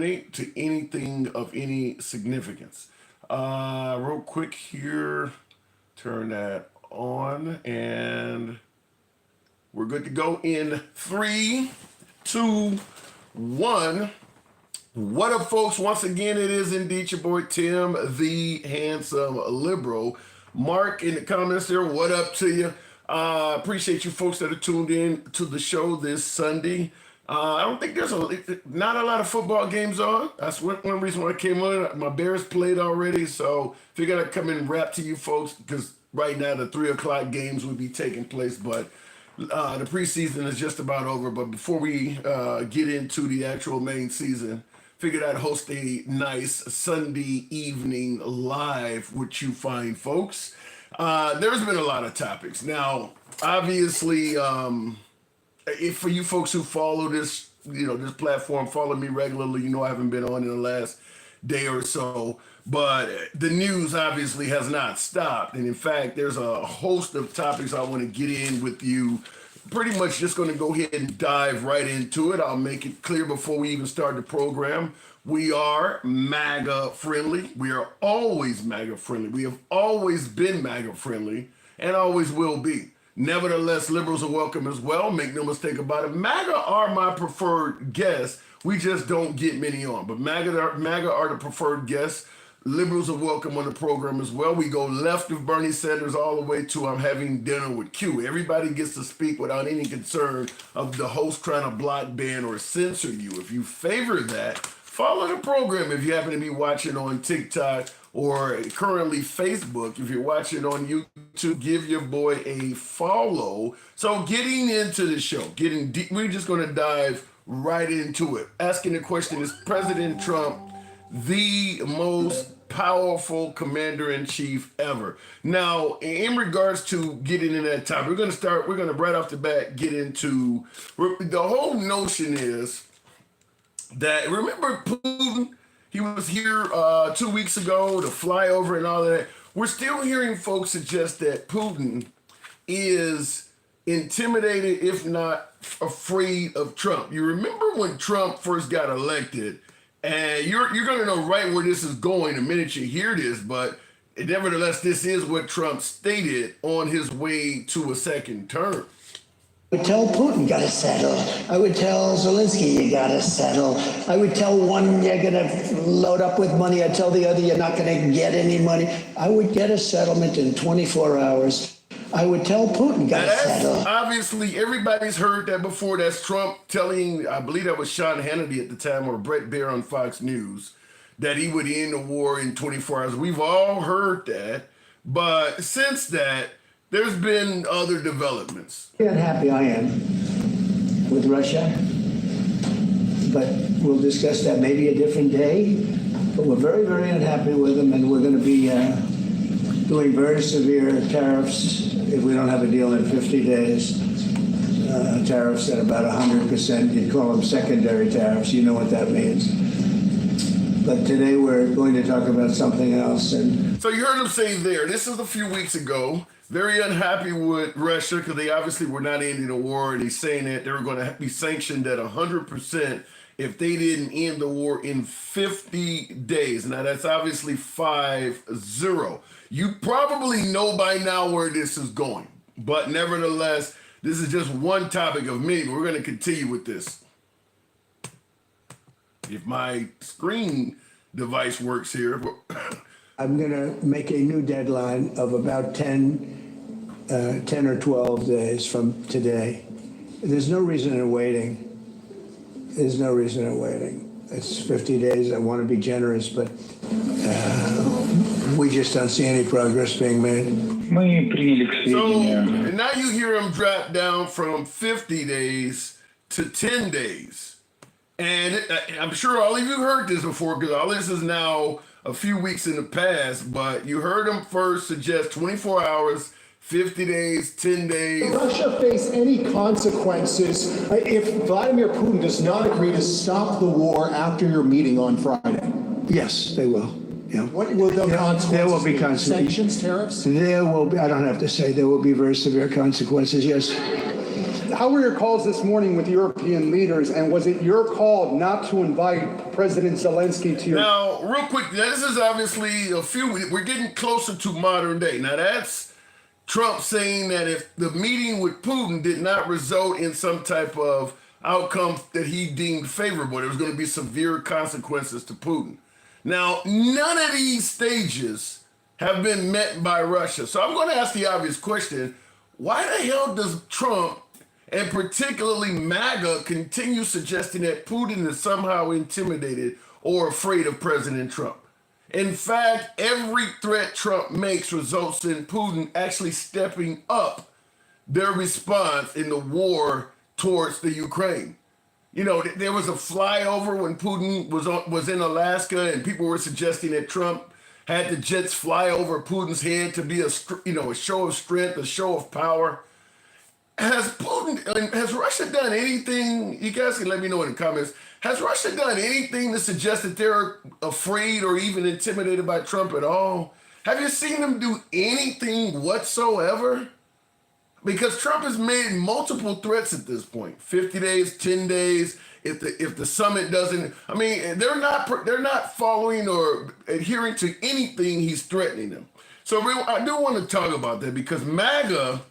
to anything of any significance. Real quick here, turn that on, and we're good to go in 3, 2, 1. What up, folks? Once again, it is indeed your boy Tim, the handsome liberal. Mark in the comments there, what up to you? Appreciate you folks that are tuned in to the show this Sunday. I don't think there's not a lot of football games on. That's one reason why I came on. My Bears played already, so figured I'd come in and rap to you folks because right now the 3 o'clock games would be taking place, but the preseason is just about over. But before we get into the actual main season, figured I'd host a nice Sunday evening live with you fine folks. There's been a lot of topics. Now, obviously, if for you folks who follow this, this platform, follow me regularly, I haven't been on in the last day or so, but the news obviously has not stopped. And in fact, there's a host of topics I want to get in with you. Pretty much just going to go ahead and dive right into it. I'll make it clear before we even start the program. We are MAGA friendly. We are always MAGA friendly. We have always been MAGA friendly and always will be. Nevertheless, liberals are welcome as well. Make no mistake about it. MAGA are my preferred guests. We just don't get many on. But MAGA are the preferred guests. Liberals are welcome on the program as well. We go left of Bernie Sanders all the way to I'm having dinner with Q. Everybody gets to speak without any concern of the host trying to block, ban, or censor you. If you favor that, follow the program. If you happen to be watching on TikTok or currently Facebook, if you're watching on YouTube, give your boy a follow. So getting into the show, we're just going to dive right into it. Asking the question, is President Trump the most powerful commander-in-chief ever? Now, in regards to getting in that topic, we're going to right off the bat get into, the whole notion is that, remember Putin? He was here 2 weeks ago, the flyover and all that. We're still hearing folks suggest that Putin is intimidated, if not afraid of Trump. You remember when Trump first got elected, and you're going to know right where this is going the minute you hear this, but nevertheless, this is what Trump stated on his way to a second term. I would tell Putin, got to settle. I would tell Zelensky, you got to settle. I would tell one, you're going to load up with money. I'd tell the other, you're not going to get any money. I would get a settlement in 24 hours. I would tell Putin, got to settle. Obviously, everybody's heard that before. That's Trump telling, I believe that was Sean Hannity at the time, or Brett Baer on Fox News, that he would end the war in 24 hours. We've all heard that. But since that, there's been other developments. How happy I am with Russia, but we'll discuss that maybe a different day. But we're very, very unhappy with them, and we're going to be doing very severe tariffs if we don't have a deal in 50 days. Tariffs at about 100%. You'd call them secondary tariffs. You know what that means. But today we're going to talk about something else. And so you heard him say there, this is a few weeks ago, very unhappy with Russia because they obviously were not ending the war, and he's saying that they were going to be sanctioned at 100% if they didn't end the war in 50 days. Now, that's obviously 5-0. You probably know by now where this is going, but nevertheless, this is just one topic of many. We're going to continue with this. If my screen device works here. I'm going to make a new deadline of about 10 or 12 days from today. There's no reason in waiting. There's no reason in waiting. It's 50 days. I want to be generous, but we just don't see any progress being made. So now you hear him drop down from 50 days to 10 days. And I'm sure all of you heard this before because all this is now a few weeks in the past, but you heard him first suggest 24 hours, 50 days, 10 days. Will Russia face any consequences if Vladimir Putin does not agree to stop the war after your meeting on Friday? Yes, they will. Yeah. What will the consequences There will be be? Sanctions, tariffs? There will be, I don't have to say, there will be very severe consequences, yes. how were your calls this morning with European leaders, and was it your call not to invite President Zelensky to your... Now, real quick, this is obviously we're getting closer to modern day. Now, that's Trump saying that if the meeting with Putin did not result in some type of outcome that he deemed favorable, there was going to be severe consequences to Putin. Now, none of these stages have been met by Russia. So I'm going to ask the obvious question. Why the hell does Trump, and particularly MAGA, continue suggesting that Putin is somehow intimidated or afraid of President Trump? In fact, every threat Trump makes results in Putin actually stepping up their response in the war towards the Ukraine. You know, there was a flyover when Putin was in Alaska, and people were suggesting that Trump had the jets fly over Putin's head to be a show of strength, a show of power. Has Russia done anything? You guys can let me know in the comments. Has Russia done anything to suggest that they're afraid or even intimidated by Trump at all? Have you seen them do anything whatsoever? Because Trump has made multiple threats at this point. 50 days, 10 days. If the summit doesn't, I mean, they're not following or adhering to anything he's threatening them. So I do want to talk about that, because MAGA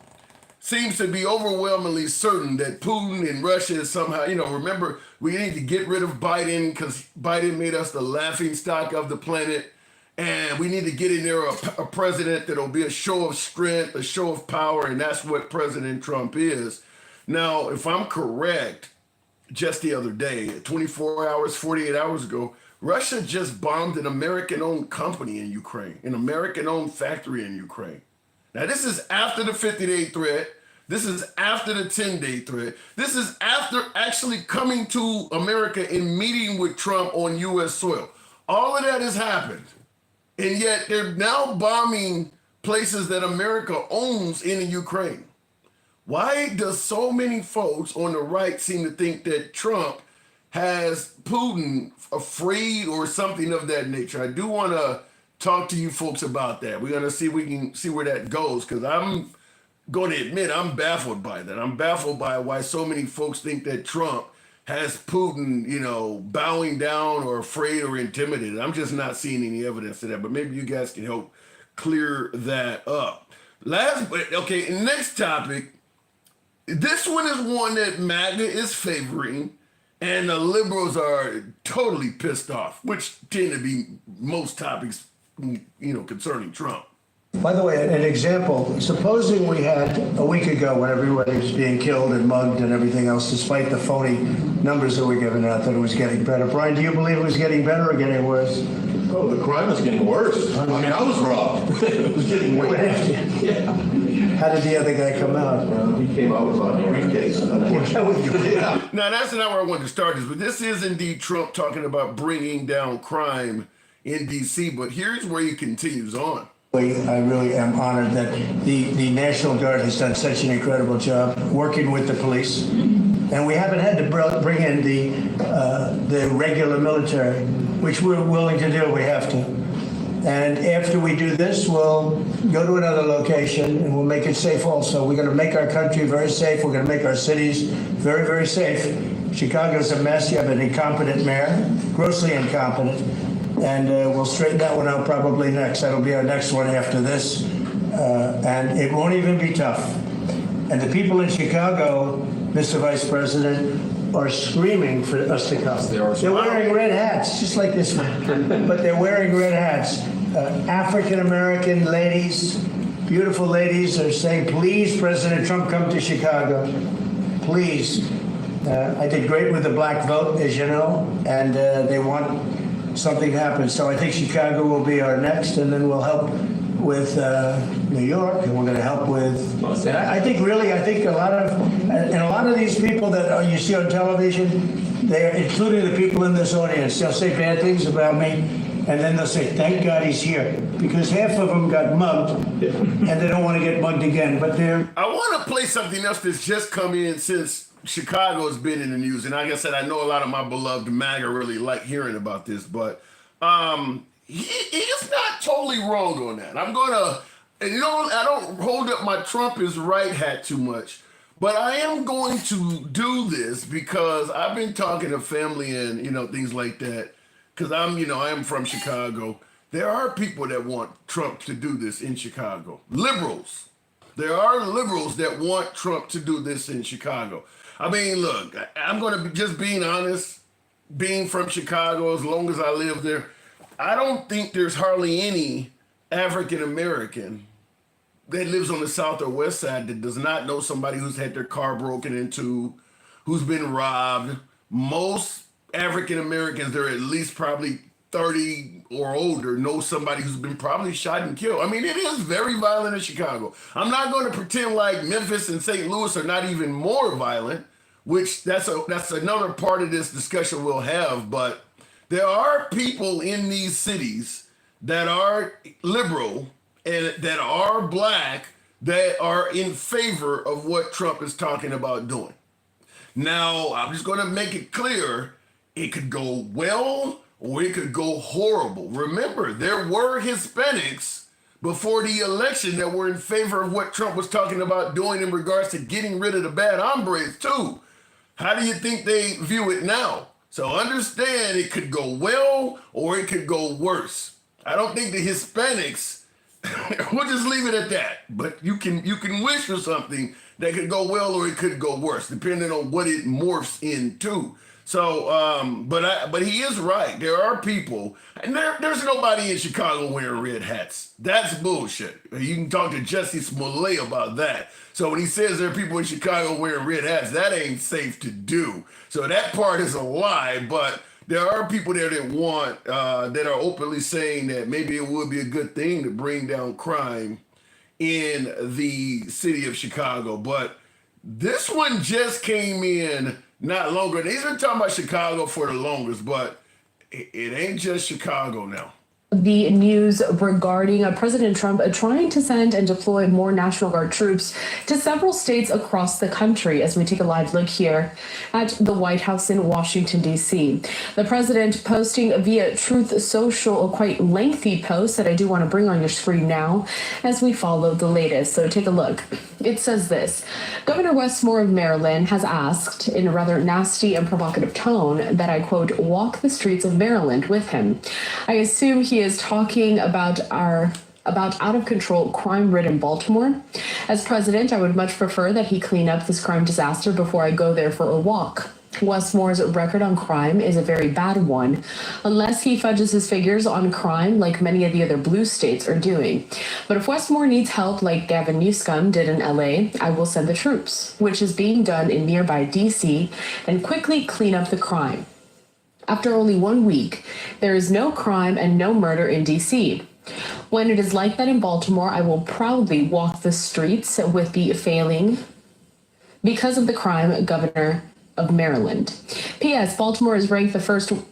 seems to be overwhelmingly certain that Putin and Russia is somehow, remember, we need to get rid of Biden because Biden made us the laughing stock of the planet. And we need to get in there a president that'll be a show of strength, a show of power, and that's what President Trump is. Now, if I'm correct, just the other day, 24 hours, 48 hours ago, Russia just bombed an American-owned company in Ukraine, an American-owned factory in Ukraine. Now, this is after the 50-day threat. This is after the 10-day threat. This is after actually coming to America and meeting with Trump on U.S. soil. All of that has happened. And yet they're now bombing places that America owns in the Ukraine. Why does so many folks on the right seem to think that Trump has Putin afraid or something of that nature? I do want to talk to you folks about that. We're going to see if we can see where that goes, because I'm going to admit I'm baffled by that. I'm baffled by why so many folks think that Trump has Putin, bowing down or afraid or intimidated. I'm just not seeing any evidence of that, but maybe you guys can help clear that up. Next topic. This one is one that MAGA is favoring, and the liberals are totally pissed off, which tend to be most topics, concerning Trump. By the way, an example, supposing we had a week ago when everybody was being killed and mugged and everything else, despite the phony numbers that were given out, that it was getting better. Brian, do you believe it was getting better or getting worse? Oh, the crime is getting worse. I mean, I was robbed. It was getting worse. Yeah. How did the other guy come out? He came out with a briefcase. Yeah. Now, that's not where I wanted to start this, but this is indeed Trump talking about bringing down crime in D.C., but here's where he continues on. I really am honored that the National Guard has done such an incredible job working with the police. And we haven't had to bring in the regular military, which we're willing to do. We have to. And after we do this, we'll go to another location and we'll make it safe also. We're going to make our country very safe. We're going to make our cities very, very safe. Chicago's a mess. You have an incompetent mayor, grossly incompetent. And we'll straighten that one out probably next. That'll be our next one after this. And it won't even be tough. And the people in Chicago, Mr. Vice President, are screaming for us to come. They're wearing red hats, just like this one. But they're wearing red hats. African-American ladies, beautiful ladies, are saying, please, President Trump, come to Chicago. Please. I did great with the black vote, as you know, and they want something happens. So I think Chicago will be our next, and then we'll help with New York, and we're going to help with. I think a lot of these people that you see on television, they're including the people in this audience. They'll say bad things about me, and then they'll say, "Thank God he's here," because half of them got mugged, and they don't want to get mugged again. But they're. I want to play something else that's just come in since Chicago has been in the news, and like I said, I know a lot of my beloved MAGA really like hearing about this, but he's not totally wrong on that. I'm gonna, I don't hold up my Trump is right hat too much, But I am going to do this because I've been talking to family and, things like that. Because I am from Chicago. There are people that want Trump to do this in Chicago. Liberals. There are liberals that want Trump to do this in Chicago. I mean, look, I'm going to be just being honest, being from Chicago, as long as I live there, I don't think there's hardly any African American that lives on the south or west side that does not know somebody who's had their car broken into, who's been robbed. Most African Americans, they're at least probably 30 or older, know somebody who's been probably shot and killed. I mean, it is very violent in Chicago. I'm not going to pretend like Memphis and St. Louis are not even more violent, which that's another part of this discussion we'll have. But there are people in these cities that are liberal and that are black that are in favor of what Trump is talking about doing. Now, I'm just going to make it clear, it could go well or it could go horrible. Remember, there were Hispanics before the election that were in favor of what Trump was talking about doing in regards to getting rid of the bad hombres too. How do you think they view it now? So understand, it could go well or it could go worse. I don't think the Hispanics, we'll just leave it at that. But you can wish for something that could go well or it could go worse, depending on what it morphs into. So, but he is right. There are people, and there's nobody in Chicago wearing red hats. That's bullshit. You can talk to Jesse Smollett about that. So when he says there are people in Chicago wearing red hats, that ain't safe to do. So that part is a lie, but there are people there that want, that are openly saying that maybe it would be a good thing to bring down crime in the city of Chicago. But this one just came in not longer. He's been talking about Chicago for the longest, but it ain't just Chicago now. The news regarding President Trump trying to send and deploy more National Guard troops to several states across the country as we take a live look here at the White House in Washington, D.C. The president posting via Truth Social a quite lengthy post that I do want to bring on your screen now as we follow the latest. So take a look. It says this: Governor Wes Moore of Maryland has asked in a rather nasty and provocative tone that I, quote, walk the streets of Maryland with him. I assume he is talking about out of control crime ridden Baltimore. As president, I would much prefer that he clean up this crime disaster before I go there for a walk. Wes Moore's record on crime is a very bad one, unless he fudges his figures on crime like many of the other blue states are doing. But if Wes Moore needs help like Gavin Newsom did in LA, I will send the troops, which is being done in nearby DC, and quickly clean up the crime. After only 1 week, there is no crime and no murder in DC. When it is like that in Baltimore, I will proudly walk the streets with the failing because of the crime governor of Maryland. P.S. Baltimore is ranked the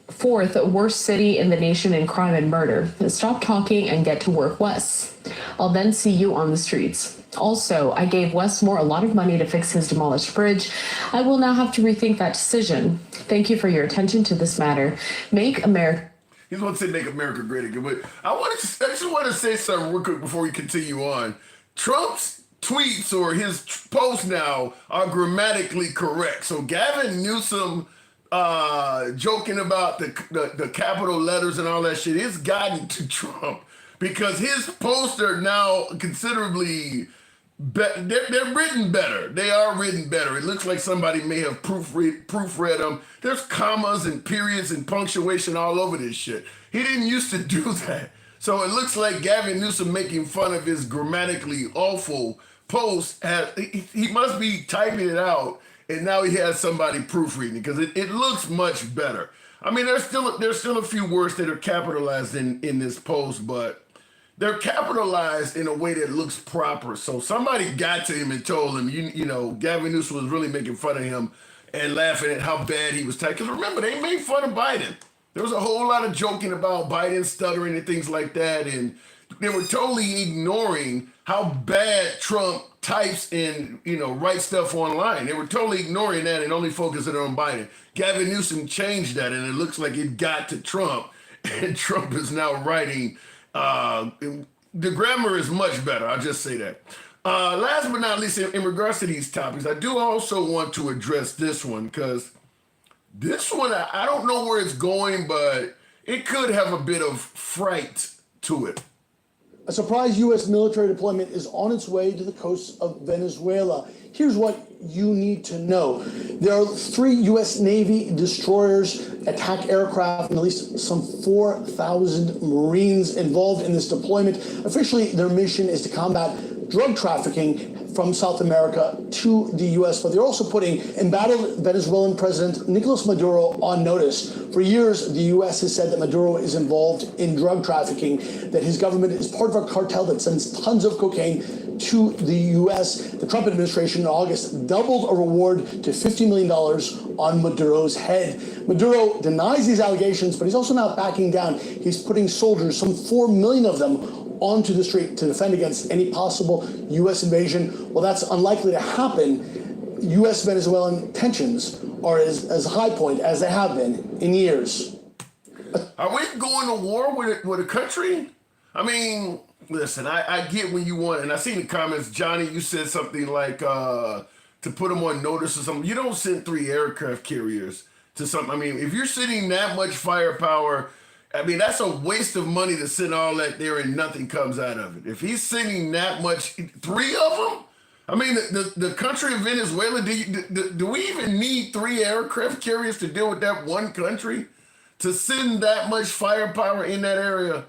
fourth worst city in the nation in crime and murder. Stop talking and get to work, Wes. I'll then see you on the streets. Also, I gave Wes Moore a lot of money to fix his demolished bridge. I will now have to rethink that decision. Thank you for your attention to this matter. Make America... He's going to say make America great again. But I just want to say something real quick before we continue on. Trump's tweets or his posts now are grammatically correct. So Gavin Newsom joking about the capital letters and all that shit, it's gotten to Trump because his posts are now considerably they're written better. They are written better. It looks like somebody may have proofread them. There's commas and periods and punctuation all over this shit. He didn't used to do that. So it looks like Gavin Newsom making fun of his grammatically awful post. He must be typing it out, and now he has somebody proofreading it because it looks much better. I mean, there's still a few words that are capitalized in this post, but they're capitalized in a way that looks proper. So somebody got to him and told him, you know, Gavin Newsom was really making fun of him and laughing at how bad he was typing. Because remember, they made fun of Biden. There was a whole lot of joking about Biden stuttering and things like that. And they were totally ignoring how bad Trump types and, writes stuff online. They were totally ignoring that and only focusing on Biden. Gavin Newsom changed that, and it looks like it got to Trump. And Trump is now writing... the grammar is much better. I'll just say that. Last but not least, in regards to these topics, I do also want to address this one because this one, I don't know where it's going, but it could have a bit of fright to it. A surprise U.S. military deployment is on its way to the coast of Venezuela. Here's what you need to know. There are 3 U.S. Navy destroyers, attack aircraft, and at least some 4,000 Marines involved in this deployment. Officially, their mission is to combat drug trafficking from South America to the U.S., but they're also putting embattled Venezuelan President Nicolas Maduro on notice. For years, the U.S. has said that Maduro is involved in drug trafficking, that his government is part of a cartel that sends tons of cocaine to the U.S. The Trump administration in August doubled a reward to $50 million on Maduro's head. Maduro denies these allegations, but he's also not backing down. He's putting soldiers, some 4 million of them, onto the street to defend against any possible U.S. invasion. Well, that's unlikely to happen. U.S.-Venezuelan tensions are as high point as they have been in years. Are we going to war with a country? I mean, listen, I get when you want, and I seen the comments, Johnny, you said something like to put them on notice or something. You don't send 3 aircraft carriers to something. I mean, if you're sending that much firepower, I mean, that's a waste of money to send all that there and nothing comes out of it. If he's sending that much, 3 of them? I mean, the country of Venezuela, do we even need 3 aircraft carriers to deal with that one country? To send that much firepower in that area?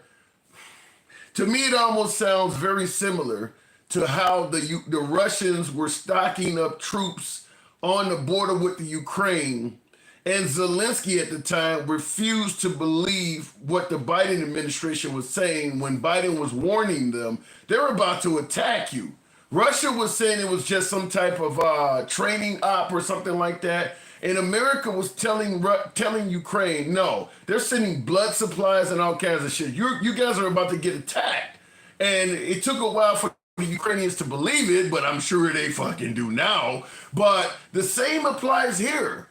To me, it almost sounds very similar to how the Russians were stocking up troops on the border with the Ukraine. And Zelensky at the time refused to believe what the Biden administration was saying when Biden was warning them they're about to attack you. Russia was saying it was just some type of training op or something like that. And America was telling Ukraine, no, they're sending blood supplies and all kinds of shit. You guys are about to get attacked. And it took a while for the Ukrainians to believe it, but I'm sure they fucking do now. But the same applies here.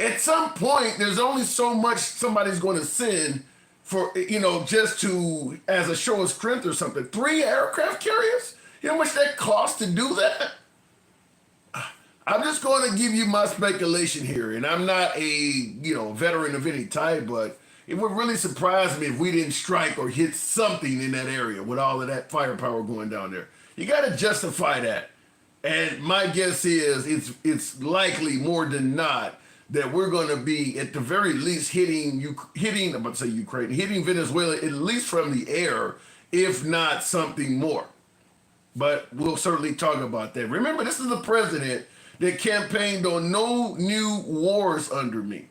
At some point, there's only so much somebody's going to send for, just to, as a show of strength or something. 3 aircraft carriers? You know how much that costs to do that? I'm just going to give you my speculation here, and I'm not a, veteran of any type, but it would really surprise me if we didn't strike or hit something in that area with all of that firepower going down there. You got to justify that. And my guess is it's likely more than not that we're going to be at the very least hitting Venezuela, at least from the air, if not something more. But we'll certainly talk about that. Remember, this is the president that campaigned on no new wars under me.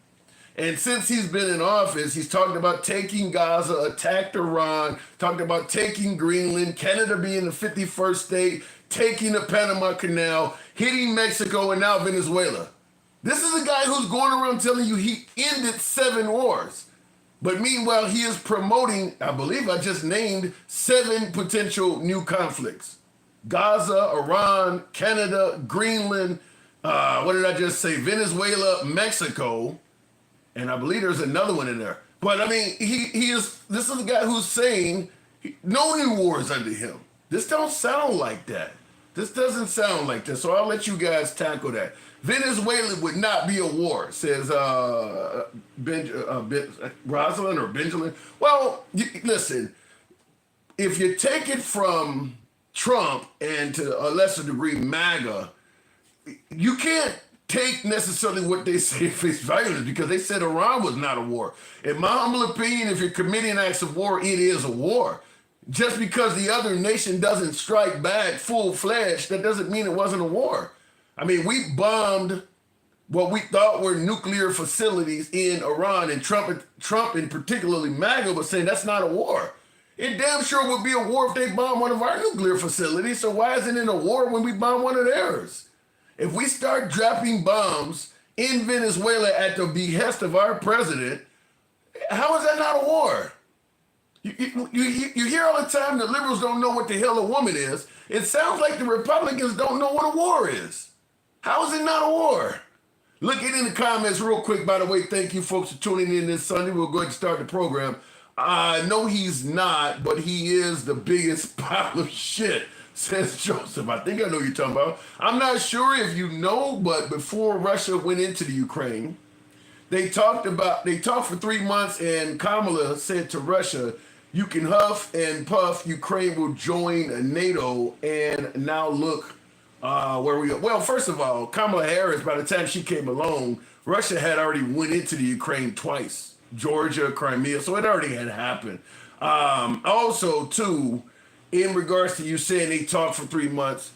And since he's been in office, he's talked about taking Gaza, attacked Iran, talked about taking Greenland, Canada being the 51st state, taking the Panama Canal, hitting Mexico, and now Venezuela. This is a guy who's going around telling you he ended 7 wars. But meanwhile, he is promoting, I believe I just named 7 potential new conflicts. Gaza, Iran, Canada, Greenland, what did I just say? Venezuela, Mexico, and I believe there's another one in there. But I mean, this is a guy who's saying no new wars under him. This don't sound like that. This doesn't sound like that. So I'll let you guys tackle that. Venezuela would not be a war, says Rosalind or Benjamin. Well, listen, if you take it from Trump and to a lesser degree MAGA, you can't take necessarily what they say at face value because they said Iran was not a war. In my humble opinion, if you're committing acts of war, it is a war. Just because the other nation doesn't strike back full-fledged, that doesn't mean it wasn't a war. I mean, we bombed what we thought were nuclear facilities in Iran, and Trump and particularly MAGA was saying that's not a war. It damn sure would be a war if they bombed one of our nuclear facilities, so why isn't it a war when we bomb one of theirs? If we start dropping bombs in Venezuela at the behest of our president, how is that not a war? You hear all the time the liberals don't know what the hell a woman is. It sounds like the Republicans don't know what a war is. How is it not a war? Look it in the comments real quick. By the way, thank you folks for tuning in this Sunday. We'll go ahead and start the program. I know he's not, but he is the biggest pile of shit. says Joseph. I think I know what you're talking about. I'm not sure if you know, but before Russia went into the Ukraine, they talked for 3 months, and Kamala said to Russia, you can huff and puff, Ukraine will join NATO, and now look where we are. Well, first of all, Kamala Harris, by the time she came along, Russia had already went into the Ukraine twice, Georgia, Crimea, so it already had happened. Also, too, in regards to you saying they talked for 3 months,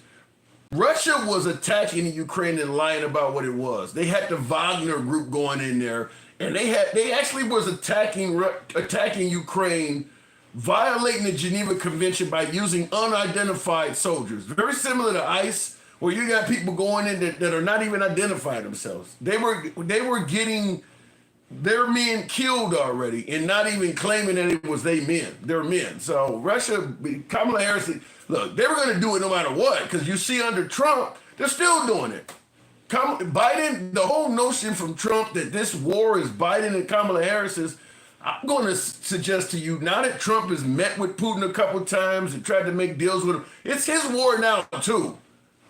Russia was attacking the Ukraine and lying about what it was. They had the Wagner group going in there, and they actually was attacking Ukraine, violating the Geneva Convention by using unidentified soldiers. Very similar to ICE, where you got people going in that are not even identified themselves. They were getting their men killed already and not even claiming that it was their men. So Russia, Kamala Harris, look, they were going to do it no matter what, because you see under Trump, they're still doing it. Biden, the whole notion from Trump that this war is Biden and Kamala Harris's, I'm going to suggest to you, now that Trump has met with Putin a couple times and tried to make deals with him, it's his war now too.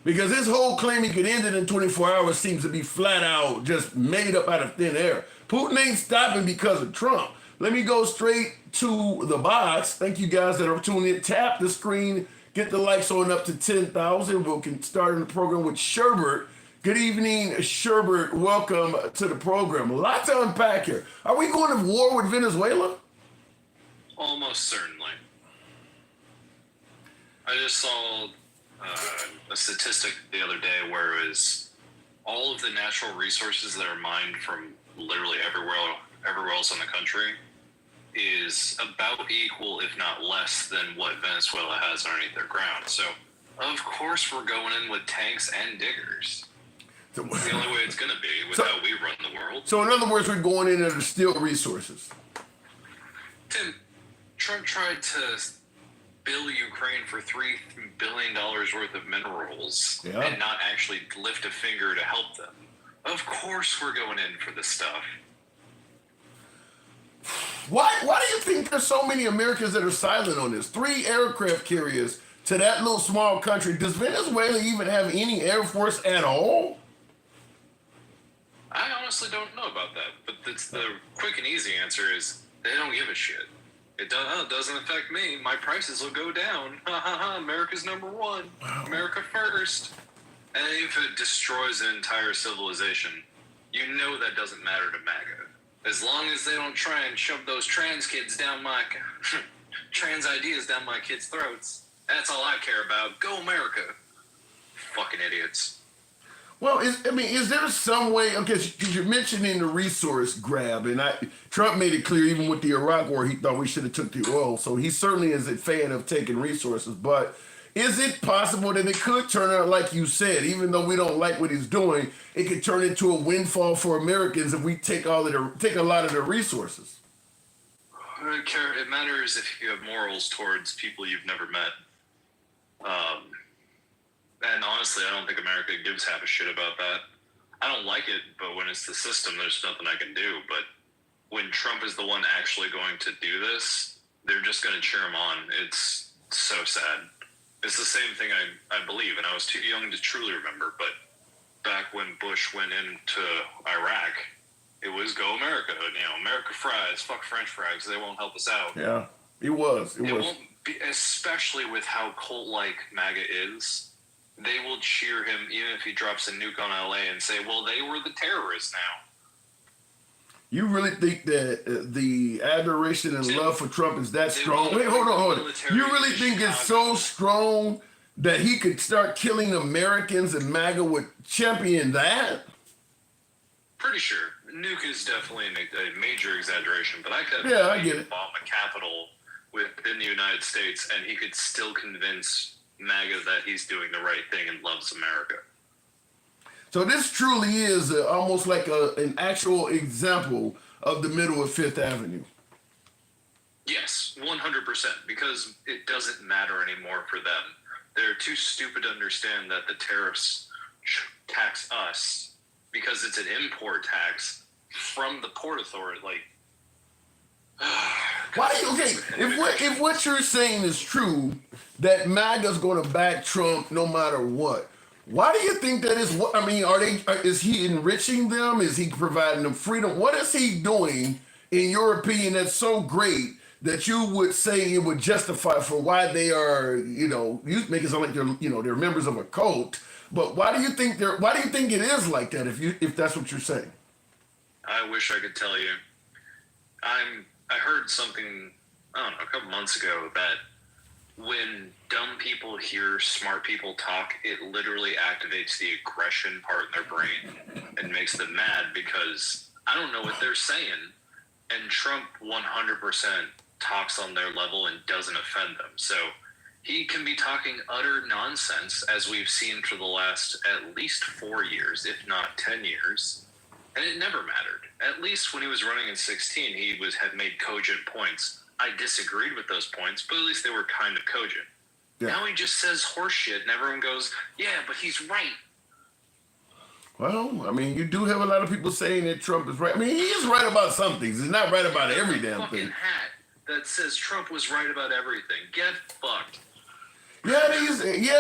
Because his whole claim he could end it in 24 hours seems to be flat out just made up out of thin air. Putin ain't stopping because of Trump. Let me go straight to the box. Thank you guys that are tuning in. Tap the screen, get the likes on up to 10,000. We can start in the program with Sherbert. Good evening, Sherbert. Welcome to the program. A lot to unpack here. Are we going to war with Venezuela? Almost certainly. I just saw a statistic the other day where it was all of the natural resources that are mined from literally everywhere else in the country is about equal, if not less, than what Venezuela has underneath their ground. So, of course, we're going in with tanks and diggers. It's the only way it's going to be with how we run the world. So, in other words, we're going in to steal resources. Tim, Trump tried to bill Ukraine for $3 billion worth of minerals and not actually lift a finger to help them. Of course we're going in for this stuff. Why do you think there's so many Americans that are silent on this? 3 aircraft carriers to that little small country. Does Venezuela even have any air force at all? I honestly don't know about that, but the quick and easy answer is they don't give a shit. It doesn't affect me. My prices will go down. Ha ha ha. America's number one. Wow. America first. And if it destroys an entire civilization, you know that doesn't matter to MAGA. As long as they don't try and shove those trans ideas down my kids' throats, that's all I care about. Go America. Fucking idiots. Well, is there some way, because you're mentioning the resource grab, and Trump made it clear even with the Iraq war, he thought we should have took the oil, so he certainly is a fan of taking resources, but is it possible that it could turn out like you said, even though we don't like what he's doing, it could turn into a windfall for Americans if we take a lot of their resources? It matters if you have morals towards people you've never met. And honestly, I don't think America gives half a shit about that. I don't like it, but when it's the system, there's nothing I can do. But when Trump is the one actually going to do this, they're just going to cheer him on. It's so sad. It's the same thing I believe, and I was too young to truly remember, but back when Bush went into Iraq, it was go America. America fries, fuck French fries, they won't help us out. Yeah, it was. It won't be, especially with how cult-like MAGA is. They will cheer him even if he drops a nuke on LA and say, well, they were the terrorists now. You really think that the adoration and love for Trump is that strong? Wait, hold on. You really think it's so strong that he could start killing Americans and MAGA would champion that? Pretty sure. Nuke is definitely a major exaggeration, but I could I get it. Bomb a capital within the United States and he could still convince MAGA that he's doing the right thing and loves America. So this truly is almost like an actual example of the middle of Fifth Avenue. Yes, 100%, because it doesn't matter anymore for them. They're too stupid to understand that the tariffs tax us because it's an import tax from the Port Authority. Why do you, okay, if what you're saying is true, that MAGA's going to back Trump no matter what, why do you think that is? What I mean, is he enriching them? Is he providing them freedom? What is he doing, in your opinion, that's so great that you would say it would justify for why they are, you make it sound like they're members of a cult. But why do you think it is like that? If that's what you're saying, I wish I could tell you. I heard something, I don't know, a couple months ago that when dumb people hear smart people talk, it literally activates the aggression part in their brain and makes them mad because I don't know what they're saying. And Trump 100% talks on their level and doesn't offend them. So he can be talking utter nonsense, as we've seen for the last at least 4 years, if not 10 years. And it never mattered. At least when he was running in 16, he had made cogent points. I disagreed with those points, but at least they were kind of cogent. Yeah. Now he just says horse shit, and everyone goes, yeah, but he's right. Well, I mean, you do have a lot of people saying that Trump is right. I mean, he is right about some things. He's not right about every damn thing. Hat that says Trump was right about everything. Get fucked. Yeah,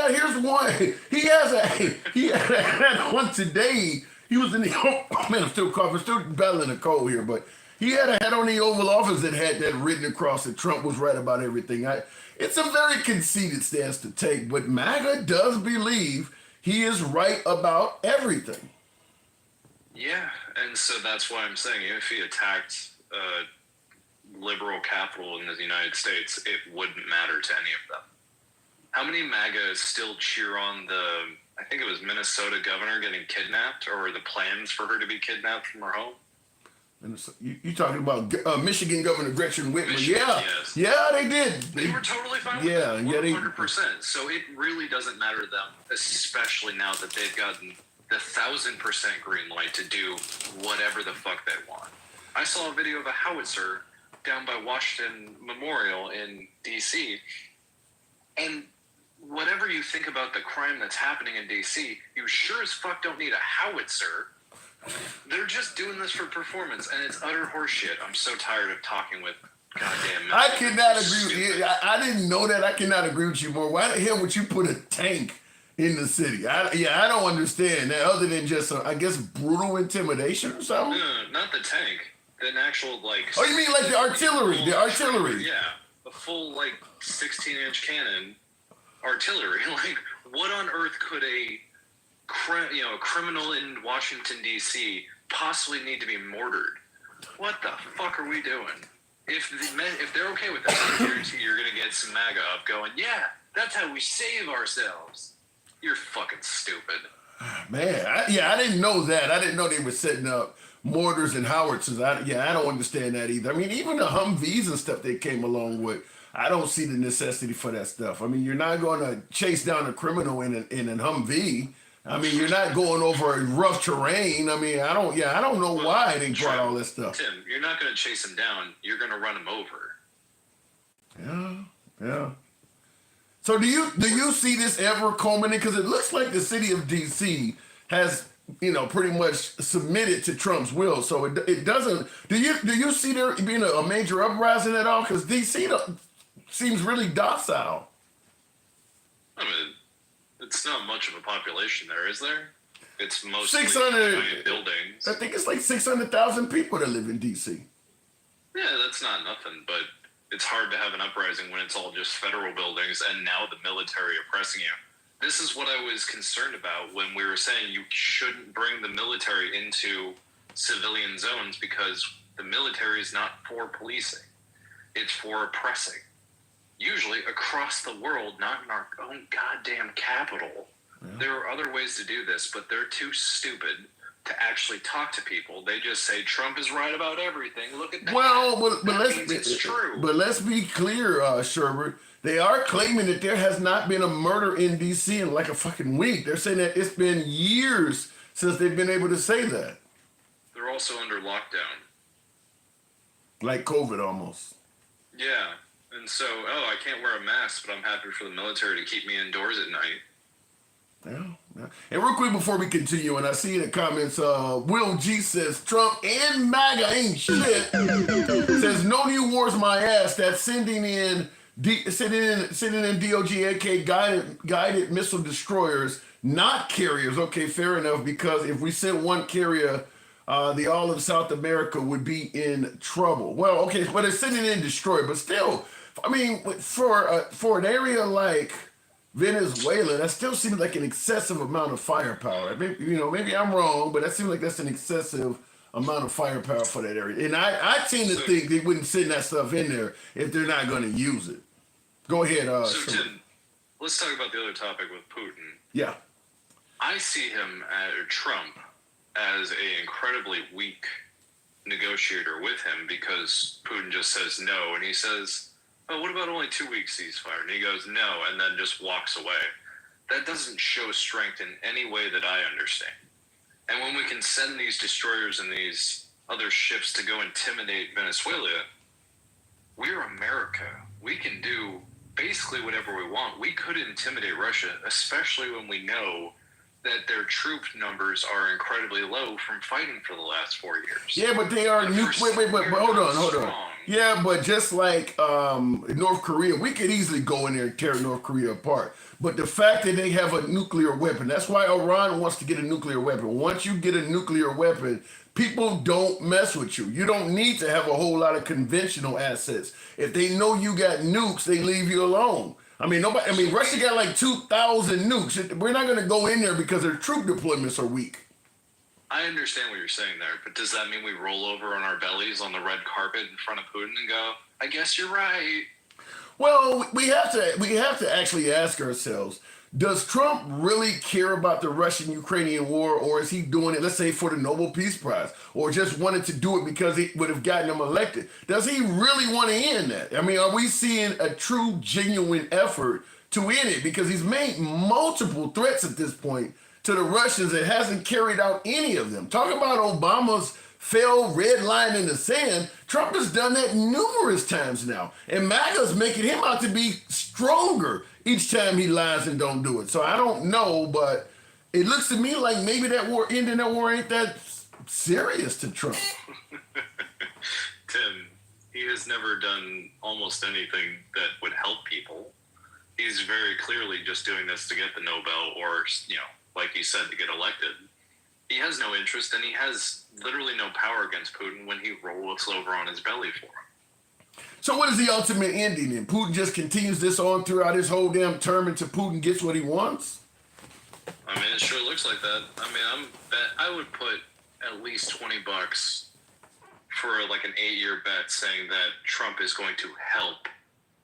here's one. He had a hat on today. He was in the, oh man, I'm still coughing, still battling a cold here, but he had a hat on the Oval Office that had that written across that Trump was right about everything. It's a very conceited stance to take, but MAGA does believe he is right about everything. Yeah, and so that's why I'm saying if he attacked liberal capital in the United States, it wouldn't matter to any of them. How many MAGAs still cheer on I think it was Minnesota governor getting kidnapped, or the plans for her to be kidnapped from her home? You talking about Michigan Governor Gretchen Whitmer? Michigan, yeah, yes. Yeah, they did. They were totally fine with it. 100%. So it really doesn't matter to them, especially now that they've gotten the 1,000% green light to do whatever the fuck they want. I saw a video of a howitzer down by Washington Memorial in D.C., and whatever you think about the crime that's happening in D.C., you sure as fuck don't need a howitzer. They're just doing this for performance, and it's utter horseshit. I'm so tired of talking with goddamn. I cannot agree with you. I didn't know that. I cannot agree with you more. Why the hell would you put a tank in the city? I don't understand that, other than just, I guess, brutal intimidation or something? No, not the tank. An actual, like... Oh, you mean like the artillery? The artillery. Yeah. A full, 16-inch cannon artillery. Like, what on earth could a criminal in Washington, D.C. possibly need to be mortared? What the fuck are we doing? If they're okay with that, I guarantee you're going to get some MAGA up going, yeah, that's how we save ourselves. You're fucking stupid. Man, I didn't know that. I didn't know they were setting up mortars and howitzers. I don't understand that either. I mean, even the Humvees and stuff they came along with, I don't see the necessity for that stuff. I mean, you're not going to chase down a criminal in an Humvee. I mean, you're not going over rough terrain. I mean, I don't know why they brought all this stuff. Tim, you're not going to chase him down. You're going to run him over. Yeah. So do you see this ever culminating? Because it looks like the city of D.C. has, pretty much submitted to Trump's will. So it doesn't. Do you see there being a major uprising at all? Because D.C. seems really docile. I mean, it's not much of a population there, is there? It's mostly 600 giant buildings. I think it's like 600,000 people that live in D.C. Yeah, that's not nothing, but it's hard to have an uprising when it's all just federal buildings and now the military oppressing you. This is what I was concerned about when we were saying you shouldn't bring the military into civilian zones, because the military is not for policing. It's for oppressing. Usually across the world, not in our own goddamn capital. Yeah. There are other ways to do this, but they're too stupid to actually talk to people. They just say Trump is right about everything. Look at that. Well, it's true. But let's be clear, Sherbert. They are claiming that there has not been a murder in D.C. in like a fucking week. They're saying that it's been years since they've been able to say that. They're also under lockdown. Like COVID almost. Yeah. And so, I can't wear a mask, but I'm happy for the military to keep me indoors at night. And real quick before we continue, and I see in the comments, Will G says Trump and MAGA ain't shit. Says no new wars, my ass. That's sending in DOG AK guided missile destroyers, not carriers. Okay, fair enough. Because if we sent one carrier, the all of South America would be in trouble. Well, okay, but it's sending in destroyer, but still, I mean, for an area like Venezuela, that still seems like an excessive amount of firepower. Maybe I'm wrong, but that seems like that's an excessive amount of firepower for that area. And I tend to think they wouldn't send that stuff in there if they're not going to use it. Go ahead. Tim, let's talk about the other topic with Putin. Yeah. I see him, Trump, as an incredibly weak negotiator with him because Putin just says no, and he says, oh, what about only 2 weeks ceasefire? And he goes, no, and then just walks away. That doesn't show strength in any way that I understand. And when we can send these destroyers and these other ships to go intimidate Venezuela, we're America. We can do basically whatever we want. We could intimidate Russia, especially when we know that their troop numbers are incredibly low from fighting for the last 4 years. Yeah, but they are wait, hold on. Yeah, but just like North Korea, we could easily go in there and tear North Korea apart. But the fact that they have a nuclear weapon, that's why Iran wants to get a nuclear weapon. Once you get a nuclear weapon, people don't mess with you. You don't need to have a whole lot of conventional assets. If they know you got nukes, they leave you alone. Russia got like 2,000 nukes. We're not going to go in there because their troop deployments are weak. I understand what you're saying there, but does that mean we roll over on our bellies on the red carpet in front of Putin and go, I guess you're right? Well, we have to actually ask ourselves, does Trump really care about the Russian-Ukrainian war, or is he doing it, let's say, for the Nobel Peace Prize, or just wanted to do it because it would have gotten him elected? Does he really want to end that? I mean, are we seeing a true, genuine effort to end it? Because he's made multiple threats at this point to the Russians and hasn't carried out any of them. Talk about Obama's failed red line in the sand. Trump has done that numerous times now. And MAGA's making him out to be stronger each time he lies and don't do it. So I don't know, but it looks to me like maybe ending that war ain't that serious to Trump. Tim, he has never done almost anything that would help people. He's very clearly just doing this to get the Nobel or, like you said, to get elected. He has no interest, and he has literally no power against Putin when he rolls over on his belly for him. So what is the ultimate ending then? Putin just continues this on throughout his whole damn term until Putin gets what he wants? I mean, it sure looks like that. I mean, I would put at least $20 for like an 8-year bet saying that Trump is going to help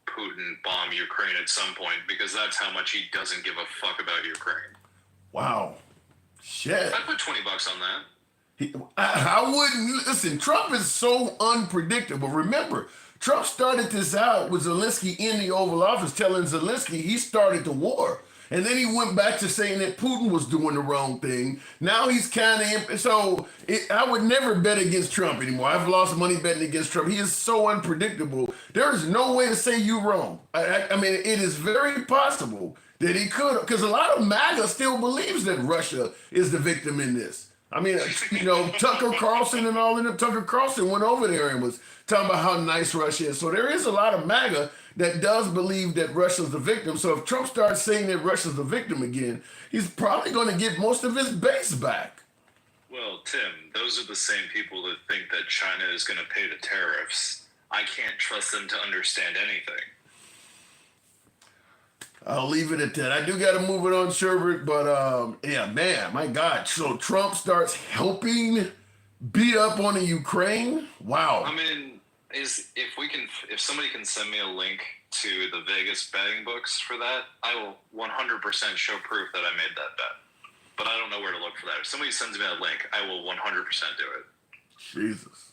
Putin bomb Ukraine at some point, because that's how much he doesn't give a fuck about Ukraine. Wow. Shit. I'd put $20 on that. I wouldn't. Listen, Trump is so unpredictable. Remember, Trump started this out with Zelensky in the Oval Office telling Zelensky he started the war. And then he went back to saying that Putin was doing the wrong thing. Now he's kind of... I would never bet against Trump anymore. I've lost money betting against Trump. He is so unpredictable. There is no way to say you're wrong. I mean, it is very possible that he could, because a lot of MAGA still believes that Russia is the victim in this. I mean, Tucker Carlson and all of them. Tucker Carlson went over there and was talking about how nice Russia is. So there is a lot of MAGA that does believe that Russia's the victim. So if Trump starts saying that Russia's the victim again, he's probably going to get most of his base back. Well, Tim, those are the same people that think that China is going to pay the tariffs. I can't trust them to understand anything. I'll leave it at that. I do got to move it on, Sherbert, but yeah, man, my God. So Trump starts helping beat up on the Ukraine? Wow. I mean, if somebody can send me a link to the Vegas betting books for that, I will 100% show proof that I made that bet. But I don't know where to look for that. If somebody sends me a link, I will 100% do it. Jesus.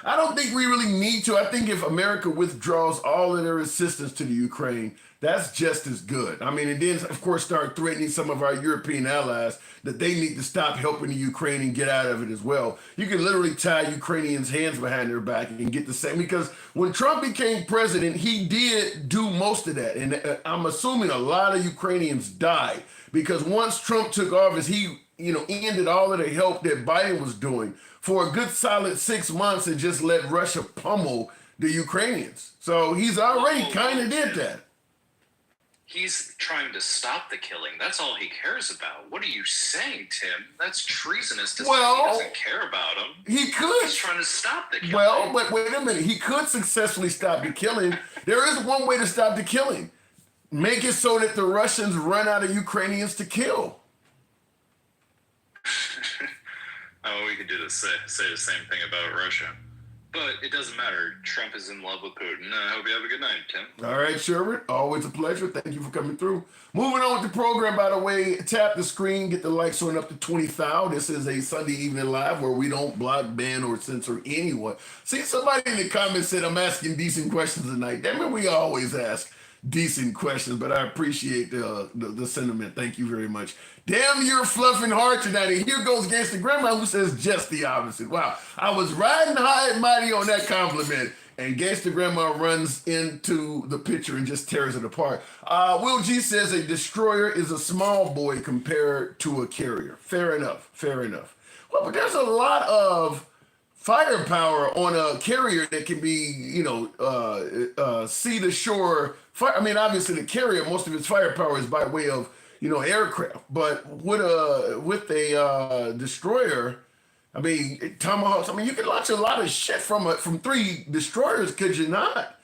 I don't think we really need to. I think if America withdraws all of their assistance to the Ukraine, that's just as good. I mean, and then, of course, start threatening some of our European allies that they need to stop helping the Ukraine and get out of it as well. You can literally tie Ukrainians' hands behind their back and get the same. Because when Trump became president, he did do most of that. And I'm assuming a lot of Ukrainians died because once Trump took office, he ended all of the help that Biden was doing for a good solid 6 months and just let Russia pummel the Ukrainians. So he's already kind of did that. He's trying to stop the killing. That's all he cares about. What are you saying, Tim? That's treasonous to say he doesn't care about him. He could. He's trying to stop the killing. Well, but wait a minute. He could successfully stop the killing. There is one way to stop the killing. Make it so that the Russians run out of Ukrainians to kill. Oh, we could do say the same thing about Russia. But it doesn't matter. Trump is in love with Putin. I hope you have a good night, Tim. All right, Sherbert. Always a pleasure. Thank you for coming through. Moving on with the program, by the way, tap the screen, get the likes on up to 20,000. This is a Sunday evening live where we don't block, ban, or censor anyone. See, somebody in the comments said I'm asking decent questions tonight. Damn it, we always ask decent questions, but I appreciate the sentiment. Thank you very much. Damn, you're fluffing hard tonight. And here goes Gangsta Grandma, who says just the opposite. Wow, I was riding high and mighty on that compliment, and Gangsta Grandma runs into the picture and just tears it apart. Will G says a destroyer is a small boy compared to a carrier. Fair enough, fair enough. Well, but there's a lot of firepower on a carrier that can be, sea to shore. I mean, obviously the carrier, most of its firepower is by way of, aircraft. But with a destroyer, I mean, tomahawks. I mean, you can launch a lot of shit from 3 destroyers, could you not?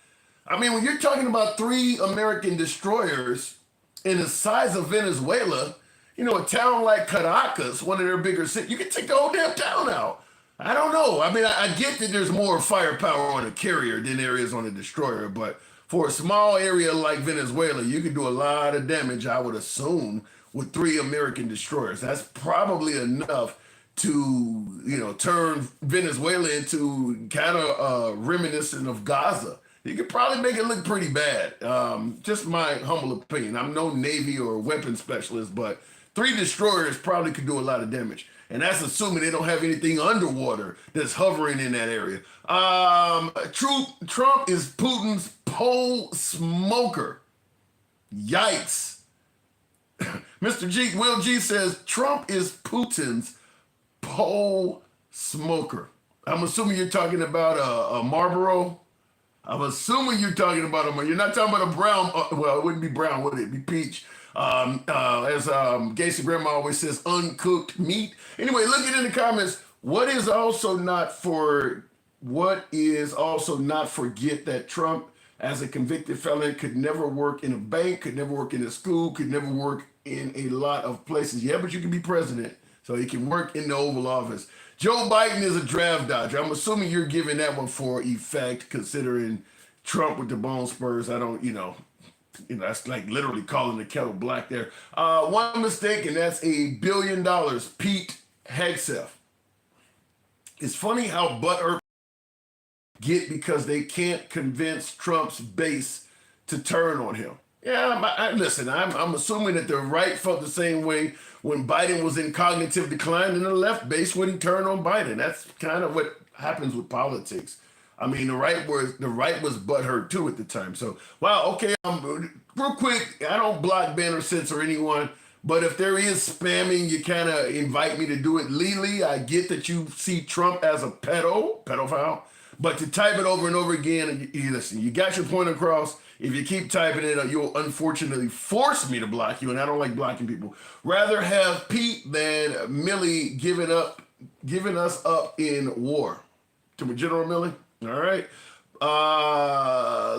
I mean, when you're talking about 3 American destroyers in the size of Venezuela, a town like Caracas, one of their bigger cities, you can take the whole damn town out. I don't know. I mean, I get that there's more firepower on a carrier than there is on a destroyer, but for a small area like Venezuela, you can do a lot of damage, I would assume, with 3 American destroyers. That's probably enough to, turn Venezuela into kind of reminiscent of Gaza. You could probably make it look pretty bad. Just my humble opinion. I'm no Navy or weapons specialist, but 3 destroyers probably could do a lot of damage. And that's assuming they don't have anything underwater that's hovering in that area. Trump is Putin's pole smoker. Yikes. Will G says Trump is Putin's pole smoker. I'm assuming you're talking about a Marlboro. I'm assuming you're talking about you're not talking about a brown, well, it wouldn't be brown, would it? It'd be peach. As Gacy Grandma always says, uncooked meat. Anyway, looking in the comments, what is also not forget that Trump, as a convicted felon, could never work in a bank, could never work in a school, could never work in a lot of places. Yeah, but you can be president, so he can work in the Oval Office. Joe Biden is a draft dodger. I'm assuming you're giving that one for effect, considering Trump with the bone spurs. I don't, that's like literally calling the kettle black there. One mistake, and that's $1 billion. Pete Hegseth. It's funny how butthurt get because they can't convince Trump's base to turn on him. Yeah, listen, I'm assuming that the right felt the same way when Biden was in cognitive decline and the left base wouldn't turn on Biden. That's kind of what happens with politics. I mean, the right was butthurt too at the time. So, wow, okay, real quick, I don't block, ban, or censor anyone, but if there is spamming, you kind of invite me to do it legally. I get that you see Trump as a pedophile, but to type it over and over again, listen, you got your point across. If you keep typing it, you'll unfortunately force me to block you, and I don't like blocking people. Rather have Pete than Millie giving us up in war. To General Millie? All right.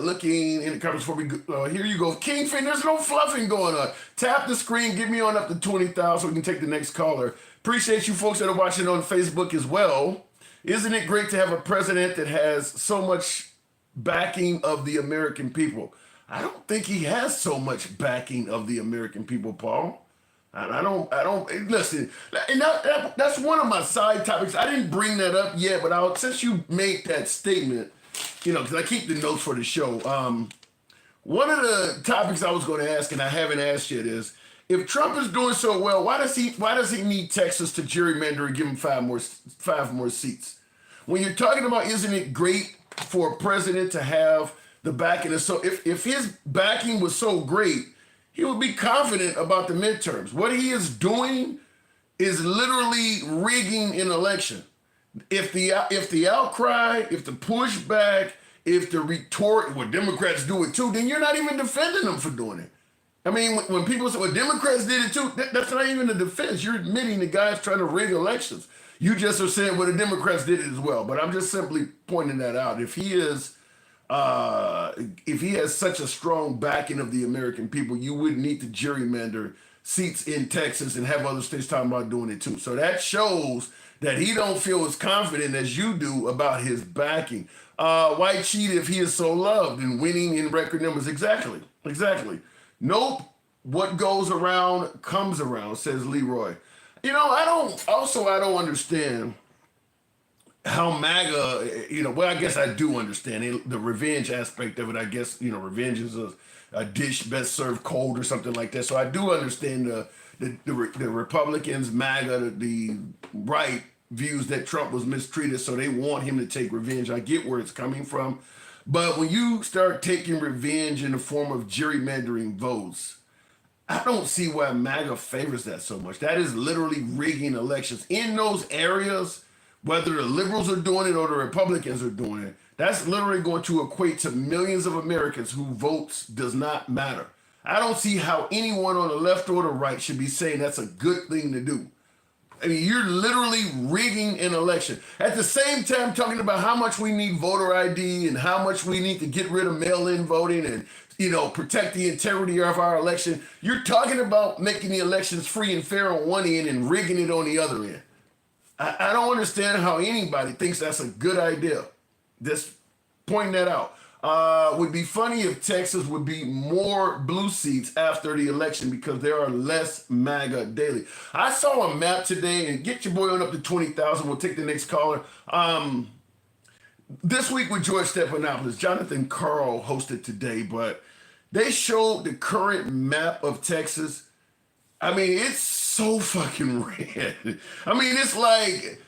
Looking in the comments before we go. Here you go. Kingfin, there's no fluffing going on. Tap the screen. Get me on up to 20,000 so we can take the next caller. Appreciate you folks that are watching on Facebook as well. Isn't it great to have a president that has so much backing of the American people? I don't think he has so much backing of the American people, Paul. And I don't listen. And that's one of my side topics. I didn't bring that up yet, but since you made that statement, because I keep the notes for the show. One of the topics I was going to ask, and I haven't asked yet, is if Trump is doing so well, why does he need Texas to gerrymander and give him five more seats? When you're talking about, isn't it great for a president to have the backing? So if his backing was so great, he would be confident about the midterms. What he is doing is literally rigging an election. If the outcry, if the pushback, if the retort, well, Democrats do it too, then you're not even defending them for doing it. I mean, when people say, well, Democrats did it too, that's not even a defense. You're admitting the guy's trying to rig elections. You just are saying, well, the Democrats did it as well. But I'm just simply pointing that out. If he has such a strong backing of the American people, you wouldn't need to gerrymander seats in Texas and have other states talking about doing it too. So that shows that he don't feel as confident as you do about his backing. Why cheat if he is so loved and winning in record numbers? Exactly. Nope. What goes around comes around, says Leroy. I don't understand how MAGA, well, I guess I do understand it, the revenge aspect of it. I guess, revenge is a dish best served cold or something like that. So I do understand the Republicans, MAGA, the right views that Trump was mistreated, so they want him to take revenge. I get where it's coming from. But when you start taking revenge in the form of gerrymandering votes, I don't see why MAGA favors that so much. That is literally rigging elections. In those areas, whether the liberals are doing it or the Republicans are doing it, that's literally going to equate to millions of Americans who votes does not matter. I don't see how anyone on the left or the right should be saying that's a good thing to do. I mean, you're literally rigging an election. At the same time, talking about how much we need voter ID and how much we need to get rid of mail-in voting and, protect the integrity of our election. You're talking about making the elections free and fair on one end and rigging it on the other end. I don't understand how anybody thinks that's a good idea. Just pointing that out. Would be funny if Texas would be more blue seats after the election because there are less MAGA daily. I saw a map today, and get your boy on up to 20,000. We'll take the next caller. This week with George Stephanopoulos, Jonathan Carl hosted today, but they showed the current map of Texas. I mean, it's so fucking red. I mean, it's like,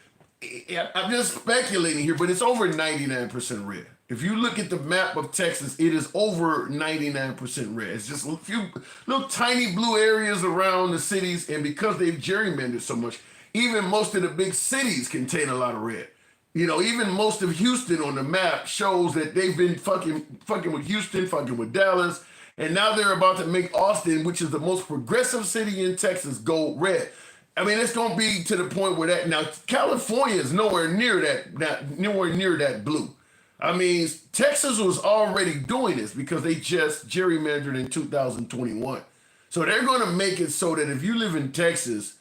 I'm just speculating here, but it's over 99% red. If you look at the map of Texas, it is over 99% red. It's just a few little tiny blue areas around the cities, and because they've gerrymandered so much, even most of the big cities contain a lot of red. Even most of Houston on the map shows that they've been fucking with Houston, fucking with Dallas, and now they're about to make Austin, which is the most progressive city in Texas, go red. I mean, it's going to be to the point where that, now California is nowhere near that blue. I mean, Texas was already doing this because they just gerrymandered in 2021. So they're going to make it so that if you live in Texas,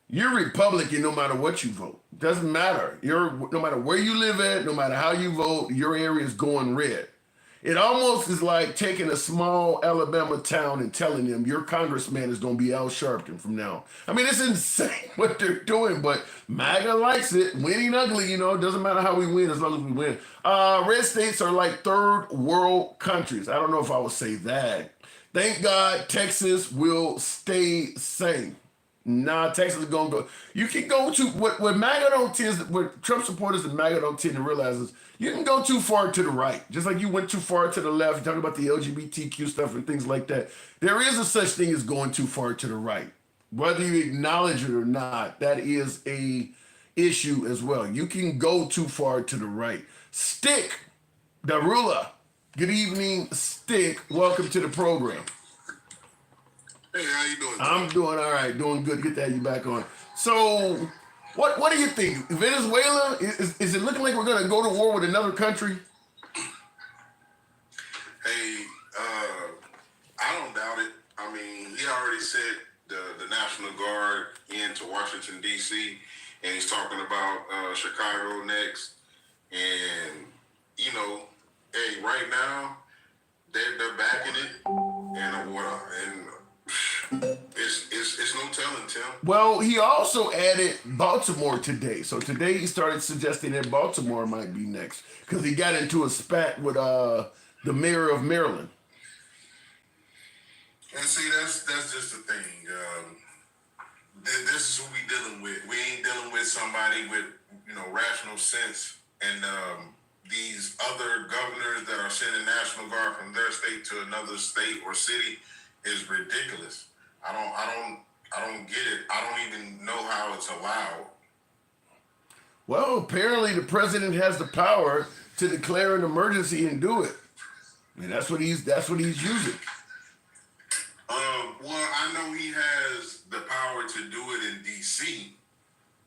you're Republican no matter what you vote. Doesn't matter. No matter where you live at, no matter how you vote, your area is going red. It almost is like taking a small Alabama town and telling them your congressman is going to be Al Sharpton from now. I mean, it's insane what they're doing, but MAGA likes it. Winning ugly, it doesn't matter how we win as long as we win. Red states are like third world countries. I don't know if I would say that. Thank God Texas will stay sane. Nah, Texas is going to go. You can go to, what MAGA don't tend, what Trump supporters and MAGA don't tend to realize is you can go too far to the right. Just like you went too far to the left, you talk about the LGBTQ stuff and things like that. There is a such thing as going too far to the right. Whether you acknowledge it or not, that is a issue as well. You can go too far to the right. Stick, Darula. Good evening, Stick. Welcome to the program. Hey, how you doing? I'm doing all right, doing good. Good to have you back on. So, what do you think? Venezuela, is it looking like we're going to go to war with another country? Hey, I don't doubt it. I mean, he already sent the National Guard into Washington, D.C., and he's talking about Chicago next. And, hey, right now, they're backing it, and it's no telling Well, he also added Baltimore today. So today he started suggesting that Baltimore might be next because he got into a spat with the mayor of Maryland. And see, that's just the thing. This is who we dealing with. We ain't dealing with somebody with rational sense. And these other governors that are sending National Guard from their state to another state or city is ridiculous. I don't get it. I don't even know how it's allowed. Well, apparently the president has the power to declare an emergency and do it. I mean, that's what he's using. Well, I know he has the power to do it in D.C.,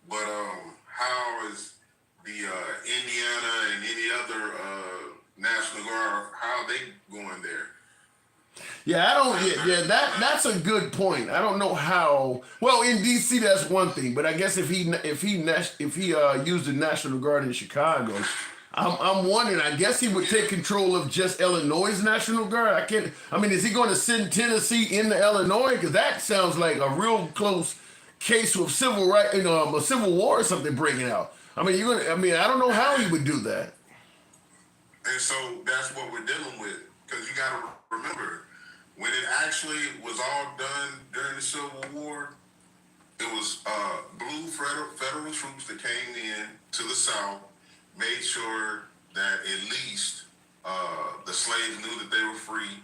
but how is the Indiana and any other National Guard, how are they going there? Yeah, that's a good point. I don't know how. Well, in D.C. that's one thing, but I guess if he used the National Guard in Chicago, I'm wondering. I guess he would take control of just Illinois' National Guard. I mean, is he going to send Tennessee into Illinois? Because that sounds like a real close case of civil right, a civil war or something breaking out. I mean, I don't know how he would do that. And so that's what we're dealing with. Because you got to remember, when it actually was all done during the Civil War, it was blue federal troops that came in to the South, made sure that at least the slaves knew that they were free.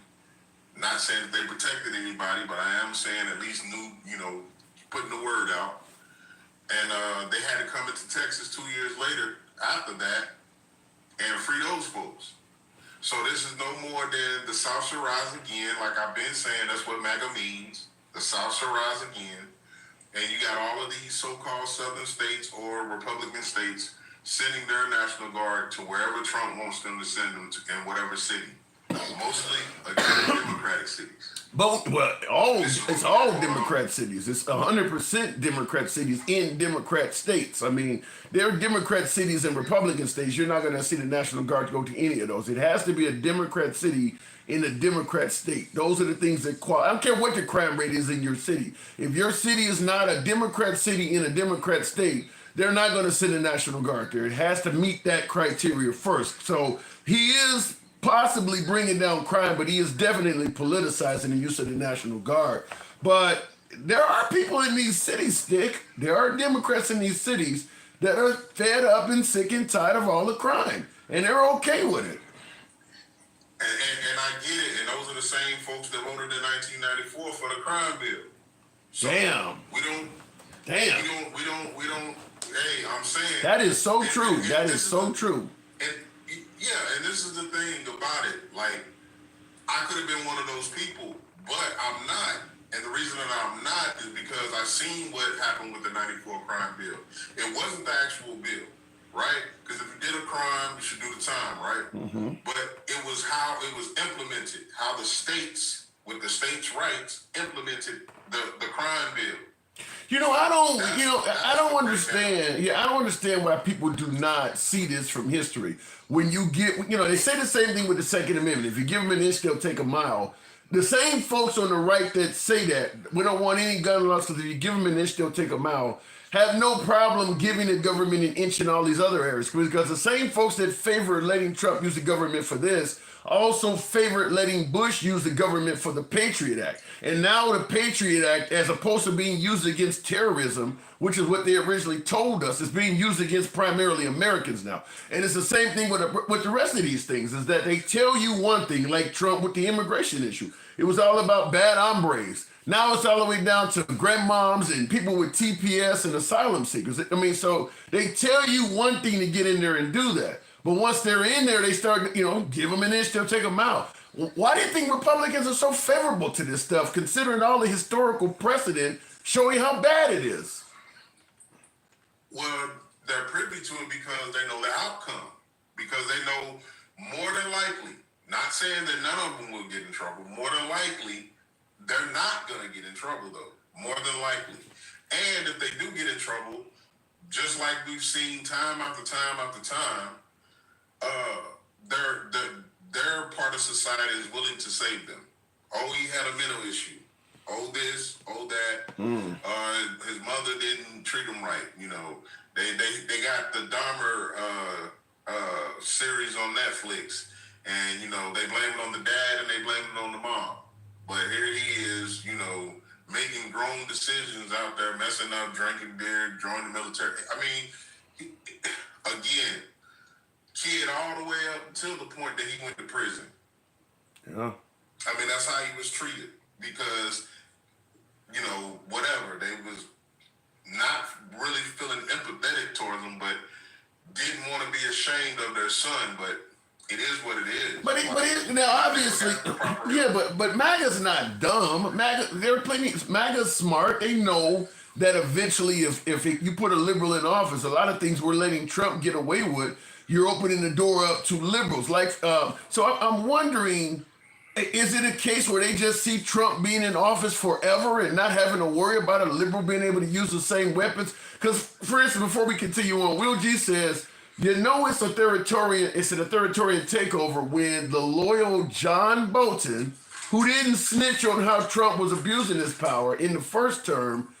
Not saying that they protected anybody, but I am saying at least knew, putting the word out. And they had to come into Texas 2 years later after that and free those folks. So this is no more than the South shall rise again. Like I've been saying, that's what MAGA means. The South shall rise again. And you got all of these so-called Southern states or Republican states sending their National Guard to wherever Trump wants them to send them to in whatever city. Mostly, again, Democratic cities. It's all Democrat cities. It's 100% Democrat cities in Democrat states. I mean, there are Democrat cities and Republican states. You're not going to see the National Guard go to any of those. It has to be a Democrat city in a Democrat state. Those are the things that I don't care what the crime rate is in your city. If your city is not a Democrat city in a Democrat state, they're not going to send a National Guard there. It has to meet that criteria first. So he is possibly bringing down crime, but he is definitely politicizing the use of the National Guard. But there are people in these cities, Stick. There are Democrats in these cities that are fed up and sick and tired of all the crime, and they're okay with it. And I get it, and those are the same folks that voted in 1994 for the crime bill. So Damn. We don't. Hey, I'm saying that is so true. That is so true. And this is the thing about it. Like, I could have been one of those people, but I'm not. And the reason that I'm not is because I seen what happened with the 94 crime bill. It wasn't the actual bill, right? Because if you did a crime, you should do the time, right? Mm-hmm. But it was how it was implemented, how the states, with the states' rights, implemented the crime bill. I don't understand. Yeah, I don't understand why people do not see this from history. When you get, they say the same thing with the Second Amendment. If you give them an inch, they'll take a mile. The same folks on the right that say that we don't want any gun laws because if you give them an inch, they'll take a mile, have no problem giving the government an inch in all these other areas. Because the same folks that favor letting Trump use the government for this also favored letting Bush use the government for the Patriot Act. And now the Patriot Act, as opposed to being used against terrorism, which is what they originally told us, is being used against primarily Americans now. And it's the same thing with the rest of these things, is that they tell you one thing, like Trump with the immigration issue. It was all about bad hombres. Now it's all the way down to grandmoms and people with TPS and asylum seekers. I mean, so they tell you one thing to get in there and do that. But once they're in there, they start, give them an inch, they'll take them out. Why do you think Republicans are so favorable to this stuff, considering all the historical precedent showing how bad it is? Well, they're privy to it because they know the outcome. Because they know more than likely, not saying that none of them will get in trouble, more than likely, they're not going to get in trouble, though. More than likely. And if they do get in trouble, just like we've seen time after time after time, their part of society is willing to save them. Oh, he had a mental issue. oh this, oh that. His mother didn't treat him right. You know, they got the Dahmer series on Netflix, and you know they blame it on the dad and they blame it on the mom. But here he is, you know, making grown decisions out there, messing up, drinking beer, joining the military. I mean, again, kid all the way up until the point that he went to prison. Yeah. I mean, that's how he was treated because, you know, whatever. They was not really feeling empathetic towards him, but didn't want to be ashamed of their son, but it is what it is. But now obviously, yeah, but MAGA's not dumb. MAGA's smart. They know that eventually if you put a liberal in office, a lot of things we're letting Trump get away with, you're opening the door up to liberals. Like, so I'm wondering, is it a case where they just see Trump being in office forever and not having to worry about a liberal being able to use the same weapons? Because, for instance, before we continue on, Will G says, you know it's an authoritarian takeover when the loyal John Bolton, who didn't snitch on how Trump was abusing his power in the first term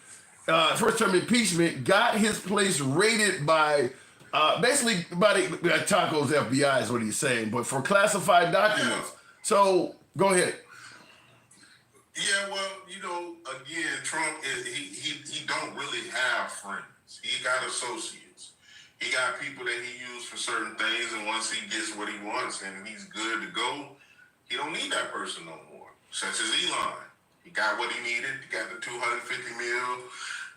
impeachment, got his place raided by basically by Taco's FBI is what he's saying, but for classified documents. So go ahead. Yeah, well, you know, again, Trump is he don't really have friends. He got associates. He got people that he used for certain things, and once he gets what he wants and he's good to go, he don't need that person no more. Such as Elon. He got what he needed. He got the $250 million,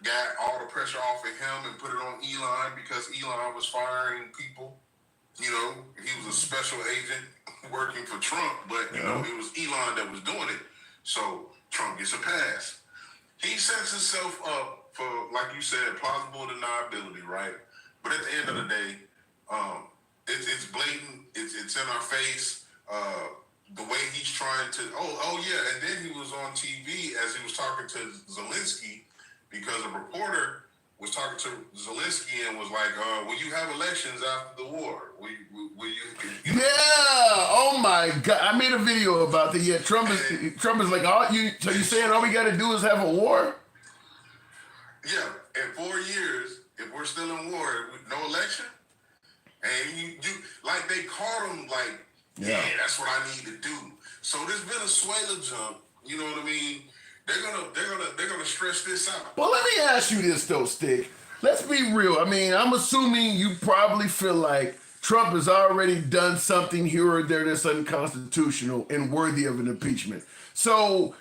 got all the pressure off of him and put it on Elon because Elon was firing people. You know, he was a special agent working for Trump, but, you know, it was Elon that was doing it. So Trump gets a pass. He sets himself up for, like you said, plausible deniability, right? But at the end of the day, it's blatant. It's in our face. The way he's trying to. Oh yeah, and then he was on TV as he was talking to Zelensky because a reporter was talking to Zelensky and was like, "Will you have elections after the war? Will you?" Yeah. Oh my God! I made a video about that. Yeah, Trump is like, so you saying all we got to do is have a war? Yeah, in 4 years, if we're still in war, no election, and you like they caught him like, yeah, that's what I need to do. So this Venezuela jump, you know what I mean? They're gonna stretch this out. Well, let me ask you this though, Stick. Let's be real. I mean, I'm assuming you probably feel like Trump has already done something here or there that's unconstitutional and worthy of an impeachment. So,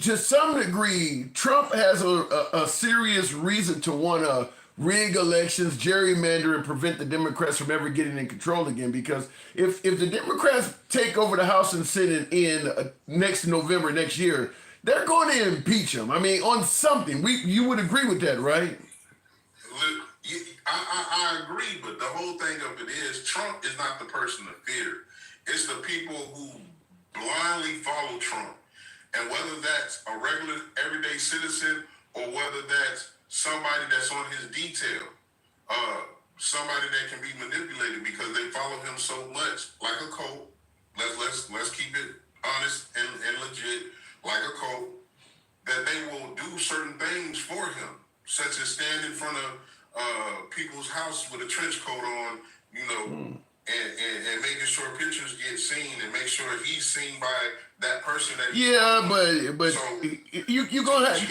to some degree, Trump has a serious reason to want to rig elections, gerrymander, and prevent the Democrats from ever getting in control again. Because if the Democrats take over the House and Senate in next November, next year, they're going to impeach him. I mean, on something. You would agree with that, right? I agree, but the whole thing of it is Trump is not the person to fear. It's the people who blindly follow Trump. And whether that's a regular, everyday citizen or whether that's somebody that's on his detail, somebody that can be manipulated because they follow him so much, like a cult. Let's keep it honest and legit, like a cult, that they will do certain things for him, such as stand in front of people's house with a trench coat on, you know, and making sure pictures get seen and make sure he's seen by that person that. Yeah, but so, you gonna have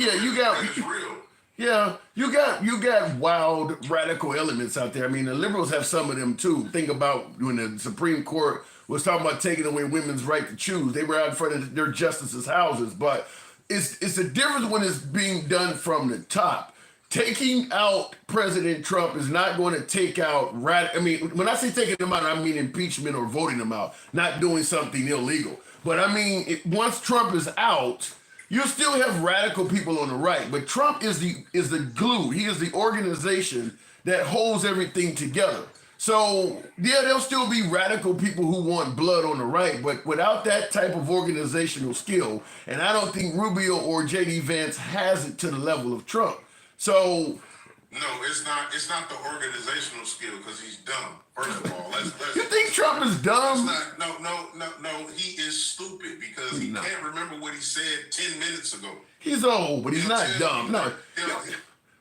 you got wild radical elements out there. I mean, the liberals have some of them too. Think about when the Supreme Court was talking about taking away women's right to choose. They were out in front of their justices' houses, but it's a difference when it's being done from the top. Taking out President Trump is not going to take out I mean, when I say taking him out, I mean impeachment or voting him out, not doing something illegal. But I mean, once Trump is out, you'll still have radical people on the right. But Trump is the glue. He is the organization that holds everything together. So yeah, there'll still be radical people who want blood on the right, but without that type of organizational skill, and I don't think Rubio or J.D. Vance has it to the level of Trump. So No, it's not. It's not the organizational skill because he's dumb. First of all, let's. You think Trump is dumb? No. He is stupid because he can't remember what he said 10 minutes ago. He's old, but he's not dumb. No,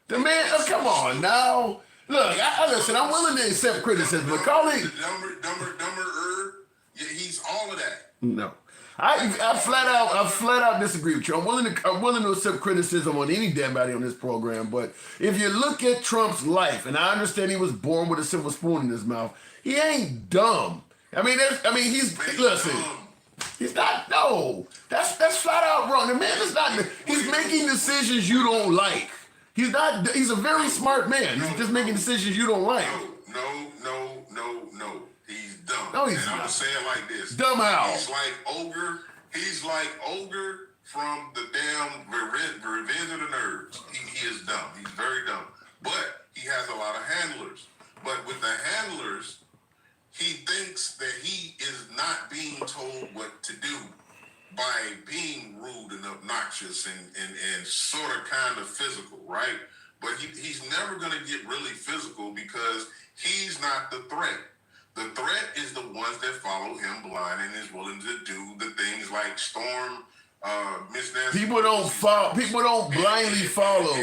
the man. Come on now. Look, listen. I'm willing to accept criticism, but call it dumber. Yeah, he's all of that. No. I flat out disagree with you. I'm willing to accept criticism on any damn body on this program, but if you look at Trump's life, and I understand he was born with a silver spoon in his mouth, he ain't dumb. He's not. No, that's flat out wrong. The man is not. He's making decisions you don't like. He's not. He's a very smart man. He's just making decisions you don't like. No. He's dumb. No, he's and not. I'm gonna say it like this. Dumb how? He's like ogre from the damn Revenge of the Nerds. He is dumb. He's very dumb. But he has a lot of handlers. But with the handlers, he thinks that he is not being told what to do by being rude and obnoxious and sort of kind of physical, right? But he's never going to get really physical because he's not the threat. The threat is the ones that follow him blind and is willing to do the things like storm, Miss Nancy. People don't blindly follow.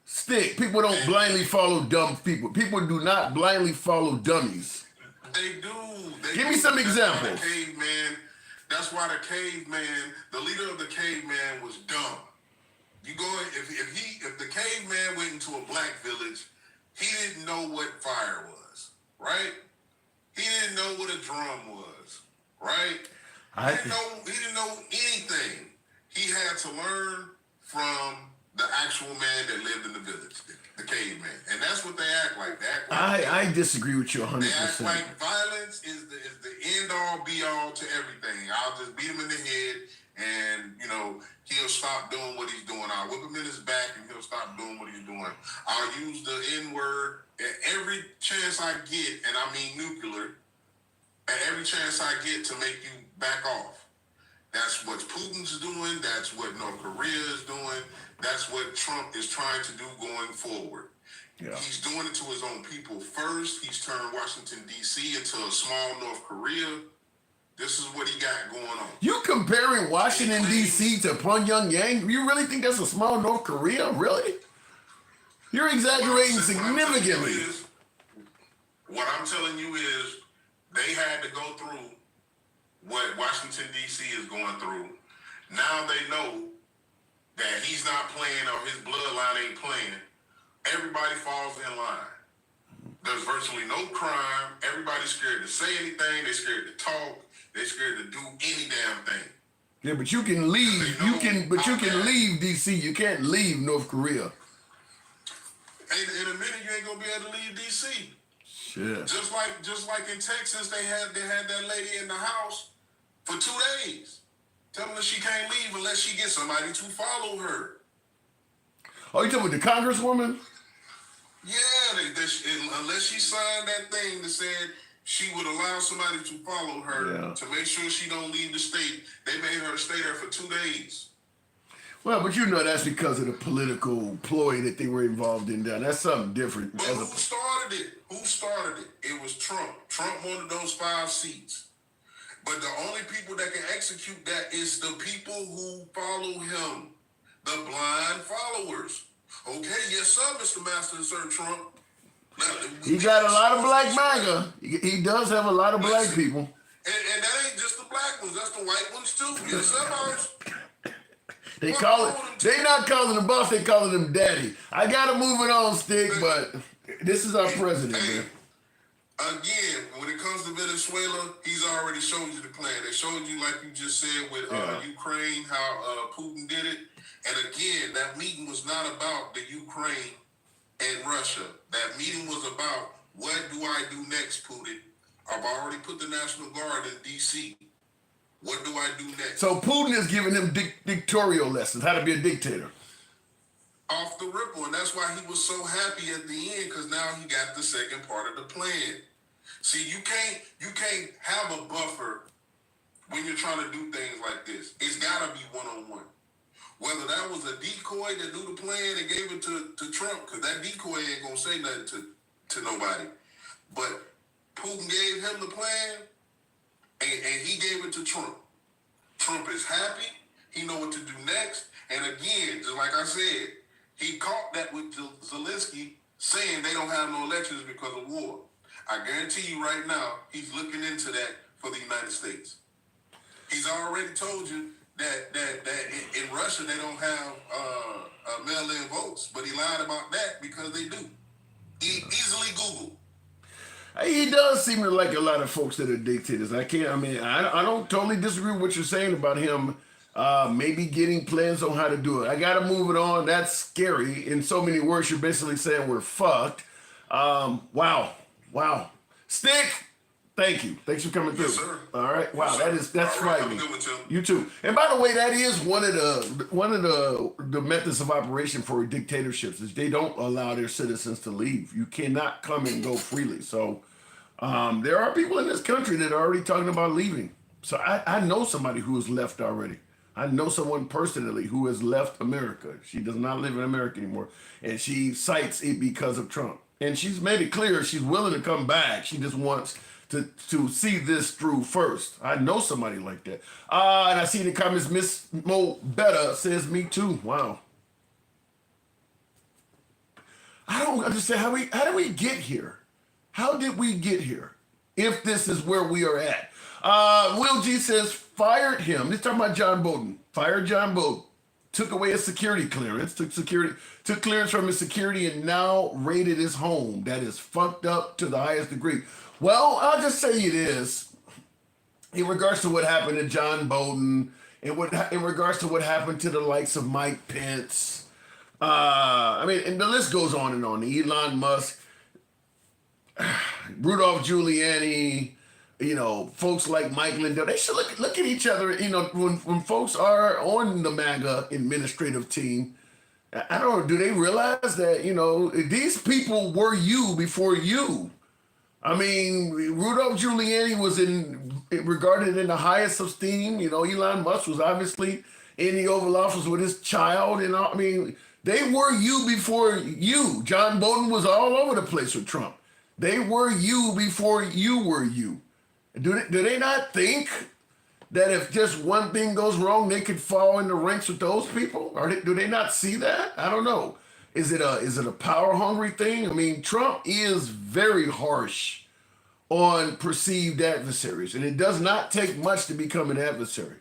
Stick. People don't blindly follow dumb people. People do not blindly follow dummies. They do. Give me some examples. That's why the caveman, the leader of the caveman was dumb. You go if the caveman went into a black village, he didn't know what fire was, right? He didn't know what a drum was, right? He didn't know anything. He had to learn from the actual man that lived in the village, the caveman, and that's what they act like. I disagree with you 100%. They act like violence is the end all be all to everything. I'll just beat him in the head, and he'll stop doing what he's doing. I'll whip him in his back, and he'll stop doing what he's doing. I'll use the N-word at every chance I get, and I mean nuclear. At every chance I get to make you back off. That's what Putin's doing. That's what North Korea is doing. That's what Trump is trying to do going forward. Yeah. He's doing it to his own people first. He's turned Washington, D.C. into a small North Korea. This is what he got going on. You comparing Washington, D.C. to Pyongyang? You really think that's a small North Korea? Really? You're exaggerating significantly. What I'm telling you is they had to go through what Washington, D.C. is going through. Now they know that he's not playing or his bloodline ain't playing. Everybody falls in line. There's virtually no crime. Everybody's scared to say anything. They're scared to talk. They're scared to do any damn thing. Yeah, but you can leave. You can leave D.C. You can't leave North Korea. In a minute, you ain't gonna be able to leave D.C. Shit. Just like in Texas, they had that lady in the house for 2 days, telling her she can't leave unless she gets somebody to follow her. Oh, you talking about the congresswoman? Yeah, unless she signed that thing that said she would allow somebody to follow her to make sure she don't leave the state, they made her stay there for 2 days. Well, but that's because of the political ploy that they were involved in down. That's something different. But who started it? It was Trump. Trump wanted those 5 seats. But the only people that can execute that is the people who follow him, the blind followers. Okay, yes, sir, Mr. Master and Sir Trump. Now, he got a lot of black MAGA. He does have a lot of black people. And that ain't just the black ones, that's the white ones too. Yes, sir. They not calling him boss, they calling him daddy. I gotta move it on, Stick, but this is our president, man. Again, when it comes to Venezuela, he's already showed you the plan. They showed you, like you just said, with Ukraine, how Putin did it. And again, that meeting was not about the Ukraine and Russia. That meeting was about, what do I do next, Putin? I've already put the National Guard in D.C. What do I do next? So Putin is giving him dictatorial lessons, how to be a dictator. Off the ripple, and that's why he was so happy at the end, because now he got the second part of the plan. See, you can't have a buffer when you're trying to do things like this. It's got to be one-on-one. Whether that was a decoy that knew the plan and gave it to Trump, because that decoy ain't gonna say nothing to nobody. But Putin gave him the plan, and he gave it to Trump. Trump is happy. He know what to do next. And again, just like I said, he caught that with Zelensky saying they don't have no elections because of war. I guarantee you right now, he's looking into that for the United States. He's already told you that in Russia they don't have mail-in votes, but he lied about that because they do. Easily Google. He does seem to like a lot of folks that are dictators. I don't totally disagree with what you're saying about him maybe getting plans on how to do it. I got to move it on. That's scary. In so many words, you're basically saying we're fucked. Wow. Stick, thank you. Thanks for coming through. Yes, sir. All right. Wow, Yes, that's frightening. Have a good one, Tim. You too. And by the way, that is one of the methods of operation for dictatorships is they don't allow their citizens to leave. You cannot come and go freely. So there are people in this country that are already talking about leaving. So I know somebody who has left already. I know someone personally who has left America. She does not live in America anymore. And she cites it because of Trump. And she's made it clear she's willing to come back. She just wants to see this through first. I know somebody like that. And I see in the comments, Miss Mo Betta says, me too. Wow. I don't understand how do we get here? How did we get here? If this is where we are at. Will G says, fired him. He's talking about John Bolton. Fired John Bolton. Took away his security clearance. Took clearance from his security and now raided his home. That is fucked up to the highest degree. Well, I'll just say it is. In regards to what happened to John Bolton, and in regards to what happened to the likes of Mike Pence, and the list goes on and on. Elon Musk, Rudolph Giuliani, folks like Mike Lindell, they should look at each other. When folks are on the MAGA administrative team, I don't know, do they realize that, these people were you before you? I mean, Rudolph Giuliani was regarded in the highest esteem. Elon Musk was obviously in the Oval Office with his child. They were you before you. John Bolton was all over the place with Trump. They were you before you were you. Do they not think that if just one thing goes wrong, they could fall in the ranks with those people? Do they not see that? I don't know. Is it a power hungry thing? Trump is very harsh on perceived adversaries, and it does not take much to become an adversary.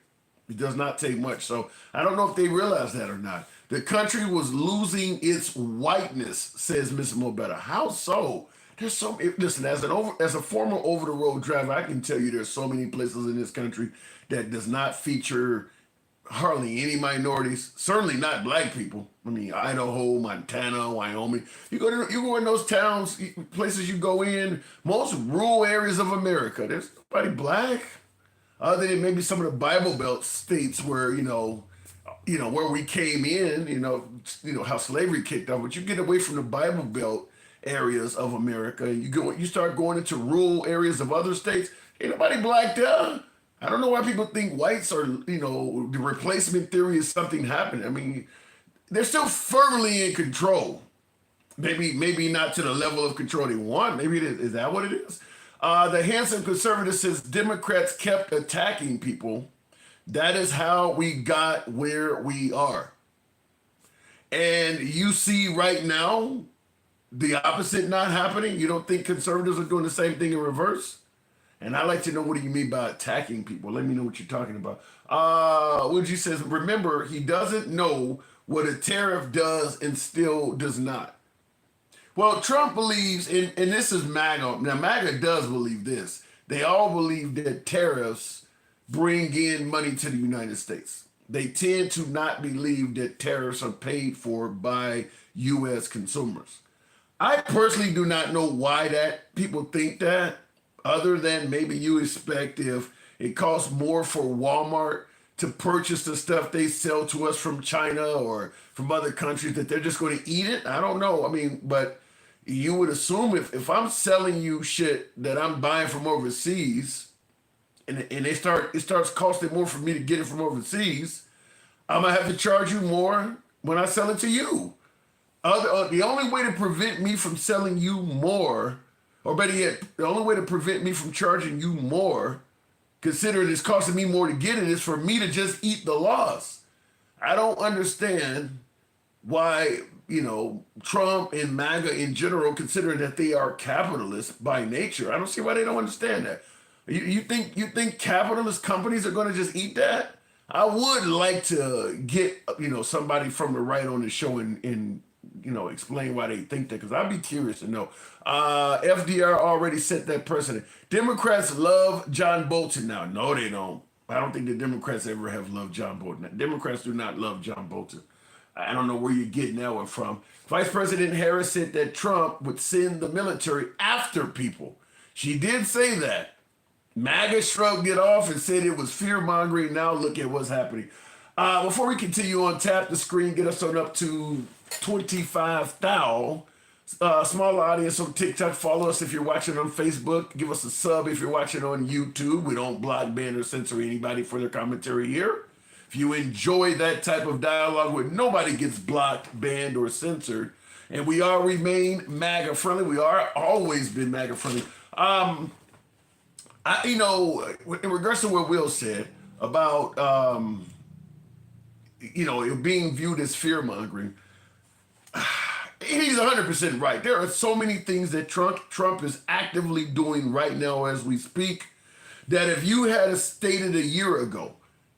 It does not take much. So I don't know if they realize that or not. The country was losing its whiteness, says Mr. Mobetta. How so? Listen, as a former over-the-road driver, I can tell you there's so many places in this country that does not feature hardly any minorities, certainly not black people. Idaho, Montana, Wyoming. You go in those towns, places you go in, most rural areas of America, there's nobody black. Other than maybe some of the Bible Belt states where, where we came in, how slavery kicked off. But you get away from the Bible Belt areas of America, you start going into rural areas of other states, ain't nobody black there. I don't know why people think whites are, the replacement theory is something happening. They're still firmly in control. Maybe not to the level of control they want. Maybe is that what it is? The handsome conservative says Democrats kept attacking people. That is how we got where we are. And you see right now, the opposite not happening. You don't think conservatives are doing the same thing in reverse? And I'd like to know, what do you mean by attacking people? Let me know what you're talking about. Woodgie says, remember, he doesn't know what a tariff does and still does not. Well, Trump believes, and this is MAGA. Now, MAGA does believe this. They all believe that tariffs bring in money to the United States. They tend to not believe that tariffs are paid for by U.S. consumers. I personally do not know why that people think that, other than maybe you expect if it costs more for Walmart to purchase the stuff they sell to us from China or from other countries, that they're just going to eat it. I don't know. But you would assume if I'm selling you shit that I'm buying from overseas and it starts costing more for me to get it from overseas, I'm gonna have to charge you more when I sell it to you. The only way to prevent me from selling you more, or better yet, the only way to prevent me from charging you more, considering it's costing me more to get it, is for me to just eat the loss. I don't understand why, Trump and MAGA in general, considering that they are capitalists by nature. I don't see why they don't understand that. You think capitalist companies are going to just eat that? I would like to get somebody from the right on the show and explain why they think that, because I'd be curious to know. FDR already set that precedent. Democrats love John Bolton now. No, they don't. I don't think the Democrats ever have loved John Bolton. Democrats do not love John Bolton. I don't know where you're getting that one from. Vice President Harris said that Trump would send the military after people. She did say that. MAGA shrugged it off and said it was fear-mongering. Now look at what's happening. Before we continue on, tap the screen, get us on up to 25,000. Smaller audience on TikTok. Follow us if you're watching on Facebook. Give us a sub if you're watching on YouTube. We don't block, ban, or censor anybody for their commentary here. If you enjoy that type of dialogue where nobody gets blocked, banned, or censored, and we all remain MAGA friendly. We are always been MAGA friendly. In regards to what Will said about, it being viewed as fear mongering, he's 100% right. There are so many things that Trump is actively doing right now as we speak that if you had stated a year ago,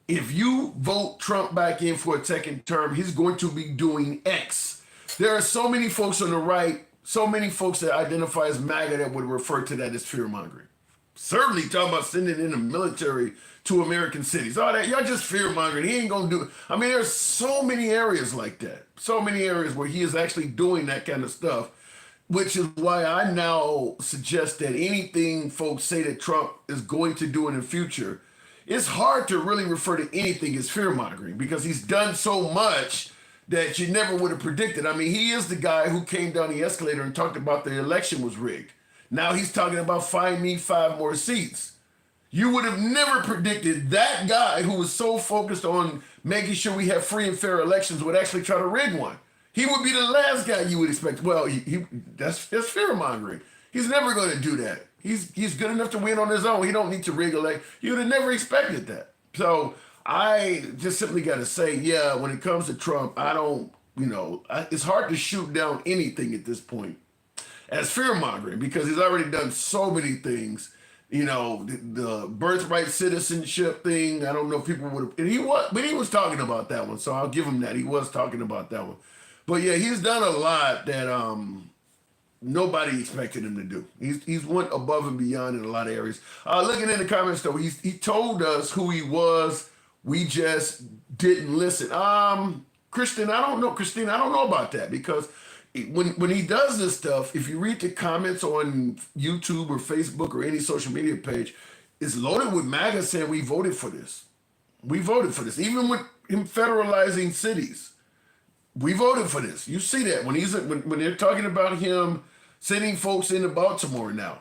if you vote Trump back in for a second term, he's going to be doing X. There are so many folks on the right, so many folks that identify as MAGA that would refer to that as fear mongering. Certainly talking about sending in the military to American cities. All that, y'all just fear mongering. He ain't gonna do it. I mean, there's so many areas like that. So many areas where he is actually doing that kind of stuff, which is why I now suggest that anything folks say that Trump is going to do in the future, it's hard to really refer to anything as fear mongering because he's done so much that you never would have predicted. I mean, he is the guy who came down the escalator and talked about the election was rigged. Now he's talking about find me 5 more seats. You would have never predicted that guy who was so focused on making sure we have free and fair elections would actually try to rig one. He would be the last guy you would expect. Well, that's fear mongering. He's never going to do that. He's good enough to win on his own. He don't need to rig elect. You would have never expected that. So I just simply got to say, yeah, when it comes to Trump, I don't, it's hard to shoot down anything at this point as fear-mongering because he's already done so many things. The birthright citizenship thing, I don't know if people would have, but he was talking about that one, so I'll give him that. He was talking about that one. But yeah, he's done a lot that nobody expected him to do. He's went above and beyond in a lot of areas. Looking in the comments though, he told us who he was. We just didn't listen. Christine, I don't know about that because when he does this stuff, if you read the comments on YouTube or Facebook or any social media page, it's loaded with MAGA saying we voted for this. We voted for this. Even with him federalizing cities, we voted for this. You see that when they're talking about him sending folks into Baltimore now.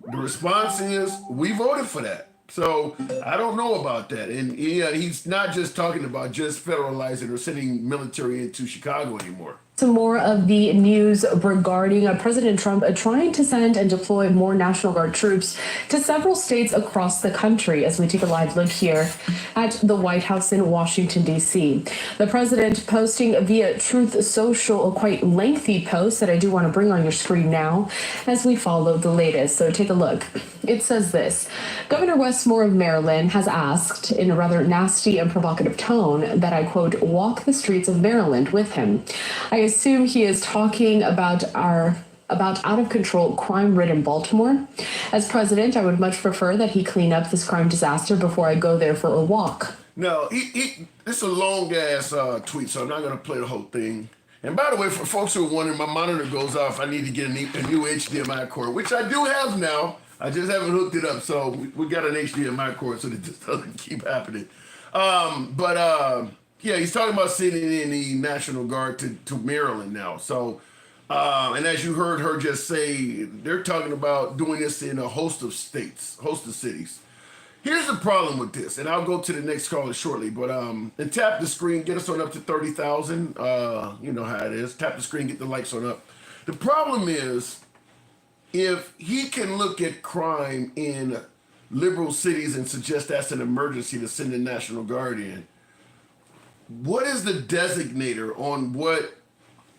The response is we voted for that. So I don't know about that. And yeah, he's not just talking about just federalizing or sending military into Chicago anymore. Some more of the news regarding President Trump trying to send and deploy more National Guard troops to several states across the country as we take a live look here at the White House in Washington, D.C. The president posting via Truth Social a quite lengthy post that I do want to bring on your screen now as we follow the latest. So take a look. It says this: Governor Wes Moore of Maryland has asked in a rather nasty and provocative tone that I, quote, walk the streets of Maryland with him. I assume he is talking about out-of-control crime-ridden Baltimore. As president, I would much prefer that he clean up this crime disaster before I go there for a walk. No, it's a long-ass tweet, so I'm not going to play the whole thing. And by the way, for folks who are wondering, my monitor goes off. I need to get a new HDMI cord, which I do have now. I just haven't hooked it up, so we got an HDMI cord so that this doesn't keep happening. Yeah, he's talking about sending in the National Guard to Maryland now. So, and as you heard her just say, they're talking about doing this in a host of states, host of cities. Here's the problem with this, and I'll go to the next caller shortly. But and tap the screen, get us on up to 30,000. You know how it is. Tap the screen, get the likes on up. The problem is, if he can look at crime in liberal cities and suggest that's an emergency to send the National Guard in, what is the designator on what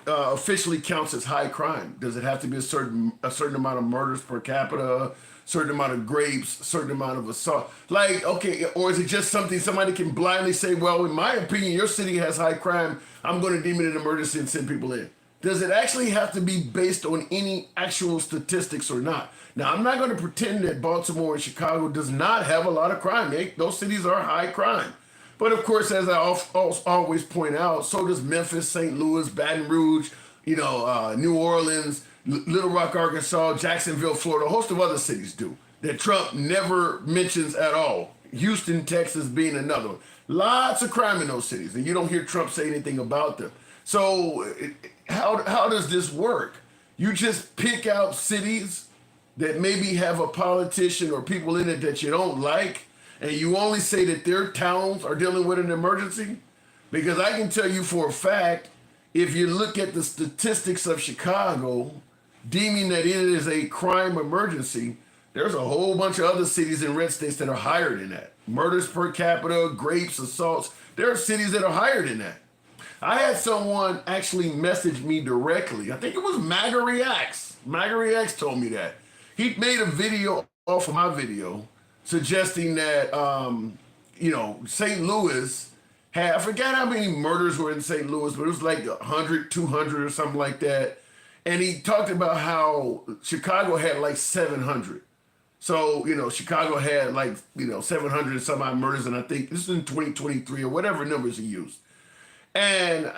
officially counts as high crime? Does it have to be a certain amount of murders per capita, certain amount of rapes, certain amount of assault? Like, okay, or is it just something somebody can blindly say, well, in my opinion, your city has high crime, I'm going to deem it an emergency and send people in? Does it actually have to be based on any actual statistics or not? Now, I'm not going to pretend that Baltimore and Chicago does not have a lot of crime. Those cities are high crime. But of course, as I always point out, so does Memphis, St. Louis, Baton Rouge, New Orleans, Little Rock, Arkansas, Jacksonville, Florida, a host of other cities do that Trump never mentions at all. Houston, Texas being another one. Lots of crime in those cities, and you don't hear Trump say anything about them. So how does this work? You just pick out cities that maybe have a politician or people in it that you don't like, and you only say that their towns are dealing with an emergency? Because I can tell you for a fact, if you look at the statistics of Chicago, deeming that it is a crime emergency, there's a whole bunch of other cities in red states that are higher than that. Murders per capita, rapes, assaults, there are cities that are higher than that. I had someone actually message me directly. I think it was MAGA Reacts. MAGA Reacts told me that. He made a video off of my video suggesting that, St. Louis had, I forgot how many murders were in St. Louis, but it was like 100, 200 or something like that. And he talked about how Chicago had like 700. So, Chicago had like, 700 and some odd murders, and I think this is in 2023 or whatever numbers he used. And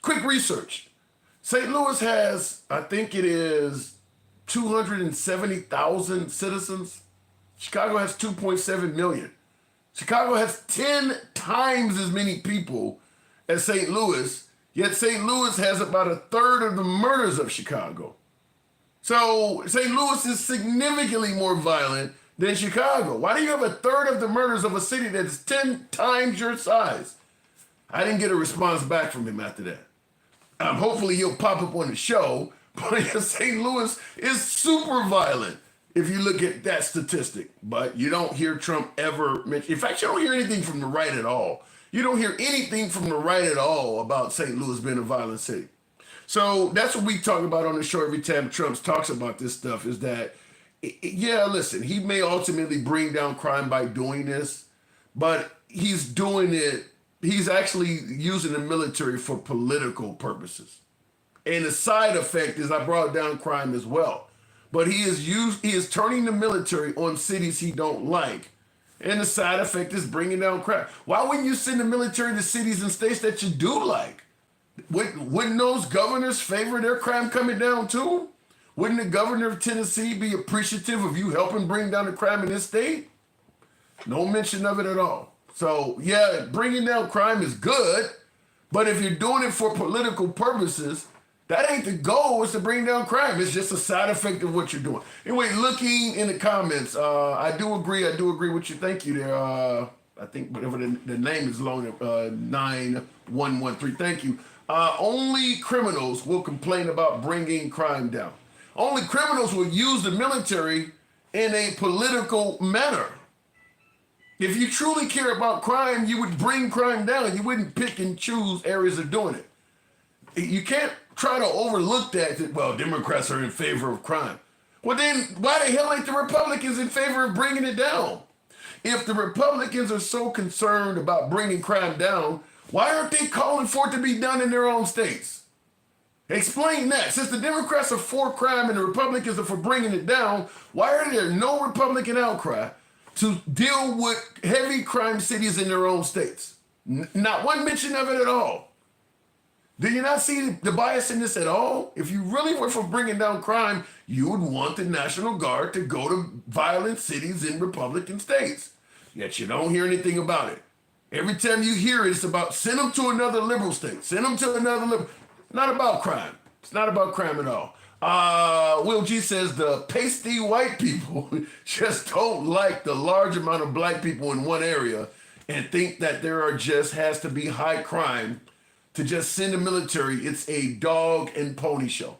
quick research, St. Louis has, I think it is 270,000 citizens. Chicago has 2.7 million. Chicago has 10 times as many people as St. Louis, yet St. Louis has about a third of the murders of Chicago. So St. Louis is significantly more violent than Chicago. Why do you have a third of the murders of a city that's 10 times your size? I didn't get a response back from him after that. Hopefully he'll pop up on the show, but St. Louis is super violent if you look at that statistic. But you don't hear Trump ever mention, in fact, you don't hear anything from the right at all. You don't hear anything from the right at all about St. Louis being a violent city. So that's what we talk about on the show every time Trump talks about this stuff, is that, yeah, listen, he may ultimately bring down crime by doing this, but he's doing it, he's actually using the military for political purposes. And the side effect is I brought down crime as well. But he is turning the military on cities he don't like. And the side effect is bringing down crime. Why wouldn't you send the military to cities and states that you do like? Wouldn't those governors favor their crime coming down too? Wouldn't the governor of Tennessee be appreciative of you helping bring down the crime in his state? No mention of it at all. So yeah, bringing down crime is good, but if you're doing it for political purposes, that ain't the goal, is to bring down crime. It's just a side effect of what you're doing. Anyway, looking in the comments, I do agree with you. Thank you there. I think whatever the name is long, 9113. Thank you. Only criminals will complain about bringing crime down. Only criminals will use the military in a political manner. If you truly care about crime, you would bring crime down. You wouldn't pick and choose areas of doing it. You can't try to overlook that, well, Democrats are in favor of crime. Well, then why the hell ain't the Republicans in favor of bringing it down? If the Republicans are so concerned about bringing crime down, why aren't they calling for it to be done in their own states? Explain that. Since the Democrats are for crime and the Republicans are for bringing it down, why are there no Republican outcry to deal with heavy crime cities in their own states? Not one mention of it at all. Do you not see the bias in this at all? If you really were for bringing down crime, you would want the National Guard to go to violent cities in Republican states. Yet you don't hear anything about it. Every time you hear it, it's about send them to another liberal state. Send them to another liberal. Not about crime. It's not about crime at all. Will G says the pasty white people just don't like the large amount of black people in one area and think that there are just has to be high crime to just send the military. It's a dog and pony show.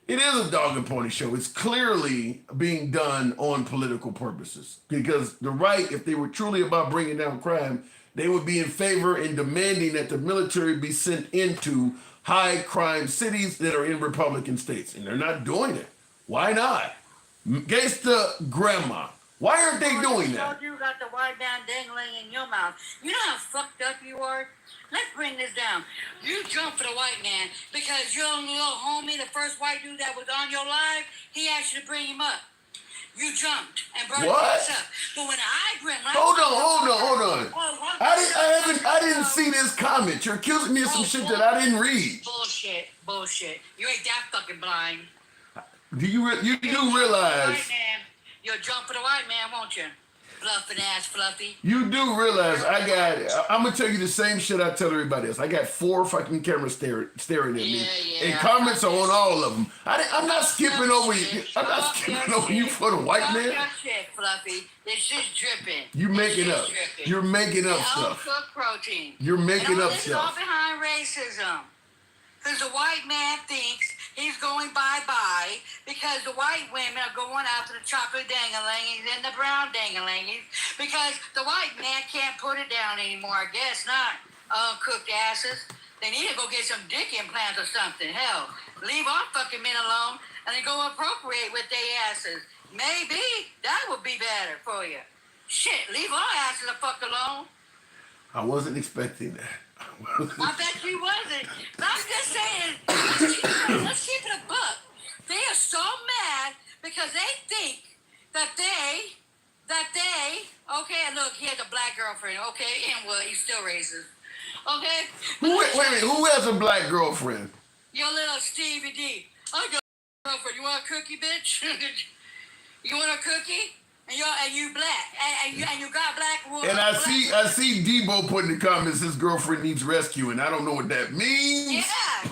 It is a dog and pony show. It's clearly being done on political purposes because the right, if they were truly about bringing down crime, they would be in favor in demanding that the military be sent into high crime cities that are in Republican states. And they're not doing it. Why not? Gangsta grandma. Why aren't they doing that? You got the white man dangling in your mouth. You know how fucked up you are? Let's bring this down. You jumped for the white man because your little homie, the first white dude that was on your live, he asked you to bring him up. You jumped and brought What? him up. But when I bring Hold on. I didn't see this comment. You're accusing me of some shit that I didn't read. Bullshit. You ain't that fucking blind. Do you do realize? White man. You'll jump for the white man, won't you? Fluffing ass, Fluffy. You do realize I'm gonna tell you the same shit I tell everybody else. I got 4 fucking cameras staring at me. Yeah. And comments are on all of them. I'm not skipping over you. I'm not skipping over you for the white man. Your shit, Fluffy. This shit's dripping. You making up. You're making up stuff. Cooked protein. You're making up This is all stuff. behind racism. Because the white man thinks he's going bye-bye because the white women are going after the chocolate dangalangers and the brown dangalangers because the white man can't put it down anymore. I guess not. Cooked asses. They need to go get some dick implants or something. Hell, leave our fucking men alone and then go appropriate with their asses. Maybe that would be better for you. Shit, leave our asses the fuck alone. I wasn't expecting that. I bet you wasn't. But I'm just saying, let's keep it a buck. They are so mad because they think that they, okay, look, he has a black girlfriend, okay, and well, he's still racist, okay? Wait a minute, who has a black girlfriend? Your little Stevie D. I got a girlfriend. You want a cookie, bitch? You want a cookie? And you black, and you got black woman. And I see Debo put in the comments his girlfriend needs rescuing. I don't know what that means. Yeah,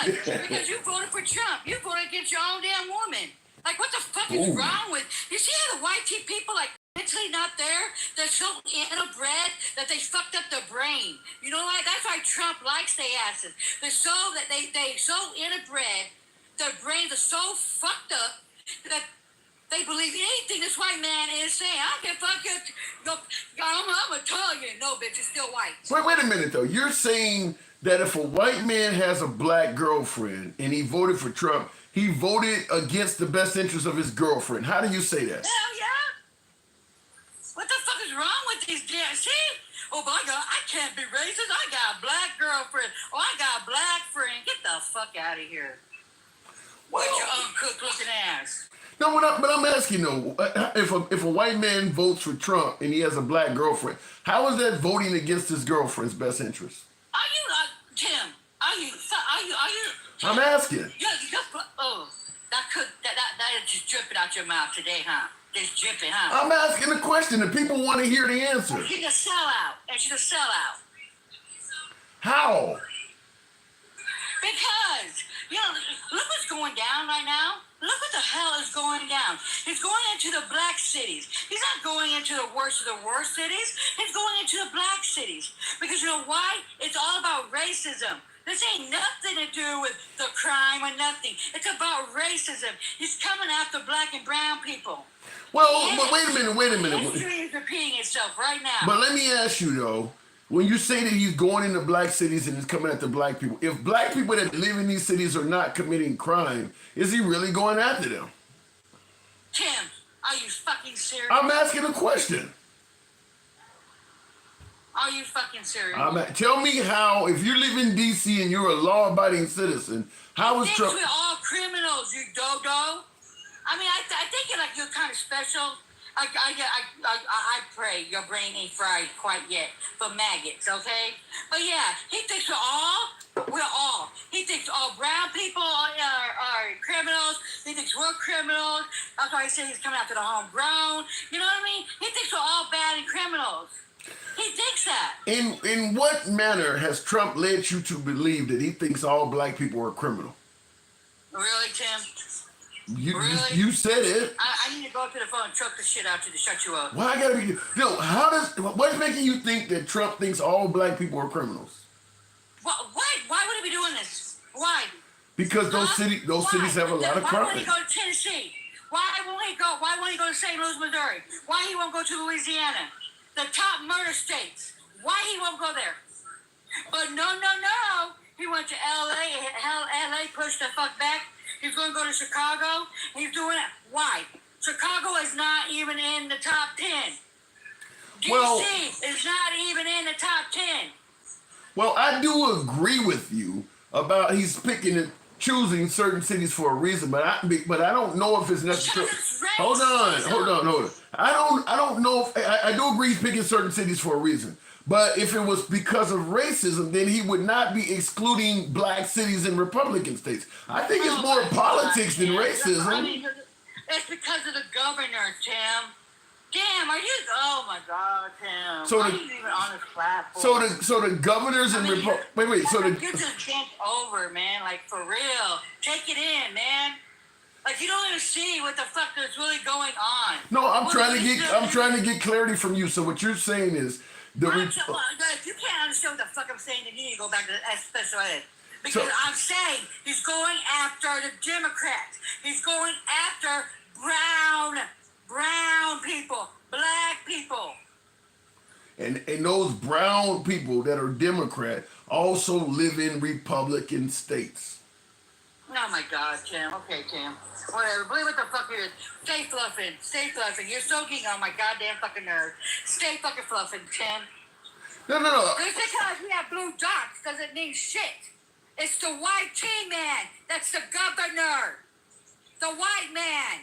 it does. Because you voted for Trump. You voted against your own damn woman. Like, what the fuck is wrong with? You see how the white people like mentally not there? They're so inbred that they fucked up their brain. You know what? That's why Trump likes their asses. They're so that they so inbred. Their brains are so fucked up that they believe anything this white man is saying. I don't give a fuck. I'm Italian. No, bitch, it's still white. Wait a minute, though. You're saying that if a white man has a black girlfriend and he voted for Trump, he voted against the best interest of his girlfriend. How do you say that? Hell yeah. What the fuck is wrong with these damn... See? Oh, my God, I can't be racist. I got a black girlfriend. Oh, I got a black friend. Get the fuck out of here. With your uncooked looking ass. No, but I'm asking though, if a white man votes for Trump and he has a black girlfriend, how is that voting against his girlfriend's best interest? Are you, Tim? Are you? Tim? I'm asking. Yeah, that is just dripping out your mouth today, huh? Just dripping, huh? I'm asking the question and people want to hear the answer. She's a sellout. And she's a sellout. How? Because, look what's going down right now. Look what the hell is going down. He's going into the black cities. He's not going into the worst of the worst cities. He's going into the black cities. Because you know why? It's all about racism. This ain't nothing to do with the crime or nothing. It's about racism. He's coming after black and brown people. Well, but wait a minute. History is repeating itself right now. But let me ask you though, when you say that he's going into black cities and he's coming after black people, if black people that live in these cities are not committing crime, is he really going after them? Tim, are you fucking serious? I'm asking a question. Are you fucking serious? Tell me how, if you live in D.C. and you're a law-abiding citizen, how is Trump... We're all criminals, you dodo. I mean, I think you're kind of special. I pray your brain ain't fried quite yet for maggots, okay? But yeah, he thinks we're all. He thinks all brown people are criminals. He thinks we're criminals. That's why he said he's coming after the homegrown. You know what I mean? He thinks we're all bad and criminals. He thinks that. In what manner has Trump led you to believe that he thinks all black people are criminal? Really, Tim? You said it. I need to go up to the phone and choke the shit out you to shut you up. Why I gotta be? No, what's making you think that Trump thinks all black people are criminals? Why would he be doing this? Why? Because those cities have a lot of crime. Why won't he go to Tennessee? Why won't he go to St. Louis, Missouri? Why he won't go to Louisiana? The top murder states. Why he won't go there? But no. He went to LA. Hell, LA pushed the fuck back. He's going to go to Chicago. He's doing it. Why? Chicago is not even in the top 10. DC is not even in the top 10. Well, I do agree with you about he's picking and choosing certain cities for a reason, but I don't know if it's necessary. Hold on. I don't know if I do agree he's picking certain cities for a reason. But if it was because of racism, then he would not be excluding black cities and Republican states. I think it's more politics than racism. I mean, it's because of the governor, Tim. Damn, are you? Oh my God, Tim. So are you even on this platform? So the governors and wait. So you just bent over, man. Like for real. Take it in, man. Like you don't even see what the fuck is really going on. No, I'm trying to get clarity from you. So what you're saying is if you can't understand what the fuck I'm saying, then you need to go back to the special ed. Because I'm saying he's going after the Democrats. He's going after brown people, black people. And those brown people that are Democrat also live in Republican states. Oh my God, Tim. Okay, Tim. Whatever. Believe what the fuck it is. Stay fluffing. You're soaking on my goddamn fucking nerve. Stay fucking fluffing, Tim. No. Just because we have blue dots doesn't mean shit. It's the white T-man. That's the governor. The white man.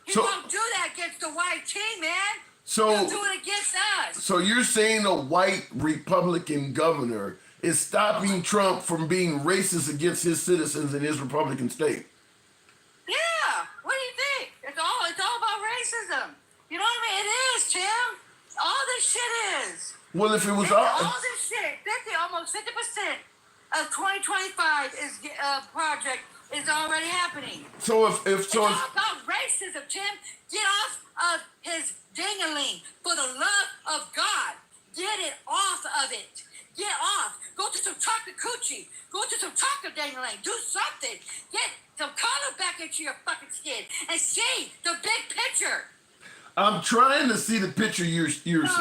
He won't do that against the white T-man. He'll do it against us. So you're saying a white Republican governor is stopping Trump from being racist against his citizens in his Republican state? Yeah. What do you think? It's all about racism. You know what I mean? It is, Tim. All this shit is. Well, if it was all this shit, almost 50% of 2025 project is already happening. So it's all about racism, Tim. Get off of his ding-a-ling for the love of God. Get it off of it. Get off. Go to some chocolate coochie. Go to some chocolate dang-a-ling. Do something. Get some color back into your fucking skin and see the big picture. I'm trying to see the picture you're No,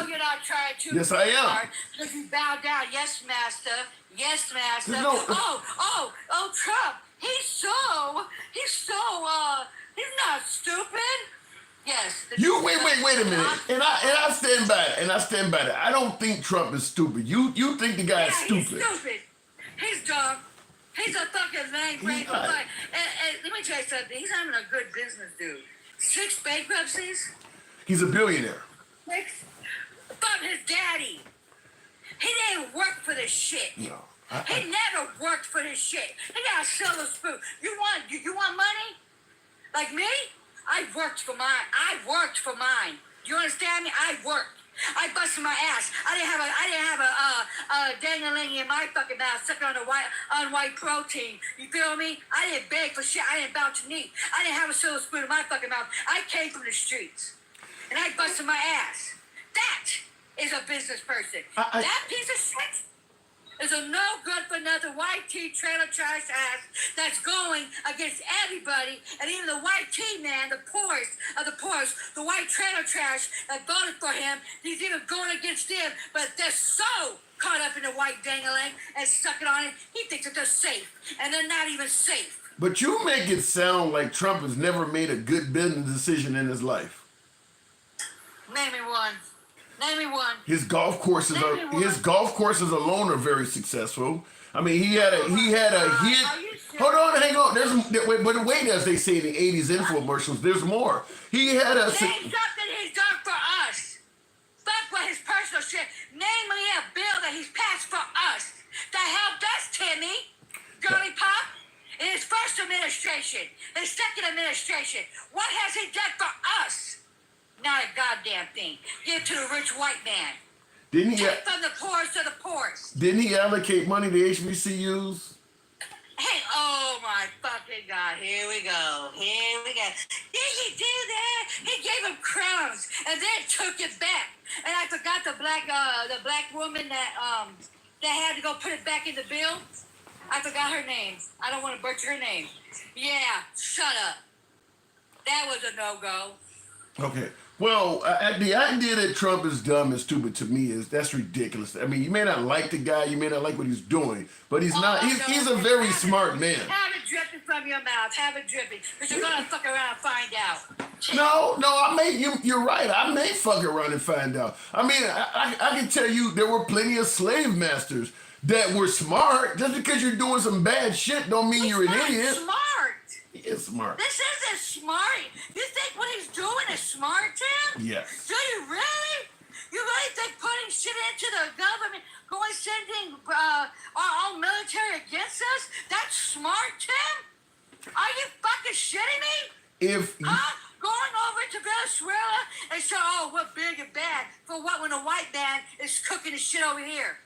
you're not trying to. Yes, I am. Because you bow down. Yes, master. Yes, master. No. Oh, Trump. He's not stupid. Yes. You wait a minute. And I stand by it. I don't think Trump is stupid. You think the guy is stupid. He's stupid. He's dumb. He's a fucking lame brain. And let me tell you something. He's having a good business, dude. 6 bankruptcies. He's a billionaire. 6 from his daddy. He didn't work for this shit. No. He never worked for this shit. He got a silver spoon. You want money? Like me? I worked for mine. Do you understand me? I worked. I busted my ass. I didn't have a dang-a-ling in my fucking mouth sucking on white protein. You feel me? I didn't beg for shit. I didn't bow to knee. I didn't have a silver spoon in my fucking mouth. I came from the streets. And I busted my ass. That is a business person. That piece of shit is a no good for nothing white tea trailer trash ass that's going against everybody, and even the white tea man, the poorest of the poorest, the white trailer trash that voted for him, he's even going against them, but they're so caught up in the white dangling and sucking on it, he thinks that they're safe, and they're not even safe. But you make it sound like Trump has never made a good business decision in his life. Name me one. His golf courses alone are very successful. I mean, he had a hit. Hold on, hang on. But wait, as they say in the '80s infomercials, there's more. He had a. Name something he's done for us. Fuck what his personal shit. Name me a bill that he's passed for us that helped us, Timmy, Girly Pop, in his first administration, his second administration. What has he done for us? Not a goddamn thing. Give it to the rich white man. Didn't he? Take from the poorest to the poorest. Didn't he allocate money to HBCUs? Hey, oh my fucking fucking God. Here we go. Here we go. Did he do that? He gave him crumbs and then took it back. And I forgot the black woman that had to go put it back in the bill. I forgot her name. I don't want to butcher her name. Yeah, shut up. That was a no-go. Okay. Well, the idea that Trump is dumb and stupid to me that's ridiculous. I mean, you may not like the guy, you may not like what he's doing, but he's not. He's a very smart man. Have it dripping from your mouth. Have it dripping, because you're gonna fuck around and find out. No, you're right. I may fuck around and find out. I mean, I can tell you there were plenty of slave masters that were smart. Just because you're doing some bad shit don't mean you're an idiot. Smart. He is smart. This isn't smart. You think what he's doing is smart, Tim? Yes. Do you really? You really think putting shit into the government, sending our own military against us, that's smart, Tim? Are you fucking shitting me? Going over to Venezuela and say, oh, we're big and bad. For what, when a white man is cooking the shit over here?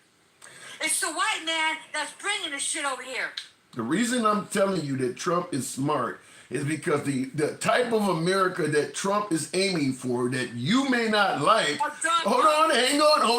It's the white man that's bringing the shit over here. The reason I'm telling you that Trump is smart is because the type of America that Trump is aiming for that you may not like. Hold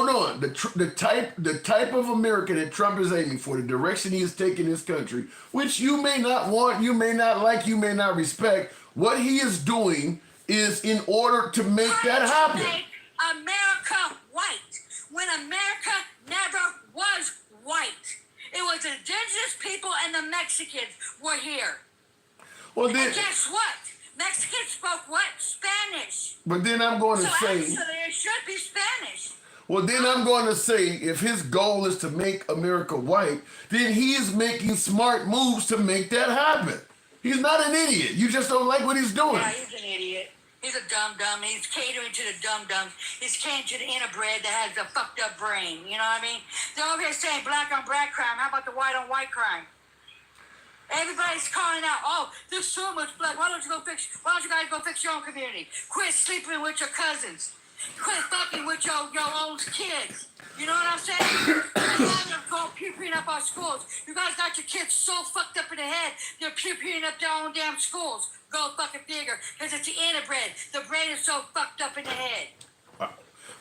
on. The type of America that Trump is aiming for, the direction he is taking this country, which you may not want, you may not like, you may not respect. What he is doing is in order to make that happen. Make America white when America never was white. It was the indigenous people and the Mexicans were here. Well, then, and guess what? Mexicans spoke what? Spanish. But then I'm going to say... actually, it should be Spanish. Well, then I'm going to say, if his goal is to make America white, then he is making smart moves to make that happen. He's not an idiot. You just don't like what he's doing. Yeah, he's an idiot. He's a dum-dum. He's catering to the dum-dums. He's catering to the interbred that has a fucked up brain. You know what I mean? They're over here saying black on black crime. How about the white on white crime? Everybody's calling out, oh, there's so much blood. Why don't you guys go fix your own community? Quit sleeping with your cousins. Quit fucking with your own kids. You know what I'm saying? You guys are going pew-pewing up our schools. You guys got your kids so fucked up in the head, they're pew-pewing up their own damn schools. Go fucking figure. Because it's the interbred. The brain is so fucked up in the head.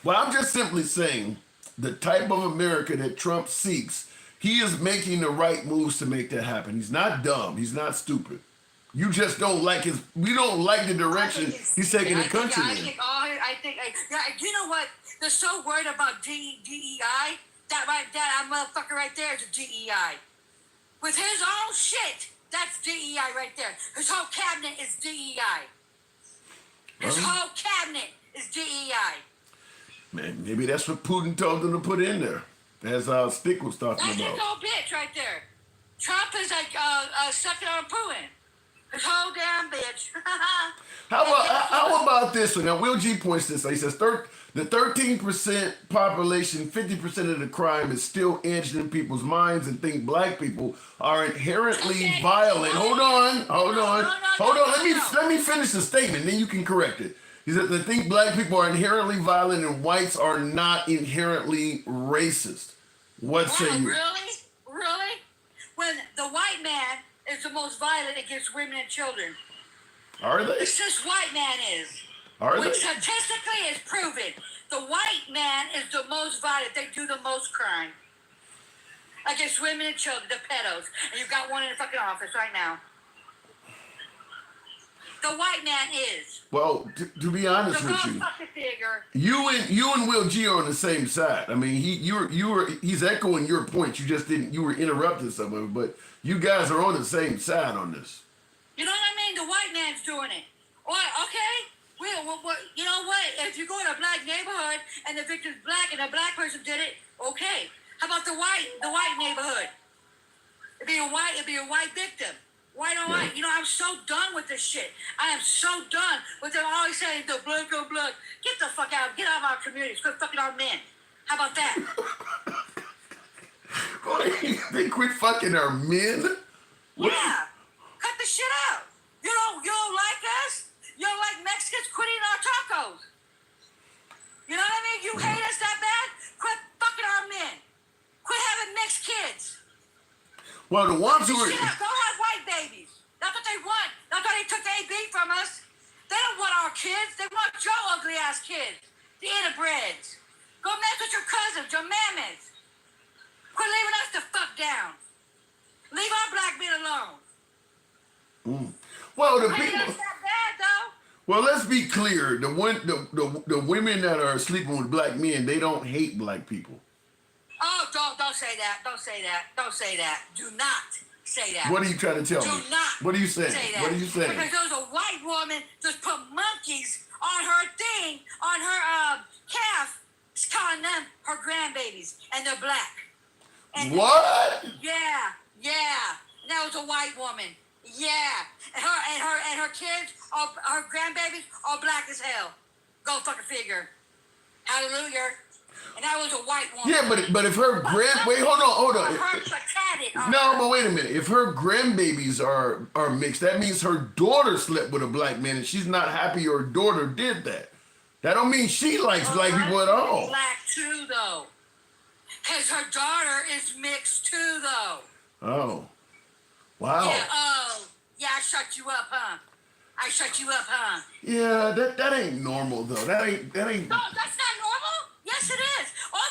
Well, I'm just simply saying the type of America that Trump seeks, he is making the right moves to make that happen. He's not dumb. He's not stupid. You just don't like we don't like the direction he's taking the country in. You know what? They're so worried about DEI. That motherfucker right there is a DEI. With his own shit, that's DEI right there. His whole cabinet is DEI. His whole cabinet is DEI. Man, maybe that's what Putin told them to put in there. As Stick was talking That's about. his old bitch right there. Trump is like sucking on Putin. His whole damn bitch. How about this one? Now, Will G points this out. He says the 13% population, 50% of the crime is still edged in people's minds and think black people are inherently violent. Hold on. Let me finish the statement, then you can correct it. He said they think black people are inherently violent and whites are not inherently racist. What say you? Really? When the white man is the most violent against women and children. Are they? It's just white man is. Are they? Statistically is proven. The white man is the most violent. They do the most crime. Against women and children, the pedos. And you've got one in the fucking office right now. The white man is. Well, to be honest with you, you and Will G are on the same side. I mean, he's echoing your point. You were interrupting some of it, but you guys are on the same side on this. You know what I mean? The white man's doing it. Okay? Well, you know what? If you go in a black neighborhood and the victim's black and a black person did it, okay. How about the white neighborhood? It'd be a white victim. White on white. You know, I'm so done with this shit. I am so done with them always saying the blood go blood. Get the fuck out. Get out of our communities. Quit fucking our men. How about that? They quit fucking our men? Yeah. Cut the shit out. You don't like us? You don't like Mexicans? Quit eating our tacos. You know what I mean? You hate us that bad? Quit fucking our men. Quit having mixed kids. Well, the ones who are... Go have white babies. That's what they want. That's why they took the AB from us. They don't want our kids. They want your ugly ass kids. The interbreeds. Go mess with your cousins, your mammies. Quit leaving us the fuck down. Leave our black men alone. Well, the Ain't people. that bad though? Well, let's be clear. The women that are sleeping with black men, they don't hate black people. Oh, don't say that. Don't say that. Don't say that. Do not say that. What are you trying to tell Do me? not What are you saying? say that. What are you saying? Because there was a white woman just put monkeys on her thing, on her calf, calling them her grandbabies, and they're black. And What? Yeah. And that was a white woman. Yeah. And her kids, her grandbabies, are black as hell. Go fucking figure. Hallelujah. And that was a white woman. Yeah, but if her wait, hold on. No, but wait a minute. If her grandbabies are mixed, that means her daughter slept with a black man, and she's not happy her daughter did that. That don't mean she likes black people at all. Black too, though. Because her daughter is mixed too, though. Oh, wow. Yeah, I shut you up, huh? Yeah, that ain't normal though. That ain't. No, that's not normal. Yes, it is. All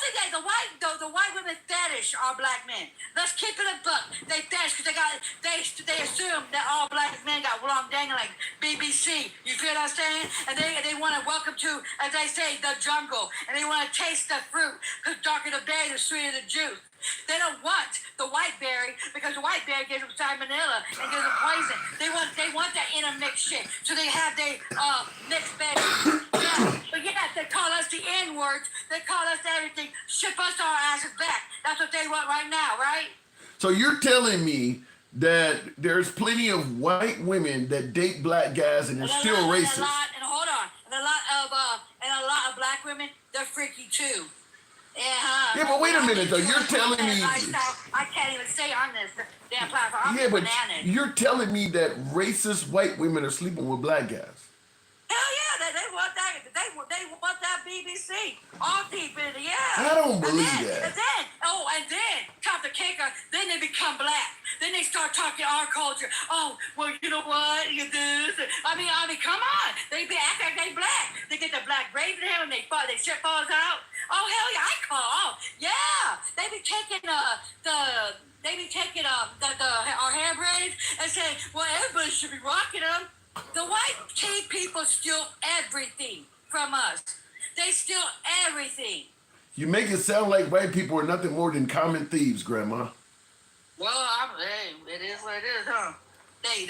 the white women fetish our black men. Let's keep it a buck. They fetish because they assume that all black men got long dangling BBC. You feel what I'm saying? And they want to welcome to, as they say, the jungle. And they want to taste the fruit because darker the berry, the sweeter the juice. They don't want the white berry because the white berry gives them salmonella and gives them poison. They want that intermixed shit. So they have their mixed berry. Yeah. But yeah, they call us the N-words. They call us everything. Ship us our asses back. That's what they want right now, right? So you're telling me that there's plenty of white women that date black guys and they're still racist. And hold on. And a lot of black women, they're freaky too. Yeah, but wait a minute though. You're telling me. I can't even say on this damn platform. Yeah, but bananas. you're telling me that racist white women are sleeping with black guys. Hell yeah, they want that. They want that BBC. All deep in the I don't believe that. And then top the kicker. Then they become black. Then they start talking our culture. Oh, well, you know what? You this. I mean, come on. They act like they black. They get the black braids in hair and their shit falls out. Oh hell yeah, I call. Oh yeah, they be taking our hair braids and saying, well, everybody should be rocking them. The white people steal everything from us. They steal everything. You make it sound like white people are nothing more than common thieves, Grandma. Well, it is what it is, huh? They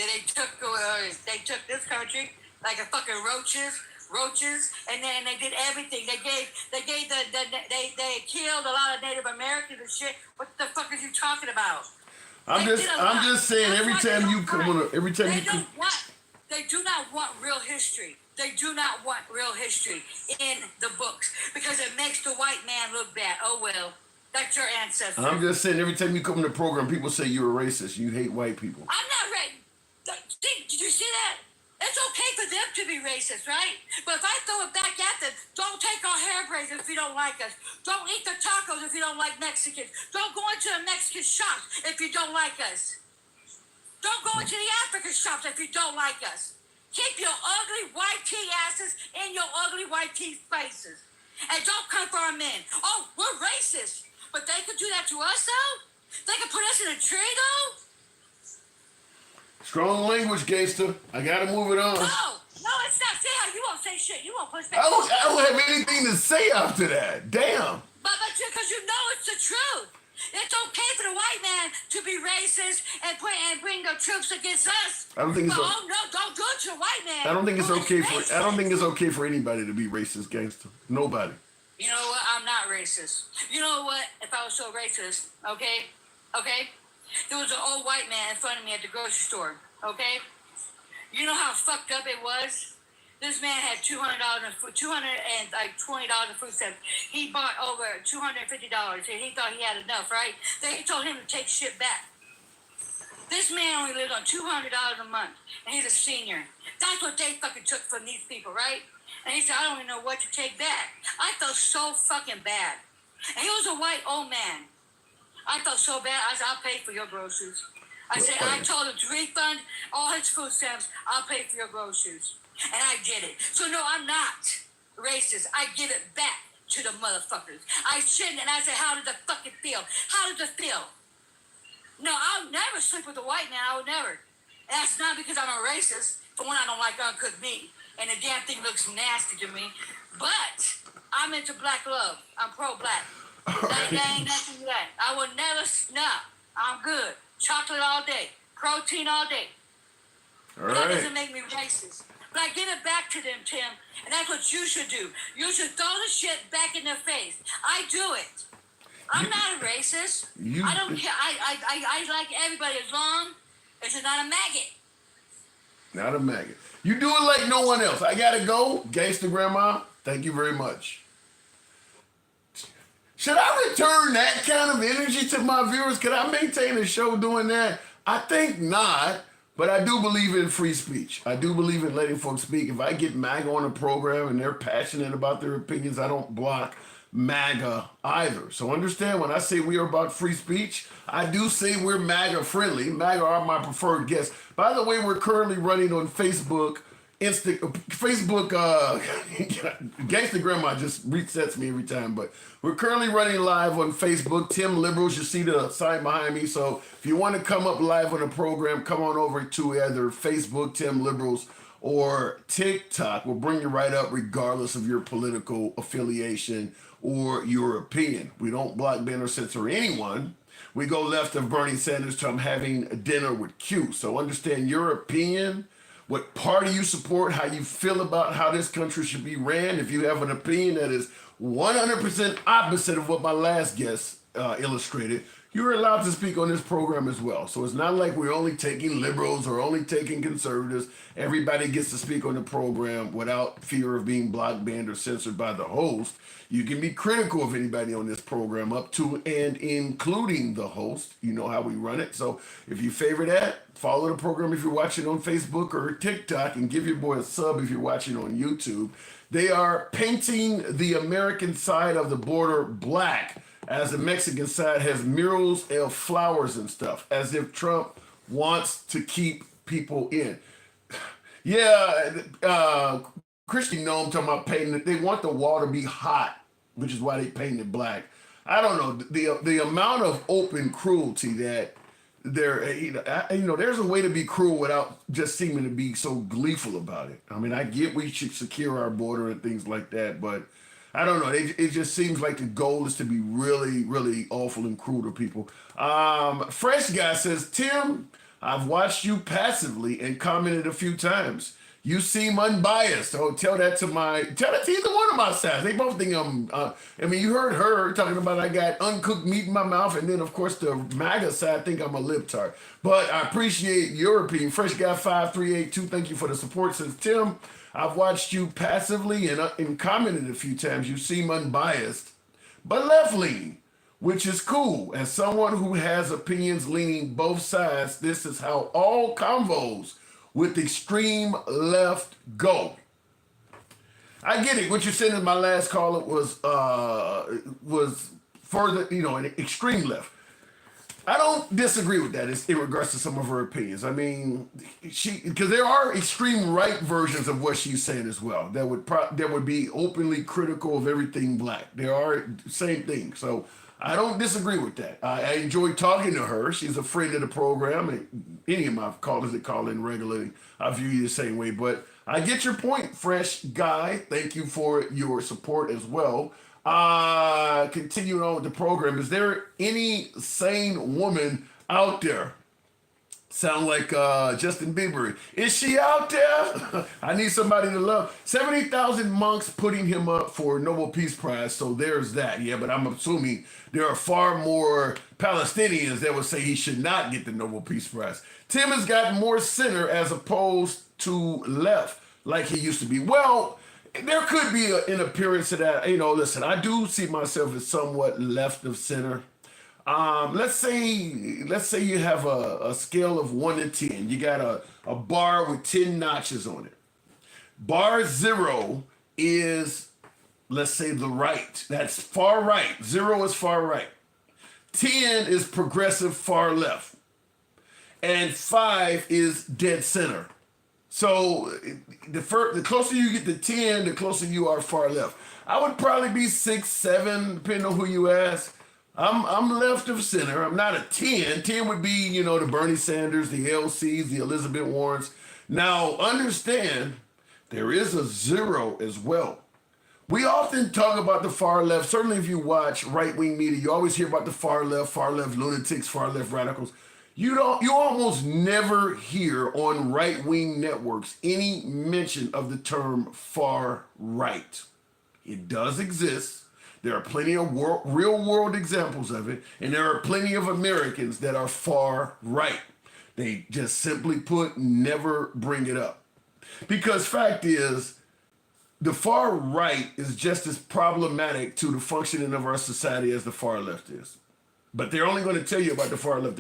took this country like a fucking roaches, and then they did everything. They killed a lot of Native Americans and shit. What the fuck are you talking about? I'm just saying every time you come on, they do not want real history. They do not want real history in the books because it makes the white man look bad. Oh well, that's your ancestors. I'm just saying every time you come on the program, people say you're a racist. You hate white people. I'm not racist. Did you see that? It's okay for them to be racist, right? But if I throw it back at them, don't take our hair braids if you don't like us. Don't eat the tacos if you don't like Mexicans. Don't go into the Mexican shops if you don't like us. Don't go into the African shops if you don't like us. Keep your ugly white tea asses in your ugly white tea faces. And don't come for our men. Oh, we're racist. But they could do that to us, though? They could put us in a tree, though? Strong language, gangster. I gotta move it on. No, it's not. See how you won't say shit. You won't push back. I don't have anything to say after that. Damn. But because you know it's the truth. It's okay for the white man to be racist and bring the troops against us. I don't think it's. Oh no! Don't do it to the white man. I don't think it's okay for anybody to be racist, gangster. Nobody. You know what? I'm not racist. You know what? If I was so racist, okay, there was an old white man in front of me at the grocery store. Okay, you know how fucked up it was. This man had $220 in food stamps. He bought over $250 and he thought he had enough, right? They told him to take shit back. This man only lived on $200 a month, and he's a senior. That's what they fucking took from these people, right? And he said, I don't even know what to take back. I felt so fucking bad. And he was a white old man. I felt so bad. I said, I'll pay for your groceries. I said, I told him to refund all his food stamps. I'll pay for your groceries. And I did it. So no, I'm not racist. I give it back to the motherfuckers. I shouldn't. And I said, how did the fucking feel? How did it feel? No, I'll never sleep with a white man. I would never. And that's not because I'm a racist. For one, I don't like uncooked meat. And the damn thing looks nasty to me. But I'm into black love. I'm pro-black. There ain't nothing to that. I will never, no. I'm good. Chocolate all day. Protein all day. All But that right. doesn't make me racist. But I give it back to them, Tim. And that's what you should do. You should throw the shit back in their face. I do it. I'm not a racist. I don't care. I like everybody as long as you're not a maggot. Not a maggot. You do it like no one else. I gotta go. Gangsta Grandma, thank you very much. Should I return that kind of energy to my viewers? Could I maintain a show doing that? I think not, but I do believe in free speech. I do believe in letting folks speak. If I get MAGA on a program and they're passionate about their opinions, I don't block MAGA either. So understand, when I say we are about free speech, I do say we're MAGA friendly. MAGA are my preferred guests. By the way, we're currently running on Facebook, Gangsta Grandma just resets me every time, but we're currently running live on Facebook. Tim Liberals, you see the sign behind me. So if you want to come up live on the program, come on over to either Facebook, Tim Liberals, or TikTok. We'll bring you right up regardless of your political affiliation or your opinion. We don't block, ban, or censor anyone. We go left of Bernie Sanders to I'm having a dinner with Q. So understand your opinion, what party you support, how you feel about how this country should be ran. If you have an opinion that is 100% opposite of what my last guest illustrated, you're allowed to speak on this program as well. So it's not like we're only taking liberals or only taking conservatives. Everybody gets to speak on the program without fear of being blocked, banned, or censored by the host. You can be critical of anybody on this program, up to and including the host. You know how we run it. So if you favor that, follow the program if you're watching on Facebook or TikTok, and give your boy a sub if you're watching on YouTube. They are painting the American side of the border black, as the Mexican side has murals and flowers and stuff, as if Trump wants to keep people in. Yeah, Christian Gnome talking about painting it. They want the wall to be hot, which is why they paint it black. I don't know, the amount of open cruelty that there, there's a way to be cruel without just seeming to be so gleeful about it. I mean, I get we should secure our border and things like that, but I don't know. It just seems like the goal is to be really, really awful and cruel to people. Fresh Guy says, Tim, I've watched you passively and commented a few times. You seem unbiased. Oh, tell that to either one of my sides. They both think you heard her talking about I got uncooked meat in my mouth, and then of course the MAGA side think I'm a libtard. But I appreciate your opinion. Fresh Guy 5382, thank you for the support. Says, Tim, I've watched you passively and commented a few times. You seem unbiased, but left-leaning, which is cool. As someone who has opinions leaning both sides, this is how all convos with extreme left go. I get it. What you said in my last call was further, an extreme left. I don't disagree with that in regards to some of her opinions. I mean, because there are extreme right versions of what she's saying as well that would be openly critical of everything black. There are same thing. So I don't disagree with that. I enjoy talking to her. She's a friend of the program. And any of my callers that call in regularly, I view you the same way. But I get your point, Fresh Guy. Thank you for your support as well. Continuing on with the program, is there any sane woman out there? Sound like Justin Bieber. Is she out there? I need somebody to love. 70,000 monks putting him up for Nobel Peace Prize, so there's that. Yeah, but I'm assuming there are far more Palestinians that would say he should not get the Nobel Peace Prize. Tim has gotten more center as opposed to left like he used to be. Well, there could be an appearance of that. Listen, I do see myself as somewhat left of center. Let's say you have a scale of 1 to 10. You got a bar with 10 notches on it. Bar 0 is, let's say, the right. That's far right. 0 is far right. 10 is progressive far left. and 5 is dead center. So the closer you get to 10, the closer you are far left. I would probably be 6, 7, depending on who you ask. I'm left of center. I'm not a 10. 10 would be, the Bernie Sanders, the LCs, the Elizabeth Warrens. Now, understand, there is a 0 as well. We often talk about the far left. Certainly if you watch right-wing media, you always hear about the far left lunatics, far left radicals. You almost never hear on right-wing networks any mention of the term far right. It does exist. There are plenty of real-world examples of it, and there are plenty of Americans that are far right. They just simply put, never bring it up. Because fact is, the far right is just as problematic to the functioning of our society as the far left is. But they're only going to tell you about the far left.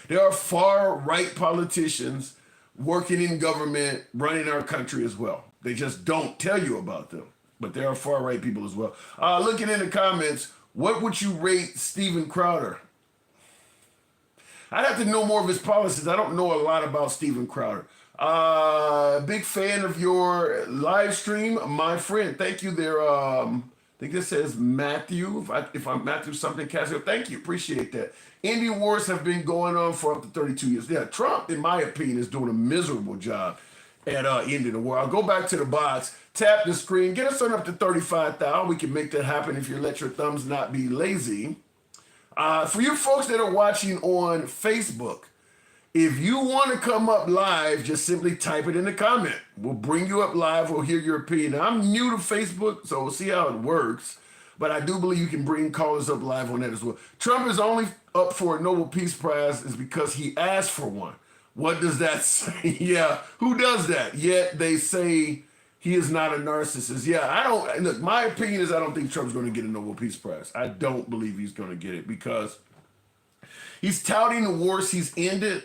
There are far right politicians working in government, running our country as well. They just don't tell you about them. But there are far right people as well. Looking in the comments, what would you rate Steven Crowder? I'd have to know more of his policies. I don't know a lot about Steven Crowder. Big fan of your live stream, my friend. Thank you there. I think this says Matthew. If I'm Matthew something, Casio, thank you. Appreciate that. Indian wars have been going on for up to 32 years. Yeah, Trump, in my opinion, is doing a miserable job at ending the war. I'll go back to the box, tap the screen, get us on up to 35,000. We can make that happen if you let your thumbs not be lazy. For you folks that are watching on Facebook, if you want to come up live, just simply type it in the comment. We'll bring you up live. We'll hear your opinion. Now, I'm new to Facebook, so we'll see how it works. But I do believe you can bring callers up live on that as well. Trump is only up for a Nobel Peace Prize is because he asked for one. What does that say? Yeah, who does that? Yet they say he is not a narcissist. Yeah, look, my opinion is I don't think Trump's going to get a Nobel Peace Prize. I don't believe he's going to get it because he's touting the wars he's ended.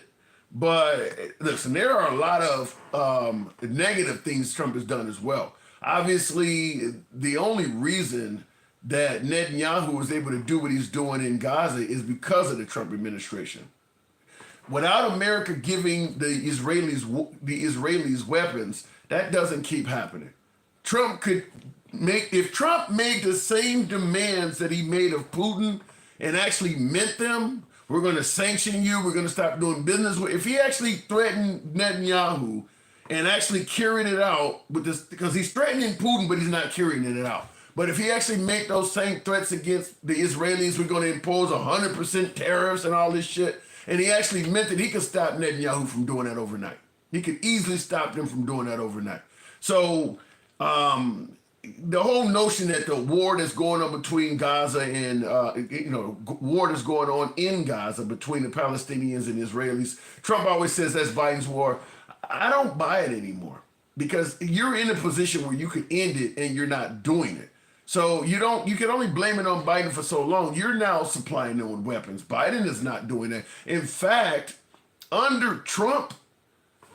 But listen, there are a lot of negative things Trump has done as well. Obviously, the only reason that Netanyahu was able to do what he's doing in Gaza is because of the Trump administration. Without America giving the Israelis weapons, that doesn't keep happening. If Trump made the same demands that he made of Putin and actually meant them, we're going to sanction you, we're going to stop doing business with. If he actually threatened Netanyahu and actually carried it out with this, because he's threatening Putin, but he's not carrying it out. But if he actually made those same threats against the Israelis, we're going to impose 100% tariffs and all this shit, and he actually meant that he could stop Netanyahu from doing that overnight. He could easily stop them from doing that overnight. So the whole notion that the war that's going on between Gaza and, war that's going on in Gaza between the Palestinians and Israelis, Trump always says that's Biden's war. I don't buy it anymore because you're in a position where you could end it and you're not doing it. So you can only blame it on Biden for so long. You're now supplying them with weapons. Biden is not doing that. In fact, under Trump,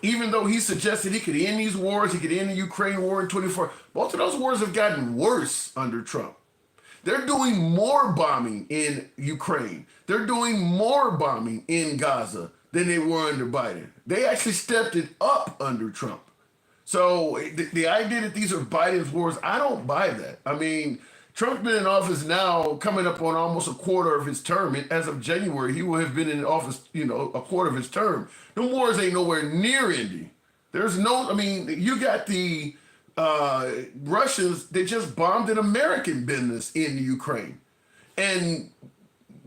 even though he suggested he could end these wars, he could end the Ukraine war in 24, both of those wars have gotten worse under Trump. They're doing more bombing in Ukraine. They're doing more bombing in Gaza than they were under Biden. They actually stepped it up under Trump. So the idea that these are Biden's wars, I don't buy that. I mean, Trump's been in office now coming up on almost a quarter of his term. As of January, he will have been in office, a quarter of his term. The wars ain't nowhere near ending. You got the Russians, they just bombed an American business in Ukraine. And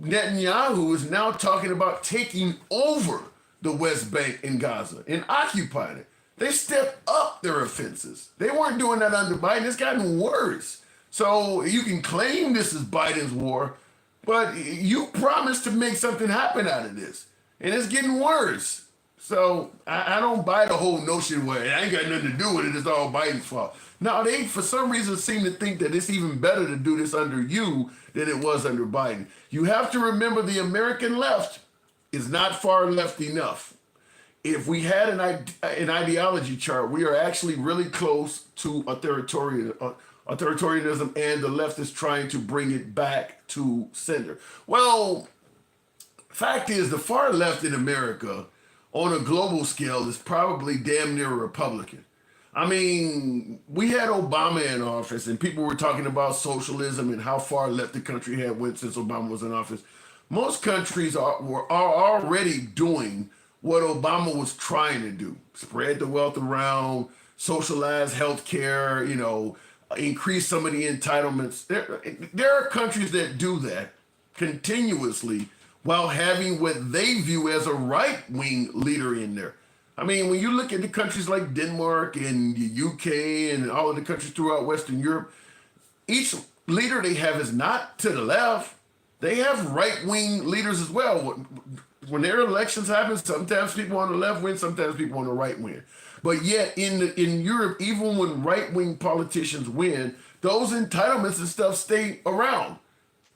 Netanyahu is now talking about taking over the West Bank and Gaza and occupying it. They stepped up their offenses. They weren't doing that under Biden. It's gotten worse. So you can claim this is Biden's war, but you promised to make something happen out of this. And it's getting worse. So I don't buy the whole notion where it ain't got nothing to do with it. It's all Biden's fault. No, they, for some reason, seem to think that it's even better to do this under you than it was under Biden. You have to remember the American left is not far left enough. If we had an ideology chart, we are actually really close to authoritarianism, and the left is trying to bring it back to center. Well, fact is, the far left in America on a global scale is probably damn near a Republican. I mean, we had Obama in office and people were talking about socialism and how far left the country had went since Obama was in office. Most countries are already doing what Obama was trying to do. Spread the wealth around, socialize healthcare, increase some of the entitlements. There are countries that do that continuously while having what they view as a right-wing leader in there. I mean, when you look at the countries like Denmark and the UK and all of the countries throughout Western Europe, each leader they have is not to the left. They have right-wing leaders as well. When their elections happen, sometimes people on the left win, sometimes people on the right win. But yet in Europe, even when right-wing politicians win, those entitlements and stuff stay around.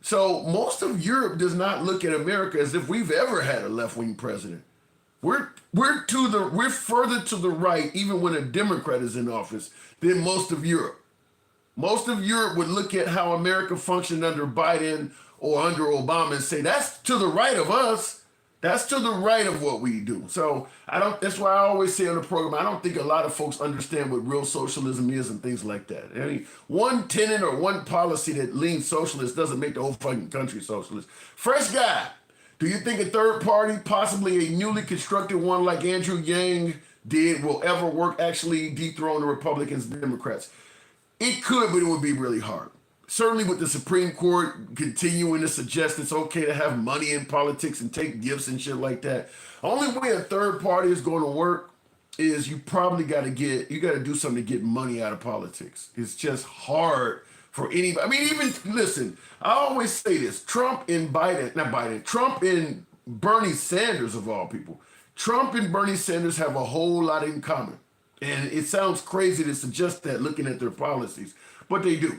So most of Europe does not look at America as if we've ever had a left-wing president. We're further to the right, even when a Democrat is in office, than most of Europe. Most of Europe would look at how America functioned under Biden or under Obama and say, that's to the right of us. That's to the right of what we do. So that's why I always say on the program, I don't think a lot of folks understand what real socialism is and things like that. I mean, one tenet or one policy that leans socialist doesn't make the whole fucking country socialist. Fresh guy. Do you think a third party, possibly a newly constructed one like Andrew Yang did, will ever work, actually dethrone the Republicans and Democrats? It could, but it would be really hard. Certainly with the Supreme Court continuing to suggest it's okay to have money in politics and take gifts and shit like that. Only way a third party is going to work is you probably got to do something to get money out of politics. It's just hard for anybody. I mean, even, listen, I always say this, Trump and Bernie Sanders of all people. Trump and Bernie Sanders have a whole lot in common. And it sounds crazy to suggest that looking at their policies, but they do.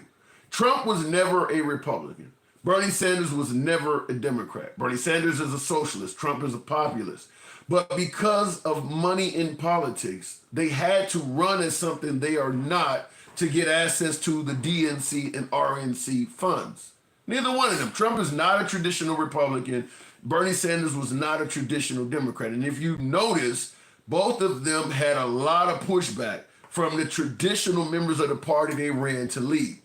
Trump was never a Republican. Bernie Sanders was never a Democrat. Bernie Sanders is a socialist. Trump is a populist. But because of money in politics, they had to run as something they are not to get access to the DNC and RNC funds. Neither one of them. Trump is not a traditional Republican. Bernie Sanders was not a traditional Democrat. And if you notice, both of them had a lot of pushback from the traditional members of the party they ran to lead.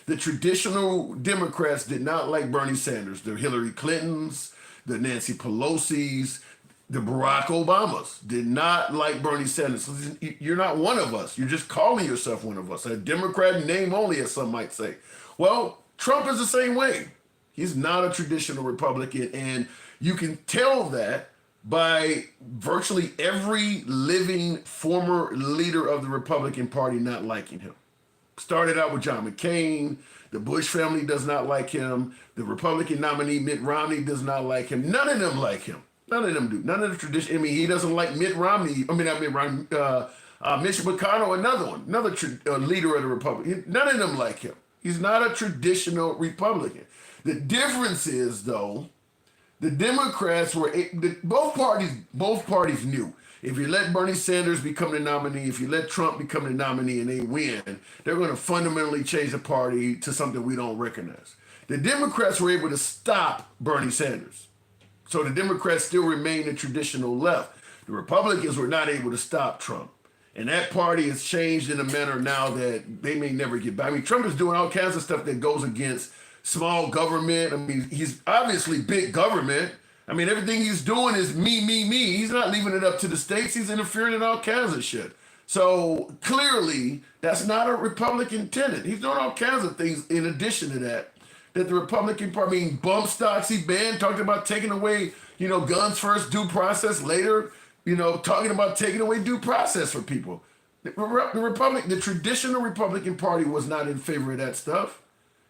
The traditional Democrats did not like Bernie Sanders. The Hillary Clintons, the Nancy Pelosi's, the Barack Obamas did not like Bernie Sanders. You're not one of us. You're just calling yourself one of us. A Democrat in name only, as some might say. Well, Trump is the same way. He's not a traditional Republican, and you can tell that by virtually every living former leader of the Republican Party not liking him. Started out with John McCain. The Bush family does not like him. The Republican nominee, Mitt Romney, does not like him. None of them like him. None of them do. None of the tradition. I mean, he doesn't like Mitt Romney. I mean, not Mitt Romney. Mitch McConnell, another one. Another leader of the Republican. None of them like him. He's not a traditional Republican. The difference is, though, the Democrats were, both parties knew. If you let Bernie Sanders become the nominee, if you let Trump become the nominee and they win, they're going to fundamentally change the party to something we don't recognize. The Democrats were able to stop Bernie Sanders. So the Democrats still remain the traditional left. The Republicans were not able to stop Trump. And that party has changed in a manner now that they may never get back. I mean, Trump is doing all kinds of stuff that goes against small government. I mean, he's obviously big government. I mean, everything he's doing is me. He's not leaving it up to the states. He's interfering in all kinds of shit. So clearly, that's not a Republican tenet. He's doing all kinds of things in addition to that the Republican Party, I mean, bump stocks he banned, talking about taking away, guns first, due process later, talking about taking away due process for people. The traditional Republican Party was not in favor of that stuff.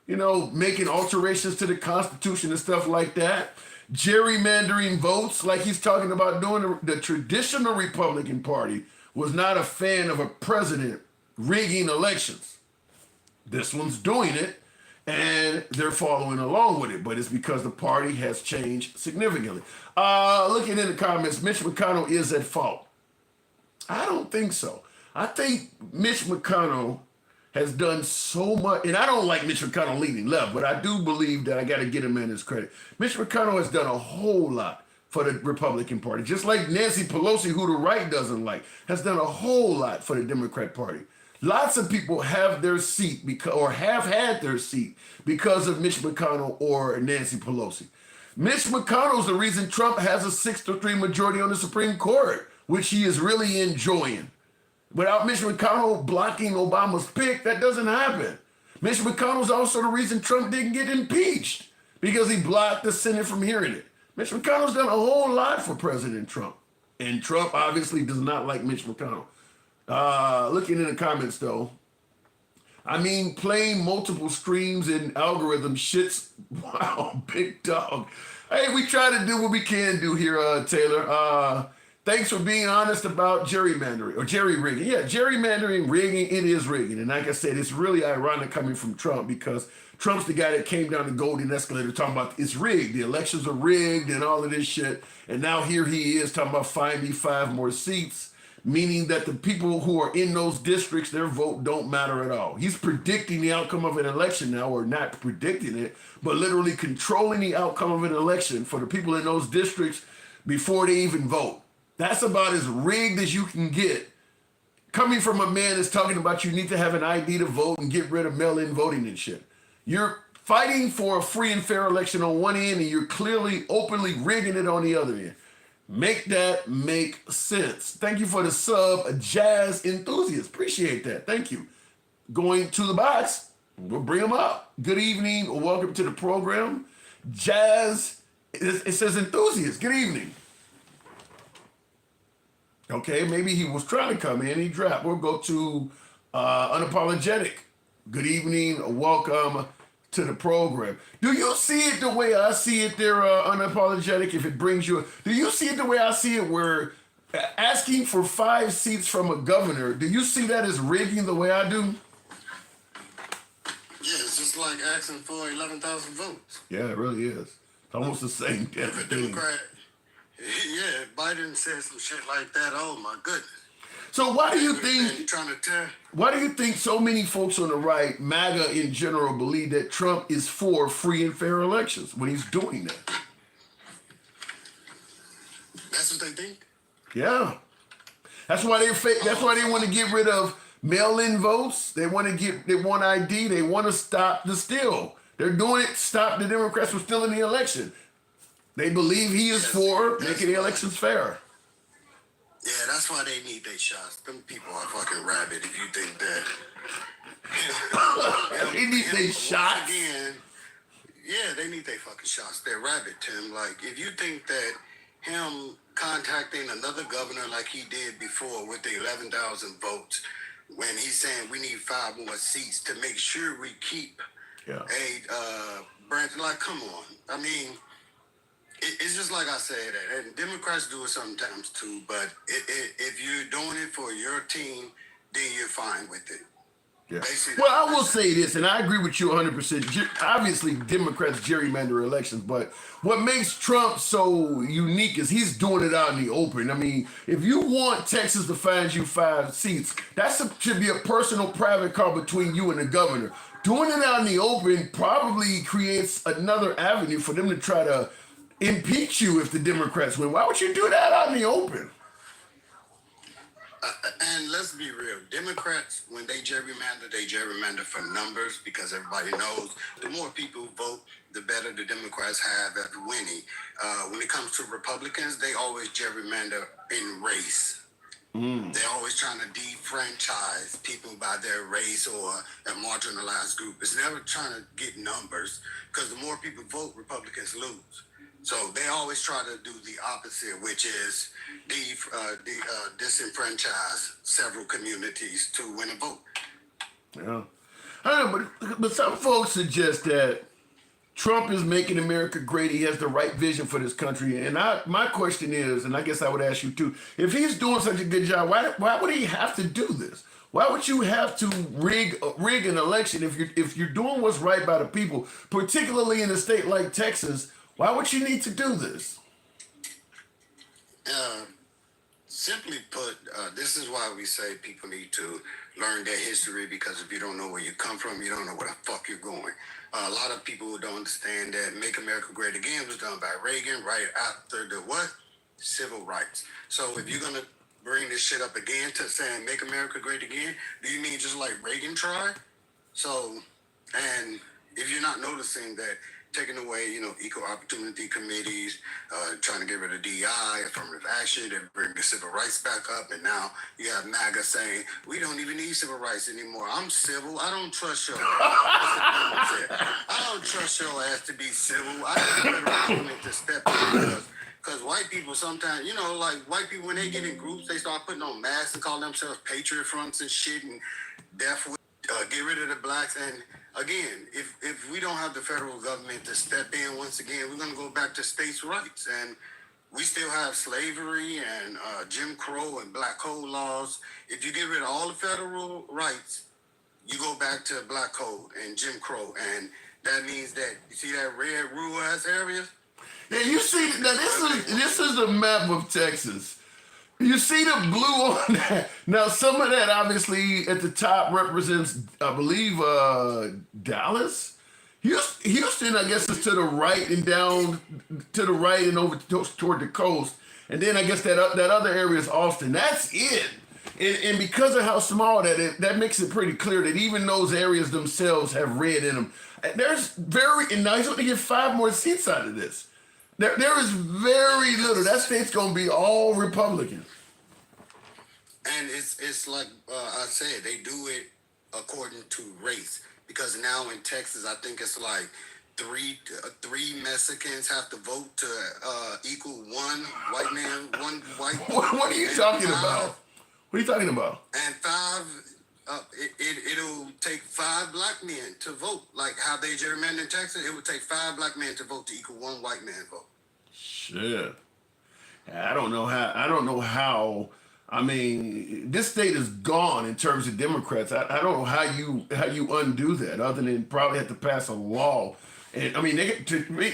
Making alterations to the Constitution and stuff like that. Gerrymandering votes like he's talking about doing. The traditional Republican Party was not a fan of a president rigging elections. This one's doing it, and they're following along with it, but it's because the party has changed significantly. Looking in the comments, Mitch McConnell is at fault. I don't think so. I think Mitch McConnell has done so much, and I don't like Mitch McConnell leading left, but I do believe that I got to get him in his credit. Mitch McConnell has done a whole lot for the Republican Party. Just like Nancy Pelosi, who the right doesn't like, has done a whole lot for the Democrat Party. Lots of people have their seat or have had their seat because of Mitch McConnell or Nancy Pelosi. Mitch McConnell's the reason Trump has a 6-3 majority on the Supreme Court, which he is really enjoying. Without Mitch McConnell blocking Obama's pick, that doesn't happen. Mitch McConnell's also the reason Trump didn't get impeached, because he blocked the Senate from hearing it. Mitch McConnell's done a whole lot for President Trump. And Trump obviously does not like Mitch McConnell. Looking in the comments though, I mean, playing multiple streams and algorithm shits. Wow, big dog. Hey, we try to do what we can do here, Taylor. Thanks for being honest about gerrymandering or jerry rigging. Yeah, gerrymandering, rigging, it is rigging. And like I said, it's really ironic coming from Trump, because Trump's the guy that came down the golden escalator talking about it's rigged. The elections are rigged and all of this shit. And now here he is talking about find me 5 more seats, meaning that the people who are in those districts, their vote don't matter at all. He's predicting the outcome of an election now, or not predicting it, but literally controlling the outcome of an election for the people in those districts before they even vote. That's about as rigged as you can get. Coming from a man that's talking about you need to have an ID to vote and get rid of mail-in voting and shit. You're fighting for a free and fair election on one end, and you're clearly openly rigging it on the other end. Make that make sense. Thank you for the sub, Jazz Enthusiast. Appreciate that. Thank you. Going to the box, we'll bring them up. Good evening. Welcome to the program. Jazz, it says Enthusiast. Good evening. Okay, maybe he was trying to come in. He dropped. We'll go to Unapologetic. Good evening. Welcome to the program. Do you see it the way I see it there, Unapologetic, if it brings you... Do you see it the way I see it, where asking for 5 seats from a governor, do you see that as rigging the way I do? Yeah, it's just like asking for 11,000 votes. Yeah, it really is. It's almost the same damn If a thing. Democrat... Yeah, if Biden said some shit like that, oh my goodness. So why do you think... Trying to tell... Why do you think so many folks on the right, MAGA in general, believe that Trump is for free and fair elections when he's doing that? That's what they think? Yeah. That's why they're fake. That's why they want to get rid of mail-in votes. They want ID. They want to stop the steal. They're doing it to stop the Democrats from stealing the election. They believe he is for making the elections fair. Yeah, that's why they need their shots. Them people are fucking rabid if you think that. They need their shots? Again, yeah, they need their fucking shots. They're rabid, Tim. Like, if you think that him contacting another governor like he did before with the 11,000 votes, when he's saying we need 5 more seats to make sure we keep a branch, like, come on. I mean... It's just like I said, and Democrats do it sometimes too, but if you're doing it for your team, then you're fine with it. Yeah. Basically, well, I will say this, and I agree with you 100%. Obviously, Democrats gerrymander elections, but what makes Trump so unique is he's doing it out in the open. I mean, if you want Texas to find you 5 seats, should be a personal, private call between you and the governor. Doing it out in the open probably creates another avenue for them to try to impeach you if the Democrats win. Why would you do that out in the open? And let's be real. Democrats, when they gerrymander for numbers, because everybody knows the more people vote, the better the Democrats have at winning. When it comes to Republicans, they always gerrymander in race. They're always trying to defranchise people by their race or a marginalized group. It's never trying to get numbers, because the more people vote, Republicans lose. So they always try to do the opposite, which is disenfranchise several communities to win a vote. Yeah. I don't know, but some folks suggest that Trump is making America great. He has the right vision for this country. And my question is, and I guess I would ask you too, if he's doing such a good job, why would he have to do this? Why would you have to rig an election if you're doing what's right by the people, particularly in a state like Texas? Why would you need to do this? Simply put, this is why we say people need to learn their history, because if you don't know where you come from, you don't know where the fuck you're going. A lot of people don't understand that Make America Great Again was done by Reagan right after the what? Civil rights. So if you're going to bring this shit up again to saying Make America Great Again, do you mean just like Reagan tried? So, and if you're not noticing that taking away, equal opportunity committees, trying to get rid of DI, affirmative action, and bring the civil rights back up, and now you have MAGA saying, we don't even need civil rights anymore. I'm civil. I don't trust your I don't trust your ass to be civil. I need the federal government to step in, because white people sometimes, like white people, when they get in groups, they start putting on masks and call themselves patriot fronts and shit, and death with, get rid of the blacks. And again, if we don't have the federal government to step in once again, we're going to go back to states' rights. And we still have slavery and Jim Crow and black code laws. If you get rid of all the federal rights, you go back to black code and Jim Crow. And that means that, you see that red rural ass areas? Yeah, you see, now this is the map of Texas. You see the blue on that. Now, some of that obviously at the top represents, I believe, Dallas. Houston, I guess, is to the right and down to the right and over toward the coast. And then I guess that other area is Austin. That's it. And because of how small that is, that makes it pretty clear that even those areas themselves have red in them. And now he's going to get 5 more seats out of this. There is very little. That state's going to be all Republican. And it's like I said, they do it according to race. Because now in Texas, I think it's like three Mexicans have to vote to equal one white man, one white. What are you talking about? What are you talking about? And 5, it'll take 5 black men to vote. Like how they gerrymander in Texas, it would take 5 black men to vote to equal 1 white man vote. Shit. I don't know how. I mean, this state is gone in terms of Democrats. I don't know how you undo that, other than probably have to pass a law. And I mean,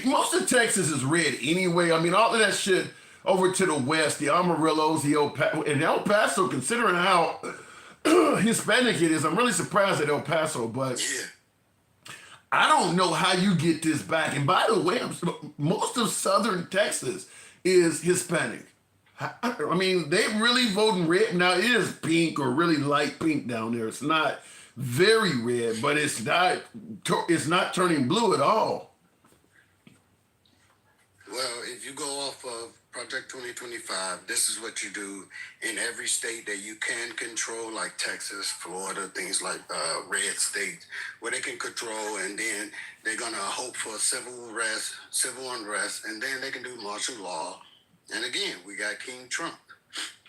most of Texas is red anyway. I mean, all of that shit over to the west, the Amarillos, and El Paso, considering how Hispanic it is, I'm really surprised at El Paso, but I don't know how you get this back. And by the way, most of southern Texas is Hispanic. I mean, they really voting red. Now, it is pink or really light pink down there. It's not very red, but it's not turning blue at all. Well, if you go off of Project 2025, this is what you do in every state that you can control, like Texas, Florida, things like red states, where they can control, and then they're going to hope for civil unrest, and then they can do martial law. And again, we got King Trump.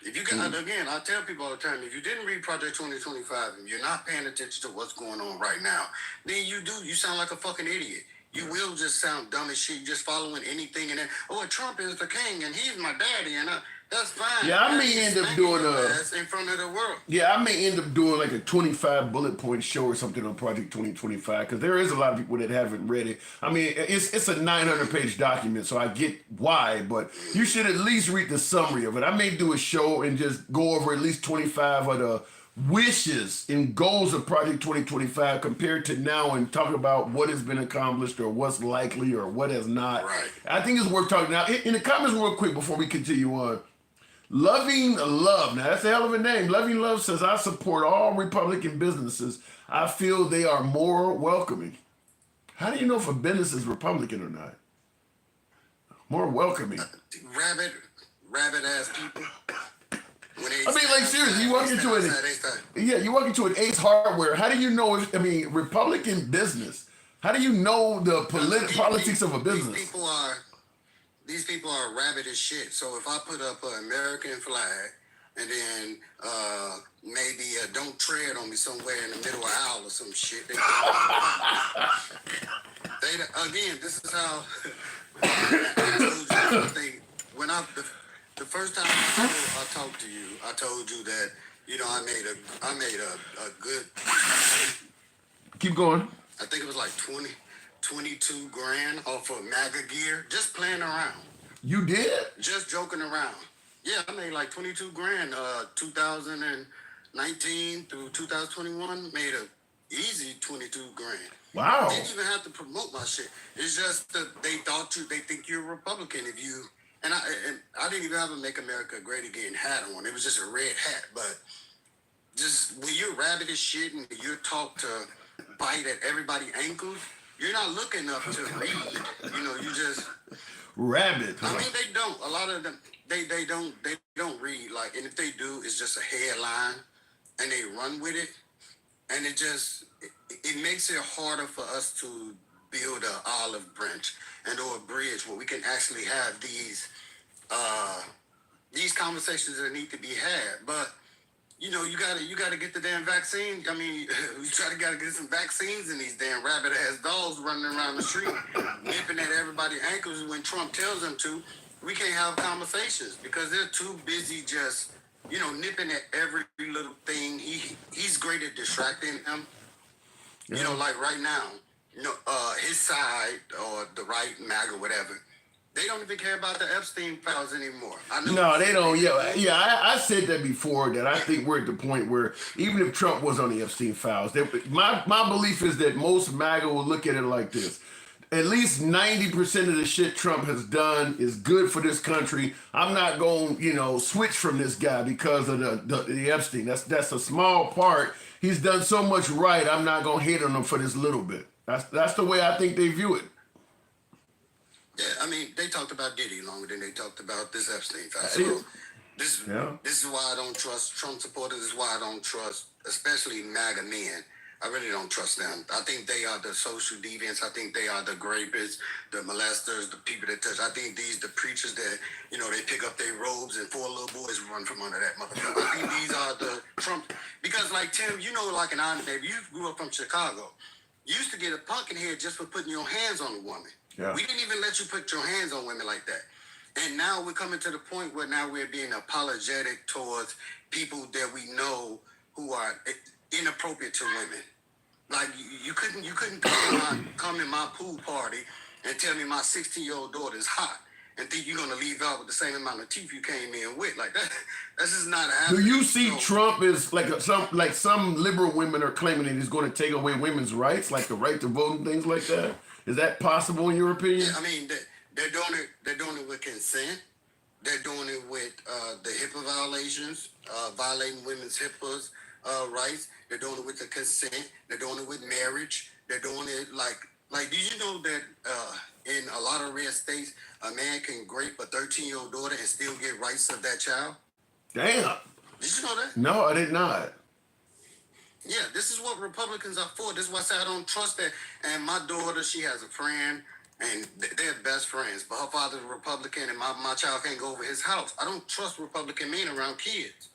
If you got, again, I tell people all the time, if you didn't read Project 2025 and you're not paying attention to what's going on right now, then you sound like a fucking idiot. You will just sound dumb as shit, just following anything and then, Trump is the king and he's my daddy, and that's fine. Yeah, I may end up doing in front of the world. Yeah, I may end up doing like a 25 bullet point show or something on Project 2025, because there is a lot of people that haven't read it. I mean, it's a 900-page document, so I get why, but you should at least read the summary of it. I may do a show and just go over at least 25 of the wishes and goals of Project 2025 compared to now, and talk about what has been accomplished or what's likely or what has not. Right. I think it's worth talking. Now, in the comments real quick before we continue on, Loving Love, now that's a hell of a name. Loving Love says, I support all Republican businesses. I feel they are more welcoming. How do you know if a business is Republican or not? More welcoming. Rabbit ass people. I mean, like, seriously, you walk into an Ace Hardware. How do you know Republican business? How do you know the politics of a business? These people are rabid as shit. So if I put up an American flag and then maybe don't tread on me somewhere in the middle of the aisle or some shit, again, this is how I think when the first time I talked to you, I told you that I made a good. Keep going. I think it was like 22 grand off of MAGA gear, just playing around. You did? Just joking around. Yeah, I made like 22 grand. 2000 and 2019 through 2021 made a easy 22 grand. Wow. They didn't even have to promote my shit. It's just that they think you're a Republican if you. And I didn't even have a Make America Great Again hat on. It was just a red hat. But just when you're rabid as shit and you're taught to bite at everybody's ankles, you're not looking up to read. You know, you just rabid. I mean, they don't. A lot of them, they don't read. Like, and if they do, it's just a headline, and they run with it, and it makes it harder for us to build an olive branch and or a bridge where we can actually have these conversations that need to be had. But you know, you gotta get the damn vaccine. I mean, we gotta get some vaccines in these damn rabbit ass dogs running around the street, nipping at everybody's ankles when Trump tells them to. We can't have conversations because they're too busy just, you know, nipping at every little thing. He's great at distracting them. Yeah. You know, like right now, you know, his side or the right, MAGA, whatever. They don't even care about the Epstein files anymore. No, they don't. Yeah. I said that before. That I think we're at the point where even if Trump was on the Epstein files, my belief is that most MAGA will look at it like this: at least 90% of the shit Trump has done is good for this country. I'm not going, you know, switch from this guy because of the Epstein. That's a small part. He's done so much right. I'm not going to hate on him for this little bit. That's the way I think they view it. Yeah, I mean, they talked about Diddy longer than they talked about this Epstein file. So this is why I don't trust Trump supporters. This is why I don't trust, especially MAGA men. I really don't trust them. I think they are the social deviants. I think they are the rapists, the molesters, the people that touch. I think the preachers that, you know, they pick up their robes and 4 little boys run from under that motherfucker. I think these are the Trump. Because, like, Tim, you know, like if you grew up from Chicago, you used to get a pumpkin head just for putting your hands on a woman. Yeah. We didn't even let you put your hands on women like that. And now we're coming to the point where now we're being apologetic towards people that we know who are inappropriate to women. Like you couldn't come in my pool party and tell me my 16-year-old daughter is hot and think you're gonna leave out with the same amount of teeth you came in with. Like that. That's just not happening. Do you see Trump as some liberal women are claiming that he's going to take away women's rights, like the right to vote and things like that? Is that possible in your opinion? Yeah, I mean, they're doing it. They're doing it with consent. They're doing it with the HIPAA violations, violating women's HIPAA rights. They're doing it with the consent. They're doing it with marriage. They're doing it like. Do you know that in a lot of red states, a man can rape a 13-year-old daughter and still get rights of that child? Damn. Did you know that? No, I did not. Yeah, this is what Republicans are for. This is why I say I don't trust that. And my daughter, she has a friend, and they're best friends. But her father's a Republican, and my child can't go over his house. I don't trust Republican men around kids.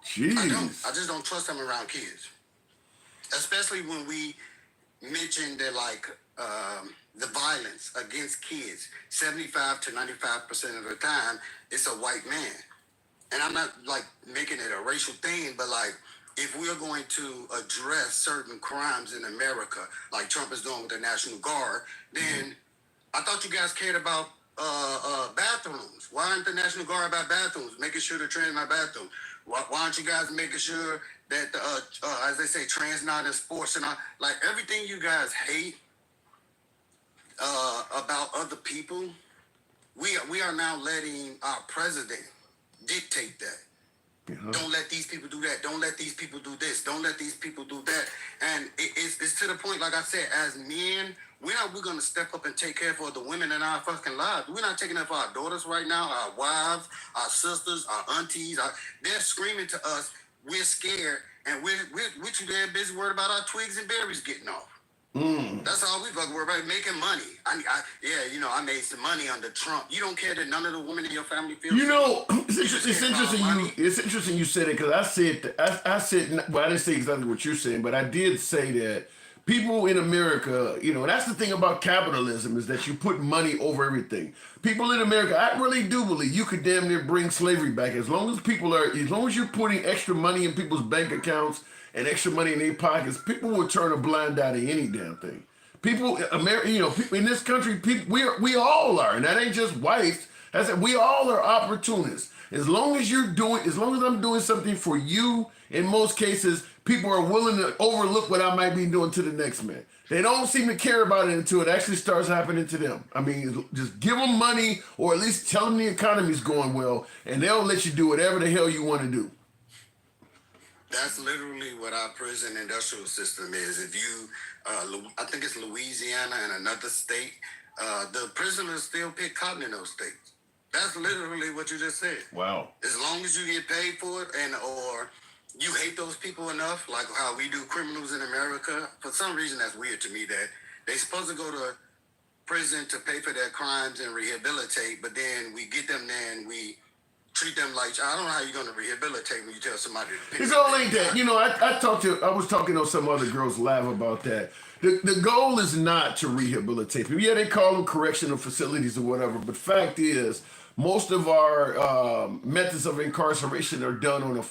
Jeez. I just don't trust them around kids. Especially when we mention that, like, the violence against kids, 75 to 95% of the time, it's a white man. And I'm not, like, making it a racial thing, but, like, if we're going to address certain crimes in America, like Trump is doing with the National Guard, then I thought you guys cared about bathrooms. Why aren't the National Guard about bathrooms? Making sure they're trained in my bathroom. Why aren't you guys making sure that, as they say, trans not in sports and all, like everything you guys hate about other people, we are now letting our president dictate that. Uh-huh. Don't let these people do that. Don't let these people do this. Don't let these people do that. And it's to the point, like I said, as men, we're going to step up and take care for the women in our fucking lives. We're not taking care for our daughters right now, our wives, our sisters, our aunties. They're screaming to us. We're scared, and we're too damn busy worried about our twigs and berries getting off. That's all we fucking worry about, making money. I made some money under Trump. You don't care that none of the women in your family feel. You know, it's interesting you said it because I said well, I didn't say exactly what you're saying, but I did say that people in America, you know, that's the thing about capitalism is that you put money over everything. People in America, I really do believe you could damn near bring slavery back as long as you're putting extra money in people's bank accounts and extra money in their pockets, people will turn a blind eye to any damn thing. People in this country, we all are, and that ain't just whites. I said, we all are opportunists. As long as I'm doing something for you, in most cases, people are willing to overlook what I might be doing to the next man. They don't seem to care about it until it actually starts happening to them. I mean, just give them money or at least tell them the economy's going well, and they'll let you do whatever the hell you want to do. That's literally what our prison industrial system is. If you, I think it's Louisiana and another state, the prisoners still pick cotton in those states. That's literally what you just said. Wow. As long as you get paid for it, or you hate those people enough, like how we do criminals in America. For some reason, that's weird to me that they're supposed to go to prison to pay for their crimes and rehabilitate, but then we get them there and we treat them like, I don't know how you're going to rehabilitate when you tell somebody to pay. The goal ain't that. You know, I was talking to some other girls laugh about that. The goal is not to rehabilitate people. Yeah, they call them correctional facilities or whatever, but fact is, most of our methods of incarceration are done on a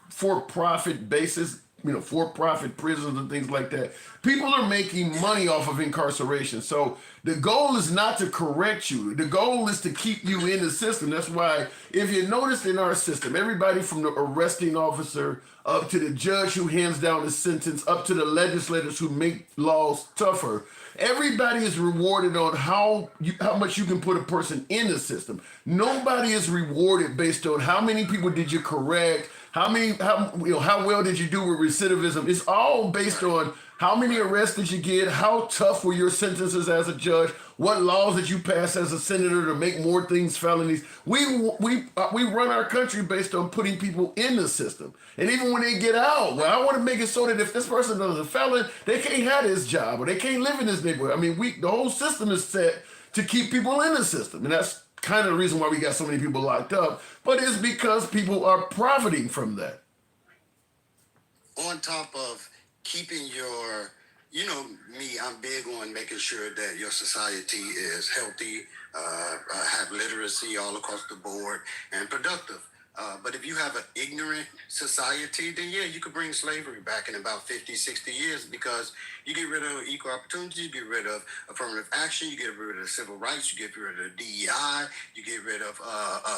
for-profit basis, you know, for-profit prisons and things like that. People are making money off of incarceration. So the goal is not to correct you. The goal is to keep you in the system. That's why, if you notice in our system, everybody from the arresting officer up to the judge who hands down the sentence, up to the legislators who make laws tougher, everybody is rewarded on how much you can put a person in the system. Nobody is rewarded based on how many people did you correct, how well did you do with recidivism. It's all based on how many arrests did you get, how tough were your sentences as a judge, what laws did you pass as a senator to make more things felonies. We run our country based on putting people in the system. And even when they get out, well, I want to make it so that if this person is a felon, they can't have this job or they can't live in this neighborhood. I mean, the whole system is set to keep people in the system. And that's kind of the reason why we got so many people locked up. But it's because people are profiting from that. On top of keeping your, I'm big on making sure that your society is healthy, have literacy all across the board, and productive. But if you have an ignorant society, then yeah, you could bring slavery back in about 50, 60 years because you get rid of equal opportunity, you get rid of affirmative action, you get rid of civil rights, you get rid of DEI, you get rid of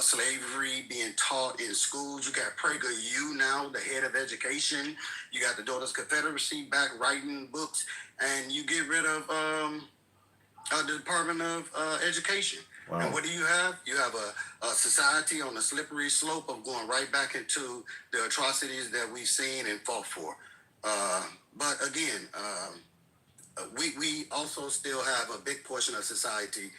slavery being taught in schools. You got PragerU now, the head of education. You got the Daughters Confederacy back writing books, and you get rid of the Department of Education. Wow. And what do you have? You have a society on a slippery slope of going right back into the atrocities that we've seen and fought for. But again, we also still have a big portion of society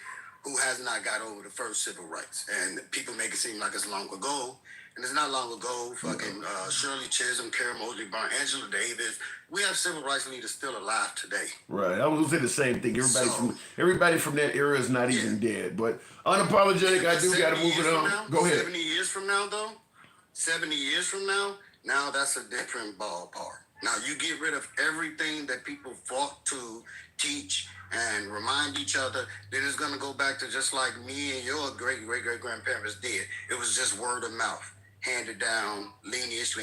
who has not got over the first civil rights. And people make it seem like it's long ago. And it's not long ago. Fucking Shirley Chisholm, Kara Mosley Barnes, Angela Davis. We have civil rights leaders still alive today. Right. I was gonna say the same thing. Everybody from that era is not even dead. But unapologetic, I do gotta move it on. Go ahead. 70 years from now, though, 70 years from now that's a different ballpark. Now you get rid of everything that people fought to teach and remind each other, then it's gonna go back to just like me and your great grandparents did. It was just word of mouth, handed down, lineage,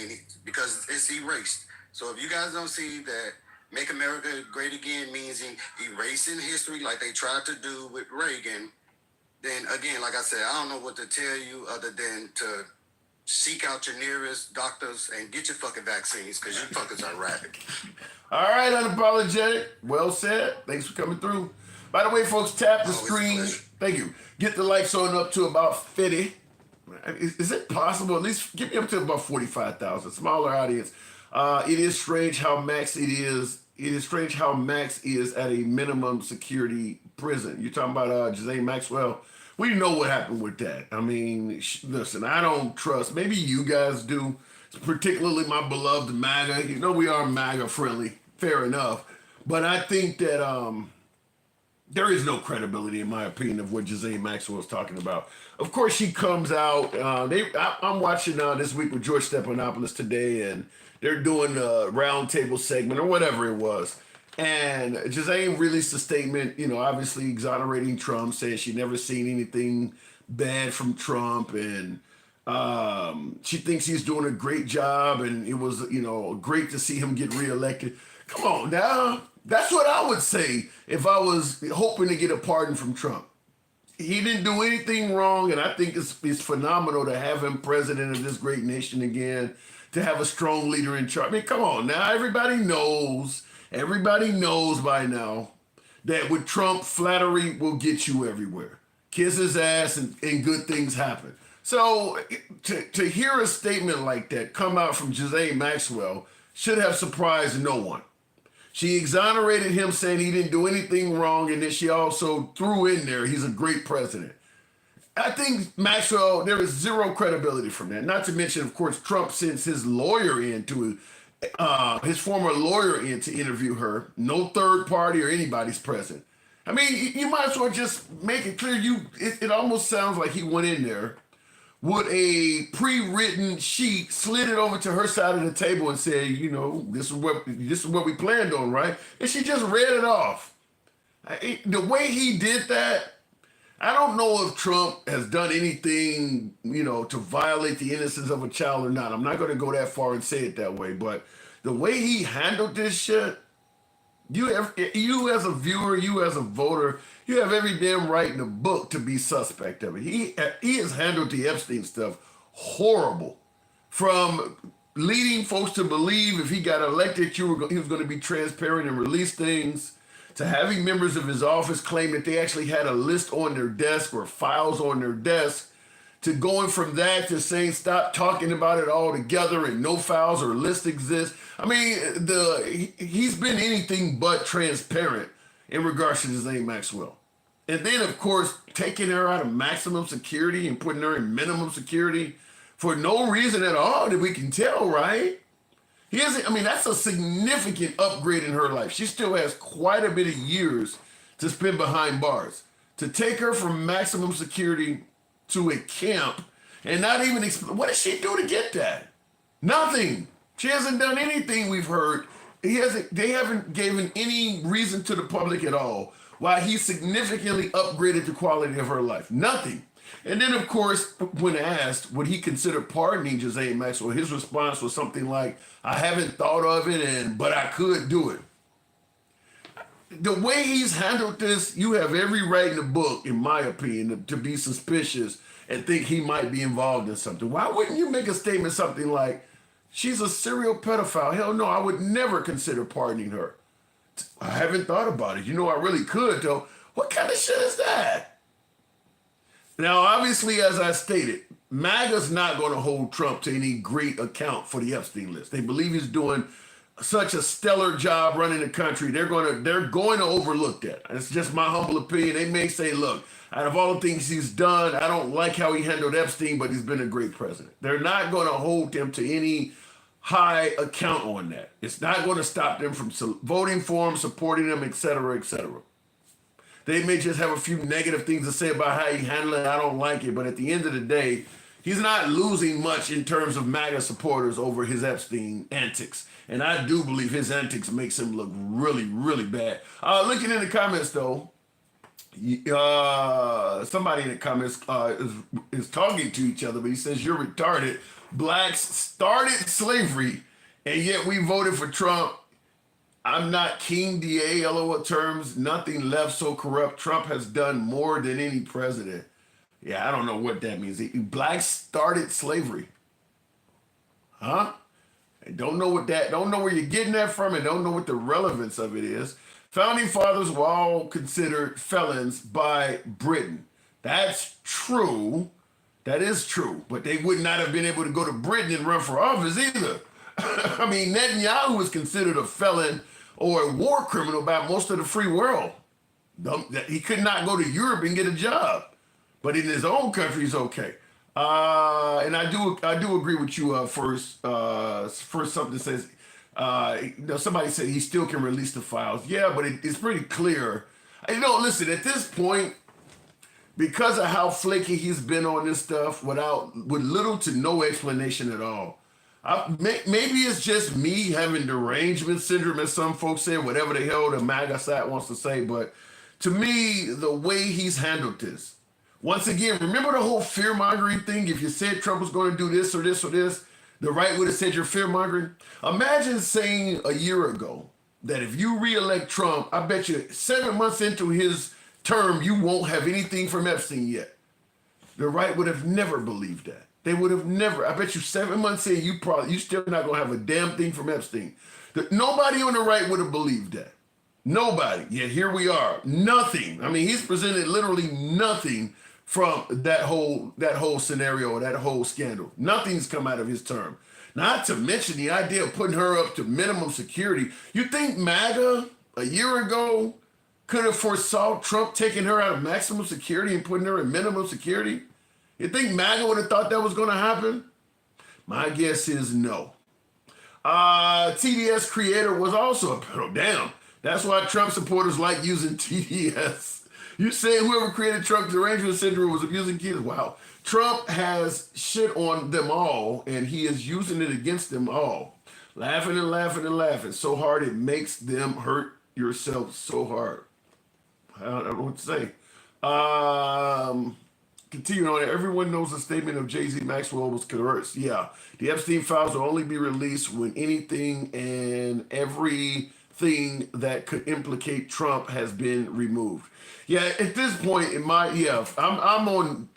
because it's erased. So if you guys don't see that Make America Great Again means erasing history like they tried to do with Reagan, then again, like I said, I don't know what to tell you other than to seek out your nearest doctors and get your fucking vaccines because you fuckers are rabid. All right, unapologetic. Well said. Thanks for coming through. By the way, folks, tap the screen. Thank you. Get the likes on up to about 50. Is it possible? At least get me up to about 45,000. Smaller audience. It is strange how max it is. It is strange how max is at a minimum security prison. You're talking about Ghislaine Maxwell. We know what happened with that. I mean, listen, I don't trust. Maybe you guys do. Particularly my beloved MAGA. You know we are MAGA friendly. Fair enough. But I think that there is no credibility, in my opinion, of what Ghislaine Maxwell is talking about. Of course, she comes out. I'm watching this week with George Stephanopoulos today, and they're doing a roundtable segment or whatever it was. And Ghislaine released a statement, obviously exonerating Trump, saying she'd never seen anything bad from Trump, and she thinks he's doing a great job, and it was, great to see him get reelected. Come on now. That's what I would say if I was hoping to get a pardon from Trump. he didn't do anything wrong, and I think it's phenomenal to have him president of this great nation again, to have a strong leader in charge. I mean, come on now, everybody knows by now that with Trump, flattery will get you everywhere. Kiss his ass and good things happen. So to hear a statement like that come out from Ghislaine Maxwell should have surprised no one. She exonerated him, saying he didn't do anything wrong, and then she also threw in there, he's a great president. I think Maxwell, there is zero credibility from that. Not to mention, of course, Trump sends his lawyer in his former lawyer in to interview her. No third party or anybody's present. I mean, you might as well just make it clear. It almost sounds like he went in there with a pre-written sheet, slid it over to her side of the table and said, you know, this is what we planned on, right? And she just read it off. The way he did that, I don't know if Trump has done anything, you know, to violate the innocence of a child or not. I'm not going to go that far and say it that way, but the way he handled this shit, you as a viewer, you as a voter, you have every damn right in the book to be suspect of it. He has handled the Epstein stuff horrible. From leading folks to believe if he got elected, he was going to be transparent and release things, to having members of his office claim that they actually had a list on their desk or files on their desk, to going from that to saying stop talking about it altogether and no files or list exist. I mean, he's been anything but transparent in regards to Ghislaine Maxwell. And then, of course, taking her out of maximum security and putting her in minimum security for no reason at all that we can tell, right? That's a significant upgrade in her life. She still has quite a bit of years to spend behind bars. To take her from maximum security to a camp and not even what did she do to get that? Nothing. She hasn't done anything we've heard. They haven't given any reason to the public at all why he significantly upgraded the quality of her life. Nothing. And then, of course, when asked, would he consider pardoning Ghislaine Maxwell, his response was something like, I haven't thought of it, but I could do it. The way he's handled this, you have every right in the book, in my opinion, to be suspicious and think he might be involved in something. Why wouldn't you make a statement something like, she's a serial pedophile? Hell no, I would never consider pardoning her. I haven't thought about it. You know, I really could, though. What kind of shit is that? Now, obviously, as I stated, MAGA's not going to hold Trump to any great account for the Epstein list. They believe he's doing such a stellar job running the country. They're going to overlook that. It's just my humble opinion. They may say, look, out of all the things he's done, I don't like how he handled Epstein, but he's been a great president. They're not going to hold him to any high account on that. It's not going to stop them from voting for him, supporting him, et cetera, et cetera. They may just have a few negative things to say about how he handled it. I don't like it. But at the end of the day, he's not losing much in terms of MAGA supporters over his Epstein antics. And I do believe his antics makes him look really, really bad. Looking in the comments, though, somebody in the comments is talking to each other, but he says, you're retarded. Blacks started slavery, and yet we voted for Trump. I'm not King DA, LOL terms, nothing left so corrupt. Trump has done more than any president. Yeah, I don't know what that means. Blacks started slavery. Huh? I don't know where you're getting that from, and don't know what the relevance of it is. Founding fathers were all considered felons by Britain. That's true. That is true. But they would not have been able to go to Britain and run for office either. I mean, Netanyahu was considered a felon or a war criminal by most of the free world. He could not go to Europe and get a job. But in his own country, he's okay. And I do agree with you first. First something says, somebody said he still can release the files. Yeah, but it's pretty clear. Listen, at this point, because of how flaky he's been on this stuff with little to no explanation at all. Maybe it's just me having derangement syndrome, as some folks say, whatever the hell the MAGA side wants to say. But to me, the way he's handled this, once again, remember the whole fear-mongering thing? If you said Trump was going to do this or this or this, the right would have said you're fear-mongering. Imagine saying a year ago that if you re-elect Trump, I bet you 7 months into his term, you won't have anything from Epstein yet. The right would have never believed that. They would have never. I bet you 7 months in, you still not gonna have a damn thing from Epstein. Nobody on the right would have believed that. Nobody. Yet here we are. Nothing. I mean, he's presented literally nothing from that whole scenario, that whole scandal. Nothing's come out of his term. Not to mention the idea of putting her up to minimum security. You think MAGA a year ago could have foresaw Trump taking her out of maximum security and putting her in minimum security? You think MAGA would have thought that was going to happen? My guess is no. TDS creator was also a damn. That's why Trump supporters like using TDS. You say whoever created Trump's derangement syndrome was abusing kids? Wow. Trump has shit on them all, and he is using it against them all. Laughing and laughing and laughing so hard it makes them hurt yourself so hard. I don't know what to say. Continuing on, everyone knows the statement of Jay-Z Maxwell was coerced. Yeah, the Epstein files will only be released when anything and everything that could implicate Trump has been removed. Yeah, at this point, I'm on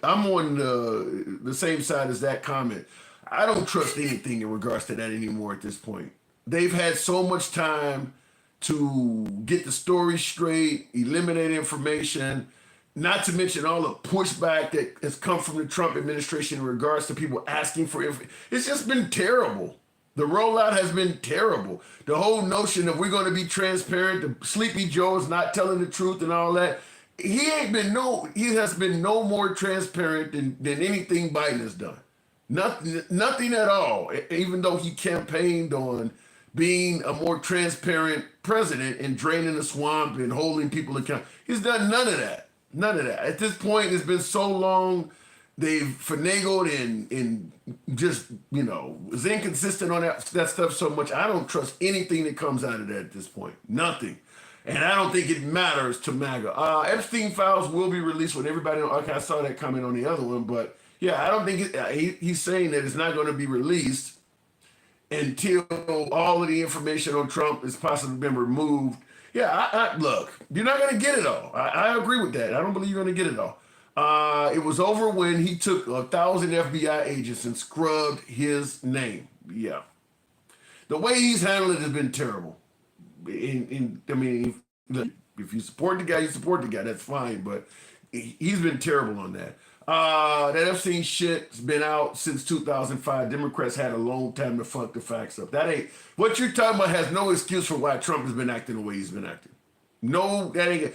the same side as that comment. I don't trust anything in regards to that anymore at this point. They've had so much time to get the story straight, eliminate information, not to mention all the pushback that has come from the Trump administration in regards to people asking for information. It's just been terrible. The rollout has been terrible. The whole notion of we're going to be transparent, the Sleepy Joe is not telling the truth and all that. He has been no more transparent than anything Biden has done. Nothing at all, even though he campaigned on being a more transparent president and draining the swamp and holding people accountable. He's done none of that. None of that. At this point, it's been so long, they've finagled and just, is inconsistent on that stuff so much. I don't trust anything that comes out of that at this point. Nothing. And I don't think it matters to MAGA. Epstein files will be released when everybody, okay, I saw that comment on the other one, but yeah, I don't think he's saying that it's not going to be released until all of the information on Trump has possibly been removed. Yeah, look, you're not going to get it all. I agree with that. I don't believe you're going to get it all. It was over when he took 1,000 FBI agents and scrubbed his name. Yeah. The way he's handled it has been terrible. If you support the guy, you support the guy. That's fine, but he's been terrible on that. That Epstein shit's been out since 2005. Democrats had a long time to fuck the facts up. That ain't what you're talking about. Has no excuse for why Trump has been acting the way he's been acting. No, that ain't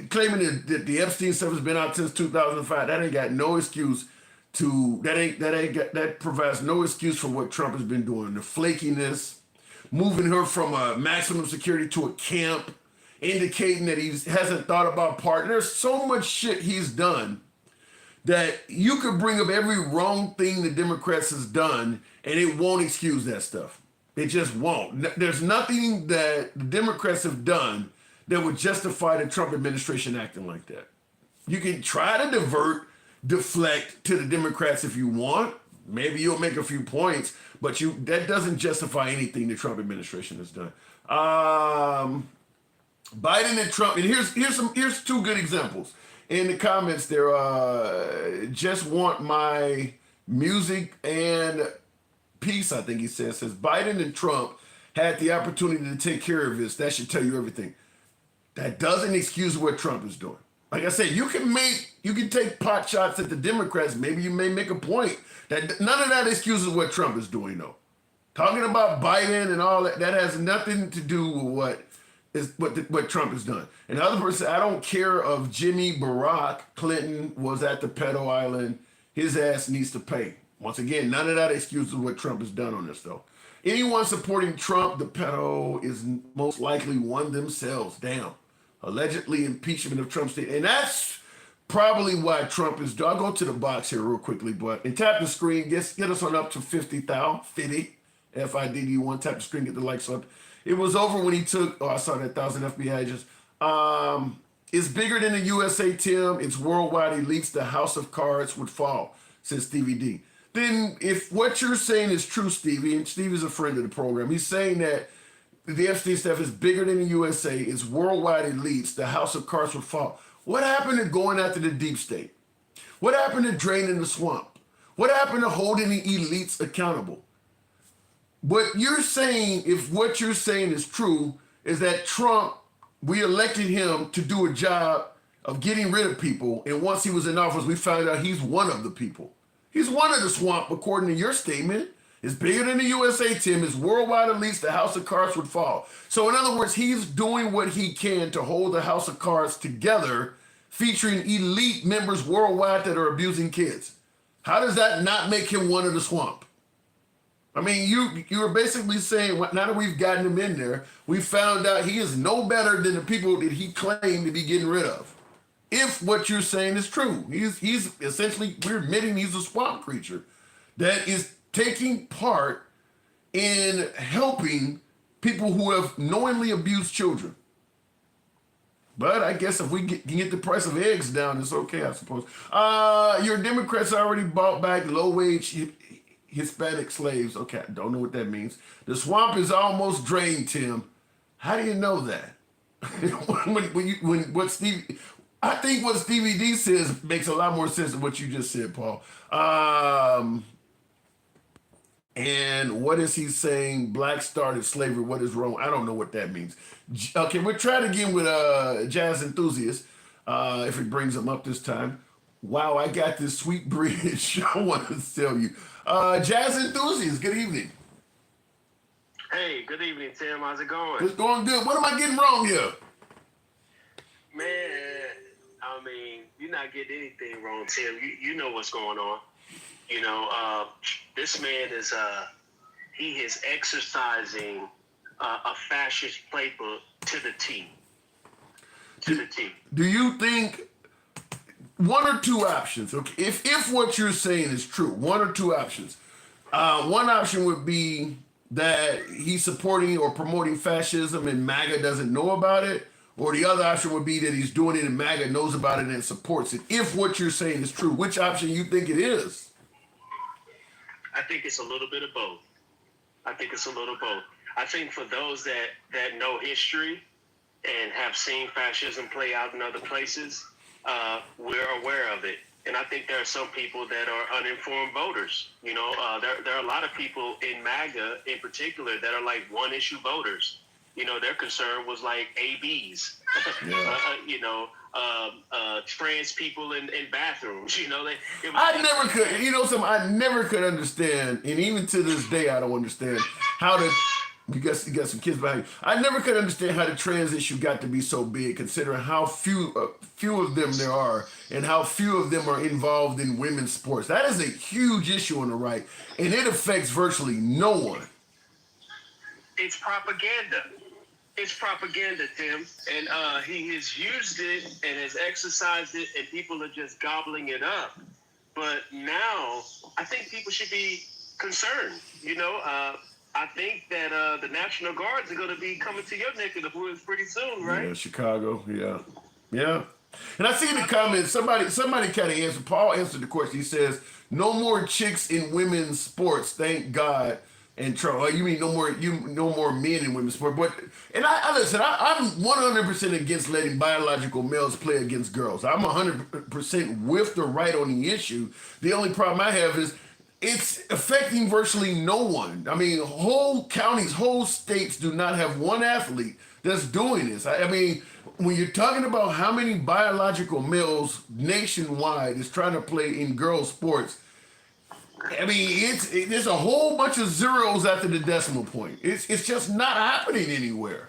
claiming that the Epstein stuff has been out since 2005. That ain't got no excuse to that provides no excuse for what Trump has been doing. The flakiness, moving her from a maximum security to a camp, indicating that he hasn't thought about part. There's so much shit he's done that you could bring up every wrong thing the Democrats has done and it won't excuse that stuff. It just won't. There's nothing that the Democrats have done that would justify the Trump administration acting like that. You can try to deflect to the Democrats if you want. Maybe you'll make a few points, but that doesn't justify anything the Trump administration has done. Biden and Trump, and here's two good examples. In the comments there, just want my music and peace, I think he says Biden and Trump had the opportunity to take care of this. That should tell you everything. That doesn't excuse what Trump is doing. Like I said, you can take pot shots at the Democrats. Maybe you may make a point. That none of that excuses what Trump is doing, though. Talking about Biden and all that has nothing to do with what Trump has done. And the other person, I don't care if Jimmy Barack Clinton was at the pedo island. His ass needs to pay. Once again, none of that excuses what Trump has done on this, though. Anyone supporting Trump, the pedo, is most likely one themselves. Damn. Allegedly impeachment of Trump's state. And that's probably why Trump is. I'll go to the box here real quickly, and tap the screen. Get us on up to 50,000. 50. FIDD1. Tap the screen, get the likes up. It was over when he took, I saw that 1,000 FBI agents. It's bigger than the USA, Tim. It's worldwide elites. The house of cards would fall, says Stevie D. Then if what you're saying is true, Stevie, and Stevie's a friend of the program, he's saying that the Epstein stuff is bigger than the USA, it's worldwide elites, the house of cards would fall. What happened to going after the deep state? What happened to draining the swamp? What happened to holding the elites accountable? What you're saying, if what you're saying is true, is that Trump, we elected him to do a job of getting rid of people, and once he was in office, we found out he's one of the people. He's one of the swamp, according to your statement. It's bigger than the USA, Tim. It's worldwide elites. The house of cards would fall. So in other words, he's doing what he can to hold the house of cards together, featuring elite members worldwide that are abusing kids. How does that not make him one of the swamp? I mean, you're basically saying, now that we've gotten him in there, we found out he is no better than the people that he claimed to be getting rid of. If what you're saying is true, he's essentially, we're admitting he's a swamp creature that is taking part in helping people who have knowingly abused children. But I guess if we can get the price of eggs down, it's okay, I suppose. Your Democrats already bought back low-wage Hispanic slaves. Okay, I don't know what that means. The swamp is almost drained, Tim. How do you know that? I think what Stevie D says makes a lot more sense than what you just said, Paul. And what is he saying? Black started slavery. What is wrong? I don't know what that means. Okay, we'll try it again with jazz enthusiast, if it brings him up this time. Wow, I got this sweet bridge. I want to tell you. Jazz enthusiast, good evening. Hey, good evening, Tim. How's it going? It's going good. What am I getting wrong here? Man, I mean, you're not getting anything wrong, Tim. You know what's going on. You know, this man is he is exercising a fascist playbook to the T. To the T. Do you think one or two options? Okay, if what you're saying is true, one or two options. One option would be that he's supporting or promoting fascism and MAGA doesn't know about it. Or the other option would be that he's doing it and MAGA knows about it and supports it. If what you're saying is true, which option you think it is? I think it's a little bit of both. I think for those that know history and have seen fascism play out in other places, we're aware of it. And I think there are some people that are uninformed voters. You know, there are a lot of people in MAGA in particular that are like one-issue voters. You know, their concern was like ABs, trans people in bathrooms. You know, I never could understand, and even to this day, I don't understand how to. You got some kids behind you. I never could understand how the trans issue got to be so big, considering how few of them there are, and how few of them are involved in women's sports. That is a huge issue on the right, and it affects virtually no one. It's propaganda. It's propaganda, Tim, and he has used it and has exercised it, and people are just gobbling it up. But now, I think people should be concerned. You know, I think that the National Guards are going to be coming to your neck of the woods pretty soon, right? Yeah, Chicago. Yeah. And I see in the comments somebody kind of answered. Paul answered the question. He says, "No more chicks in women's sports, thank God." And Trump, oh, you mean no more men in women's sport? And I listen. I'm 100% against letting biological males play against girls. I'm 100% with the right on the issue. The only problem I have is it's affecting virtually no one. I mean, whole counties, whole states do not have one athlete that's doing this. I mean, when you're talking about how many biological males nationwide is trying to play in girls' sports, I mean, there's a whole bunch of zeros after the decimal point. It's just not happening anywhere.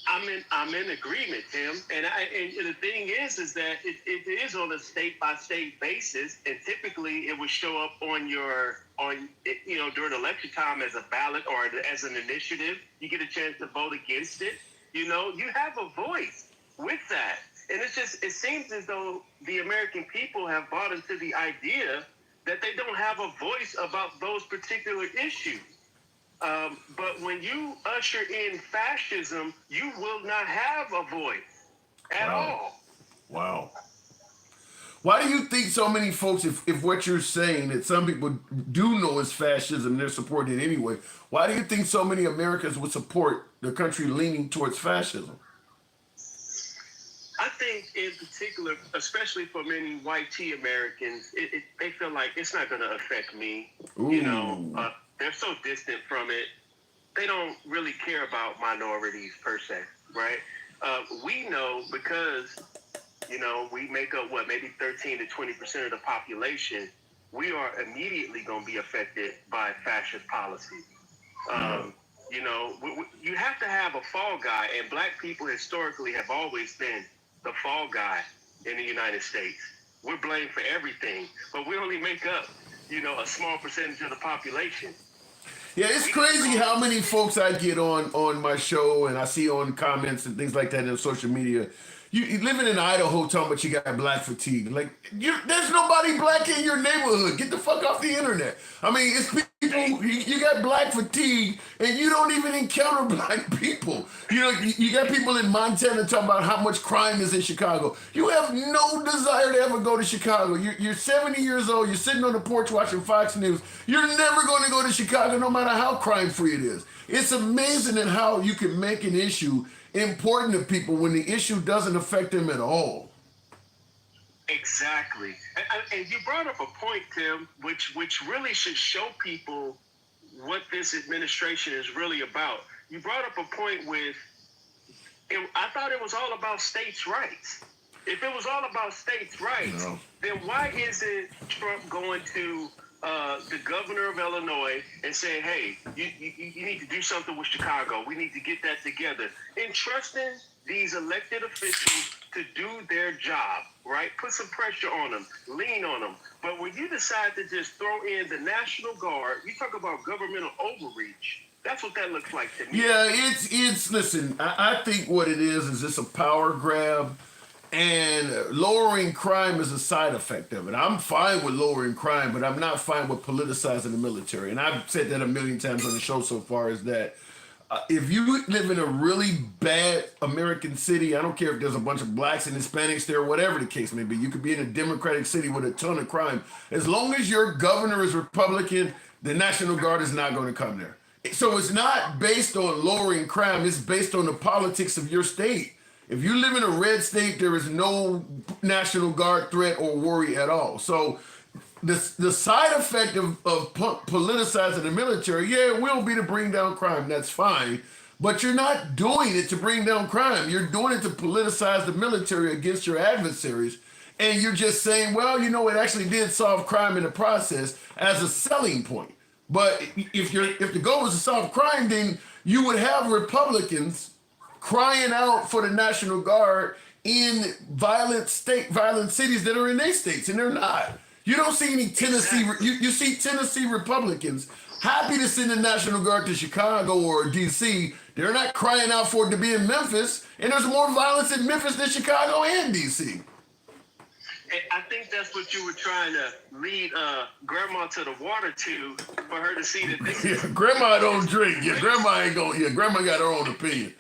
I'm in agreement, Tim. And the thing is that it is on a state by state basis, and typically it would show up during election time as a ballot or as an initiative. You get a chance to vote against it. You know, you have a voice with that, and it seems as though the American people have bought into the idea that they don't have a voice about those particular issues. But when you usher in fascism, you will not have a voice at all. Wow. Why do you think so many folks, if what you're saying that some people do know is fascism, they're supporting it anyway, why do you think so many Americans would support the country leaning towards fascism? I think in particular, especially for many white tea Americans, they feel like it's not going to affect me. Ooh. You know, they're so distant from it. They don't really care about minorities per se, right? We know because, you know, we make up maybe 13 to 20% of the population. We are immediately going to be affected by fascist policy. You know, you have to have a fall guy, and black people historically have always been the fall guy in the United States. We're blamed for everything, but we only make up, you know, a small percentage of the population. Yeah, it's crazy how many folks I get on my show and I see on comments and things like that in social media. You living in Idaho talking about you got black fatigue. Like, there's nobody black in your neighborhood. Get the fuck off the internet. I mean, it's people, you got black fatigue and you don't even encounter black people. You know, you got people in Montana talking about how much crime is in Chicago. You have no desire to ever go to Chicago. You're 70 years old. You're sitting on the porch watching Fox News. You're never going to go to Chicago no matter how crime-free it is. It's amazing at how you can make an issue important to people when the issue doesn't affect them at all. Exactly. And you brought up a point, Tim, which really should show people what this administration is really about. You brought up a point I thought it was all about states' rights. If it was all about states' rights, then why isn't Trump going to the governor of Illinois and saying, hey, you need to do something with Chicago. We need to get that together. Entrusting these elected officials to do their job, right? Put some pressure on them, lean on them. But when you decide to just throw in the National Guard, you talk about governmental overreach. That's what that looks like to me. Yeah, it's listen, I think what it is it's a power grab. And lowering crime is a side effect of it. I'm fine with lowering crime, but I'm not fine with politicizing the military. And I've said that a million times on the show so far, is that if you live in a really bad American city, I don't care if there's a bunch of blacks and Hispanics there, whatever the case may be, you could be in a Democratic city with a ton of crime. As long as your governor is Republican, the National Guard is not going to come there. So it's not based on lowering crime, it's based on the politics of your state. If you live in a red state, there is no National Guard threat or worry at all. So the side effect of politicizing the military, yeah, it will be to bring down crime. That's fine. But you're not doing it to bring down crime. You're doing it to politicize the military against your adversaries. And you're just saying, well, you know, it actually did solve crime in the process as a selling point. But if the goal was to solve crime, then you would have Republicans crying out for the National Guard in violent cities that are in their states, and they're not. You don't see any Tennessee, you see Tennessee Republicans happy to send the National Guard to Chicago or DC. They're not crying out for it to be in Memphis, and there's more violence in Memphis than Chicago and DC. And I think that's what you were trying to lead Grandma to the water to, for her to see that this is... Grandma don't drink. Grandma ain't gonna, Grandma got her own opinion.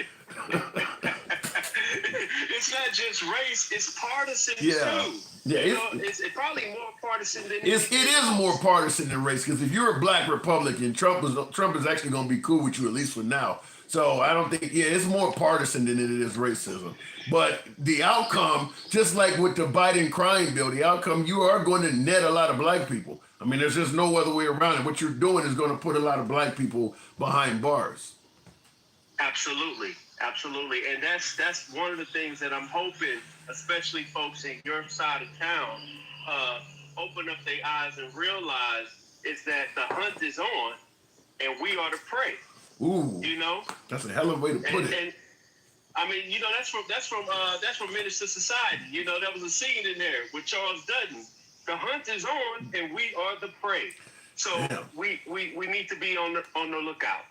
It's not just race, it's partisan too. Yeah, it's probably more partisan than it is more partisan than race, because if you're a black Republican, Trump is actually going to be cool with you, at least for now. So I don't think, it's more partisan than it is racism. But the outcome, just like with the Biden crime bill, the outcome, you are going to net a lot of black people. I mean, there's just no other way around it. What you're doing is going to put a lot of black people behind bars. Absolutely. And that's one of the things that I'm hoping, especially folks in your side of town, open up their eyes and realize is that the hunt is on and we are the prey. Ooh, you know, that's a hell of a way to put it. And I mean, you know, that's from Menace to Society. You know, there was a scene in there with Charles Dutton. The hunt is on and we are the prey. So we need to be on the lookout.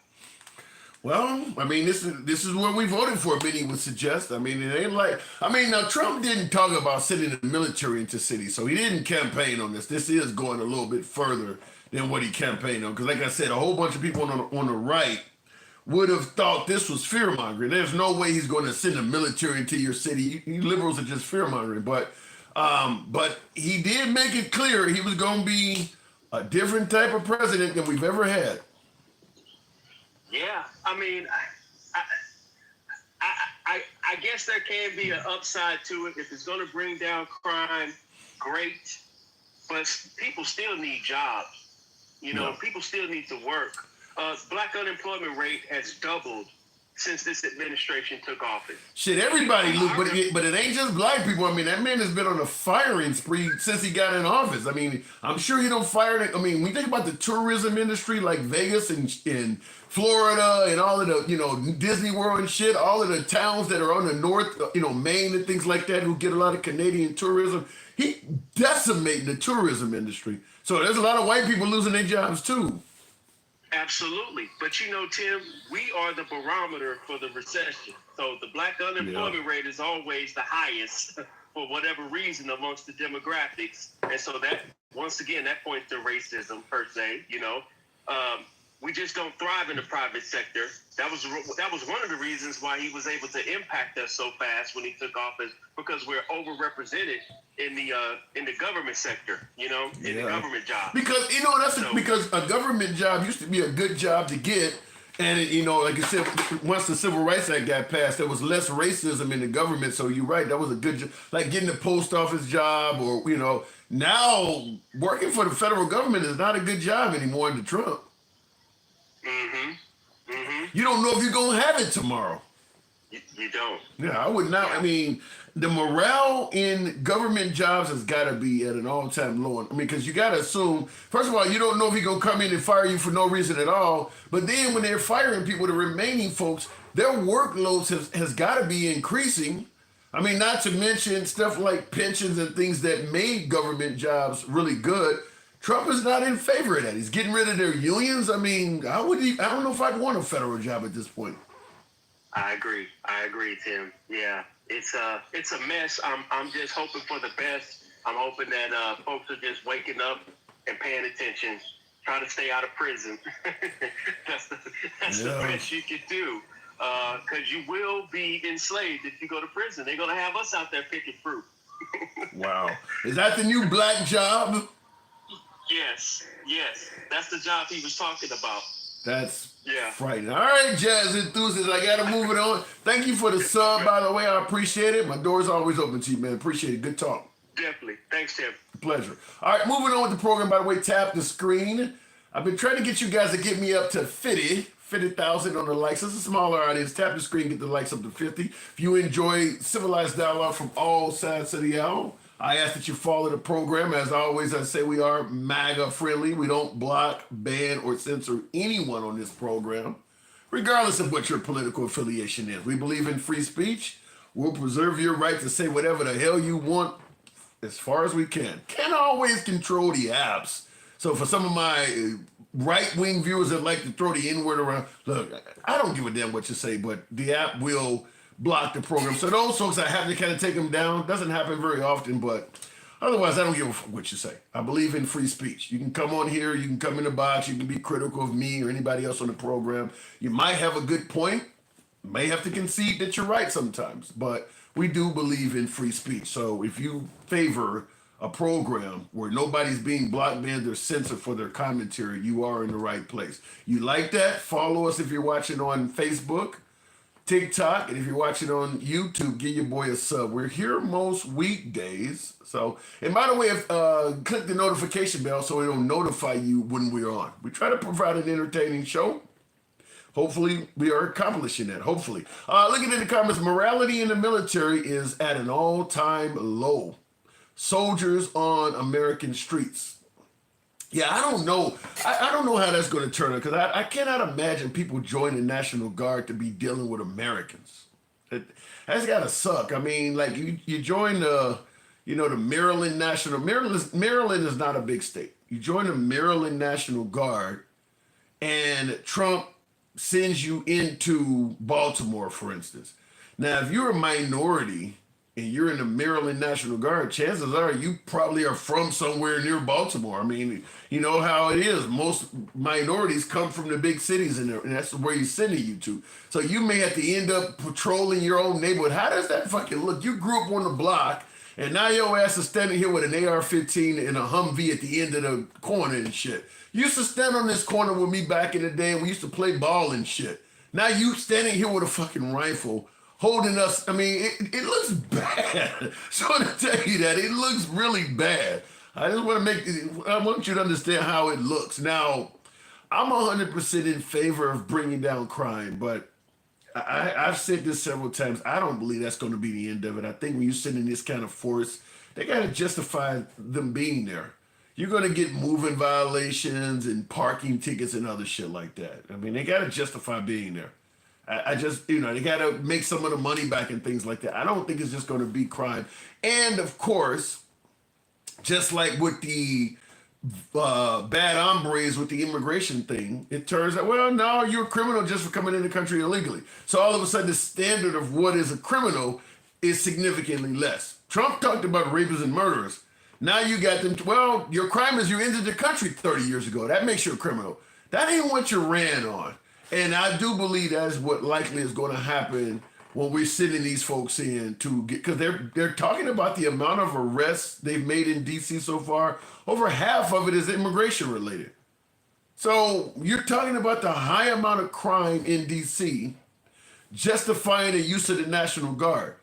Well, I mean, this is what we voted for, many would suggest. I mean, it ain't like, now Trump didn't talk about sending the military into cities, so he didn't campaign on this. This is going a little bit further than what he campaigned on, because like I said, a whole bunch of people on the right would have thought this was fear-mongering. There's no way he's going to send the military into your city. You liberals are just fear-mongering. But he did make it clear he was going to be a different type of president than we've ever had. Yeah, I mean, I guess there can be an upside to it. If it's going to bring down crime, great. But people still need jobs. You know, people still need to work. Black unemployment rate has doubled since this administration took office. Shit, everybody, Luke, but it ain't just black people. I mean, that man has been on a firing spree since he got in office. I mean, I'm sure he don't fire. I mean, when you think about the tourism industry, like Vegas and in Florida and all of the, you know, Disney World and shit, all of the towns that are on the north, you know, Maine and things like that, who get a lot of Canadian tourism, he decimated the tourism industry. So there's a lot of white people losing their jobs too. Absolutely. But you know, Tim, we are the barometer for the recession. So the black unemployment rate is always the highest for whatever reason amongst the demographics. And so that, once again, that points to racism per se, you know. We just don't thrive in the private sector. That was one of the reasons why he was able to impact us so fast when he took office, because we're overrepresented in the government sector, you know, in the government job. Because you know because a government job used to be a good job to get, and it, you know, like you said, once the Civil Rights Act got passed, there was less racism in the government. So you're right, that was a good job, like getting a post office job, or you know, now working for the federal government is not a good job anymore under Trump. You don't know if you're gonna have it tomorrow. You don't. Yeah, I would not. I mean, the morale in government jobs has got to be at an all-time low. I mean, because you got to assume, first of all, you don't know if he's going to come in and fire you for no reason at all. But then when they're firing people, the remaining folks, their workloads has got to be increasing. I mean, not to mention stuff like pensions and things that made government jobs really good. Trump is not in favor of that. He's getting rid of their unions. I mean, I don't know if I'd want a federal job at this point. I agree, Tim. Yeah, it's a mess. I'm just hoping for the best. I'm hoping that folks are just waking up and paying attention. Try to stay out of prison. that's the best you can do, because you will be enslaved if you go to prison. They're gonna have us out there picking fruit. Wow, is that the new black job? Yes, that's the job he was talking about. That's frightening. All right, jazz enthusiasts, I got to move it on. Thank you for the sub, by the way. I appreciate it. My door's always open to you, man. Appreciate it. Good talk. Definitely. Thanks, Tim. Pleasure. All right, moving on with the program, by the way, tap the screen. I've been trying to get you guys to get me up to 50,000 on the likes. It's a smaller audience. Tap the screen, get the likes up to 50. If you enjoy civilized dialogue from all sides of the aisle, I ask that you follow the program. As always, I say we are MAGA friendly. We don't block, ban, or censor anyone on this program, regardless of what your political affiliation is. We believe in free speech. We'll preserve your right to say whatever the hell you want as far as we can. Can't always control the apps. So for some of my right-wing viewers that like to throw the N-word around, look, I don't give a damn what you say, but the app will block the program. So those folks, I have to kind of take them down. Doesn't happen very often, but otherwise, I don't give a fuck what you say. I believe in free speech. You can come on here, you can come in the box, you can be critical of me or anybody else on the program. You might have a good point, may have to concede that you're right sometimes, but we do believe in free speech. So if you favor a program where nobody's being blocked, banned, or censored for their commentary, you are in the right place. You like that? Follow us if you're watching on Facebook, TikTok, and if you're watching on YouTube, give your boy a sub. We're here most weekdays. So, and by the way, click the notification bell so it'll notify you when we're on. We try to provide an entertaining show. Hopefully, we are accomplishing that. Hopefully. Looking in the comments, morality in the military is at an all-time low. Soldiers on American streets. Yeah, I don't know. I don't know how that's going to turn out, because I cannot imagine people joining the National Guard to be dealing with Americans. That's got to suck. I mean, like you join the Maryland National. Maryland is not a big state. You join the Maryland National Guard, and Trump sends you into Baltimore, for instance. Now, if you're a minority and you're in the Maryland National Guard, chances are you probably are from somewhere near Baltimore. I mean, you know how it is. Most minorities come from the big cities, and that's where you're sending you to. So you may have to end up patrolling your own neighborhood. How does that fucking look? You grew up on the block, and now your ass is standing here with an AR-15 and a Humvee at the end of the corner and shit. You used to stand on this corner with me back in the day, and we used to play ball and shit. Now you standing here with a fucking rifle holding us. I mean, it looks bad. So to tell you that, it looks really bad. I just want to I want you to understand how it looks. Now, I'm 100% in favor of bringing down crime, but I've said this several times. I don't believe that's going to be the end of it. I think when you're sending this kind of force, they got to justify them being there. You're going to get moving violations and parking tickets and other shit like that. I mean, they got to justify being there. I just, they got to make some of the money back and things like that. I don't think it's just going to be crime. And of course, just like with the bad hombres with the immigration thing, it turns out, well, no, you're a criminal just for coming in the country illegally. So all of a sudden, the standard of what is a criminal is significantly less. Trump talked about rapists and murderers. Now you got them, well, your crime is you entered the country 30 years ago. That makes you a criminal. That ain't what you ran on. And I do believe that is what likely is going to happen when we're sending these folks in to get, because they're talking about the amount of arrests they've made in D.C. so far. Over half of it is immigration related. So you're talking about the high amount of crime in D.C. justifying the use of the National Guard.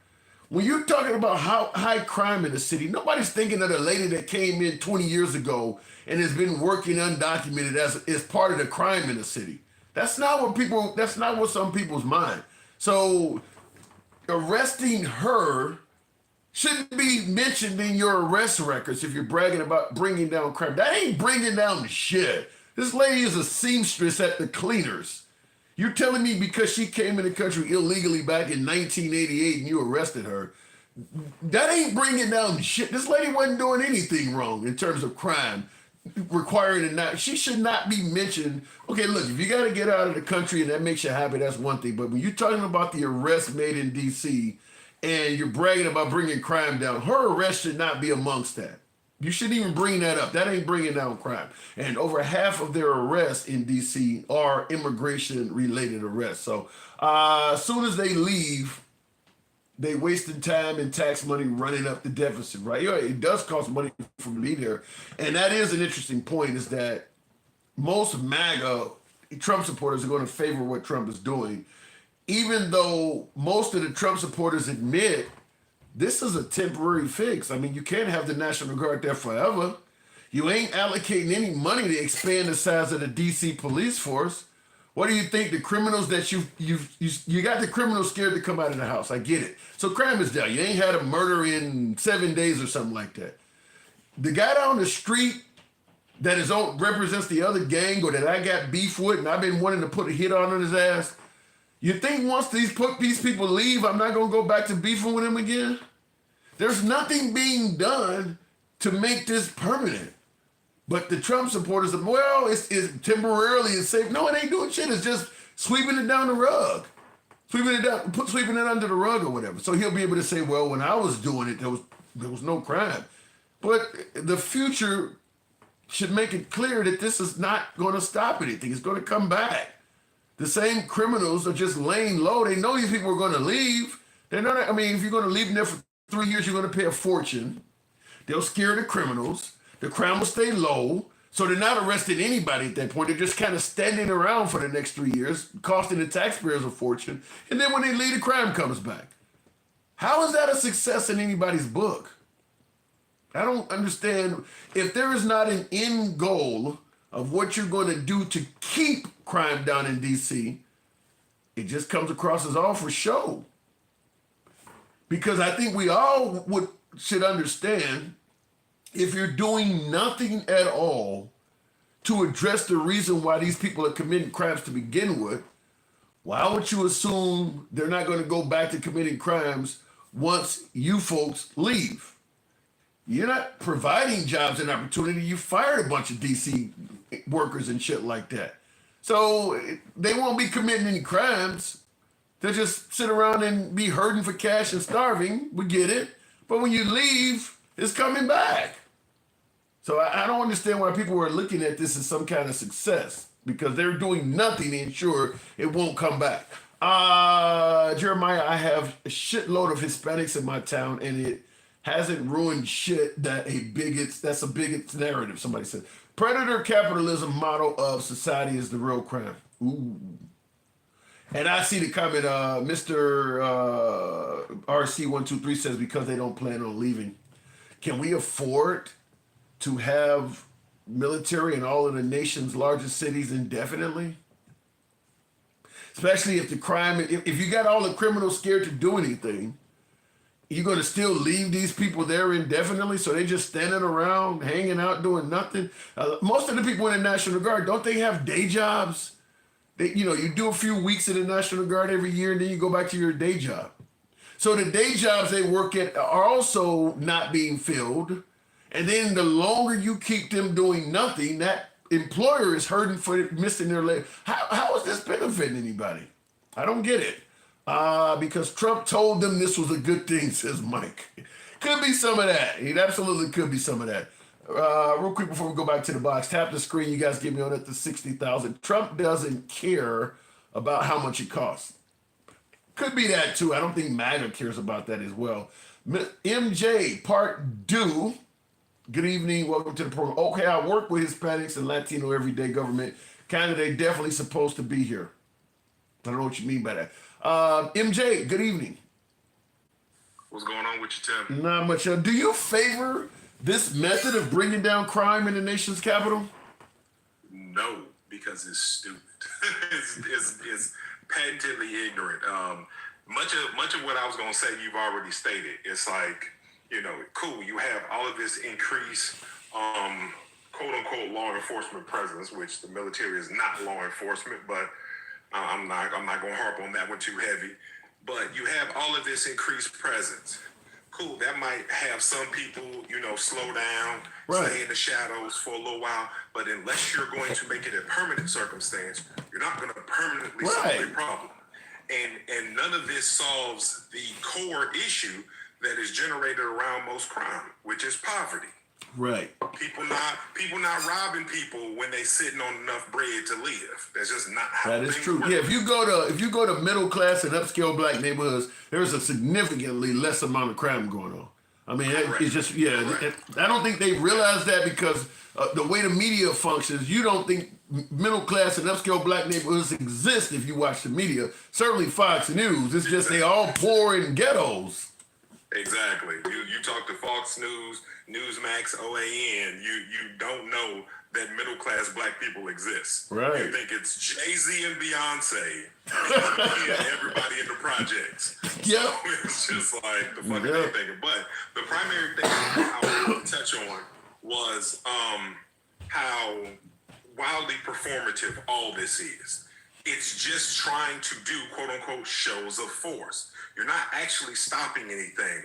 When you're talking about how high crime in the city, nobody's thinking of the lady that came in 20 years ago and has been working undocumented as part of the crime in the city. That's not what some people's mind. So arresting her shouldn't be mentioned in your arrest records if you're bragging about bringing down crime. That ain't bringing down the shit. This lady is a seamstress at the cleaners. You're telling me because she came in the country illegally back in 1988 and you arrested her, that ain't bringing down the shit. This lady wasn't doing anything wrong in terms of crime requiring it not. She should not be mentioned. Okay, look, if you got to get out of the country and that makes you happy, that's one thing. But when you're talking about the arrest made in D.C. and you're bragging about bringing crime down, her arrest should not be amongst that. You shouldn't even bring that up. That ain't bringing down crime. And over half of their arrests in D.C. are immigration-related arrests. So as soon as they leave, they wasted time and tax money running up the deficit, right? It does cost money for me to be there. And that is an interesting point, is that most MAGA Trump supporters are going to favor what Trump is doing, even though most of the Trump supporters admit this is a temporary fix. I mean, you can't have the National Guard there forever. You ain't allocating any money to expand the size of the D.C. police force. What do you think? The criminals that you got the criminals scared to come out of the house. I get it. So crime is down. You ain't had a murder in 7 days or something like that. The guy down the street that represents the other gang or that I got beef with and I've been wanting to put a hit on his ass, you think once these people leave, I'm not going to go back to beefing with him again? There's nothing being done to make this permanent. But the Trump supporters are, well, it's temporarily it's safe. No, it ain't doing shit. It's just sweeping it down the rug. Sweeping it under the rug or whatever. So he'll be able to say, well, when I was doing it, there was no crime. But the future should make it clear that this is not going to stop anything. It's going to come back. The same criminals are just laying low. They know these people are going to leave. They're not. I mean, if you're going to leave them there for 3 years, you're going to pay a fortune. They'll scare the criminals. The crime will stay low. So they're not arresting anybody at that point. They're just kind of standing around for the next 3 years, costing the taxpayers a fortune. And then when they leave, the crime comes back. How is that a success in anybody's book? I don't understand. If there is not an end goal of what you're going to do to keep crime down in D.C., it just comes across as all for show. Because I think we all should understand, if you're doing nothing at all to address the reason why these people are committing crimes to begin with, why would you assume they're not going to go back to committing crimes once you folks leave? You're not providing jobs and opportunity. You fired a bunch of DC workers and shit like that. So they won't be committing any crimes. They'll just sit around and be hurting for cash and starving. We get it. But when you leave, it's coming back. So I don't understand why people are looking at this as some kind of success, because they're doing nothing to ensure it won't come back. Jeremiah, I have a shitload of Hispanics in my town, and it hasn't ruined shit that's a bigot's narrative, somebody said. Predator capitalism model of society is the real crime. Ooh. And I see the comment, Mr. RC123 says because they don't plan on leaving. Can we afford to have military in all of the nation's largest cities indefinitely? Especially if the crime, if you got all the criminals scared to do anything, you're going to still leave these people there indefinitely? So they just standing around, hanging out, doing nothing? Most of the people in the National Guard, don't they have day jobs? You do a few weeks in the National Guard every year and then you go back to your day job. So the day jobs they work at are also not being filled. And then the longer you keep them doing nothing, that employer is hurting for missing their leg. How is this benefiting anybody? I don't get it. Because Trump told them this was a good thing, says Mike. Could be some of that. It absolutely could be some of that. Real quick before we go back to the box, tap the screen. You guys get me on at the 60,000. Trump doesn't care about how much it costs. Could be that too. I don't think MAGA cares about that as well. MJ, part due. Good evening. Welcome to the program. Okay, I work with Hispanics and Latino everyday government. Canada definitely supposed to be here. I don't know what you mean by that. MJ, good evening. What's going on with you, Tim? Not much. Do you favor this method of bringing down crime in the nation's capital? No, because it's stupid. it's patently ignorant. Much of what I was gonna say, you've already stated. It's like, cool. You have all of this increased, quote unquote, law enforcement presence, which the military is not law enforcement, but I'm not gonna harp on that one too heavy. But you have all of this increased presence. Cool, that might have some people, slow down, stay in the shadows for a little while. But unless you're going to make it a permanent circumstance, you're not going to permanently solve a problem. And none of this solves the core issue that is generated around most crime, which is poverty. Right. People not robbing people when they sitting on enough bread to live. That's just not how that is true. work. Yeah, if you go to middle class and upscale black neighborhoods, there's a significantly less amount of crime going on. I mean, it's just I don't think they realize that because the way the media functions, you don't think middle class and upscale black neighborhoods exist if you watch the media. Certainly Fox News. It's just they all poor in ghettos. Exactly. You talk to Fox News, Newsmax, OAN, you don't know that middle class black people exist. Right. You think it's Jay-Z and Beyonce and everybody in the projects. Yep. So it's just like the fucking thing thinking. But the primary thing I wanted to touch on was how wildly performative all this is. It's just trying to do quote unquote shows of force. You're not actually stopping anything.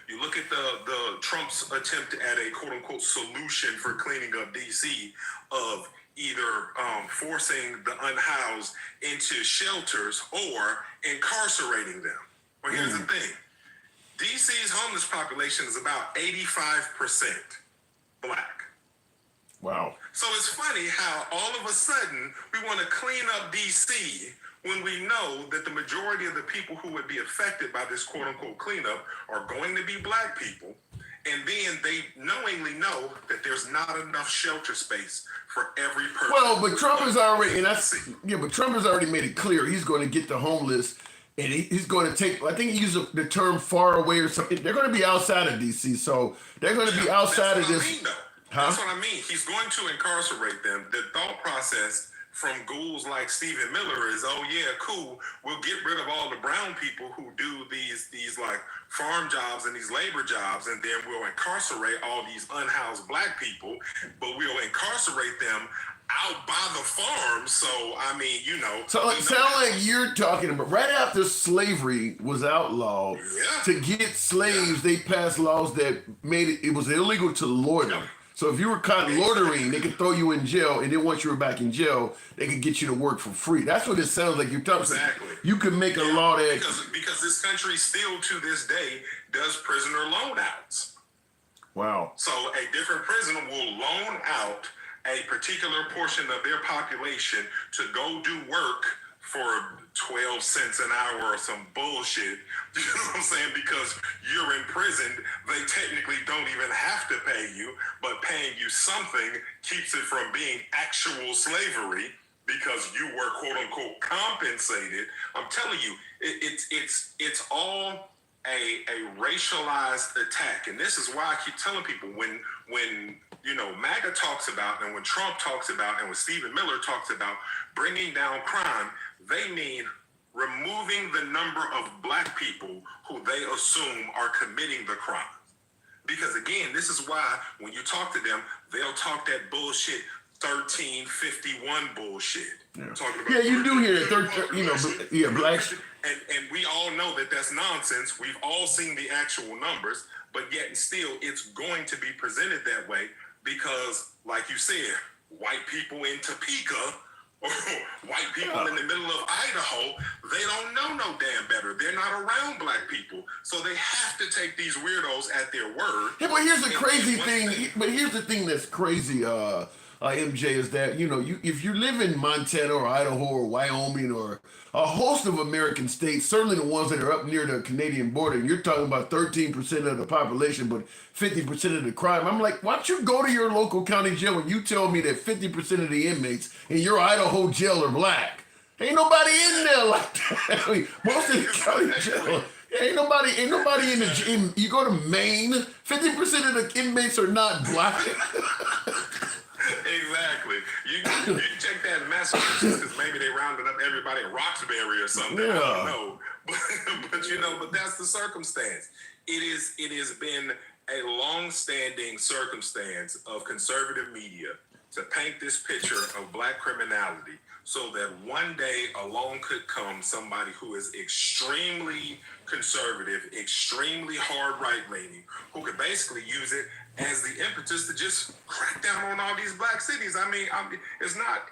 You look at the Trump's attempt at a quote unquote solution for cleaning up DC of either forcing the unhoused into shelters or incarcerating them. Well, here's the thing. DC's homeless population is about 85% black. Wow. So it's funny how all of a sudden we want to clean up DC when we know that the majority of the people who would be affected by this quote-unquote cleanup are going to be black people, and then they knowingly know that there's not enough shelter space for every person. Well, but Trump has already, but Trump has already made it clear he's going to get the homeless, and he's going to take, I think he used the term far away or something. They're going to be outside of D.C., so they're going to be outside of this. That's what I mean. He's going to incarcerate them. The thought process from ghouls like Stephen Miller is, oh yeah, cool, we'll get rid of all the brown people who do these like farm jobs and these labor jobs, and then we'll incarcerate all these unhoused black people, but we'll incarcerate them out by the farm. So I mean, so it sounds like you're talking about right after slavery was outlawed, to get slaves, they passed laws that made it was illegal to loiter. So if you were caught loitering, they could throw you in jail, and then once you were back in jail, they could get you to work for free. That's what it sounds like you're talking about. Exactly. You could make a law that... Because this country still to this day does prisoner loan outs. Wow. So a different prison will loan out a particular portion of their population to go do work for 12 cents an hour or some bullshit. You know what I'm saying? Because you're in prison, they technically don't even have to pay you, but paying you something keeps it from being actual slavery. because you were quote unquote compensated. I'm telling you, it's all a racialized attack, and this is why I keep telling people when MAGA talks about, and when Trump talks about, and when Stephen Miller talks about bringing down crime, they mean removing the number of black people who they assume are committing the crime. Because again, this is why when you talk to them, they'll talk that bullshit 1351 bullshit. Yeah, Talking about yeah, you do hear it. Blacks. And we all know that that's nonsense. We've all seen the actual numbers, but yet and still it's going to be presented that way because, like you said, white people in Topeka or white people in the middle of Idaho, they don't know no damn better. They're not around black people. So they have to take these weirdos at their word. Yeah, but here's the crazy thing. But here's the thing that's crazy, MJ, is that, if you live in Montana or Idaho or Wyoming or a host of American states, certainly the ones that are up near the Canadian border, and you're talking about 13% of the population, but 50% of the crime. I'm like, why don't you go to your local county jail and you tell me that 50% of the inmates in your Idaho jail are black? Ain't nobody in there like that. I mean, most of the county jail, ain't nobody in the you go to Maine, 50% of the inmates are not black. Exactly. You check that Massachusetts because maybe they rounded up everybody in Roxbury or something. Yeah. I don't know. But that's the circumstance. It has been a long-standing circumstance of conservative media to paint this picture of black criminality so that one day along could come somebody who is extremely conservative, extremely hard right-leaning, who could basically use it as the impetus to just crack down on all these black cities. I mean it's not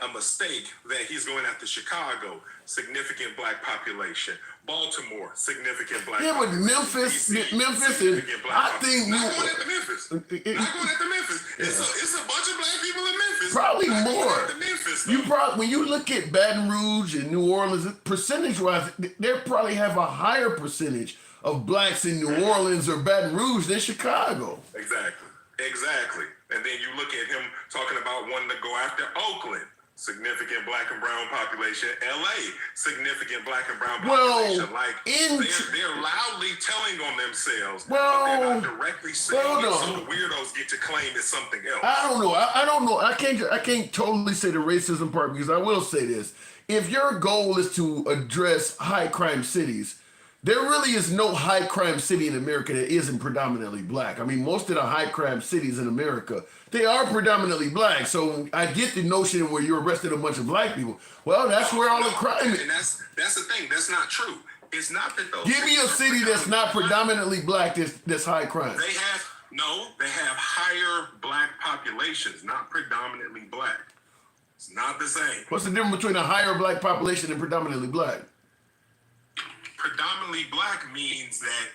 a mistake that he's going after Chicago, significant black population, Baltimore, significant black population. But Memphis, and I think not going after Memphis. Not going after Memphis. It's a bunch of black people in Memphis. Probably more. Memphis, when you look at Baton Rouge and New Orleans, percentage-wise, they probably have a higher percentage of blacks in New Orleans or Baton Rouge than Chicago. Exactly. And then you look at him talking about wanting to go after Oakland, significant black and brown population. LA, significant black and brown population. They're loudly telling on themselves, but they're not directly saying it, so the weirdos get to claim it's something else. I don't know. I can't totally say the racism part, because I will say this. If your goal is to address high crime cities, there really is no high crime city in America that isn't predominantly black. I mean, most of the high crime cities in America, they are predominantly black. So I get the notion where you arrested a bunch of black people. Well, that's where all the crime is. And that's the thing. That's not true. It's not that those. Give me a city that's not predominantly black that's high crime. They have higher black populations, not predominantly black. It's not the same. What's the difference between a higher black population and predominantly black? Predominantly black means that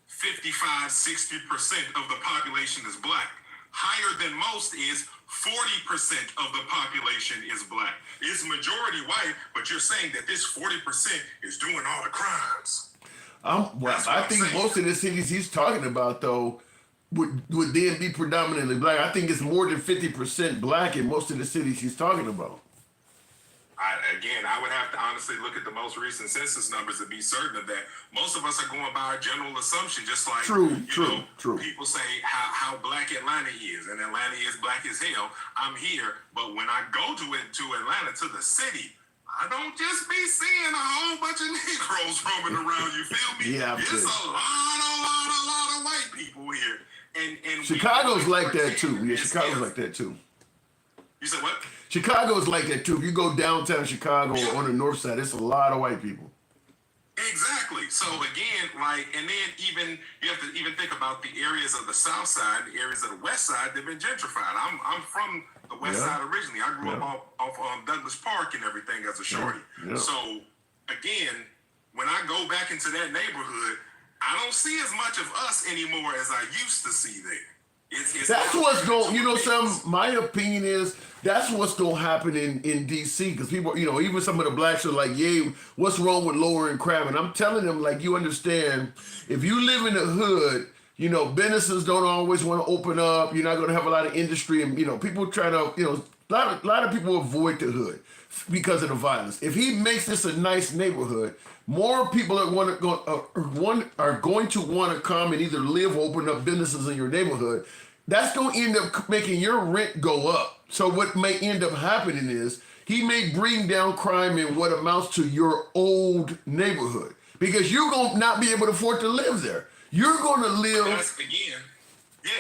55, 60% of the population is black. Higher than most is 40% of the population is black. It's majority white, but you're saying that this 40% is doing all the crimes. I think most of the cities he's talking about, though, would then be predominantly black. I think it's more than 50% black in most of the cities he's talking about. I would have to honestly look at the most recent census numbers to be certain of that. Most of us are going by our general assumption, just like true. People say how black Atlanta is, and Atlanta is black as hell. I'm here, but when I go to Atlanta, to the city, I don't just be seeing a whole bunch of Negroes roaming around. You feel me? Yeah, it's a lot of white people here, and Chicago's like that too. Yeah, Chicago's like that too. You said what? Chicago's like that too. If you go downtown Chicago on the north side, it's a lot of white people. Exactly. So again, and then you have to think about the areas of the south side, the areas of the west side that've been gentrified. I'm from the west side originally. I grew up off Douglas Park and everything as a shorty. Yeah. So again, when I go back into that neighborhood, I don't see as much of us anymore as I used to see there. That's what's going. My opinion is that's what's going to happen in D.C. because people, even some of the blacks are like, "Yeah, what's wrong with lowering crime?" And I'm telling them, like, you understand, if you live in the hood, businesses don't always want to open up. You're not going to have a lot of industry, and people try to, A lot of people avoid the hood because of the violence. If he makes this a nice neighborhood, more people are going to want to come and either live or open up businesses in your neighborhood. That's going to end up making your rent go up. So what may end up happening is he may bring down crime in what amounts to your old neighborhood because you're going to not be able to afford to live there. You're going to live. That's again. Yeah,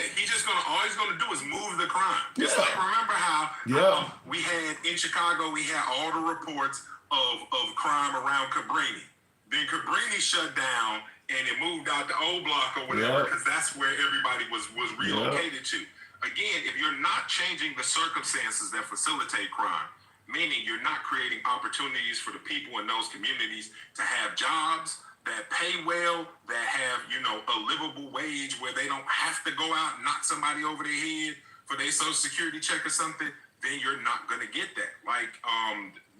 all he's gonna do is move the crime. It's like, remember how we had in Chicago, we had all the reports of crime around Cabrini. Then Cabrini shut down and it moved out the old block or whatever because that's where everybody was relocated to. Again, if you're not changing the circumstances that facilitate crime, meaning you're not creating opportunities for the people in those communities to have jobs that pay well, that have, a livable wage where they don't have to go out and knock somebody over their head for their Social Security check or something, then you're not going to get that. Like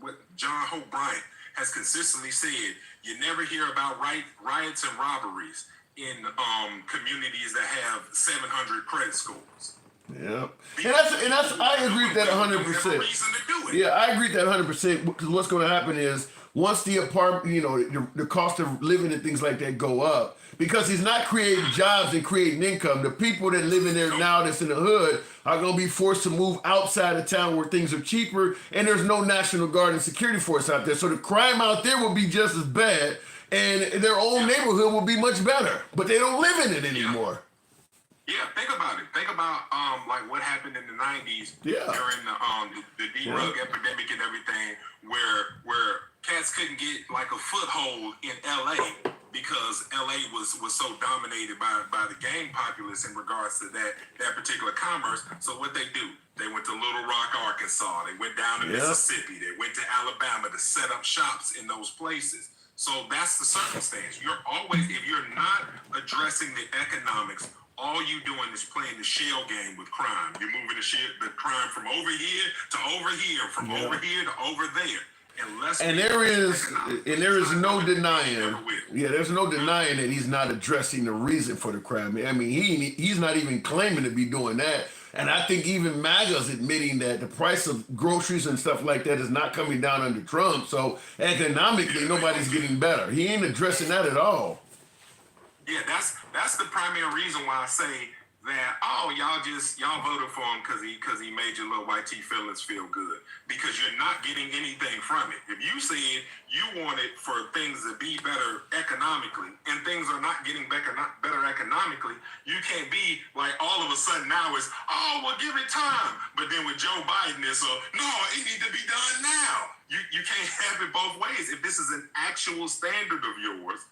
what John Hope Bryant has consistently said, you never hear about riots and robberies in communities that have 700 credit scores. Yeah, and that's I agree with that 100%. Yeah, I agree with that 100% because what's going to happen is once the apartment, the cost of living and things like that go up, because he's not creating jobs and creating income, the people that live in there now that's in the hood are going to be forced to move outside of town where things are cheaper and there's no National Guard and security force out there. So the crime out there will be just as bad and their own neighborhood will be much better, but they don't live in it anymore. Yeah, think about it. Think about like what happened in the 90s during the D-Rug epidemic and everything, where cats couldn't get like a foothold in LA because LA was so dominated by the gang populace in regards to that particular commerce. So what they do? They went to Little Rock, Arkansas. They went down to Mississippi. They went to Alabama to set up shops in those places. So that's the circumstance. If you're not addressing the economics, all you doing is playing the shell game with crime. You're moving the crime from over here to over here, from over here to over there. And there is no denying. Yeah, there's no denying that he's not addressing the reason for the crime. I mean, he's not even claiming to be doing that. And I think even MAGA's admitting that the price of groceries and stuff like that is not coming down under Trump. So economically, nobody's getting better. He ain't addressing that at all. Yeah, that's the primary reason why I say that, y'all voted for him because he made your little white tea feelings feel good. Because you're not getting anything from it. If you said you wanted for things to be better economically and things are not getting better economically, you can't be like all of a sudden now it's, give it time. But then with Joe Biden, it's no, it needs to be done now. You can't have it both ways. If this is an actual standard of yours,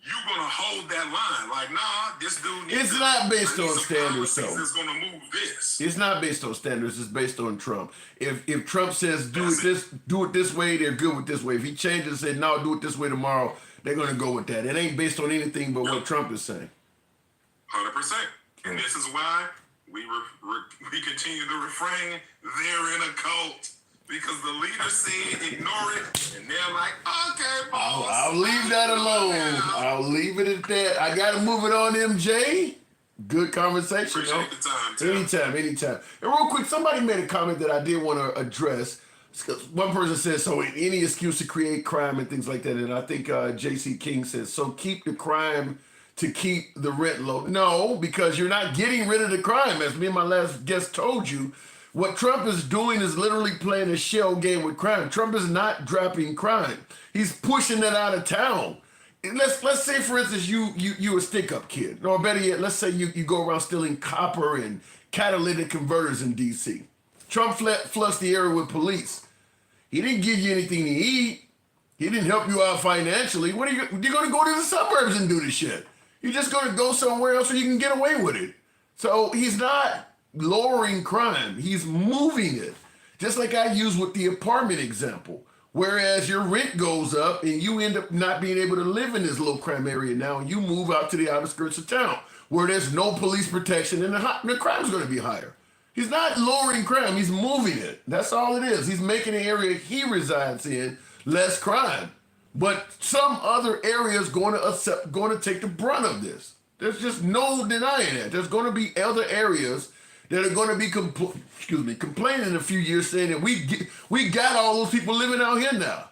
you're gonna hold that line, like, nah, this dude needs It's not based on standards, though. It's gonna move this. It's not based on standards. It's based on Trump. If Trump says do it this way, they're good with this way. If he changes and said no, do it this way tomorrow, they're gonna go with that. It ain't based on anything but what Trump is saying. 100%. And this is why we continue to refrain. They're in a cult. Because the leader said ignore it, and they're like, okay, boss. I'll leave that alone. I'll leave it at that. I got to move it on, MJ. Good conversation. Appreciate the time, Tim. Anytime. And real quick, somebody made a comment that I did want to address. One person said, so any excuse to create crime and things like that. And I think J.C. King says, so keep the crime to keep the rent low. No, because you're not getting rid of the crime. As me and my last guest told you, what Trump is doing is literally playing a shell game with crime. Trump is not dropping crime. He's pushing it out of town. Let's say, for instance, you a stick-up kid. Or better yet, let's say you go around stealing copper and catalytic converters in D.C. Trump flushed the area with police. He didn't give you anything to eat. He didn't help you out financially. What are you're going to go to the suburbs and do this shit. You're just going to go somewhere else so you can get away with it. So he's not lowering crime. He's moving it. Just like I used with the apartment example. Whereas your rent goes up and you end up not being able to live in this low crime area now, and you move out to the outer skirts of town where there's no police protection and the crime's going to be higher. He's not lowering crime. He's moving it. That's all it is. He's making the area he resides in less crime. But some other areas going to take the brunt of this. There's just no denying that. There's going to be other areas that are going to be complaining in a few years saying that we got all those people living out here now.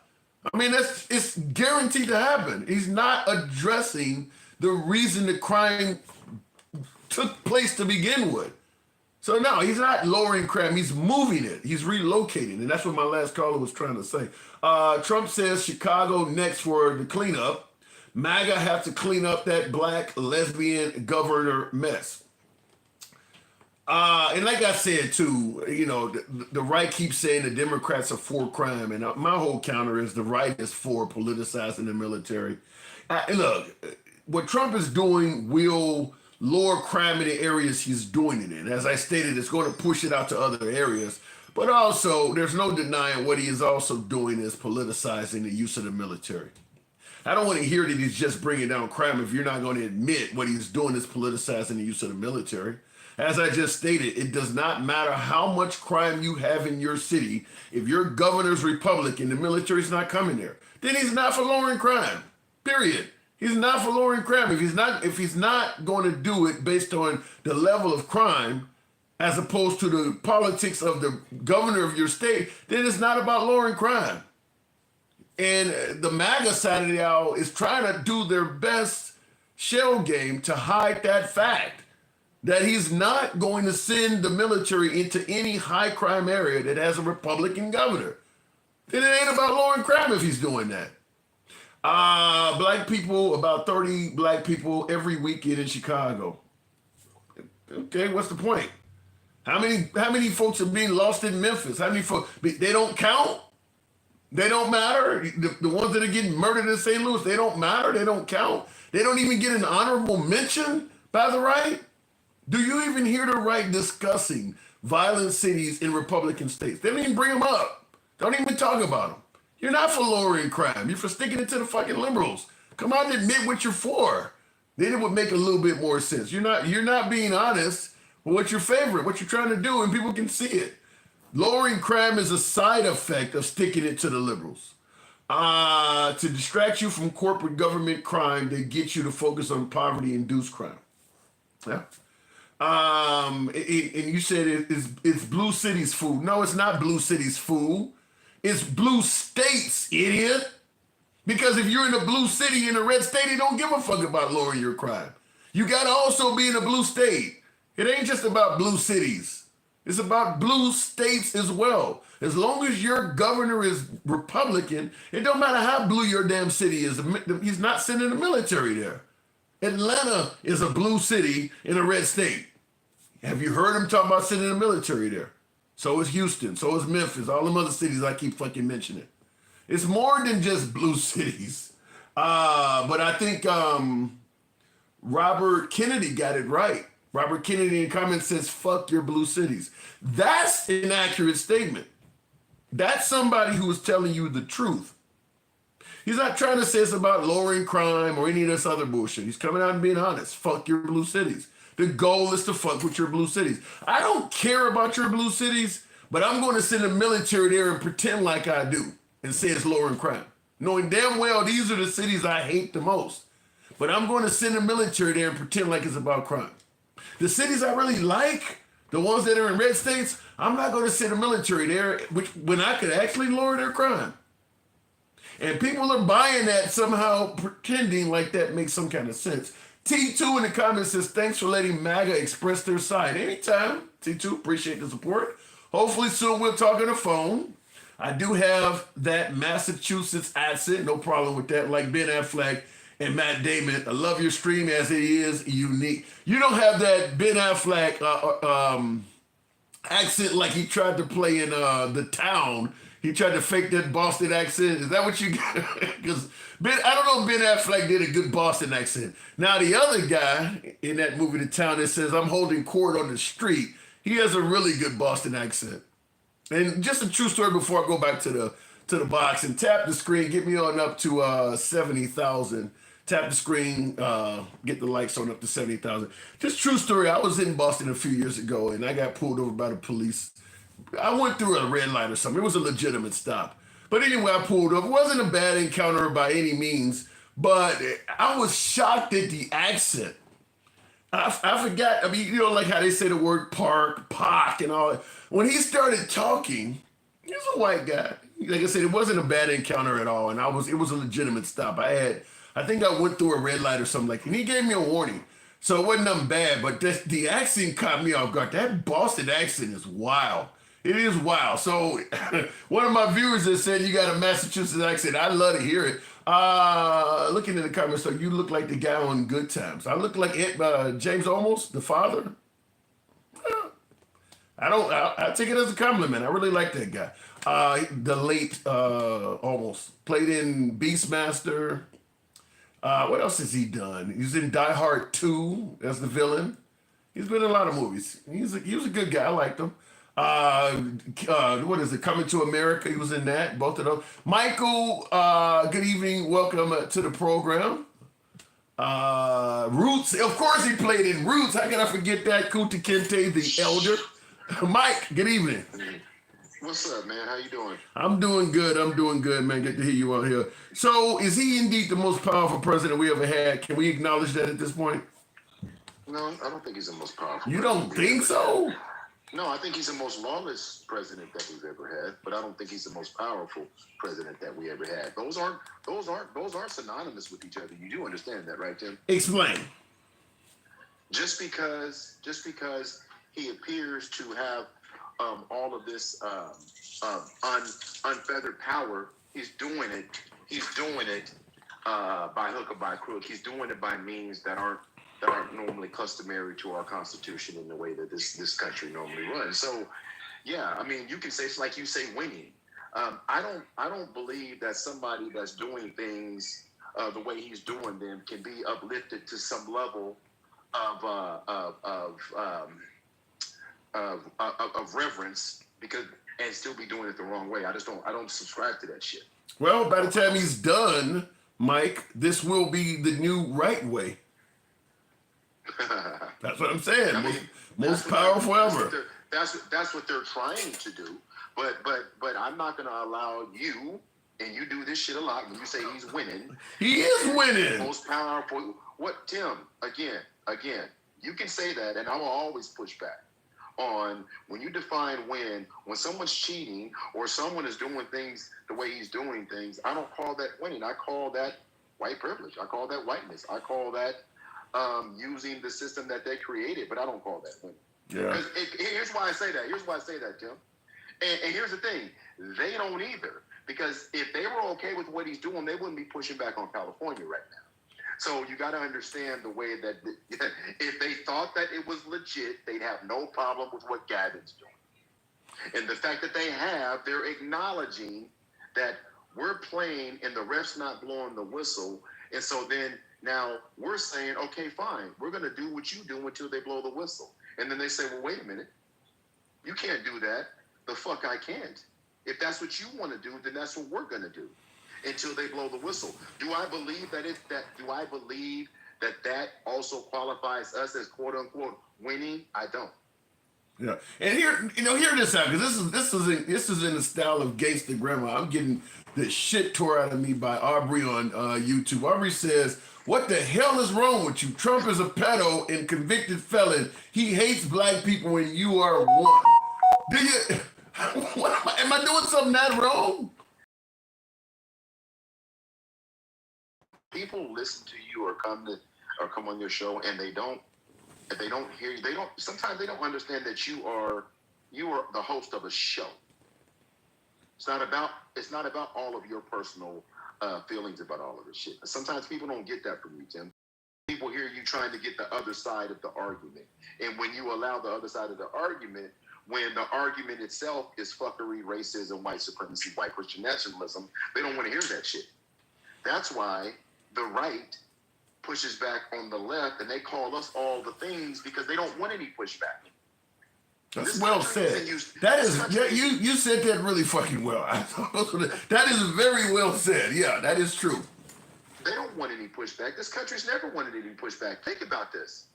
I mean, it's guaranteed to happen. He's not addressing the reason the crime took place to begin with. So no, he's not lowering crime. He's moving it. He's relocating. And that's what my last caller was trying to say. Trump says Chicago next for the cleanup. MAGA have to clean up that black lesbian governor mess. And like I said, too, you know, the right keeps saying the Democrats are for crime. And my whole counter is the right is for politicizing the military. Look, what Trump is doing will lower crime in the areas he's doing it in. As I stated, it's going to push it out to other areas. But also, there's no denying what he is also doing is politicizing the use of the military. I don't want to hear that he's just bringing down crime if you're not going to admit what he's doing is politicizing the use of the military. As I just stated, it does not matter how much crime you have in your city. If your governor's Republican, the military's not coming there. Then he's not for lowering crime, period. He's not for lowering crime. If he's not going to do it based on the level of crime, as opposed to the politics of the governor of your state, then it's not about lowering crime. And the MAGA side of the aisle is trying to do their best shell game to hide that fact that he's not going to send the military into any high crime area that has a Republican governor. Then it ain't about lowering crime if he's doing that. Black people, about 30 black people every weekend in Chicago. Okay, what's the point? How many folks are being lost in Memphis? How many folks? They don't count? They don't matter? The ones that are getting murdered in St. Louis, they don't matter? They don't count? They don't even get an honorable mention by the right? Do you even hear the right discussing violent cities in Republican states? They don't even bring them up. Don't even talk about them. You're not for lowering crime. You're for sticking it to the fucking liberals. Come out and admit what you're for. Then it would make a little bit more sense. You're not being honest with what you're favoring, what you're trying to do, and people can see it. Lowering crime is a side effect of sticking it to the liberals. To distract you from corporate government crime, they get you to focus on poverty-induced crime. Yeah. And you said it's Blue City's food. No, it's not Blue City's food. It's blue states, idiot. Because if you're in a blue city in a red state, they don't give a fuck about lowering your crime. You gotta also be in a blue state. It ain't just about blue cities. It's about blue states as well. As long as your governor is Republican, it don't matter how blue your damn city is. He's not sending the military there. Atlanta is a blue city in a red state. Have you heard him talk about sending the military there? So is Houston, so is Memphis, all them other cities I keep fucking mentioning. It's more than just blue cities. But I think Robert Kennedy got it right. Robert Kennedy in comments says, fuck your blue cities. That's an accurate statement. That's somebody who is telling you the truth. He's not trying to say it's about lowering crime or any of this other bullshit. He's coming out and being honest. Fuck your blue cities. The goal is to fuck with your blue cities. I don't care about your blue cities, but I'm going to send the military there and pretend like I do and say it's lowering crime, knowing damn well these are the cities I hate the most. But I'm going to send the military there and pretend like it's about crime. The cities I really like, the ones that are in red states, I'm not going to send the military there when I could actually lower their crime. And people are buying that somehow, pretending like that makes some kind of sense. T2 in the comments says, thanks for letting MAGA express their side. Anytime, T2, appreciate the support. Hopefully soon we'll talk on the phone. I do have that Massachusetts accent, no problem with that, like Ben Affleck and Matt Damon. I love your stream as it is unique. You don't have that Ben Affleck accent like he tried to play in The Town. He tried to fake that Boston accent. Is that what you got? Because I don't know if Ben Affleck did a good Boston accent. Now, the other guy in that movie, The Town, that says, I'm holding court on the street, he has a really good Boston accent. And just a true story before I go back to the box and tap the screen, get me on up to 70,000. Tap the screen, get the likes on up to 70,000. Just true story, I was in Boston a few years ago and I got pulled over by the police. I went through a red light or something. It was a legitimate stop. But anyway, I pulled over. It wasn't a bad encounter by any means, but I was shocked at the accent. I forgot. I mean, like how they say the word park, and all that. When he started talking, he was a white guy. Like I said, it wasn't a bad encounter at all, and it was a legitimate stop. I think I went through a red light or something and he gave me a warning. So it wasn't nothing bad, but the accent caught me off guard. That Boston accent is wild. It is wild. So one of my viewers that said you got a Massachusetts accent. I love to hear it. Looking in the comments, so you look like the guy on Good Times. I look like James Olmos, the father. I take it as a compliment. I really like that guy. The late Olmos played in Beastmaster. What else has he done? He's in Die Hard 2 as the villain. He's been in a lot of movies. He was a good guy. I liked him. What is it? Coming to America. He was in that. Both of those. Michael, good evening. Welcome to the program. Roots. Of course he played in Roots. How can I forget that? Kunta Kinte, the elder. Mike, good evening. What's up, man? How you doing? I'm doing good, man. Good to hear you out here. So, is he indeed the most powerful president we ever had? Can we acknowledge that at this point? No, I don't think he's the most powerful. You don't think so? No, I think he's the most lawless president that we've ever had, but I don't think he's the most powerful president that we ever had. Those aren't synonymous with each other. You do understand that, right, Tim? Explain. Just because he appears to have all of this unfeathered power, he's doing it by hook or by crook. He's doing it by means that aren't normally customary to our Constitution in the way that this country normally runs. So, yeah, I mean, you can say it's like you say winning. I don't believe that somebody that's doing things the way he's doing them can be uplifted to some level of reverence and still be doing it the wrong way. I don't subscribe to that shit. Well, by the time he's done, Mike, this will be the new right way. That's what I'm saying. Most powerful ever. That's what they're trying to do. But I'm not going to allow you, and you do this shit a lot when you say he's winning. He is winning. Most powerful. What, Tim? Again, you can say that, and I will always push back on when you define when someone's cheating or someone is doing things the way he's doing things. I don't call that winning. I call that white privilege. I call that whiteness. I call that using the system that they created, but I don't call that winning. Yeah. Here's why I say that. Tim. And here's the thing. They don't either. Because if they were okay with what he's doing, they wouldn't be pushing back on California right now. So you got to understand the way that if they thought that it was legit, they'd have no problem with what Gavin's doing. And the fact that they're acknowledging that we're playing and the ref's not blowing the whistle. And so then now we're saying, okay, fine, we're going to do what you do until they blow the whistle. And then they say, well, wait a minute. You can't do that. The fuck I can't. If that's what you want to do, then that's what we're going to do until they blow the whistle. Do I believe that also qualifies us as quote unquote winning? I don't. Yeah, and hear this out, because this is in the style of Gangsta Grandma. I'm getting the shit tore out of me by Aubrey on YouTube. Aubrey says, "What the hell is wrong with you? Trump is a pedo and convicted felon. He hates black people, and you are one." Do you? Am I doing something that wrong? People listen to you or come on your show, and they don't hear you. Sometimes they don't understand that you are the host of a show. It's not about all of your personal feelings about all of this shit. Sometimes people don't get that from you, Tim. People hear you trying to get the other side of the argument, and when you allow the other side of the argument, when the argument itself is fuckery, racism, white supremacy, white Christian nationalism, they don't want to hear that shit. That's why the right pushes back on the left, and they call us all the things because they don't want any pushback. That's well said. You said that really fucking well. That is very well said. Yeah, that is true. They don't want any pushback. This country's never wanted any pushback. Think about this.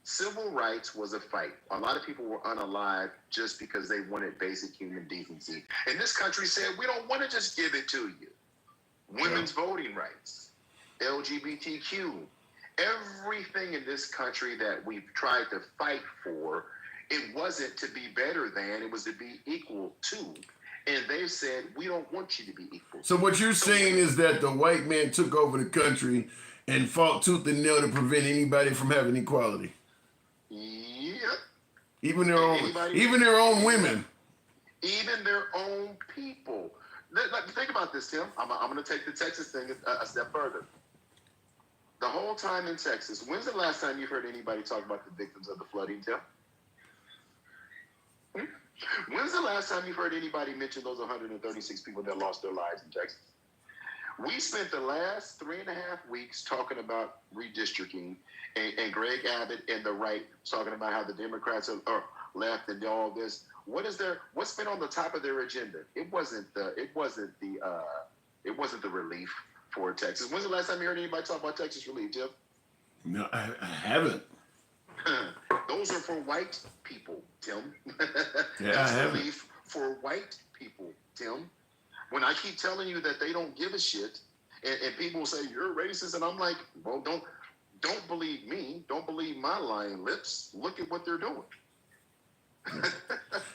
Civil rights was a fight. A lot of people were unalive just because they wanted basic human decency. And this country said, we don't want to just give it to you. Women's voting rights, LGBTQ, Everything in this country that we've tried to fight for, it wasn't to be better than, it was to be equal to. And they've said, we don't want you to be equal. So what you're saying is that the white man took over the country and fought tooth and nail to prevent anybody from having equality. Yep. Even their own women. Even their own people. Think about this, Tim. I'm going to take the Texas thing a step further. The whole time in Texas, when's the last time you heard anybody talk about the victims of the flooding, Tim? When's the last time you heard anybody mention those 136 people that lost their lives in Texas? We spent the last 3.5 weeks talking about redistricting and Greg Abbott and the right talking about how the Democrats are left and all this. What's been on the top of their agenda? It wasn't the relief for Texas. When's the last time you heard anybody talk about Texas relief, Jeff? No, I haven't. Those are for white people, Tim. Yeah, That's relief for white people, Tim. When I keep telling you that they don't give a shit, and people say you're racist, and I'm like, well, don't believe me. Don't believe my lying lips. Look at what they're doing.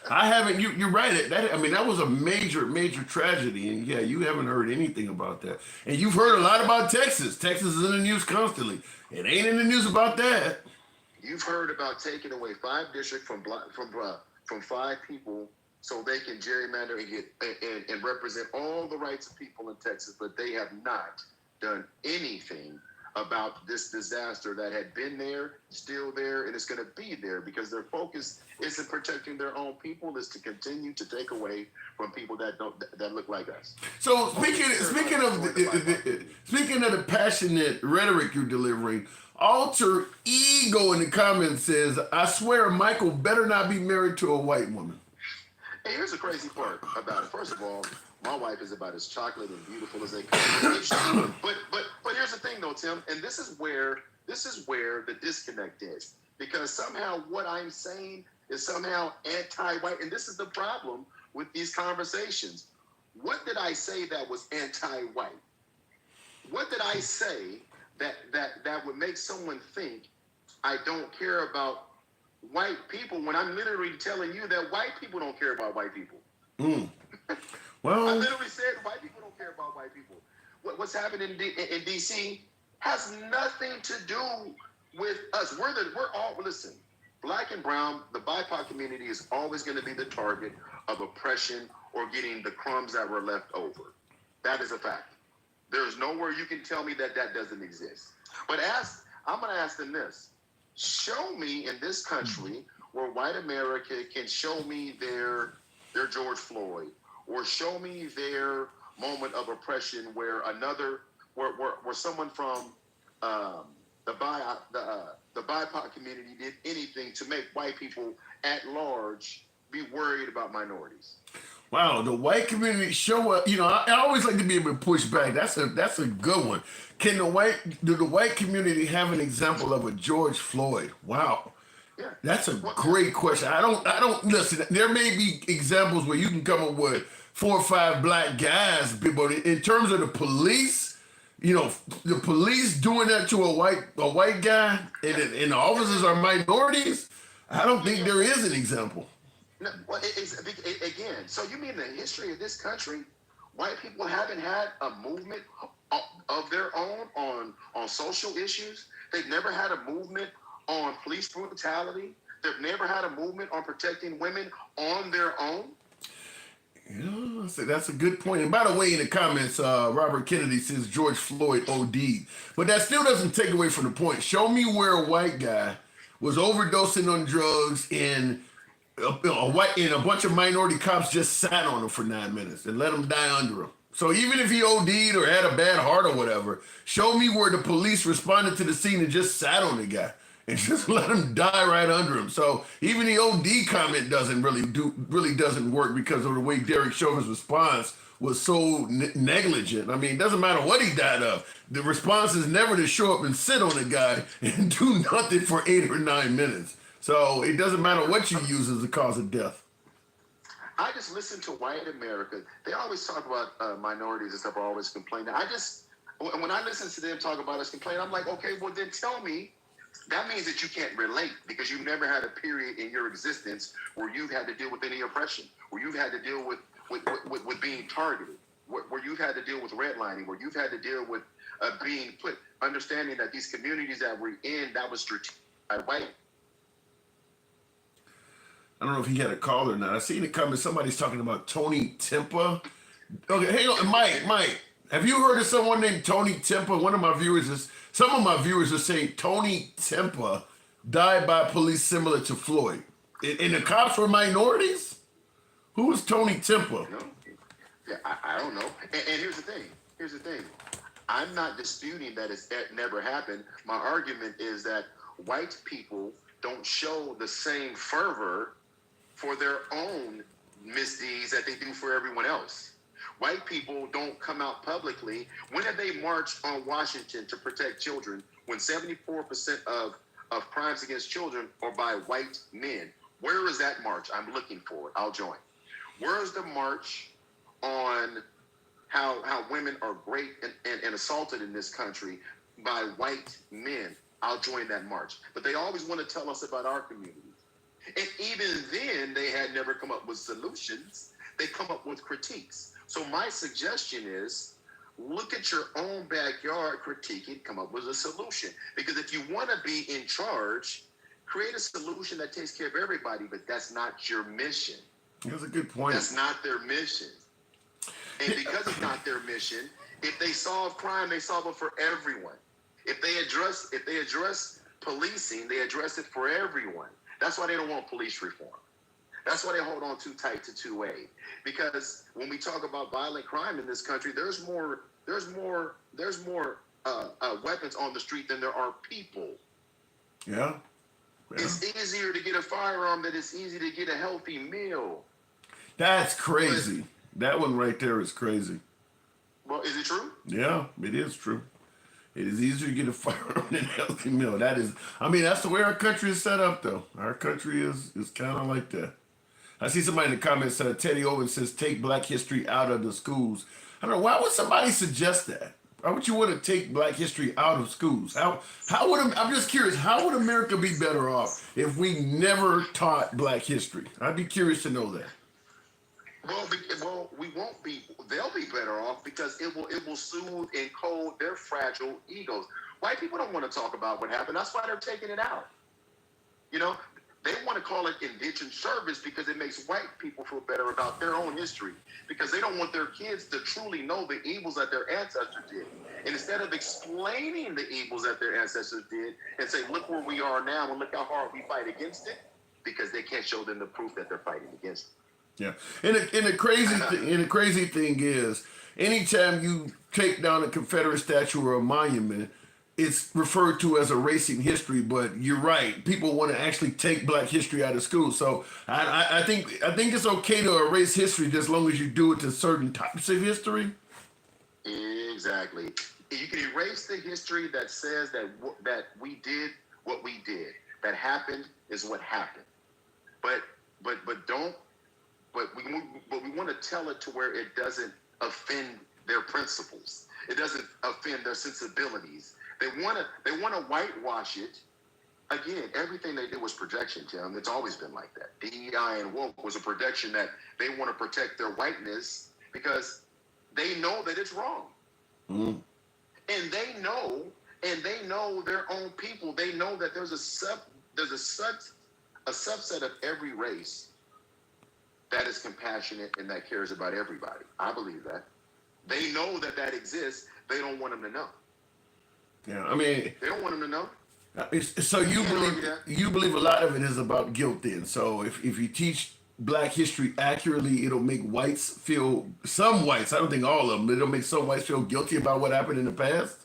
I haven't. You're right. That was a major tragedy, and yeah, you haven't heard anything about that. And you've heard a lot about Texas. Texas is in the news constantly. It ain't in the news about that. You've heard about taking away 5 districts from 5 people so they can gerrymander and get and represent all the rights of people in Texas, but they have not done anything about this disaster that had been there, still there, and it's going to be there because their focus isn't protecting their own people, is to continue to take away from people that look like us. So speaking of the passionate rhetoric you're delivering, Alter Ego in the comments says, "I swear Michael better not be married to a white woman." Hey, here's the crazy part about it. First of all, my wife is about as chocolate and beautiful as they come. But here's the thing, though, Tim, and this is where the disconnect is, because somehow what I'm saying is somehow anti-white, and this is the problem with these conversations. What did I say that was anti-white? What did I say that would make someone think I don't care about white people when I'm literally telling you that white people don't care about white people? Well, I literally said white people don't care about white people. What's happening in D.C. has nothing to do with us. Listen, black and brown, the BIPOC community is always going to be the target of oppression or getting the crumbs that were left over. That is a fact. There's nowhere you can tell me that doesn't exist. But I'm going to ask them this. Show me in this country where white America can show me their George Floyd, or show me their moment of oppression where someone from the BIPOC community did anything to make white people at large be worried about minorities. Wow, the white community show up. I always like to be able to push back. That's a good one. Do the white community have an example of a George Floyd? Wow. Yeah. That's a great question. I don't listen. There may be examples where you can come up with 4 or 5 black guys, but in terms of the police, the police doing that to a white guy, and the officers are minorities, I don't think there is an example. No, well, again, so you mean the history of this country, white people haven't had a movement of their own on social issues? They've never had a movement on police brutality. They've never had a movement on protecting women on their own. Yeah, that's a good point. And by the way, in the comments, Robert Kennedy says George Floyd OD'd. But that still doesn't take away from the point. Show me where a white guy was overdosing on drugs and a bunch of minority cops just sat on him for 9 minutes and let him die under him. So even if he OD'd or had a bad heart or whatever, show me where the police responded to the scene and just sat on the guy and just let him die right under him. So even the OD comment doesn't doesn't work because of the way Derek Chauvin's response was so negligent. I mean, it doesn't matter what he died of. The response is never to show up and sit on the guy and do nothing for 8 or 9 minutes. So it doesn't matter what you use as the cause of death. I just listen to white America. They always talk about minorities and stuff, are always complaining. when I listen to them talk about us complain, I'm like, okay, well then tell me. That means that you can't relate because you've never had a period in your existence where you've had to deal with any oppression, where you've had to deal with being targeted, where you've had to deal with redlining, where you've had to deal with being put, understanding that these communities that we're in, that was strategic by white. I don't know if he had a call or not. I see in the comments somebody's talking about Tony Timpa. Okay, hang on, Mike. Have you heard of someone named Tony Timpa? Some of my viewers are saying Tony Timpa died by police similar to Floyd. And the cops were minorities? Who was Tony Timpa? No. Yeah, I don't know. And here's the thing. I'm not disputing that that never happened. My argument is that white people don't show the same fervor for their own misdeeds that they do for everyone else. White people don't come out publicly. When have they marched on Washington to protect children when 74% of crimes against children are by white men? Where is that march? I'm looking for it. I'll join. Where is the march on how women are raped and assaulted in this country by white men? I'll join that march. But they always want to tell us about our communities. And even then, they had never come up with solutions. They come up with critiques. So my suggestion is, look at your own backyard, critique it, come up with a solution. Because if you want to be in charge, create a solution that takes care of everybody, but that's not your mission. That's a good point. That's not their mission. And because it's not their mission, if they solve crime, they solve it for everyone. If they address policing, they address it for everyone. That's why they don't want police reform. That's why they hold on too tight to 2A. Because when we talk about violent crime in this country, there's more weapons on the street than there are people. Yeah. It's easier to get a firearm than it's easy to get a healthy meal. That's crazy. That one right there is crazy. Well, is it true? Yeah, it is true. It is easier to get a firearm than a healthy meal. That's the way our country is set up, though. Our country is kind of like that. I see somebody in the comments, Teddy Owens says, take Black history out of the schools. I don't know, why would somebody suggest that? Why would you want to take Black history out of schools? I'm just curious, how would America be better off if we never taught Black history? I'd be curious to know that. Well, we won't be. They'll be better off because it will soothe and cold their fragile egos. White people don't want to talk about what happened. That's why they're taking it out. You know, they want to call it indentured service because it makes white people feel better about their own history because they don't want their kids to truly know the evils that their ancestors did. And instead of explaining the evils that their ancestors did and say, look where we are now and look how hard we fight against it, because they can't show them the proof that they're fighting against it. Yeah, and the crazy thing is, anytime you take down a Confederate statue or a monument, it's referred to as erasing history. But you're right; people want to actually take Black history out of school. So I think it's okay to erase history as long as you do it to certain types of history. Exactly. You can erase the history that says that we did what we did. That happened is what happened. But we want to tell it to where it doesn't offend their principles. It doesn't offend their sensibilities. They want to whitewash it. Again, everything they did was projection, Tim. It's always been like that. DEI and woke was a projection that they want to protect their whiteness because they know that it's wrong. Mm. And they know their own people. They know that there's a subset of every race that is compassionate and that cares about everybody. I believe that. They know that exists. They don't want them to know. Yeah, I mean, they don't want them to know. So you believe a lot of it is about guilt then. So if you teach Black history accurately, it'll make some whites, I don't think all of them, it'll make some whites feel guilty about what happened in the past?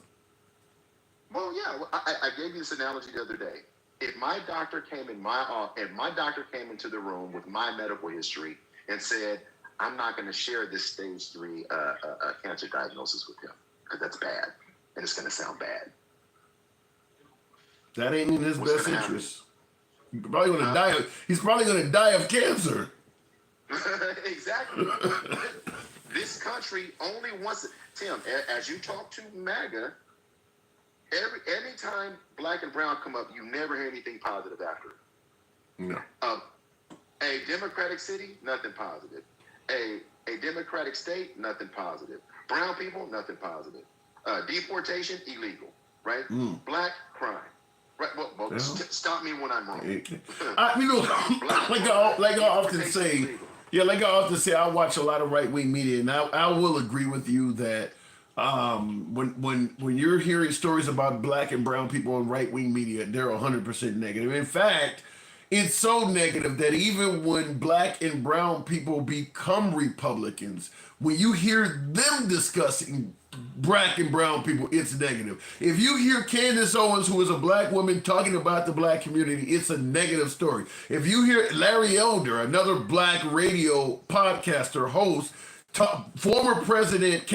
Well, yeah, I gave you this analogy the other day. If my doctor came into the room with my medical history and said, I'm not going to share this stage 3 cancer diagnosis with him because that's bad and it's going to sound bad. That ain't in his best interest. He's probably going to die of cancer. Exactly. This country only wants, Tim, as you talk to MAGA, anytime black and brown come up, you never hear anything positive after it. No. A democratic city, nothing positive. A democratic state, nothing positive. Brown people, nothing positive. Deportation, illegal. Right? Black, crime. Right? Well, stop me when I'm wrong. Like I often say, I watch a lot of right-wing media, and I will agree with you that when you're hearing stories about black and brown people on right-wing media, they're 100% negative. In fact, it's so negative that even when black and brown people become Republicans, when you hear them discussing black and brown people, it's negative. If you hear Candace Owens, who is a black woman, talking about the black community, it's a negative story. If you hear Larry Elder, another black radio podcaster host, former presidential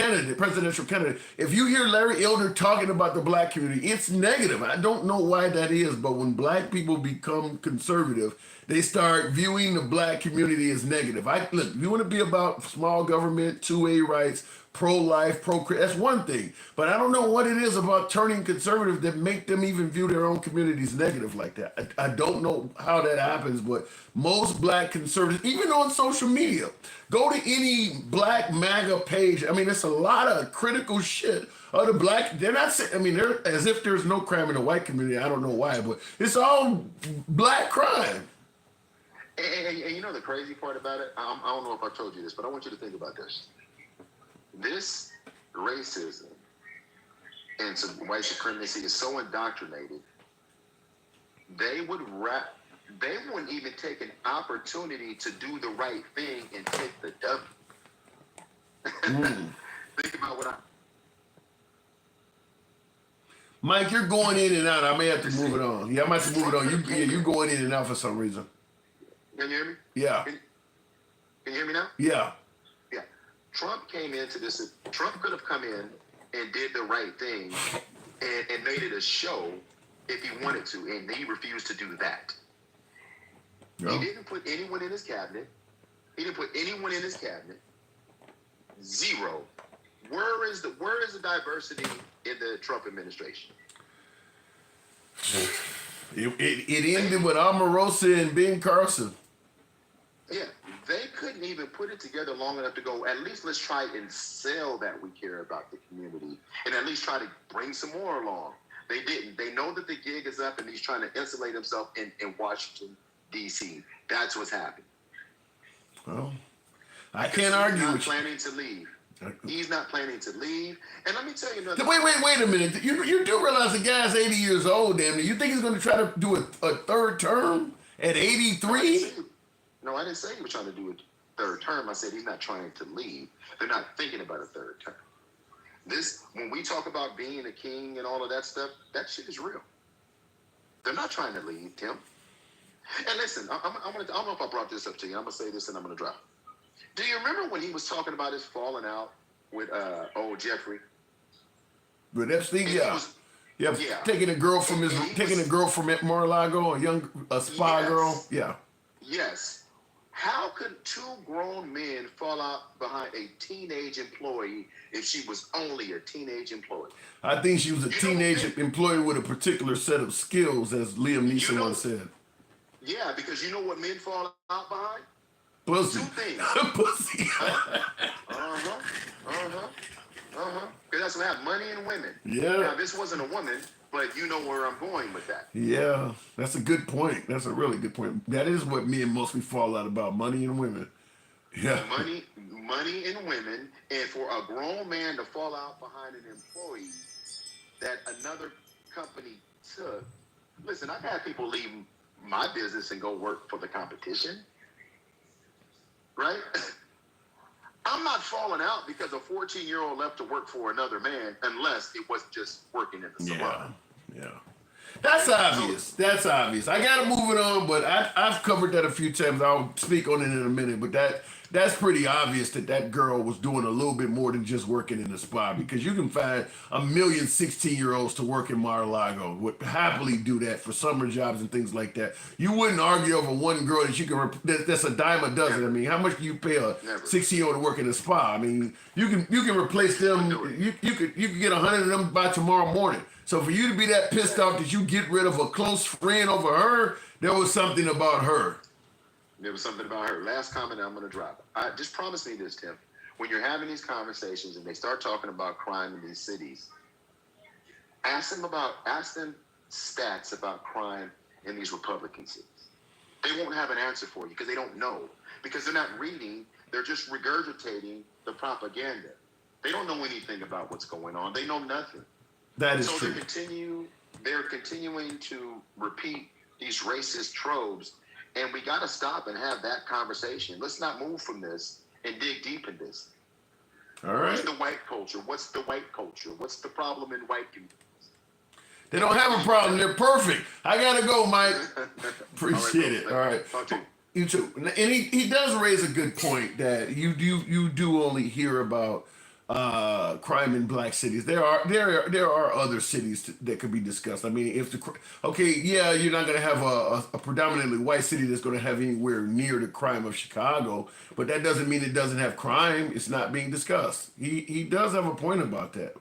candidate, if you hear Larry Elder talking about the black community, it's negative. I don't know why that is, but when black people become conservative, they start viewing the black community as negative. Look, you want to be about small government, 2A rights, pro-life, that's one thing. But I don't know what it is about turning conservative that make them even view their own communities negative like that. I don't know how that happens, but most black conservatives, even on social media, go to any black MAGA page. I mean, it's a lot of critical shit of the black. They're not saying, I mean, they're as if there's no crime in the white community. I don't know why, but it's all black crime. And you know the crazy part about it? I don't know if I told you this, but I want you to think about this. This racism and some white supremacy is so indoctrinated, they wouldn't even take an opportunity to do the right thing and take the W. Think about what Mike, you're going in and out. I may have to move it on. Yeah, I might have to move it on. You're going in and out for some reason. Can you hear me? Yeah. Can you hear me now? Yeah. Yeah. Trump came into this. Trump could have come in and did the right thing and made it a show if he wanted to, and he refused to do that. No. He didn't put anyone in his cabinet. Zero. Where is the diversity in the Trump administration? It ended with Omarosa and Ben Carson. Yeah, they couldn't even put it together long enough to go, at least let's try and sell that we care about the community and at least try to bring some more along. They didn't. They know that the gig is up and he's trying to insulate himself in Washington, D.C. That's what's happened. Well, I can't argue with you. He's not planning to leave. And let me tell you another. Wait a minute. You do realize the guy's 80 years old, damn it. You think he's going to try to do a third term at 83? No, I didn't say he was trying to do a third term. I said he's not trying to leave. They're not thinking about a third term. When we talk about being a king and all of that stuff, that shit is real. They're not trying to leave, Tim. And listen, I don't know if I brought this up to you. I'm going to say this and I'm going to drop it. Do you remember when he was talking about his falling out with old Jeffrey? But that's the taking a girl from Mar-a-Lago, a spy girl. Yeah. Yes. How could two grown men fall out behind a teenage employee if she was only a teenage employee? I think she was a teenage employee with a particular set of skills, as Liam Neeson once said. Yeah, because you know what men fall out behind? Pussy. Two things. Pussy. Because that's what happened. Money and women. Yeah. Now, this wasn't a woman, but you know where I'm going with that. Yeah, that's a good point. That's a really good point. That is what men mostly fall out about, money and women. Yeah. Money and women, and for a grown man to fall out behind an employee that another company took. Listen, I've had people leave my business and go work for the competition. Right? I'm not falling out because a 14-year-old left to work for another man unless it was just working in the salon. Yeah. That's obvious. I got to move it on, but I've covered that a few times. I'll speak on it in a minute, but that's pretty obvious that that girl was doing a little bit more than just working in a spa, because you can find a million 16-year-olds to work in Mar-a-Lago would happily do that for summer jobs and things like that. You wouldn't argue over one girl that you can that's a dime a dozen. I mean, how much do you pay a 16-year-old to work in a spa? I mean, you can replace them. You could get 100 of them by tomorrow morning. So for you to be that pissed off that you get rid of a close friend over her, there was something about her. There was something about her. Last comment I'm going to drop. Just promise me this, Tim. When you're having these conversations and they start talking about crime in these cities, ask them stats about crime in these Republican cities. They won't have an answer for you because they don't know. Because they're not reading, they're just regurgitating the propaganda. They don't know anything about what's going on. They know nothing. That is so true. They're continuing to repeat these racist tropes. And we got to stop and have that conversation. Let's not move from this and dig deep in this. All right. What's the white culture? What's the white culture? What's the problem in white communities? They don't have a problem. They're perfect. I got to go, Mike. Appreciate it. All right. You too. And he does raise a good point that you do only hear about crime in black cities. There are other cities that could be discussed. I mean, you're not going to have a predominantly white city that's going to have anywhere near the crime of Chicago, but that doesn't mean it doesn't have crime. It's not being discussed. He does have a point about that.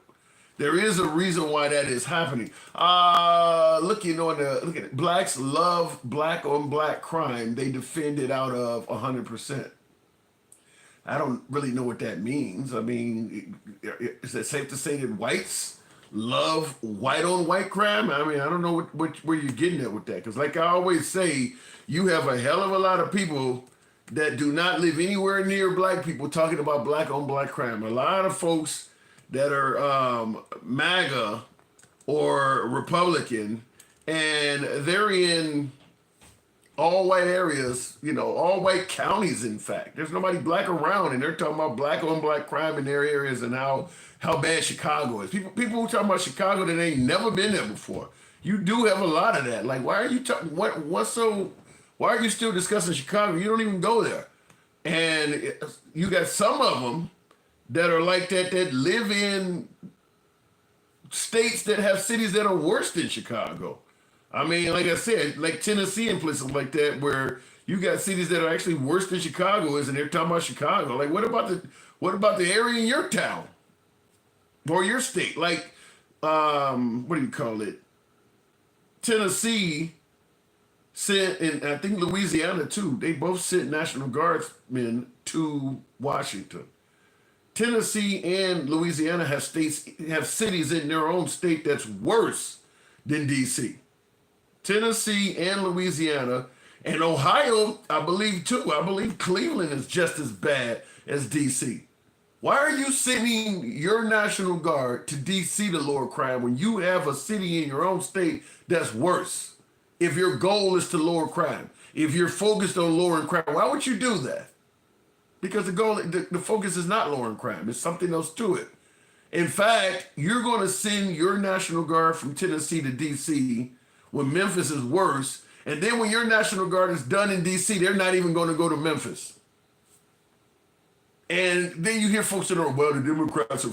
There is a reason why that is happening. Look at it. Blacks love black on black crime. They defend it out of 100%. I don't really know what that means. I mean, is it safe to say that whites love white on white crime? I mean, I don't know where you're getting at with that. Because like I always say, you have a hell of a lot of people that do not live anywhere near black people talking about black on black crime. A lot of folks that are MAGA or Republican, and they're in all white areas, all white counties, in fact. There's nobody black around, and they're talking about black on black crime in their areas and how bad Chicago is. People who talking about Chicago that ain't never been there before. You do have a lot of that. Like, why are you talking? Why are you still discussing Chicago? You don't even go there. And you got some of them that are like that live in states that have cities that are worse than Chicago. I mean, like I said, like Tennessee and places like that, where you got cities that are actually worse than Chicago is, and they're talking about Chicago. Like, what about the area in your town or your state? Like, what do you call it? Tennessee sent, and I think Louisiana too. They both sent National Guardsmen to Washington. Tennessee and Louisiana have cities in their own state that's worse than D.C. Tennessee and Louisiana and Ohio, I believe too. I believe Cleveland is just as bad as D.C. Why are you sending your National Guard to D.C. to lower crime when you have a city in your own state that's worse? If your goal is to lower crime, if you're focused on lowering crime, why would you do that? Because the focus is not lowering crime. It's something else to it. In fact, you're going to send your National Guard from Tennessee to D.C. when Memphis is worse. And then when your National Guard is done in D.C., they're not even going to go to Memphis. And then you hear folks that are, well, the Democrats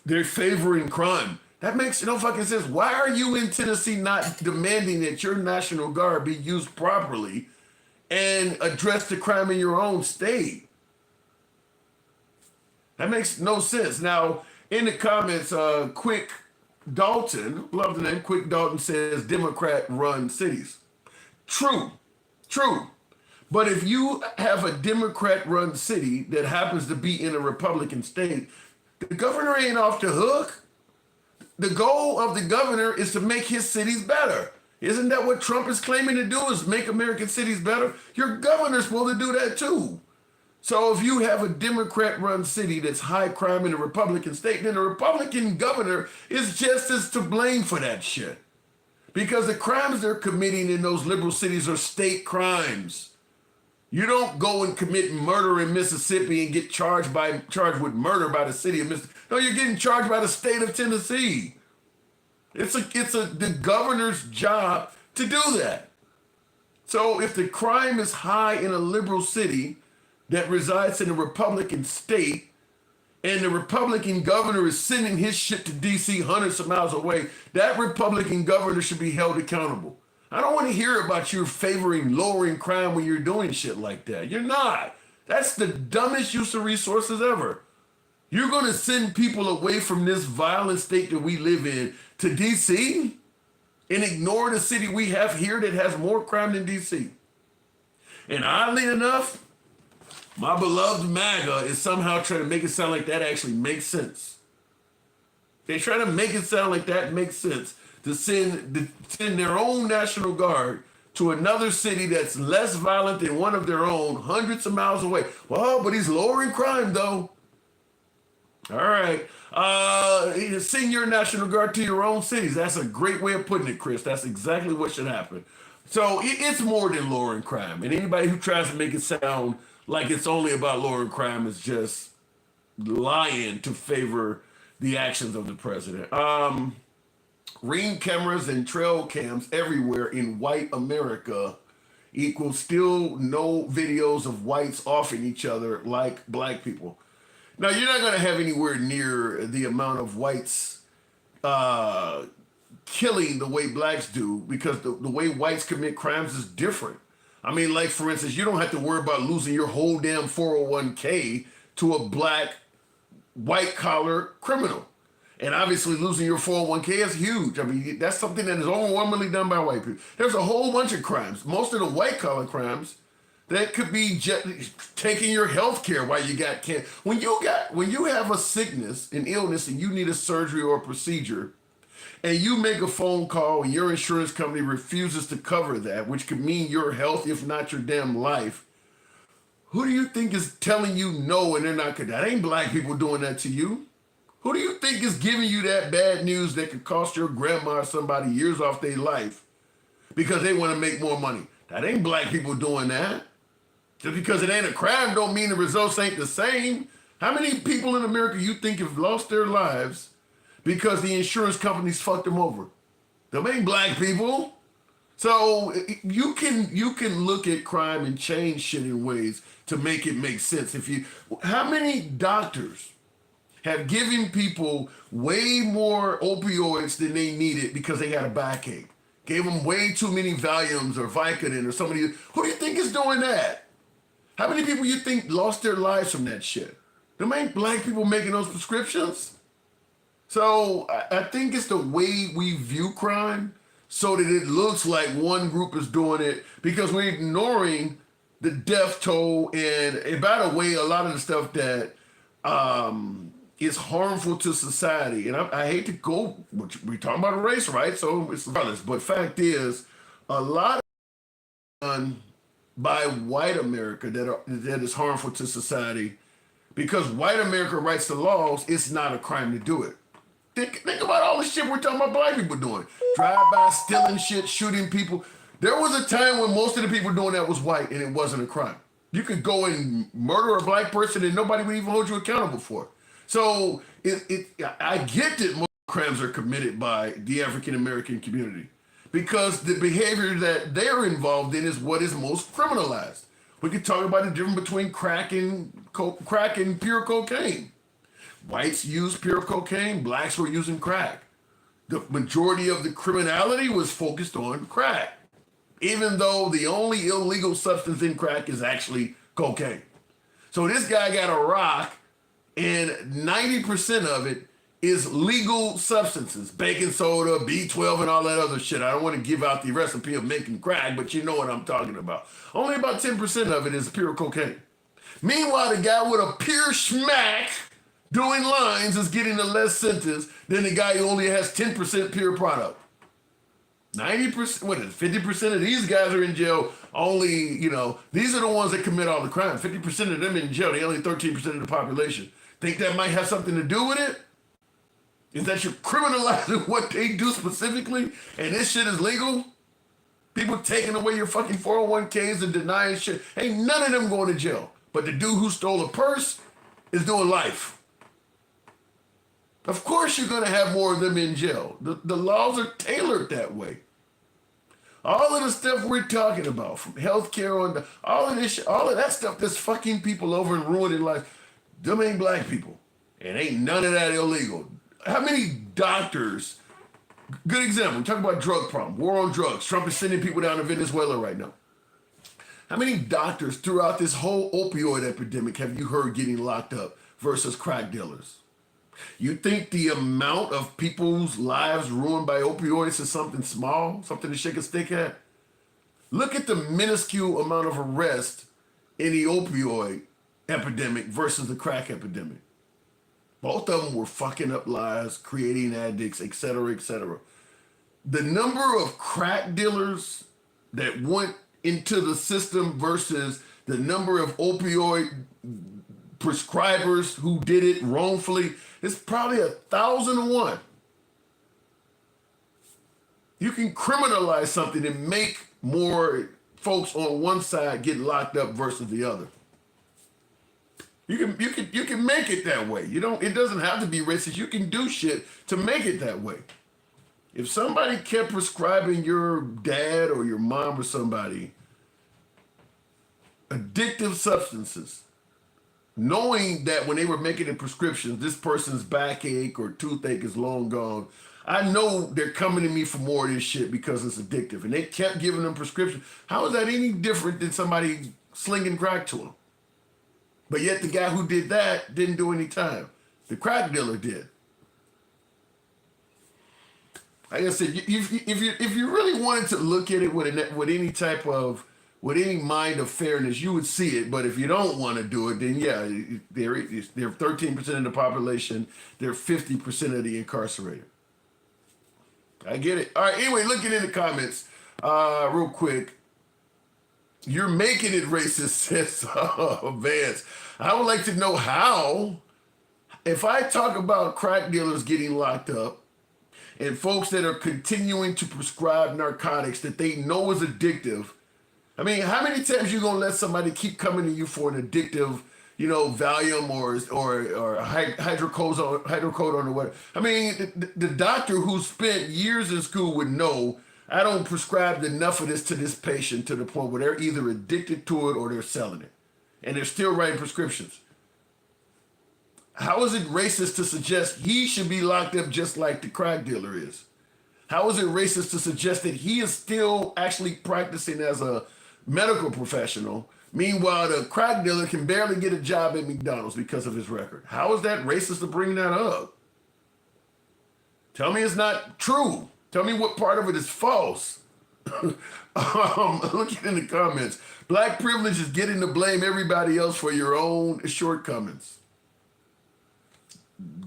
they're favoring crime. That makes no fucking sense. Why are you in Tennessee not demanding that your National Guard be used properly and address the crime in your own state? That makes no sense. Now, in the comments, Quick Dalton, love the name, Quick Dalton says Democrat-run cities. True. But if you have a Democrat-run city that happens to be in a Republican state, the governor ain't off the hook. The goal of the governor is to make his cities better. Isn't that what Trump is claiming to do, is make American cities better? Your governor's supposed to do that too. So if you have a Democrat-run city that's high crime in a Republican state, then the Republican governor is just as to blame for that shit. Because the crimes they're committing in those liberal cities are state crimes. You don't go and commit murder in Mississippi and get charged with murder by the city of Mississippi. No, you're getting charged by the state of Tennessee. It's the governor's job to do that. So if the crime is high in a liberal city, that resides in a Republican state, and the Republican governor is sending his shit to DC hundreds of miles away, that Republican governor should be held accountable. I don't want to hear about you favoring lowering crime when you're doing shit like that. You're not. That's the dumbest use of resources ever. You're going to send people away from this violent state that we live in to DC and ignore the city we have here that has more crime than DC. And oddly enough, my beloved MAGA is somehow trying to make it sound like that actually makes sense. They try to make it sound like that makes sense to send their own National Guard to another city that's less violent than one of their own, hundreds of miles away. Well, but he's lowering crime, though. All right. Send your National Guard to your own cities. That's a great way of putting it, Chris. That's exactly what should happen. So it's more than lowering crime. And anybody who tries to make it sound like it's only about lowering crime is just lying to favor the actions of the president. Ring cameras and trail cams everywhere in white America equals still no videos of whites offing each other like black people. Now, you're not going to have anywhere near the amount of whites killing the way blacks do, because the way whites commit crimes is different. I mean, like, for instance, you don't have to worry about losing your whole damn 401k to a black white-collar criminal. And obviously losing your 401k is huge. I mean, that's something that is overwhelmingly done by white people. There's a whole bunch of crimes, most of the white-collar crimes, that could be taking your health care while you got cancer. When you have a sickness, an illness, and you need a surgery or a procedure, and you make a phone call and your insurance company refuses to cover that, which could mean your health, if not your damn life, who do you think is telling you no and they're not? That ain't black people doing that to you. Who do you think is giving you that bad news that could cost your grandma or somebody years off their life because they want to make more money? That ain't black people doing that. Just because it ain't a crime don't mean the results ain't the same. How many people in America you think have lost their lives because the insurance companies fucked them over? Them ain't black people. So you can look at crime and change shit in ways to make it make sense. How many doctors have given people way more opioids than they needed because they had a backache? Gave them way too many Valiums or Vicodin or somebody. Who do you think is doing that? How many people you think lost their lives from that shit? Them ain't black people making those prescriptions. So I think it's the way we view crime so that it looks like one group is doing it, because we're ignoring the death toll and by the way, a lot of the stuff that is harmful to society. And I hate to go, we're talking about race, right? So it's regardless. But fact is, a lot of done by white America that is harmful to society, because white America writes the laws. It's not a crime to do it. Think about all the shit we're talking about black people doing. Drive-by, stealing shit, shooting people. There was a time when most of the people doing that was white and it wasn't a crime. You could go and murder a black person and nobody would even hold you accountable for it. So I get that most crimes are committed by the African-American community, because the behavior that they're involved in is what is most criminalized. We could talk about the difference between crack and pure cocaine. Whites used pure cocaine, blacks were using crack. The majority of the criminality was focused on crack, even though the only illegal substance in crack is actually cocaine. So this guy got a rock, and 90% of it is legal substances, baking soda, B12, and all that other shit. I don't want to give out the recipe of making crack, but you know what I'm talking about. Only about 10% of it is pure cocaine. Meanwhile, the guy with a pure schmack doing lines is getting a less sentence than the guy who only has 10% pure product. 90%, 50% of these guys are in jail. Only, these are the ones that commit all the crime. 50% of them in jail, they only 13% of the population. Think that might have something to do with it? Is that you're criminalizing what they do specifically, and this shit is legal? People taking away your fucking 401ks and denying shit. Ain't none of them going to jail. But the dude who stole a purse is doing life. Of course you're going to have more of them in jail. The laws are tailored that way. All of the stuff we're talking about, from healthcare on all of this, all of that stuff that's fucking people over and ruining life, them ain't black people. And ain't none of that illegal. How many doctors, good example, talk about drug problem, war on drugs. Trump is sending people down to Venezuela right now. How many doctors throughout this whole opioid epidemic have you heard getting locked up versus crack dealers? You think the amount of people's lives ruined by opioids is something small, something to shake a stick at? Look at the minuscule amount of arrest in the opioid epidemic versus the crack epidemic. Both of them were fucking up lives, creating addicts, et cetera, et cetera. The number of crack dealers that went into the system versus the number of opioid prescribers who did it wrongfully is probably 1,000-to-1. You can criminalize something and make more folks on one side get locked up versus the other. You can make it that way. It doesn't have to be racist. You can do shit to make it that way. If somebody kept prescribing your dad or your mom or somebody addictive substances, knowing that when they were making the prescriptions, this person's backache or toothache is long gone, I know they're coming to me for more of this shit because it's addictive. And they kept giving them prescriptions. How is that any different than somebody slinging crack to them? But yet the guy who did that didn't do any time. The crack dealer did. Like I said, if you really wanted to look at it with any mind of fairness, you would see it. But if you don't want to do it, then yeah, they're 13% of the population. They're 50% of the incarcerated. I get it. All right. Anyway, looking in the comments, real quick. You're making it racist, says Vance. I would like to know how. If I talk about crack dealers getting locked up and folks that are continuing to prescribe narcotics that they know is addictive, I mean, how many times you gonna let somebody keep coming to you for an addictive, Valium or hydrocodone or whatever? I mean, the doctor who spent years in school would know I don't prescribe enough of this to this patient to the point where they're either addicted to it or they're selling it. And they're still writing prescriptions. How is it racist to suggest he should be locked up just like the crack dealer is? How is it racist to suggest that he is still actually practicing as a medical professional? Meanwhile, the crack dealer can barely get a job at McDonald's because of his record. How is that racist to bring that up? Tell me it's not true. Tell me what part of it is false. Looking in the comments. Black privilege is getting to blame everybody else for your own shortcomings.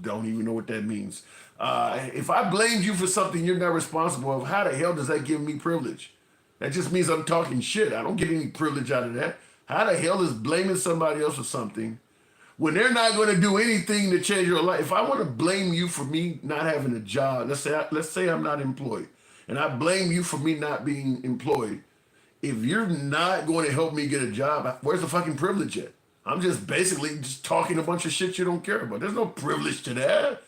Don't even know what that means. If I blamed you for something you're not responsible of, how the hell does that give me privilege? That just means I'm talking shit. I don't get any privilege out of that. How the hell is blaming somebody else for something when they're not going to do anything to change your life? If I want to blame you for me not having a job, let's say I'm not employed, and I blame you for me not being employed. If you're not going to help me get a job, where's the fucking privilege at? I'm just basically just talking a bunch of shit you don't care about. There's no privilege to that.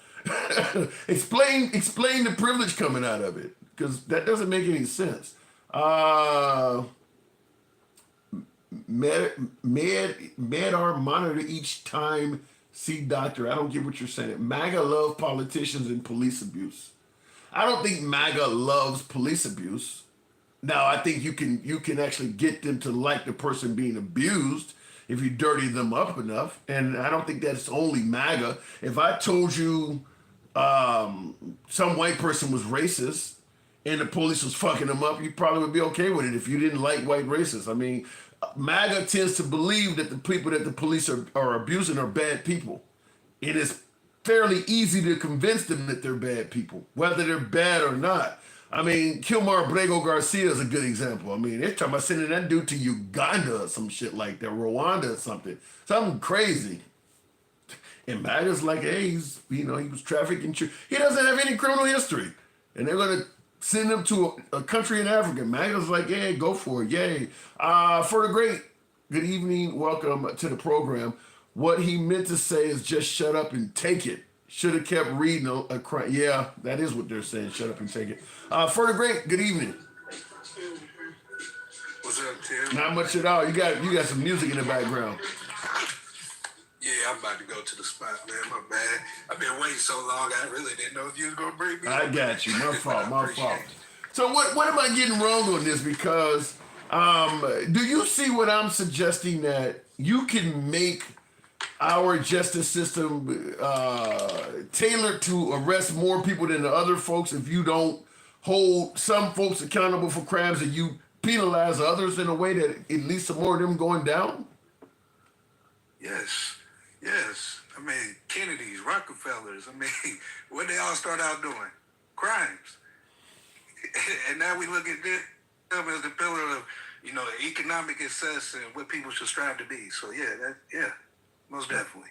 Explain the privilege coming out of it, because that doesn't make any sense. Medar monitor each time, see doctor. I don't get what you're saying. MAGA love politicians and police abuse. I don't think MAGA loves police abuse. Now, I think you can actually get them to like the person being abused if you dirty them up enough. And I don't think that's only MAGA. If I told you some white person was racist and the police was fucking them up, you probably would be okay with it if you didn't like white racists. I mean, MAGA tends to believe that the people that the police are abusing are bad people. It is fairly easy to convince them that they're bad people, whether they're bad or not. I mean, Kilmar Brego Garcia is a good example. I mean, they're talking about sending that dude to Uganda or some shit like that, Rwanda or something. Something crazy. And MAGA's like, hey, he was trafficking. He doesn't have any criminal history. And they're going to send him to a country in Africa. MAGA's like, yeah, go for it. Yay. For the great, good evening. Welcome to the program. What he meant to say is just shut up and take it. Should have kept reading a crime. Yeah, that is what they're saying. Shut up and take it. For the great, good evening. Tim? Not much at all. You got some music in the background. Yeah, I'm about to go to the spot, man. My bad. I've been waiting so long, I really didn't know if you was gonna bring me. I got you. My fault. My fault. So what am I getting wrong on this? Because do you see what I'm suggesting, that you can make our justice system tailored to arrest more people than the other folks if you don't hold some folks accountable for crimes and you penalize others in a way that at least some more of them going down? Yes. I mean, Kennedy's, Rockefellers. I mean, what they all start out doing? Crimes. And now we look at them as the pillar of, economic success and what people should strive to be. So yeah, most definitely.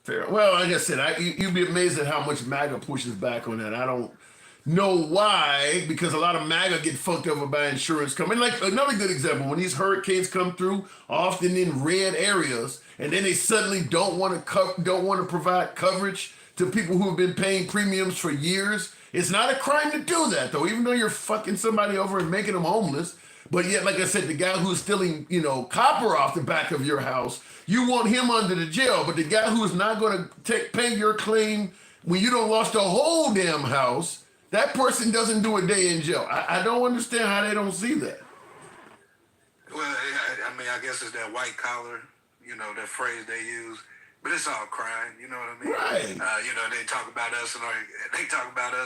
Fair. Well, like I said, you'd be amazed at how much MAGA pushes back on that. I don't know why, because a lot of MAGA get fucked over by insurance companies. Like another good example, when these hurricanes come through, often in red areas, and then they suddenly don't want to provide coverage to people who have been paying premiums for years. It's not a crime to do that, though, even though you're fucking somebody over and making them homeless. But yet, like I said, the guy who's stealing, copper off the back of your house, you want him under the jail. But the guy who's not going to pay your claim when you don't lost the whole damn house, that person doesn't do a day in jail. I don't understand how they don't see that. Well, I guess it's that white collar, that phrase they use. But it's all crime, you know what I mean? Right. They talk about us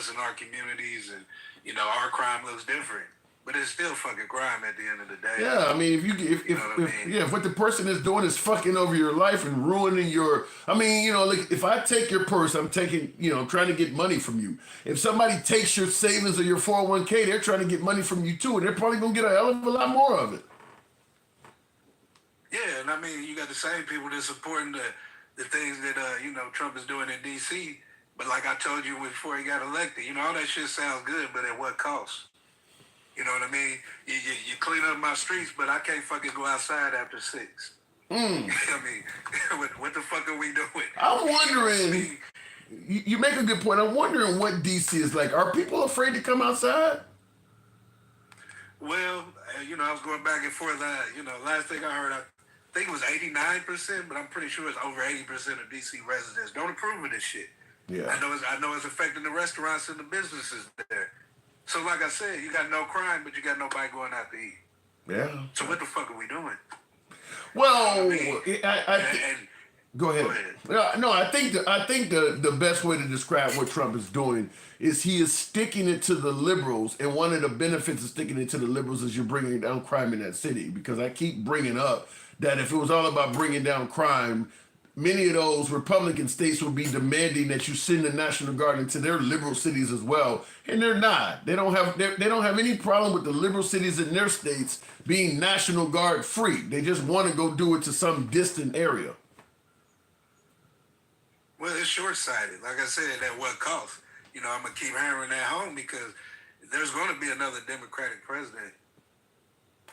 in our communities, and our crime looks different. But it's still fucking crime at the end of the day. Yeah, I mean, if what the person is doing is fucking over your life and ruining your, like if I take your purse, I'm taking, trying to get money from you. If somebody takes your savings or your 401k, they're trying to get money from you too, and they're probably gonna get a hell of a lot more of it. Yeah, and you got the same people that supporting the things that Trump is doing in D.C. But like I told you before he got elected, all that shit sounds good, but at what cost? You know what I mean? You clean up my streets, but I can't fucking go outside after 6. What the fuck are we doing? I'm wondering. You make a good point. I'm wondering what D.C. is like. Are people afraid to come outside? Well, I was going back and forth. Last thing I heard, I think it was 89%, but I'm pretty sure it's over 80% of D.C. residents don't approve of this shit. Yeah. I know it's affecting the restaurants and the businesses there. So like I said, you got no crime, but you got nobody going out to eat. Yeah. So what the fuck are we doing? Well, go ahead. No, I think the best way to describe what Trump is doing is he is sticking it to the liberals, and one of the benefits of sticking it to the liberals is you're bringing down crime in that city. Because I keep bringing up that if it was all about bringing down crime, many of those Republican states would be demanding that you send the National Guard into their liberal cities as well, and they're not. They don't have any problem with the liberal cities in their states being National Guard free. They just want to go do it to some distant area. Well, it's short-sighted. Like I said, at what cost? I'm gonna keep hammering that home because there's going to be another Democratic president.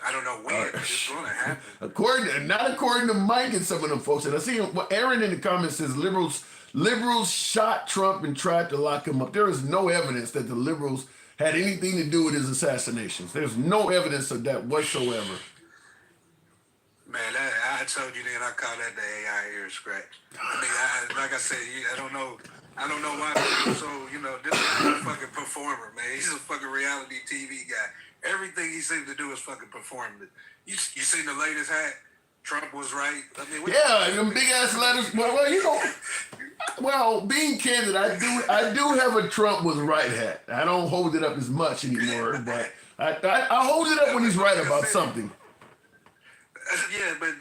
I don't know when, but it's going to happen. Not according to Mike and some of them folks. And I see Aaron in the comments says liberals shot Trump and tried to lock him up. There is no evidence that the liberals had anything to do with his assassinations. There's no evidence of that whatsoever. Man, I told you then, I call that the AI ear scratch. Like I said, I don't know why people so, this guy's a fucking performer, man. He's a fucking reality TV guy. Everything he seems to do is fucking perform. You seen the latest hat? Trump was right. Them big ass letters. Well, being candid, I do have a Trump was right hat. I don't hold it up as much anymore, but I hold it up when he's right about something. Yeah, but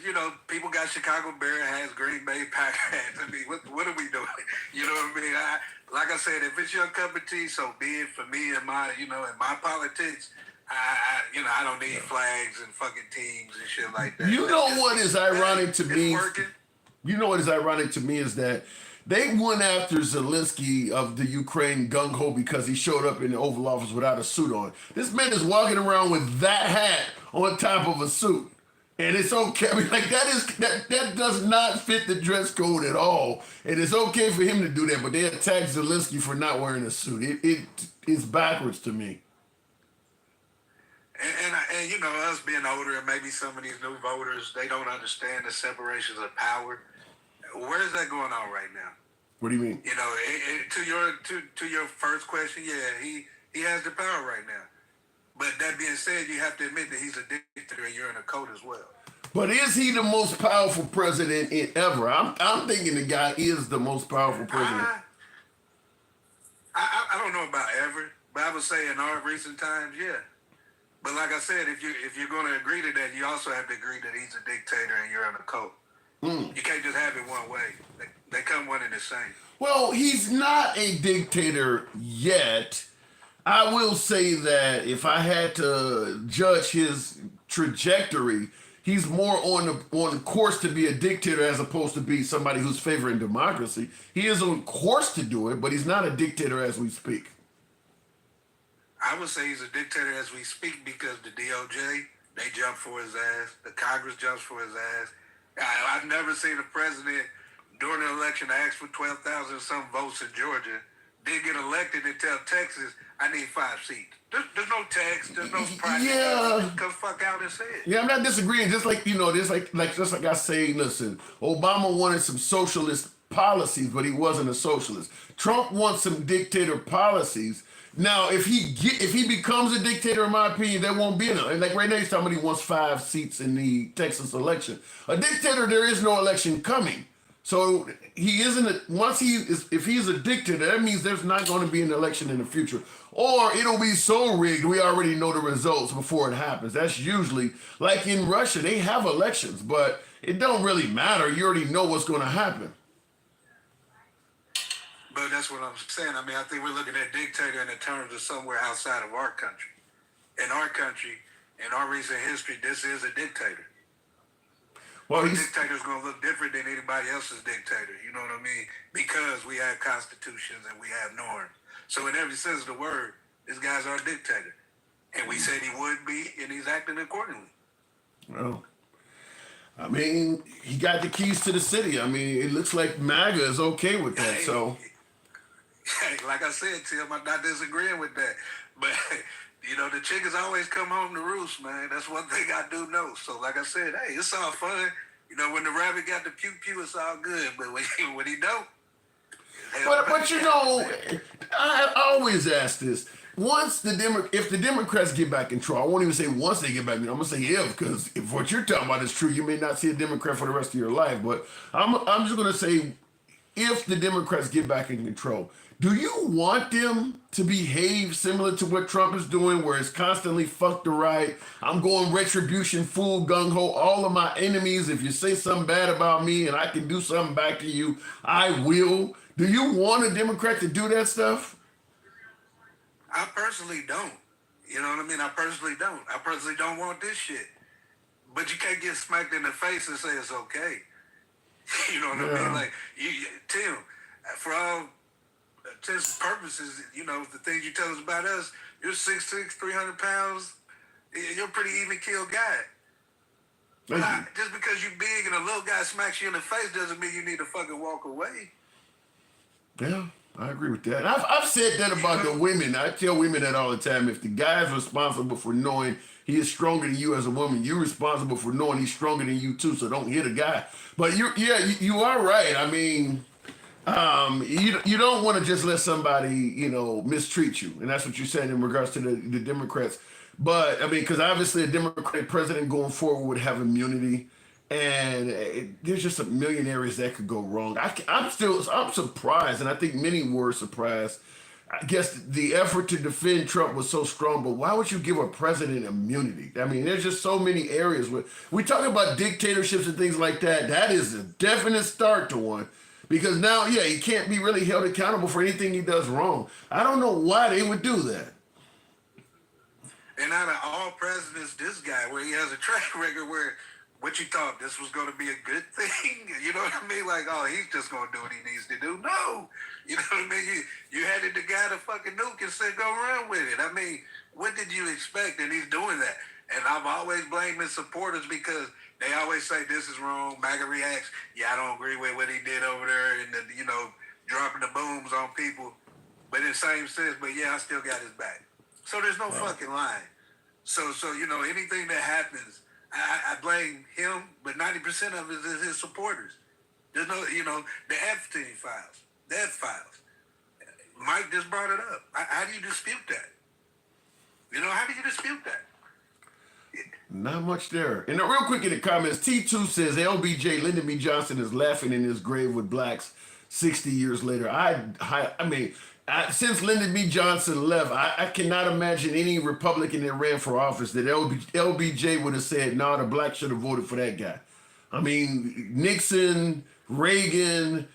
people got Chicago Bear hats, Green Bay Packer hats. What are we doing? You know what I mean? Like I said, if it's your cup of tea, so be it. For me and my, in my politics, I don't need flags and fucking teams and shit like that. What is ironic to me? What is ironic to me is that they went after Zelensky of the Ukraine gung-ho because he showed up in the Oval Office without a suit on. This man is walking around with that hat on top of a suit. And it's okay. That does not fit the dress code at all. And it's okay for him to do that, but they attacked Zelensky for not wearing a suit. It's backwards to me. And you know, us being older and maybe some of these new voters, they don't understand the separations of power. Where is that going on right now? What do you mean? You know, to your first question, yeah, he has the power right now. But that being said, you have to admit that he's a dictator and you're in a cult as well. But is he the most powerful president ever? I'm thinking the guy is the most powerful president. I don't know about ever, but I would say in our recent times, yeah. But like I said, if you're going to agree to that, you also have to agree that he's a dictator and you're in a cult. You can't just have it one way. They come one and the same. Well, he's not a dictator yet. I will say that if I had to judge his trajectory, he's more on course to be a dictator as opposed to be somebody who's favoring democracy. He is on course to do it, but he's not a dictator as we speak. I would say he's a dictator as we speak because the DOJ, they jump for his ass. The Congress jumps for his ass. I've never seen a president during an election ask for 12,000 some votes in Georgia, then get elected and tell Texas, I need 5 seats. There's no text, there's no private. Yeah. Come fuck out and say it. Yeah, I'm not disagreeing. Just like, you know, just like I say, listen, Obama wanted some socialist policies, but he wasn't a socialist. Trump wants some dictator policies. Now, if he becomes a dictator, in my opinion, there won't be enough. Like right now, he's talking about he wants 5 seats in the Texas election. A dictator, there is no election coming. So he isn't. If he's a dictator, that means there's not going to be an election in the future, or it'll be so rigged we already know the results before it happens. That's usually like in Russia, they have elections, but it don't really matter. You already know what's going to happen. But that's what I'm saying. I mean, I think we're looking at dictator in the terms of somewhere outside of our country. In our country, in our recent history, this is a dictator. Well, the dictator's going to look different than anybody else's dictator. You know what I mean? Because we have constitutions and we have norms. So in every sense of the word, this guy's our dictator. And we said he would be, and he's acting accordingly. Well, I mean, he got the keys to the city. I mean, it looks like MAGA is okay with that. So, like I said, Tim, I'm not disagreeing with that. But, you know, the chickens always come home to roost, man. That's one thing I do know. So, like I said, hey, it's all fun. You know, when the rabbit got the pew-pew, it's all good. But when he don't. But you know, I always ask this. If the Democrats get back in control, I won't even say once they get back in, I'm going to say if, because if what you're talking about is true, you may not see a Democrat for the rest of your life. But I'm just going to say, if the Democrats get back in control, do you want them to behave similar to what Trump is doing, where it's constantly fuck the right, I'm going retribution, full gung-ho, all of my enemies, if you say something bad about me and I can do something back to you, I will. Do you want a Democrat to do that stuff? I personally don't. You know what I mean? I personally don't. I personally don't want this shit. But you can't get smacked in the face and say it's okay. You know what I mean? Like, Tim, for all intents and purposes, you know, the things you tell us about us, you're 6'6", 300 pounds. You're a pretty even-keeled guy. Just because you're big and a little guy smacks you in the face doesn't mean you need to fucking walk away. Yeah, I agree with that. I've said that about the women. I tell women that all the time. If the guy's responsible for knowing he is stronger than you as a woman, you're responsible for knowing he's stronger than you too. So don't hit a guy. But you are right. I mean, you don't want to just let somebody, you know, mistreat you, and that's what you're saying in regards to the Democrats. But I mean, because obviously a Democratic president going forward would have immunity. And there's just a million areas that could go wrong. I'm surprised, and I think many were surprised. I guess the effort to defend Trump was so strong, but why would you give a president immunity? I mean, there's just so many areas where we talk about dictatorships and things like that. That is a definite start to one, because now, he can't be really held accountable for anything he does wrong. I don't know why they would do that. And out of all presidents, this guy, where he has a track record where. What you thought this was going to be a good thing? You know what I mean? Like, oh, he's just going to do what he needs to do. No. You know what I mean? You handed the guy the fucking nuke and said, go run with it. I mean, what did you expect? And he's doing that. And I've always blamed his supporters because they always say this is wrong. MAGA reacts, I don't agree with what he did over there and, dropping the booms on people. But in the same sense, I still got his back. So there's no fucking line. So anything that happens, I blame him, but 90% of it is his supporters. There's no, the Epstein files, the F files. Mike just brought it up. How do you dispute that? How do you dispute that? Not much there. And real quick in the comments, T2 says LBJ Lyndon B. Johnson is laughing in his grave with blacks 60 years later. Since Lyndon B. Johnson left, I cannot imagine any Republican that ran for office that LBJ would have said, no, the blacks should have voted for that guy. I mean, Nixon, Reagan,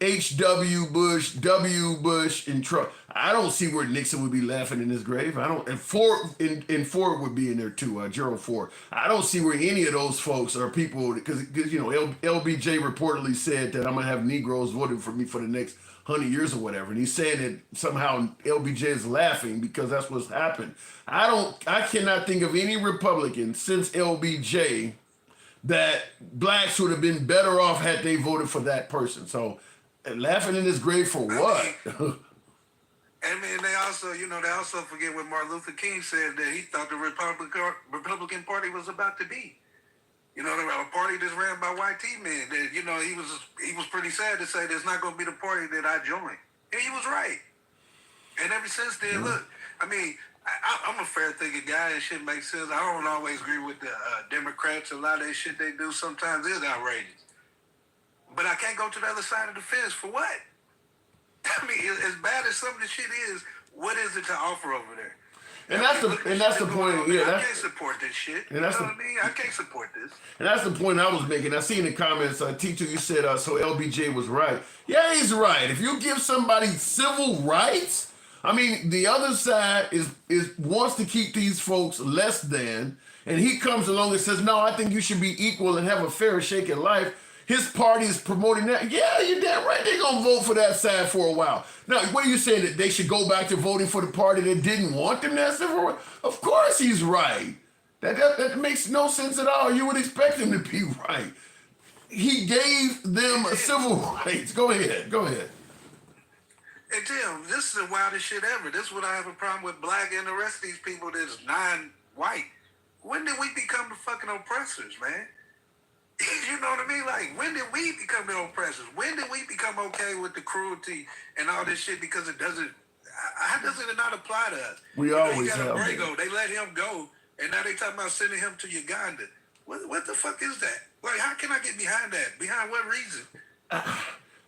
H.W. Bush, W. Bush, and Trump. I don't see where Nixon would be laughing in his grave. I don't, and Ford would be in there too. Gerald Ford. I don't see where any of those folks are people because LBJ reportedly said that I'm gonna have Negroes voting for me for the next 100 years or whatever, and he's saying that somehow LBJ is laughing because that's what's happened. I cannot think of any Republican since LBJ that blacks would have been better off had they voted for that person. So, laughing in his grave for what? They also forget what Martin Luther King said, that he thought the Republican Party was about to be. A party that's ran by white men. That he was pretty sad to say there's not going to be the party that I joined, and he was right. And ever since then, look, I'm a fair thinking guy, and shit makes sense. I don't always agree with the Democrats. A lot of that shit they do sometimes is outrageous. But I can't go to the other side of the fence for what? As bad as some of the shit is, what is it to offer over there? And that's the point. Yeah, I can't support this shit. And that's what I mean? I can't support this. And that's the point I was making. I see in the comments, T2, you said, so LBJ was right. Yeah, he's right. If you give somebody civil rights, the other side is wants to keep these folks less than, and he comes along and says, no, I think you should be equal and have a fair shake at life. His party is promoting that. Yeah, you're damn right. They're going to vote for that side for a while. Now, what are you saying, that they should go back to voting for the party that didn't want them that civil rights? Of course he's right. That makes no sense at all. You would expect him to be right. He gave them civil rights. Go ahead. Hey, Tim, this is the wildest shit ever. This is what I have a problem with black and the rest of these people that's non-white. When did we become the fucking oppressors, man? You know what I mean? Like, when did we become the oppressors? When did we become okay with the cruelty and all this shit? Because how does it not apply to us? We always have. Abrego, they let him go, and now they talking about sending him to Uganda. What the fuck is that? Like, how can I get behind that? Behind what reason?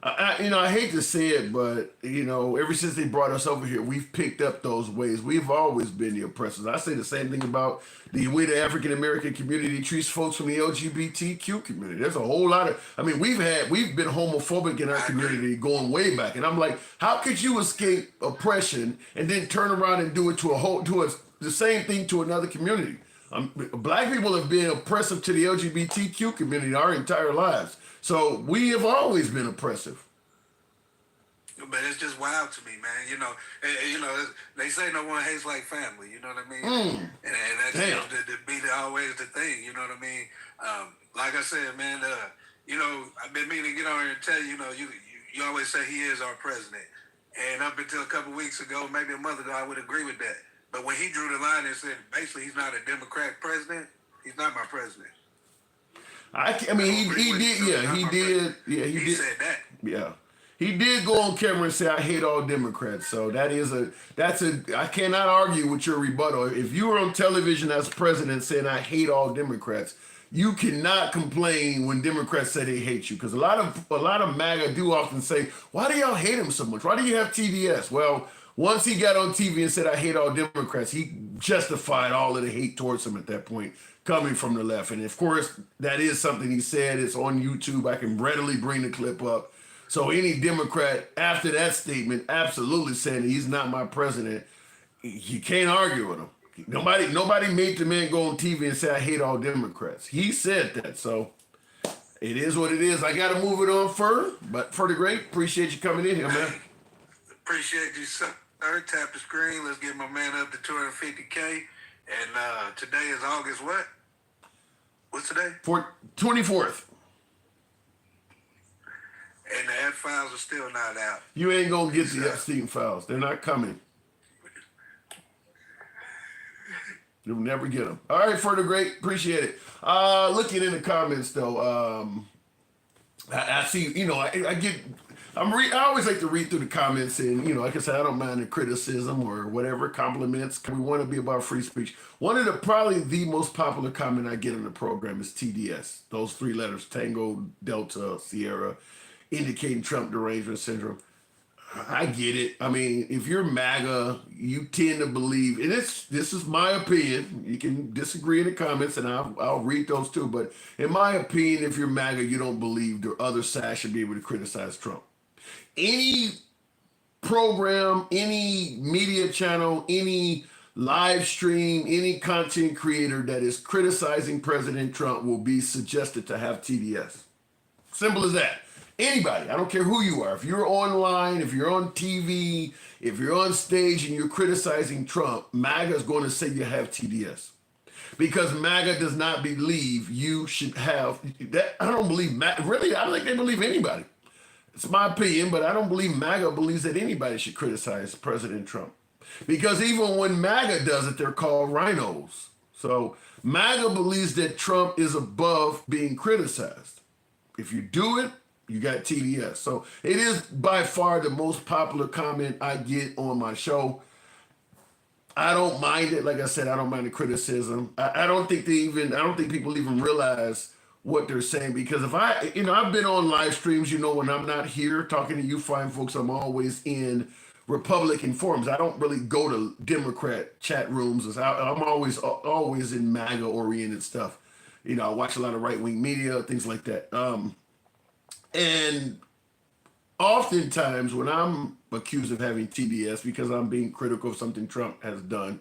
I hate to say it, but ever since they brought us over here, we've picked up those ways. We've always been the oppressors. I say the same thing about the way the African American community treats folks from the LGBTQ community. There's a whole lot of, we've been homophobic in our community going way back, and I'm like, how could you escape oppression and then turn around and do it the same thing to another community? Black people have been oppressive to the LGBTQ community our entire lives. So we have always been oppressive. But it's just wild to me, man. They say no one hates like family. You know what I mean? And that seems to be always the thing. You know what I mean? Like I said, man. I've been meaning to get on here and tell you. You always say he is our president, and up until a couple weeks ago, maybe a month ago, I would agree with that. But when he drew the line and said basically he's not a Democrat president, he's not my president. He did. He said that. Yeah. He did go on camera and say, I hate all Democrats. So I cannot argue with your rebuttal. If you were on television as president saying, I hate all Democrats, you cannot complain when Democrats say they hate you. Because a lot of MAGA do often say, why do y'all hate him so much? Why do you have TDS? Well, once he got on TV and said, I hate all Democrats, he justified all of the hate towards him at that point, coming from the left. And of course, that is something he said. It's on YouTube. I can readily bring the clip up. So any Democrat after that statement absolutely saying he's not my president, you can't argue with him. Nobody made the man go on TV and say, I hate all Democrats. He said that. So it is what it is. I got to move it on further. But for the great, appreciate you coming in here, man. Appreciate you, sir. Tap the screen. Let's get my man up to 250K. And today is August what? What's today? 24th. And the F files are still not out. You ain't gonna get the Epstein files. They're not coming. You'll never get them. All right, for the great, appreciate it. Looking in the comments though, I see, I always like to read through the comments and, like I said, I don't mind the criticism or whatever, compliments. We want to be about free speech. One of probably the most popular comment I get in the program is TDS. Those three letters, Tango, Delta, Sierra, indicating Trump derangement syndrome. I get it. I mean, if you're MAGA, you tend to believe, and this is my opinion. You can disagree in the comments, and I'll read those too. But in my opinion, if you're MAGA, you don't believe the other side should be able to criticize Trump. Any program, any media channel, any live stream, any content creator that is criticizing President Trump will be suggested to have TDS. Simple as that. Anybody, I don't care who you are. If you're online, if you're on TV, if you're on stage and you're criticizing Trump, MAGA is going to say you have TDS. Because MAGA does not believe you should have that. I don't believe MAGA, really, I don't think they believe anybody. It's my opinion, but I don't believe MAGA believes that anybody should criticize President Trump. Because even when MAGA does it, they're called rhinos. So MAGA believes that Trump is above being criticized. If you do it, you got TDS. So it is by far the most popular comment I get on my show. I don't mind it. Like I said, I don't mind the criticism. I don't think people even realize what they're saying, because if I've been on live streams, when I'm not here talking to you fine folks, I'm always in Republican forums. I don't really go to Democrat chat rooms. I'm always in MAGA oriented stuff. I watch a lot of right wing media, things like that. And oftentimes when I'm accused of having TDS because I'm being critical of something Trump has done,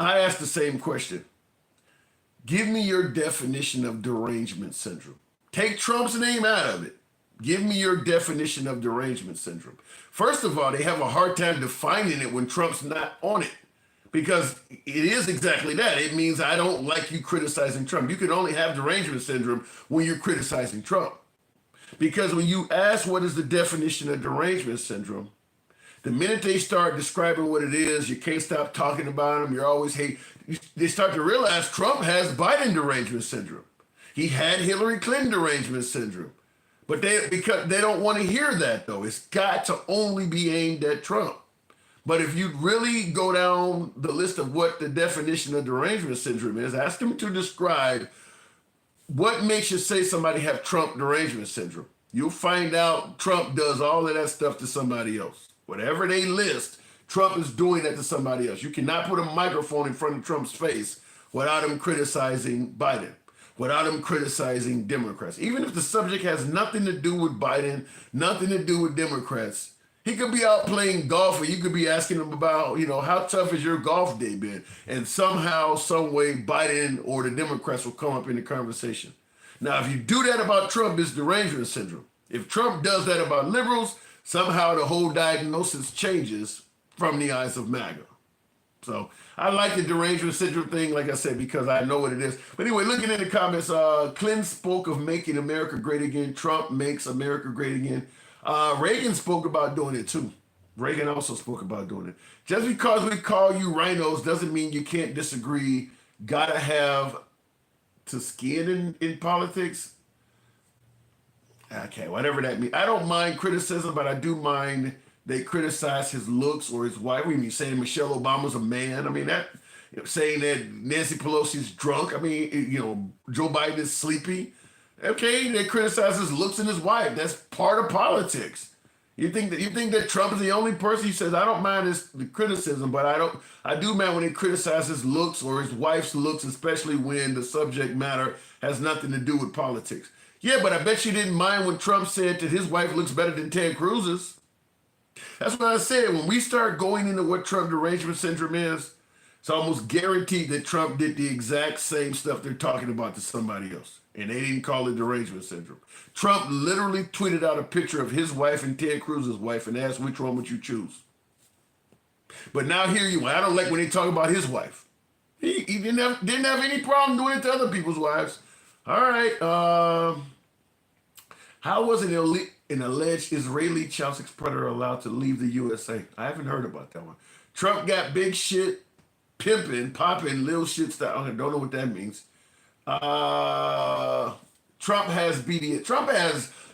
I ask the same question. Give me your definition of derangement syndrome. Take Trump's name out of it. Give me your definition of derangement syndrome. First of all, they have a hard time defining it when Trump's not on it, because it is exactly that. It means I don't like you criticizing Trump. You can only have derangement syndrome when you're criticizing Trump. Because when you ask what is the definition of derangement syndrome, the minute they start describing what it is, you can't stop talking about them. You're always they start to realize Trump has Biden derangement syndrome. He had Hillary Clinton derangement syndrome. But because they don't want to hear that, though. It's got to only be aimed at Trump. But if you really go down the list of what the definition of derangement syndrome is, ask them to describe what makes you say somebody have Trump derangement syndrome. You'll find out Trump does all of that stuff to somebody else. Whatever they list, Trump is doing that to somebody else. You cannot put a microphone in front of Trump's face without him criticizing Biden, without him criticizing Democrats. Even if the subject has nothing to do with Biden, nothing to do with Democrats, he could be out playing golf, or you could be asking him about, how tough has your golf day been? And somehow, some way, Biden or the Democrats will come up in the conversation. Now, if you do that about Trump, it's derangement syndrome. If Trump does that about liberals, somehow the whole diagnosis changes from the eyes of MAGA. So I like the derangement syndrome thing, like I said, because I know what it is. But anyway, looking in the comments, Clinton spoke of making America great again. Trump makes America great again. Reagan spoke about doing it too. Reagan also spoke about doing it. Just because we call you rhinos doesn't mean you can't disagree. Gotta have to skin in politics. Okay, whatever that means. I don't mind criticism, but I do mind they criticize his looks or his wife. We mean saying Michelle Obama's a man. I mean that, saying that Nancy Pelosi's drunk. I mean, Joe Biden is sleepy. Okay, they criticize his looks and his wife. That's part of politics. You think that Trump is the only person? He says, I don't mind the criticism, but I do mind when they criticize his looks or his wife's looks, especially when the subject matter has nothing to do with politics. Yeah, but I bet you didn't mind when Trump said that his wife looks better than Ted Cruz's. That's what I said. When we start going into what Trump derangement syndrome is, it's almost guaranteed that Trump did the exact same stuff they're talking about to somebody else. And they didn't call it derangement syndrome. Trump literally tweeted out a picture of his wife and Ted Cruz's wife and asked, which one would you choose? But now here you are. I don't like when they talk about his wife. He didn't have any problem doing it to other people's wives. All right. How was an alleged Israeli child sex predator allowed to leave the USA? I haven't heard about that one. Trump got big shit pimping, popping, little shit style. I don't know what that means. Trump has BDS.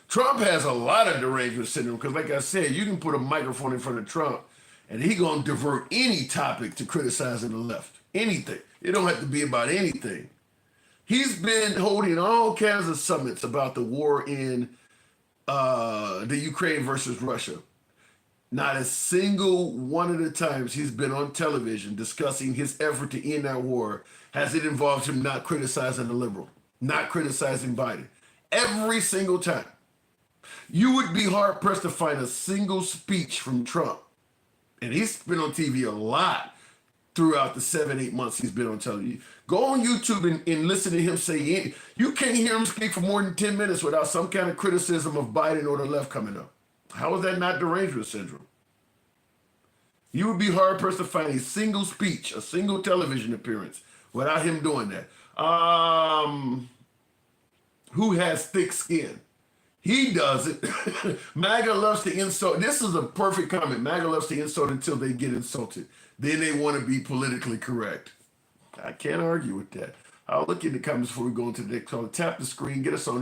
Trump has a lot of derangement syndrome because, like I said, you can put a microphone in front of Trump, and he gonna divert any topic to criticizing the left. Anything. It don't have to be about anything. He's been holding all kinds of summits about the war in the Ukraine versus Russia. Not a single one of the times he's been on television discussing his effort to end that war has it involved him not criticizing the liberal, not criticizing Biden. Every single time. You would be hard pressed to find a single speech from Trump. And he's been on TV a lot throughout the 7-8 months he's been on television. Go on YouTube and listen to him say anything. You can't hear him speak for more than 10 minutes without some kind of criticism of Biden or the left coming up. How is that not derangement syndrome? You would be hard pressed to find a single speech, a single television appearance without him doing that. Who has thick skin? He doesn't. MAGA loves to insult. This is a perfect comment. MAGA loves to insult until they get insulted. Then they want to be politically correct. I can't argue with that. I'll look in the comments before we go into the next call. Tap the screen. Get us up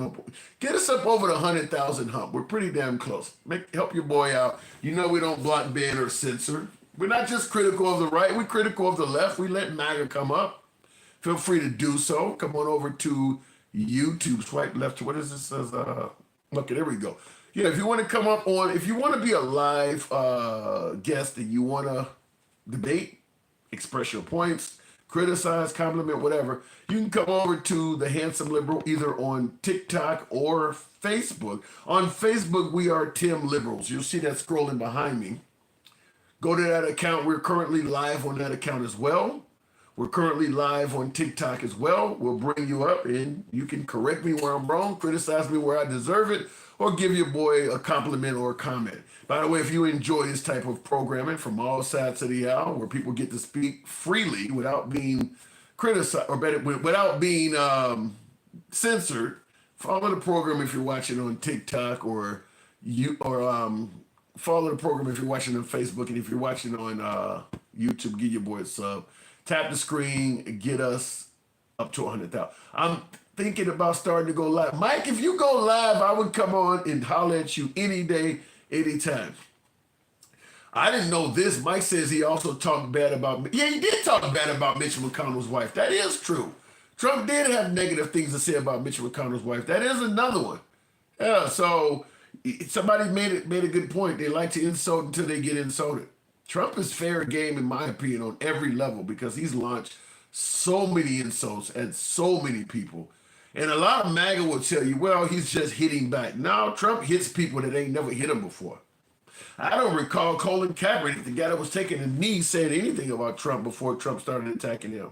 over the 100,000 hump. We're pretty damn close. Help your boy out. You know we don't block, ban, or censor. We're not just critical of the right. We're critical of the left. We let MAGA come up. Feel free to do so. Come on over to YouTube. Swipe left. What is this? Okay, there we go. Yeah, if you want to come up on, if you want to be a live guest and you want to debate, express your points, criticize, compliment, whatever, you can come over to The Handsome Liberal either on TikTok or Facebook. On Facebook, we are Tim Liberals. You'll see that scrolling behind me. Go to that account. We're currently live on that account as well. We're currently live on TikTok as well. We'll bring you up and you can correct me where I'm wrong, criticize me where I deserve it, or give your boy a compliment or a comment. By the way, if you enjoy this type of programming from all sides of the aisle, where people get to speak freely without being criticized or better, without being censored, follow the program if you're watching on TikTok or follow the program if you're watching on Facebook, and if you're watching on YouTube, give your boy a sub. Tap the screen, get us up to 100,000. I'm thinking about starting to go live. Mike, if you go live, I would come on and holler at you any day, anytime. I didn't know this. Mike says he also talked bad about me. Yeah, he did talk bad about Mitch McConnell's wife. That is true. Trump did have negative things to say about Mitch McConnell's wife. That is another one. Yeah, so somebody made a good point. They like to insult until they get insulted. Trump is fair game, in my opinion, on every level because he's launched so many insults at so many people. And a lot of MAGA will tell you, well, he's just hitting back. No, Trump hits people that ain't never hit him before. I don't recall Colin Kaepernick, the guy that was taking a knee, saying anything about Trump before Trump started attacking him.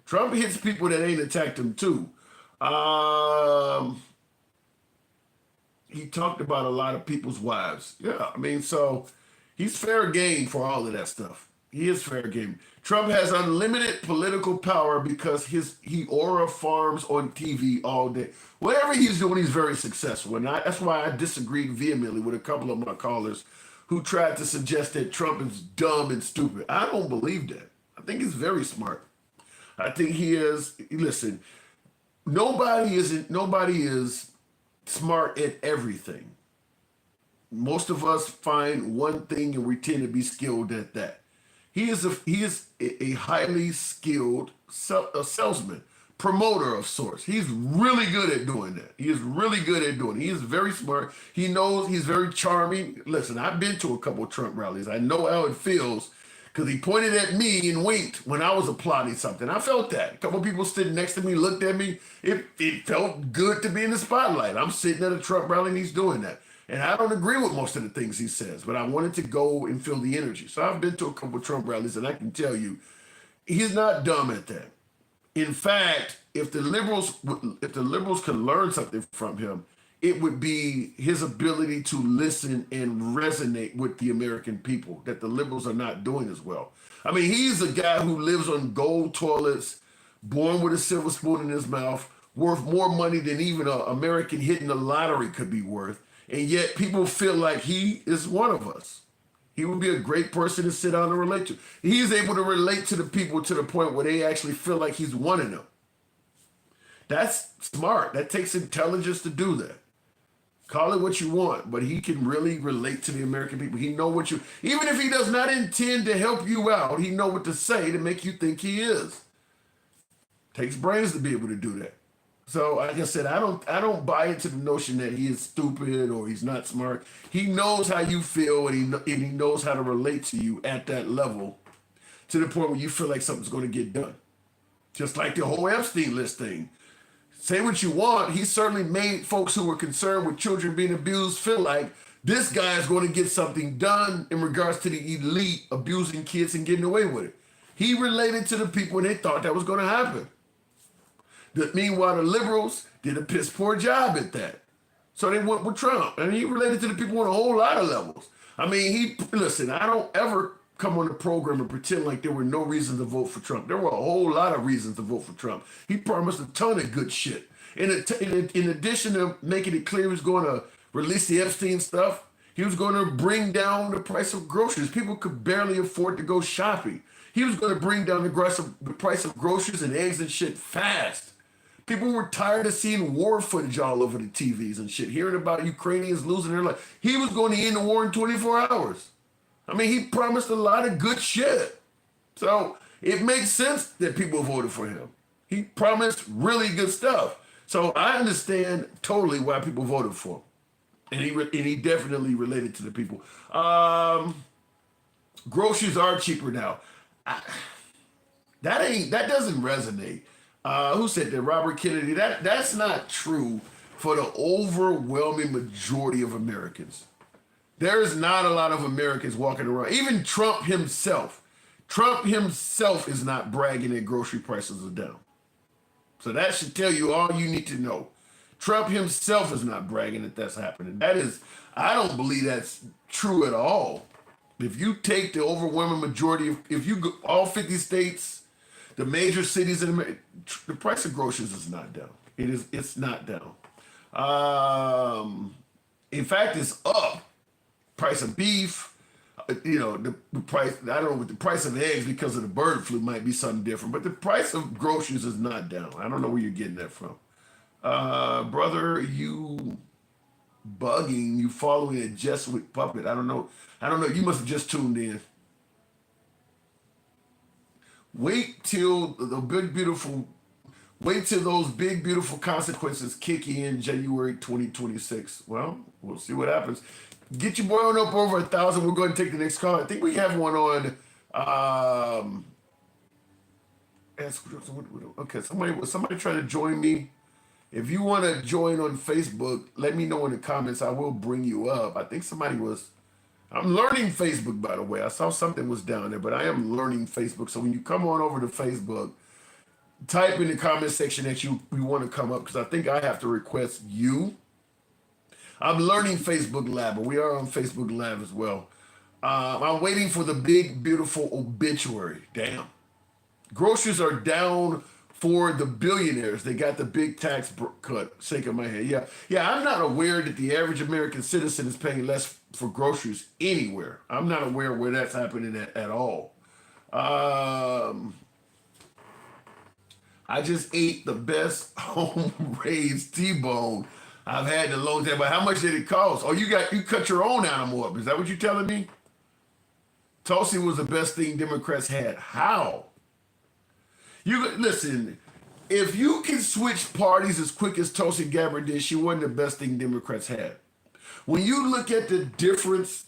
Trump hits people that ain't attacked him too. He talked about a lot of people's wives. Yeah, I mean, so he's fair game for all of that stuff. He is fair game. Trump has unlimited political power because he aura farms on TV all day. Whatever he's doing, he's very successful. And that's why I disagreed vehemently with a couple of my callers who tried to suggest that Trump is dumb and stupid. I don't believe that. I think he's very smart. I think he is. Listen, nobody is smart at everything. Most of us find one thing and we tend to be skilled at that. He is a highly skilled salesman, promoter of sorts. He's really good at doing that. He is really good at doing it. He is very smart. He knows he's very charming. Listen, I've been to a couple of Trump rallies. I know how it feels because he pointed at me and winked when I was applauding something. I felt that. A couple of people sitting next to me looked at me. It felt good to be in the spotlight. I'm sitting at a Trump rally and he's doing that. And I don't agree with most of the things he says, but I wanted to go and feel the energy. So I've been to a couple of Trump rallies, and I can tell you, he's not dumb at that. In fact, if the liberals could learn something from him, it would be his ability to listen and resonate with the American people that the liberals are not doing as well. I mean, he's a guy who lives on gold toilets, born with a silver spoon in his mouth, worth more money than even an American hitting the lottery could be worth. And yet people feel like he is one of us. He would be a great person to sit down and relate to. He's able to relate to the people to the point where they actually feel like he's one of them. That's smart. That takes intelligence to do that. Call it what you want, but he can really relate to the American people. He know what you, even if he does not intend to help you out, he know what to say to make you think he is. Takes brains to be able to do that. So, like I said, I don't buy into the notion that he is stupid or he's not smart. He knows how you feel, and he knows how to relate to you at that level, to the point where you feel like something's going to get done. Just like the whole Epstein list thing. Say what you want, he certainly made folks who were concerned with children being abused feel like this guy is going to get something done in regards to the elite abusing kids and getting away with it. He related to the people and they thought that was going to happen. Meanwhile, the liberals did a piss poor job at that. So they went with Trump, and he related to the people on a whole lot of levels. I mean, listen, I don't ever come on the program and pretend like there were no reasons to vote for Trump. There were a whole lot of reasons to vote for Trump. He promised a ton of good shit. In addition to making it clear he was going to release the Epstein stuff, he was going to bring down the price of groceries. People could barely afford to go shopping. He was going to bring down the price of groceries and eggs and shit fast. People were tired of seeing war footage all over the TVs and shit, hearing about Ukrainians losing their life. He was going to end the war in 24 hours. I mean, he promised a lot of good shit. So it makes sense that people voted for him. He promised really good stuff. So I understand totally why people voted for him. And he definitely related to the people. Groceries are cheaper now. That doesn't resonate. Who said that? Robert Kennedy. That's not true for the overwhelming majority of Americans. There is not a lot of Americans walking around. Even Trump himself is not bragging that grocery prices are down. So that should tell you all you need to know. Trump himself is not bragging that that's happening. I don't believe that's true at all. If you take the overwhelming majority if you go all 50 states, the major cities in America, the price of groceries is not down. It's not down. In fact, it's up. Price of beef, the price, I don't know, with the price of eggs because of the bird flu might be something different, but the price of groceries is not down. I don't know where you're getting that from. Brother, you bugging, you following a Jesuit puppet. I don't know. You must have just tuned in. Wait till those big, beautiful consequences kick in January 2026. Well, we'll see what happens. Get your boy on up over 1,000. We're going to take the next call. I think we have one on. Okay, somebody trying to join me. If you want to join on Facebook, let me know in the comments. I will bring you up. I think somebody was. I'm learning Facebook, by the way. I saw something was down there, but I am learning Facebook. So when you come on over to Facebook, type in the comment section that you want to come up, because I think I have to request you. I'm learning Facebook Live, but we are on Facebook Live as well. I'm waiting for the big, beautiful obituary. Damn. Groceries are down for the billionaires. They got the big tax cut. Shaking my head. Yeah, I'm not aware that the average American citizen is paying less for groceries anywhere. I'm not aware where that's happening at all. I just ate the best home-raised T-bone I've had in a long time. But how much did it cost? Oh, you cut your own animal up. Is that what you're telling me? Tulsi was the best thing Democrats had. How? Listen, if you can switch parties as quick as Tulsi Gabbard did, she wasn't the best thing Democrats had. When you look at the difference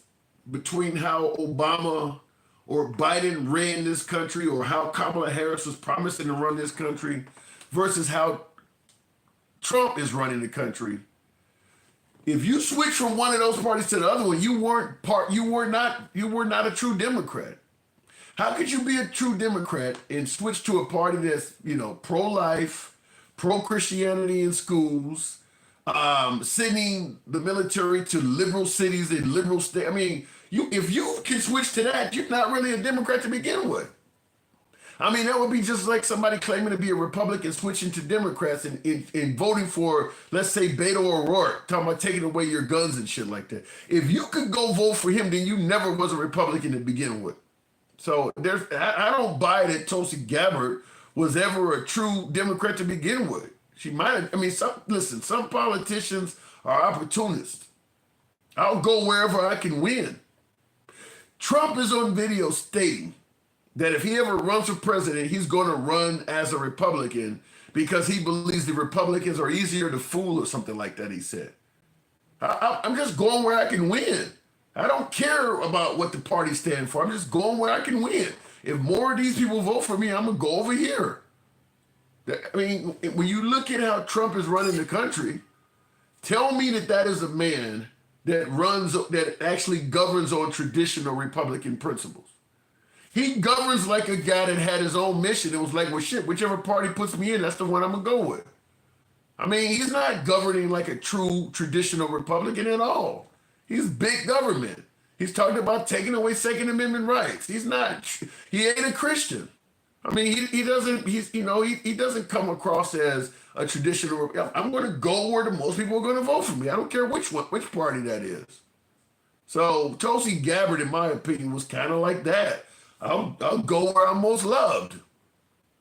between how Obama or Biden ran this country, or how Kamala Harris was promising to run this country, versus how Trump is running the country, if you switch from one of those parties to the other one, you were not a true Democrat. How could you be a true Democrat and switch to a party that's, pro-life, pro-Christianity in schools, sending the military to liberal cities and liberal states? I mean, if you can switch to that, you're not really a Democrat to begin with. I mean, that would be just like somebody claiming to be a Republican switching to Democrats and voting for, let's say, Beto O'Rourke, talking about taking away your guns and shit like that. If you could go vote for him, then you never was a Republican to begin with. So I don't buy that Tulsi Gabbard was ever a true Democrat to begin with. She might have, I mean, some politicians are opportunists. I'll go wherever I can win. Trump is on video stating that if he ever runs for president, he's going to run as a Republican because he believes the Republicans are easier to fool or something like that, he said. I'm just going where I can win. I don't care about what the party stands for. I'm just going where I can win. If more of these people vote for me, I'm going to go over here. I mean, when you look at how Trump is running the country, tell me that is a man that actually governs on traditional Republican principles. He governs like a guy that had his own mission. It was like, well, shit, whichever party puts me in, that's the one I'm going to go with. I mean, he's not governing like a true traditional Republican at all. He's big government. He's talking about taking away Second Amendment rights. He ain't a Christian. I mean, he doesn't come across as a traditional. I'm going to go where the most people are going to vote for me. I don't care which party that is. So Tulsi Gabbard, in my opinion, was kind of like that. I'll go where I'm most loved.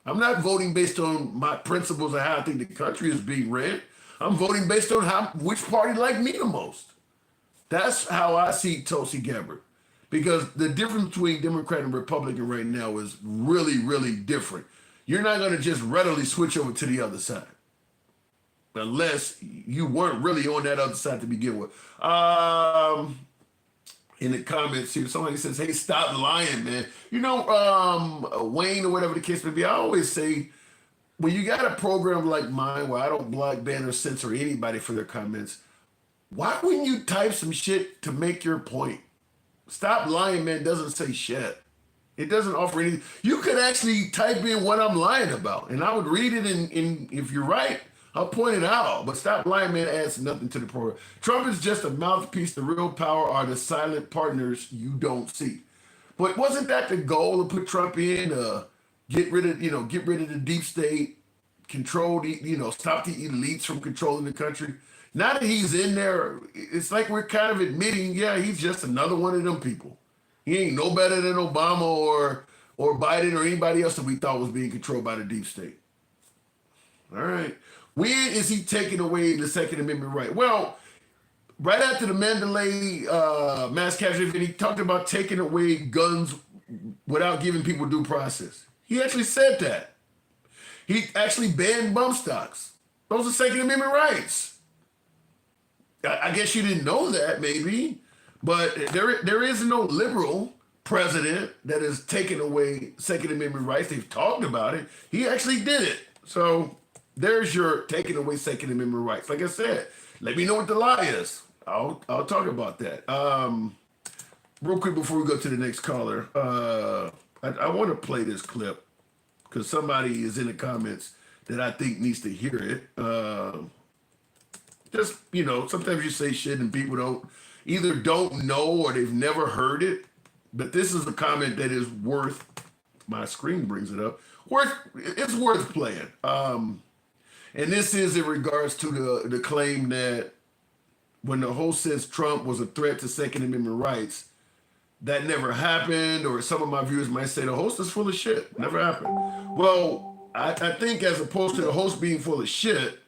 I'm not voting based on my principles of how I think the country is being ran. I'm voting based on which party like me the most. That's how I see Tulsi Gabbard. Because the difference between Democrat and Republican right now is really, really different. You're not going to just readily switch over to the other side. Unless you weren't really on that other side to begin with. In the comments here, somebody says, hey, stop lying, man. You know, Wayne or whatever the case may be, I always say, when you got a program like mine where I don't block, ban, or censor anybody for their comments, why wouldn't you type some shit to make your point? Stop lying, man, doesn't say shit. It doesn't offer anything. You could actually type in what I'm lying about, and I would read it, and if you're right, I'll point it out. But stop lying, man, adds nothing to the program. Trump is just a mouthpiece. The real power are the silent partners you don't see. But wasn't that the goal to put Trump in? Get rid of the deep state, control stop the elites from controlling the country. Now that he's in there, it's like we're kind of admitting, yeah, he's just another one of them people. He ain't no better than Obama or Biden or anybody else that we thought was being controlled by the deep state. All right. When is he taking away the Second Amendment right? Well, right after the Mandalay mass casualty event, he talked about taking away guns without giving people due process. He actually said that. He actually banned bump stocks. Those are Second Amendment rights. I guess you didn't know that, maybe, but there is no liberal president that has taken away Second Amendment rights. They've talked about it. He actually did it. So there's your taking away Second Amendment rights. Like I said, let me know what the lie is. I'll talk about that. Real quick before we go to the next caller, I want to play this clip because somebody is in the comments that I think needs to hear it. Just, sometimes you say shit and people don't know or they've never heard it. But this is a comment that is worth, my screen brings it up, it's worth playing. And this is in regards to the claim that when the host says Trump was a threat to Second Amendment rights, that never happened, or some of my viewers might say the host is full of shit. Never happened. Well, I think as opposed to the host being full of shit,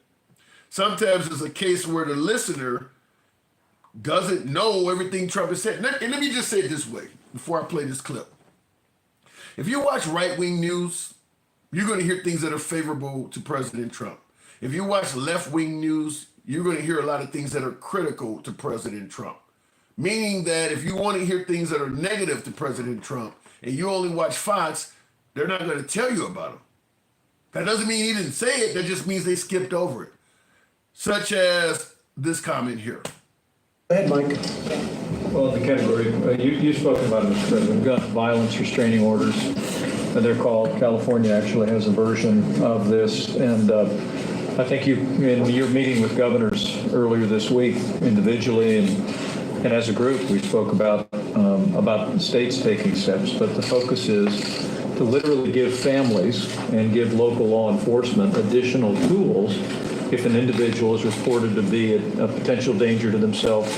sometimes it's a case where the listener doesn't know everything Trump has said. And let me just say it this way before I play this clip. If you watch right-wing news, you're going to hear things that are favorable to President Trump. If you watch left-wing news, you're going to hear a lot of things that are critical to President Trump. Meaning that if you want to hear things that are negative to President Trump and you only watch Fox, they're not going to tell you about him. That doesn't mean he didn't say it. That just means they skipped over it. Such as this comment here. Go ahead, Mike. Well, the category, you've spoken about it, Mr. President, gun violence restraining orders. They're called. California actually has a version of this. And I think in your meeting with governors earlier this week, individually and as a group, we spoke about states taking steps. But the focus is to literally give families and give local law enforcement additional tools if an individual is reported to be a potential danger to themselves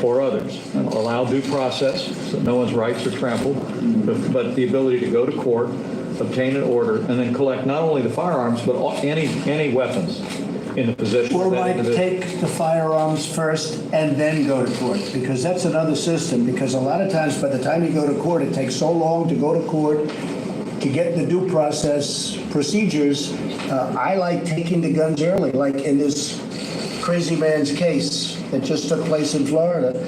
or others. And allow due process so no one's rights are trampled, but the ability to go to court, obtain an order, and then collect not only the firearms, but any weapons in the possession Or of that might individual. take the firearms first and then go to court, because that's another system, because a lot of times by the time you go to court, it takes so long to go to court, to get the due process procedures. I like taking the guns early, like in this crazy man's case that just took place in Florida.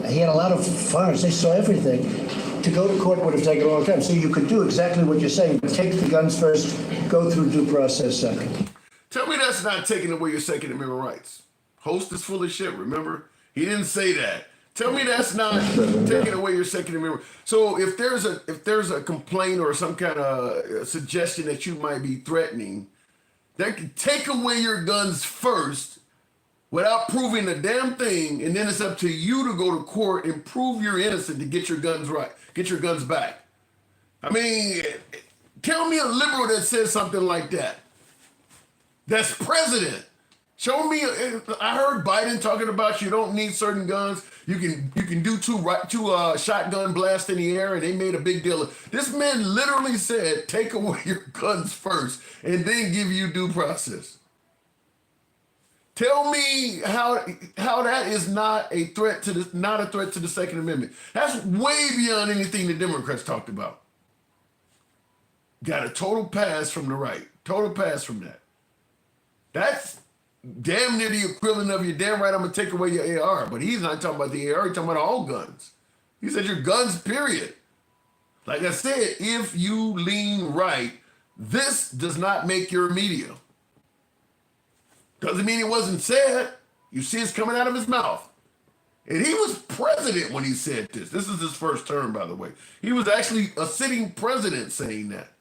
He had a lot of firearms, they saw everything. To go to court would have taken a long time. So you could do exactly what you're saying, but take the guns first, go through due process second. Tell me that's not taking away your Second Amendment rights. Host is full of shit, remember? He didn't say that. Tell me that's not taking away your Second Amendment. So if there's a complaint or some kind of suggestion that you might be threatening, that can take away your guns first without proving a damn thing, and then it's up to you to go to court and prove you're innocent to get your guns right, get your guns back. I mean, tell me a liberal that says something like that. That's president. Show me. I heard Biden talking about you don't need certain guns. You can do two shotgun blasts in the air, and they made a big deal of. This man literally said, "Take away your guns first, and then give you due process." Tell me how that is not a threat to the Second Amendment. That's way beyond anything the Democrats talked about. Got a total pass from the right. Total pass from that. That's damn near the equivalent of you're damn right I'm gonna take away your AR. But he's not talking about the AR, he's talking about all guns. He said your guns, period. Like I said, if you lean right, this does not make your media. Doesn't mean it wasn't said. You see it's coming out of his mouth. And he was president when he said this. This is his first term, by the way. He was actually a sitting president saying that.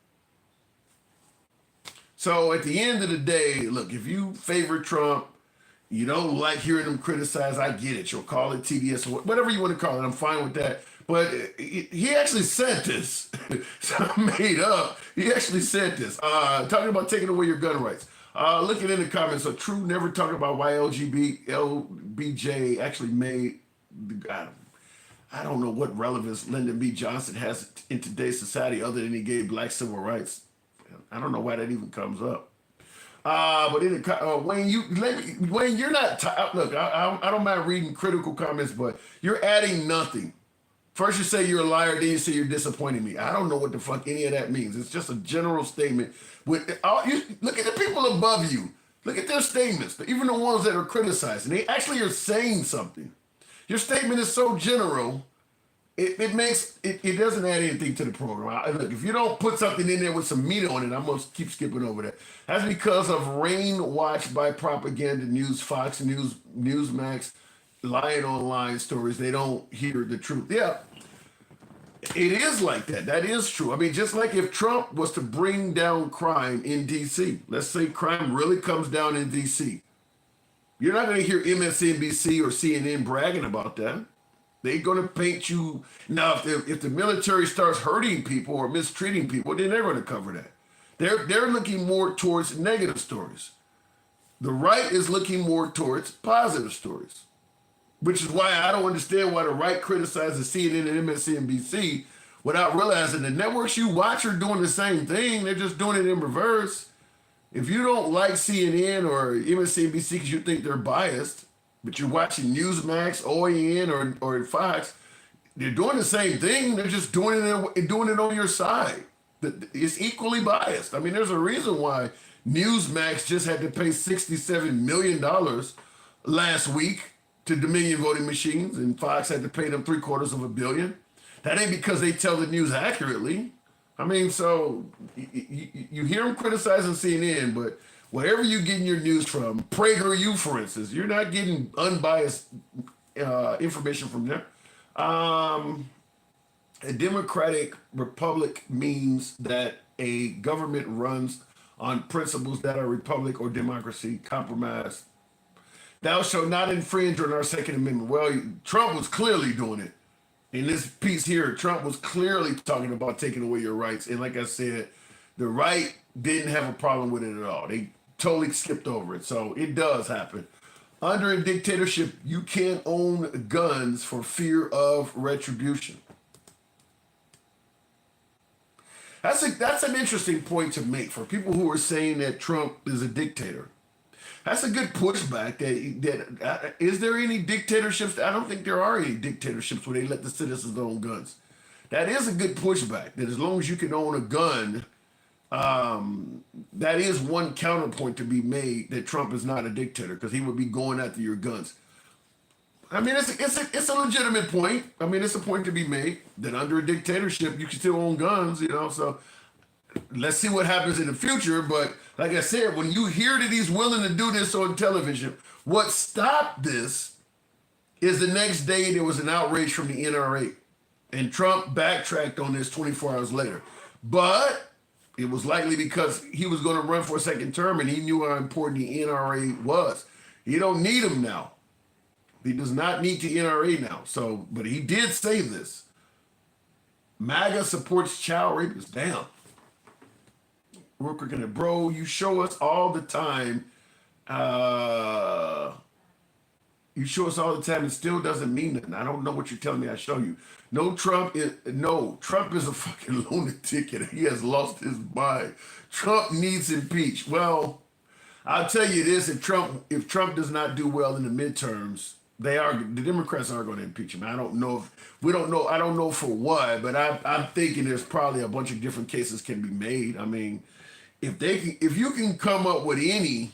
So at the end of the day, look, if you favor Trump, you don't like hearing him criticized, I get it. You'll call it TDS, or whatever you want to call it. I'm fine with that. But he actually said this. It's not made up. He actually said this. Talking about taking away your gun rights. Looking in the comments, so True never talked about why LBJ actually made, I don't know what relevance Lyndon B. Johnson has in today's society other than he gave black civil rights. I don't know why that even comes up. But in the, Wayne, you're not, look, I don't mind reading critical comments, but you're adding nothing. First you say you're a liar, then you say you're disappointing me. I don't know what the fuck any of that means. It's just a general statement. Look at the people above you. Look at their statements, even the ones that are criticizing. They actually are saying something. Your statement is so general, it doesn't add anything to the program. Look, if you don't put something in there with some meat on it, I'm going to keep skipping over that. That's because of rain watched by propaganda news, Fox News, Newsmax, lying online stories. They don't hear the truth. Yeah, it is like that. That is true. I mean, just like if Trump was to bring down crime in D.C., let's say crime really comes down in D.C., you're not going to hear MSNBC or CNN bragging about that. They're going to paint you. Now, if the military starts hurting people or mistreating people, then they're going to cover that. They're looking more towards negative stories. The right is looking more towards positive stories, which is why I don't understand why the right criticizes CNN and MSNBC without realizing the networks you watch are doing the same thing. They're just doing it in reverse. If you don't like CNN or MSNBC because you think they're biased, but you're watching Newsmax, OAN, or Fox, they're doing the same thing. They're just doing it on your side. It's equally biased. I mean, there's a reason why Newsmax just had to pay $67 million last week to Dominion voting machines, and Fox had to pay them $750 million. That ain't because they tell the news accurately. I mean, so you hear them criticizing CNN, but wherever you're getting your news from, PragerU, for instance, you're not getting unbiased information from there. A democratic republic means that a government runs on principles that are republic or democracy compromised. Thou shalt not infringe on our Second Amendment. Well, Trump was clearly doing it. In this piece here, Trump was clearly talking about taking away your rights. And like I said, the right didn't have a problem with it at all. They totally skipped over it. So it does happen. Under a dictatorship, you can't own guns for fear of retribution. That's an interesting point to make for people who are saying that Trump is a dictator. That's a good pushback. Is there any dictatorships? I don't think there are any dictatorships where they let the citizens own guns. That is a good pushback. That as long as you can own a gun, that is one counterpoint to be made that Trump is not a dictator because he would be going after your guns. I mean, it's a legitimate point. I mean, it's a point to be made that under a dictatorship you can still own guns. So let's see what happens in the future. But like I said, when you hear that he's willing to do this on television, what stopped this is the next day there was an outrage from the NRA. And Trump backtracked on this 24 hours later. But it was likely because he was going to run for a second term and he knew how important the NRA was. He don't need him now. He does not need the NRA now. So, but he did say this. MAGA supports child rapists. Damn. Real quick in it, bro, you show us all the time. You show us all the time. It still doesn't mean nothing. I don't know what you're telling me. I show you. Trump is a fucking lunatic and he has lost his mind. Trump needs impeached. Well, I'll tell you this: if Trump does not do well in the midterms, the Democrats are going to impeach him. I don't know I don't know for what, but I'm thinking there's probably a bunch of different cases can be made. I mean, if you can come up with any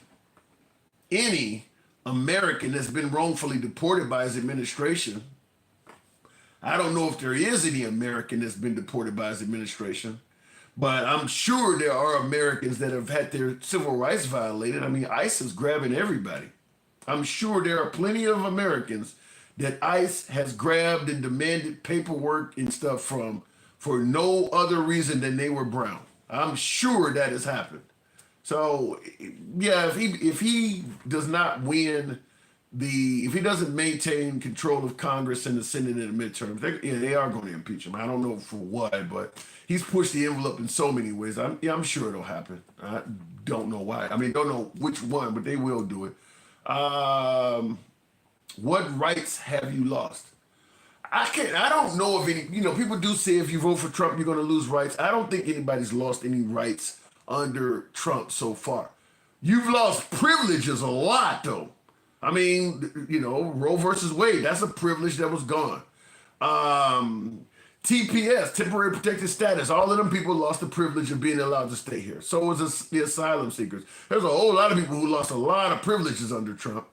American that's been wrongfully deported by his administration, I don't know if there is any American that's been deported by his administration, but I'm sure there are Americans that have had their civil rights violated. I mean, ICE is grabbing everybody. I'm sure there are plenty of Americans that ICE has grabbed and demanded paperwork and stuff from for no other reason than they were brown. I'm sure that has happened. So, yeah, if he does not win if he doesn't maintain control of Congress and the Senate in the midterms, they are going to impeach him. I don't know for what, but he's pushed the envelope in so many ways. I'm sure it'll happen. I don't know why. I mean, don't know which one, but they will do it. What rights have you lost? I don't know if any, people do say if you vote for Trump, you're going to lose rights. I don't think anybody's lost any rights under Trump so far. You've lost privileges a lot, though. I mean, Roe versus Wade, that's a privilege that was gone. TPS, temporary protected status, all of them people lost the privilege of being allowed to stay here. So was the asylum seekers. There's a whole lot of people who lost a lot of privileges under Trump.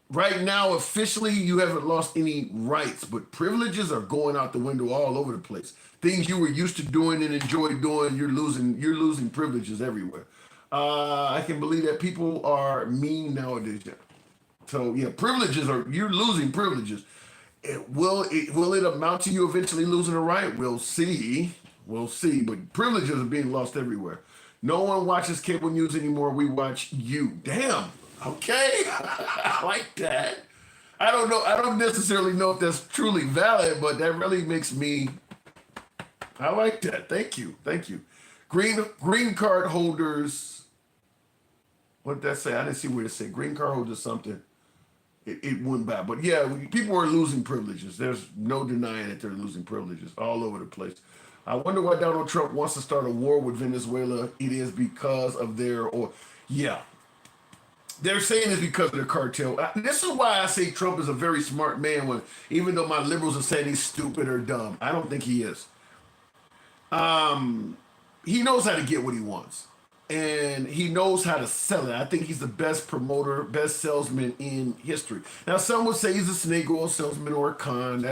Right now, officially, you haven't lost any rights, but privileges are going out the window all over the place. Things you were used to doing and enjoyed doing, you're losing privileges everywhere. I can believe that people are mean nowadays. So yeah, you're losing privileges. Will it amount to you eventually losing a right? We'll see. But privileges are being lost everywhere. No one watches cable news anymore. We watch you. Damn. Okay. I like that. I don't know. I don't necessarily know if that's truly valid, but that really makes me. I like that. Thank you. Green card holders. What did that say? I didn't see where it said. Green card holders something. It went by. But yeah, people are losing privileges. There's no denying that they're losing privileges all over the place. I wonder why Donald Trump wants to start a war with Venezuela. It is because of they're saying it's because of the cartel. This is why I say Trump is a very smart man, even though my liberals are saying he's stupid or dumb. I don't think he is. He knows how to get what he wants. And he knows how to sell it. I think he's the best promoter, best salesman in history. Now, some would say he's a snake oil salesman or a con.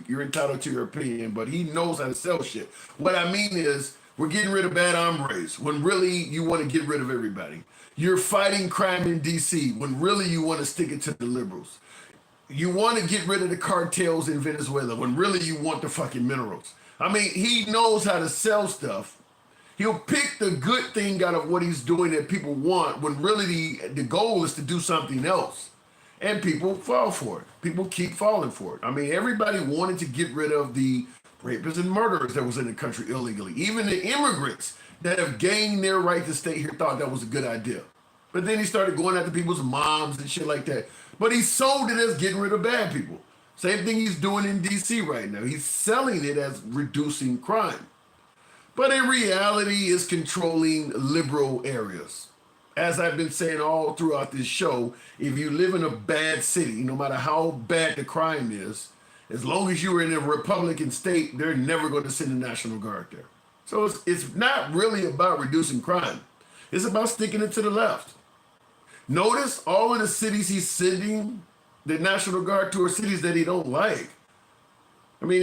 You're entitled to your opinion, but he knows how to sell shit. What I mean is, we're getting rid of bad hombres when really you want to get rid of everybody. You're fighting crime in D.C. when really you want to stick it to the liberals. You want to get rid of the cartels in Venezuela when really you want the fucking minerals. I mean, he knows how to sell stuff. He'll pick the good thing out of what he's doing that people want when really the goal is to do something else. And people fall for it. People keep falling for it. I mean, everybody wanted to get rid of the rapists and murderers that was in the country illegally. Even the immigrants that have gained their right to stay here thought that was a good idea. But then he started going after people's moms and shit like that. But he sold it as getting rid of bad people. Same thing he's doing in DC right now. He's selling it as reducing crime. But in reality, it's controlling liberal areas. As I've been saying all throughout this show, if you live in a bad city, no matter how bad the crime is, as long as you're in a Republican state, they're never going to send the National Guard there. So it's not really about reducing crime. It's about sticking it to the left. Notice all of the cities he's sending the National Guard to are cities that he don't like. I mean,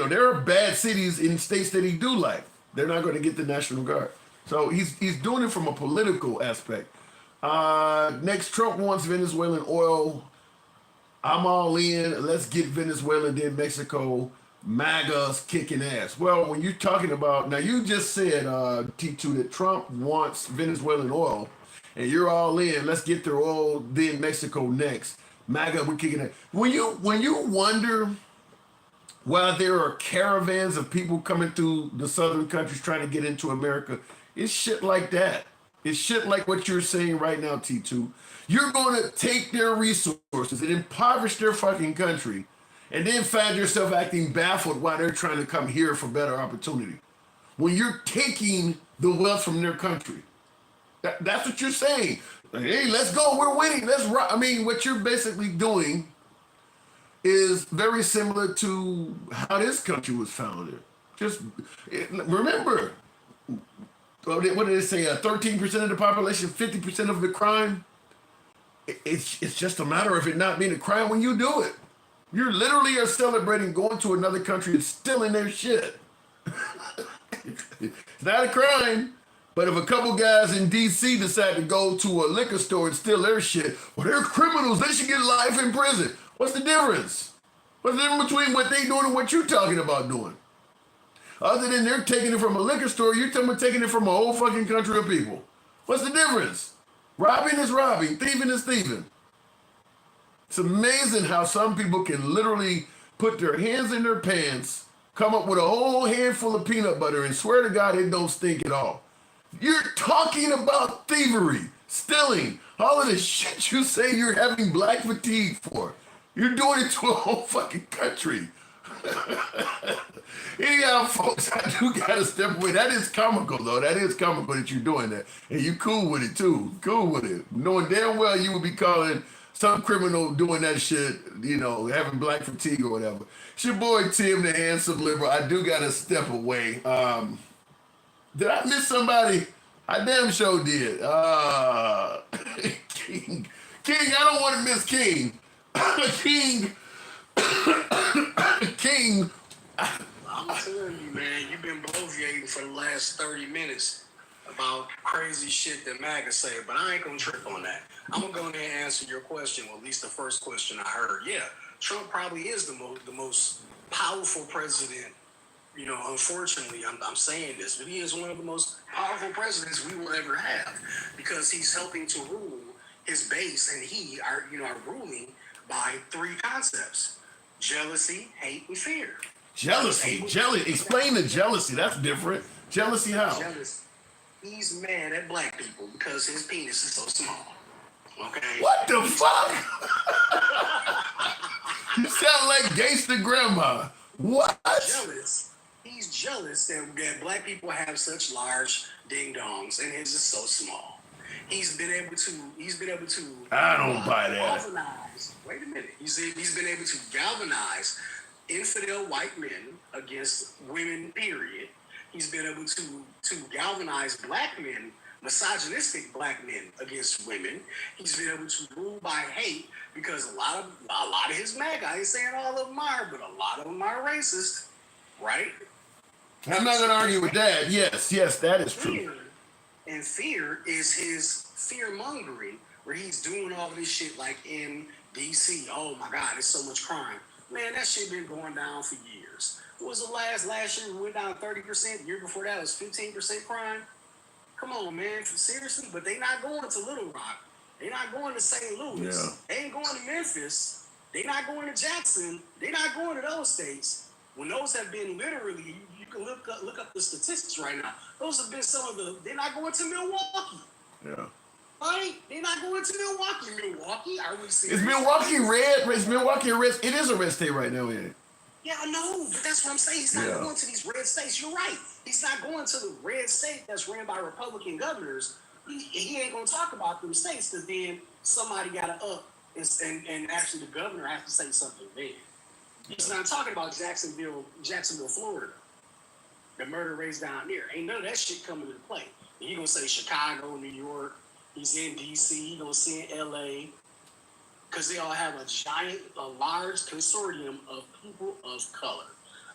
there are bad cities in states that he do like. They're not going to get the National Guard. So he's doing it from a political aspect. Next, Trump wants Venezuelan oil. I'm all in. Let's get Venezuela, then Mexico. MAGA's kicking ass. Well, when you're talking about, now you just said, T2, that Trump wants Venezuelan oil, and you're all in. Let's get their oil, then Mexico next. MAGA, we're kicking ass. When you wonder why there are caravans of people coming through the southern countries trying to get into America, it's shit like that. It's shit like what you're saying right now, T2. You're going to take their resources and impoverish their fucking country, and then find yourself acting baffled while they're trying to come here for better opportunity. When you're taking the wealth from their country. That's what you're saying. Like, hey, let's go, we're winning, let's rock. I mean, what you're basically doing is very similar to how this country was founded. Just remember, what did they say? 13% of the population, 50% of the crime. It's just a matter of it not being a crime when you do it. You literally are celebrating going to another country and stealing their shit. It's not a crime. But if a couple guys in DC decide to go to a liquor store and steal their shit, well, they're criminals. They should get life in prison. What's the difference? What's the difference between what they doing and what you're talking about doing? Other than they're taking it from a liquor store, you're talking about taking it from a whole fucking country of people. What's the difference? Robbing is robbing. Thieving is thieving. It's amazing how some people can literally put their hands in their pants, come up with a whole handful of peanut butter, and swear to God it don't stink at all. You're talking about thievery, stealing, all of the shit you say you're having black fatigue for. You're doing it to a whole fucking country. Anyhow, folks, I do gotta step away. That is comical, though. That is comical that you're doing that. And you cool with it, too. Cool with it. Knowing damn well you would be calling some criminal doing that shit, having black fatigue or whatever. It's your boy, Tim, the handsome liberal. I do gotta step away. Did I miss somebody? I damn sure did. King, I don't want to miss King. King. I'm telling you, man, you've been bloviating for the last 30 minutes about crazy shit that MAGA say, but I ain't gonna trip on that. I'm gonna go in there and answer your question, or at least the first question I heard. Yeah, Trump probably is the most powerful president. Unfortunately, I'm saying this, but he is one of the most powerful presidents we will ever have because he's helping to rule his base, and he are ruling by three concepts: jealousy, hate, and fear. Jealousy. Explain the jealousy. That's different. Jealousy how? Jealousy. He's mad at black people because his penis is so small. Okay. What the fuck? You sound like gangster grandma. What? Jealous. He's jealous that black people have such large ding dongs and his is so small. He's been able to. I don't buy that. Galvanize. Wait a minute. He's been able to galvanize infidel white men against women. Period. He's been able to galvanize black men, misogynistic black men against women. He's been able to rule by hate because a lot of his MAGA, I ain't saying all of them are, but a lot of them are racist, right? I'm not going to argue with that. Yes, that is true. And fear is his fear-mongering, where he's doing all this shit like in D.C. Oh, my God, there's so much crime. Man, that shit been going down for years. What was the last year we went down 30%? The year before that was 15% crime? Come on, man, seriously? But they not going to Little Rock. They're not going to St. Louis. Yeah. They ain't going to Memphis. They're not going to Jackson. They're not going to those states. When those have been literally, you can look up the statistics right now. Those have been some of the. They're not going to Milwaukee. Yeah. Right? They're not going to Milwaukee. Milwaukee? Are we serious? Is Milwaukee red? Is Milwaukee a red? It is a red state right now, isn't it? Yeah, I know, but that's what I'm saying. He's not going to these red states. You're right. He's not going to the red state that's ran by Republican governors. He ain't going to talk about them states because then somebody got to up and actually the governor has to say something there. He's not talking about Jacksonville, Florida. The murder rates down there. Ain't none of that shit coming into play. You're going to say Chicago, New York. He's in D.C. You're going to see in L.A. Because they all have a large consortium of people of color.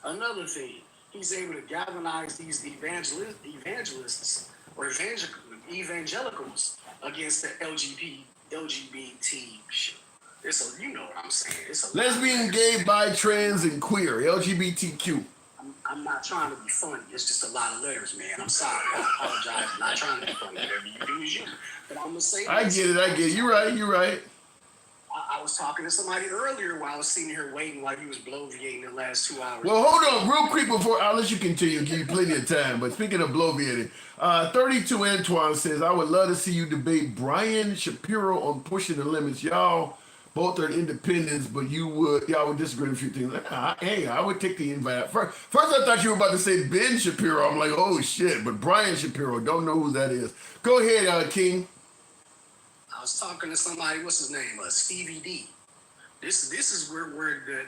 Another thing, he's able to galvanize these evangelists or evangelicals against the LGBT shit. You know what I'm saying. It's a Lesbian, gay, bi, trans, and queer. LGBTQ. I'm not trying to be funny. It's just a lot of letters, man. I'm sorry. I apologize. I'm not trying to be funny. Whatever you do is you. But I'm going to say I get it. You're right. I was talking to somebody earlier while I was sitting here waiting while he was bloviating the last 2 hours. Well, hold on real quick before I'll let you continue. Give you plenty of time. But speaking of bloviating, 32 Antoine says, I would love to see you debate Brian Shapiro on pushing the limits. Y'all both are independents, but y'all would disagree on a few things. Hey, I would take the invite. First I thought you were about to say Ben Shapiro. I'm like, oh shit. But Brian Shapiro, don't know who that is. Go ahead, King. I was talking to somebody, what's his name? Stevie D. This is where the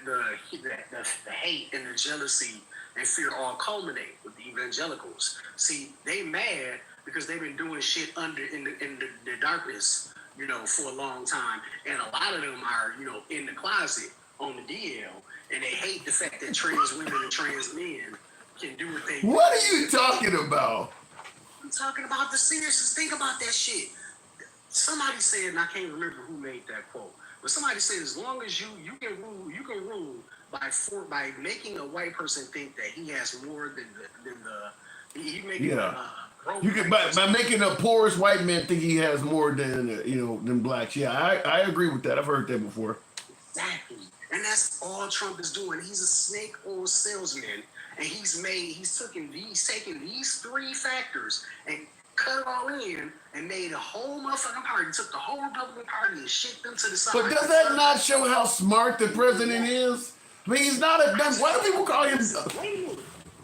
hate and the jealousy and fear all culminate with the evangelicals. See, they mad because they've been doing shit in the darkness, for a long time, and a lot of them are, in the closet on the DL, and they hate the fact that trans women and trans men can do what they do. What are you talking about? I'm talking about the seriousness. Think about that shit. Somebody said, and I can't remember who made that quote, but somebody said, as long as you can rule by making a white person think that he has more than you can by making a poorest white man think he has more than blacks. Yeah, I agree with that. I've heard that before. Exactly, and that's all Trump is doing. He's a snake oil salesman, and he's taken these three factors and cut it all in and made a whole motherfucking party. Took the whole Republican Party and shit them to the side. But does that not show how smart the president is? I mean, he's not why do people call him?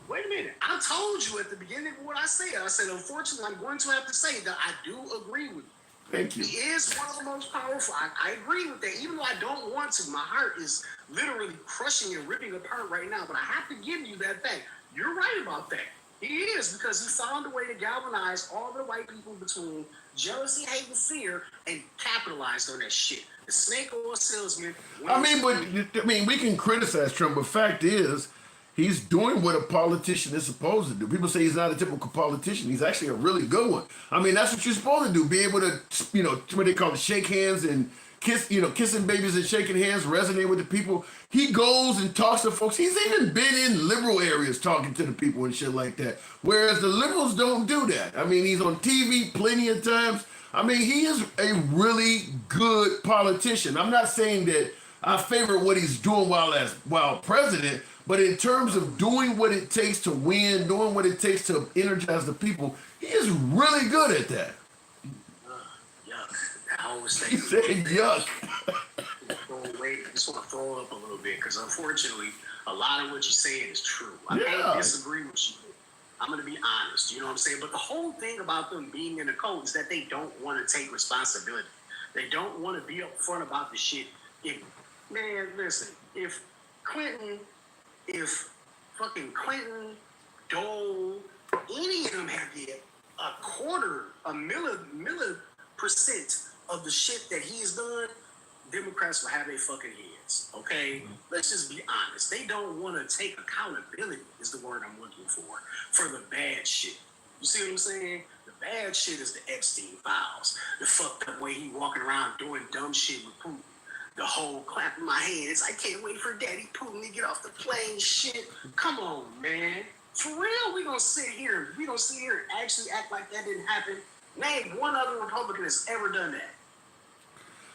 Wait a minute. I told you at the beginning of what I said. I said, unfortunately, I'm going to have to say that I do agree with you. Thank you. He is one of the most powerful. I agree with that. Even though I don't want to, my heart is literally crushing and ripping apart right now. But I have to give you that fact. You're right about that. He is, because he found a way to galvanize all the white people between jealousy, hate, and fear, and capitalized on that shit. The snake oil salesman. We can criticize Trump, but fact is, he's doing what a politician is supposed to do. People say he's not a typical politician. He's actually a really good one. I mean, that's what you're supposed to do. Be able to, what they call it, shake hands and kissing babies and shaking hands, resonate with the people. He goes and talks to folks. He's even been in liberal areas talking to the people and shit like that. Whereas the liberals don't do that. I mean, he's on TV plenty of times. I mean, he is a really good politician. I'm not saying that I favor what he's doing while president, but in terms of doing what it takes to win, doing what it takes to energize the people, he is really good at that. I always say, he said yuck. I just want to throw up a little bit, because unfortunately, a lot of what you're saying is true. I can't disagree with you. I'm going to be honest, you know what I'm saying? But the whole thing about them being in the code is that they don't want to take responsibility. They don't want to be upfront about the shit. Man, listen, if fucking Clinton, Dole, any of them had get a milli% of the shit that he's done, Democrats will have their fucking heads, okay? Let's just be honest. They don't want to take accountability, is the word I'm looking for the bad shit. You see what I'm saying? The bad shit is the Epstein files. The fucked up way he walking around doing dumb shit with Putin. The whole clapping my hands, I can't wait for Daddy Putin to get off the plane shit. Come on, man. For real, we gonna sit here and actually act like that didn't happen. Name one other Republican that's ever done that.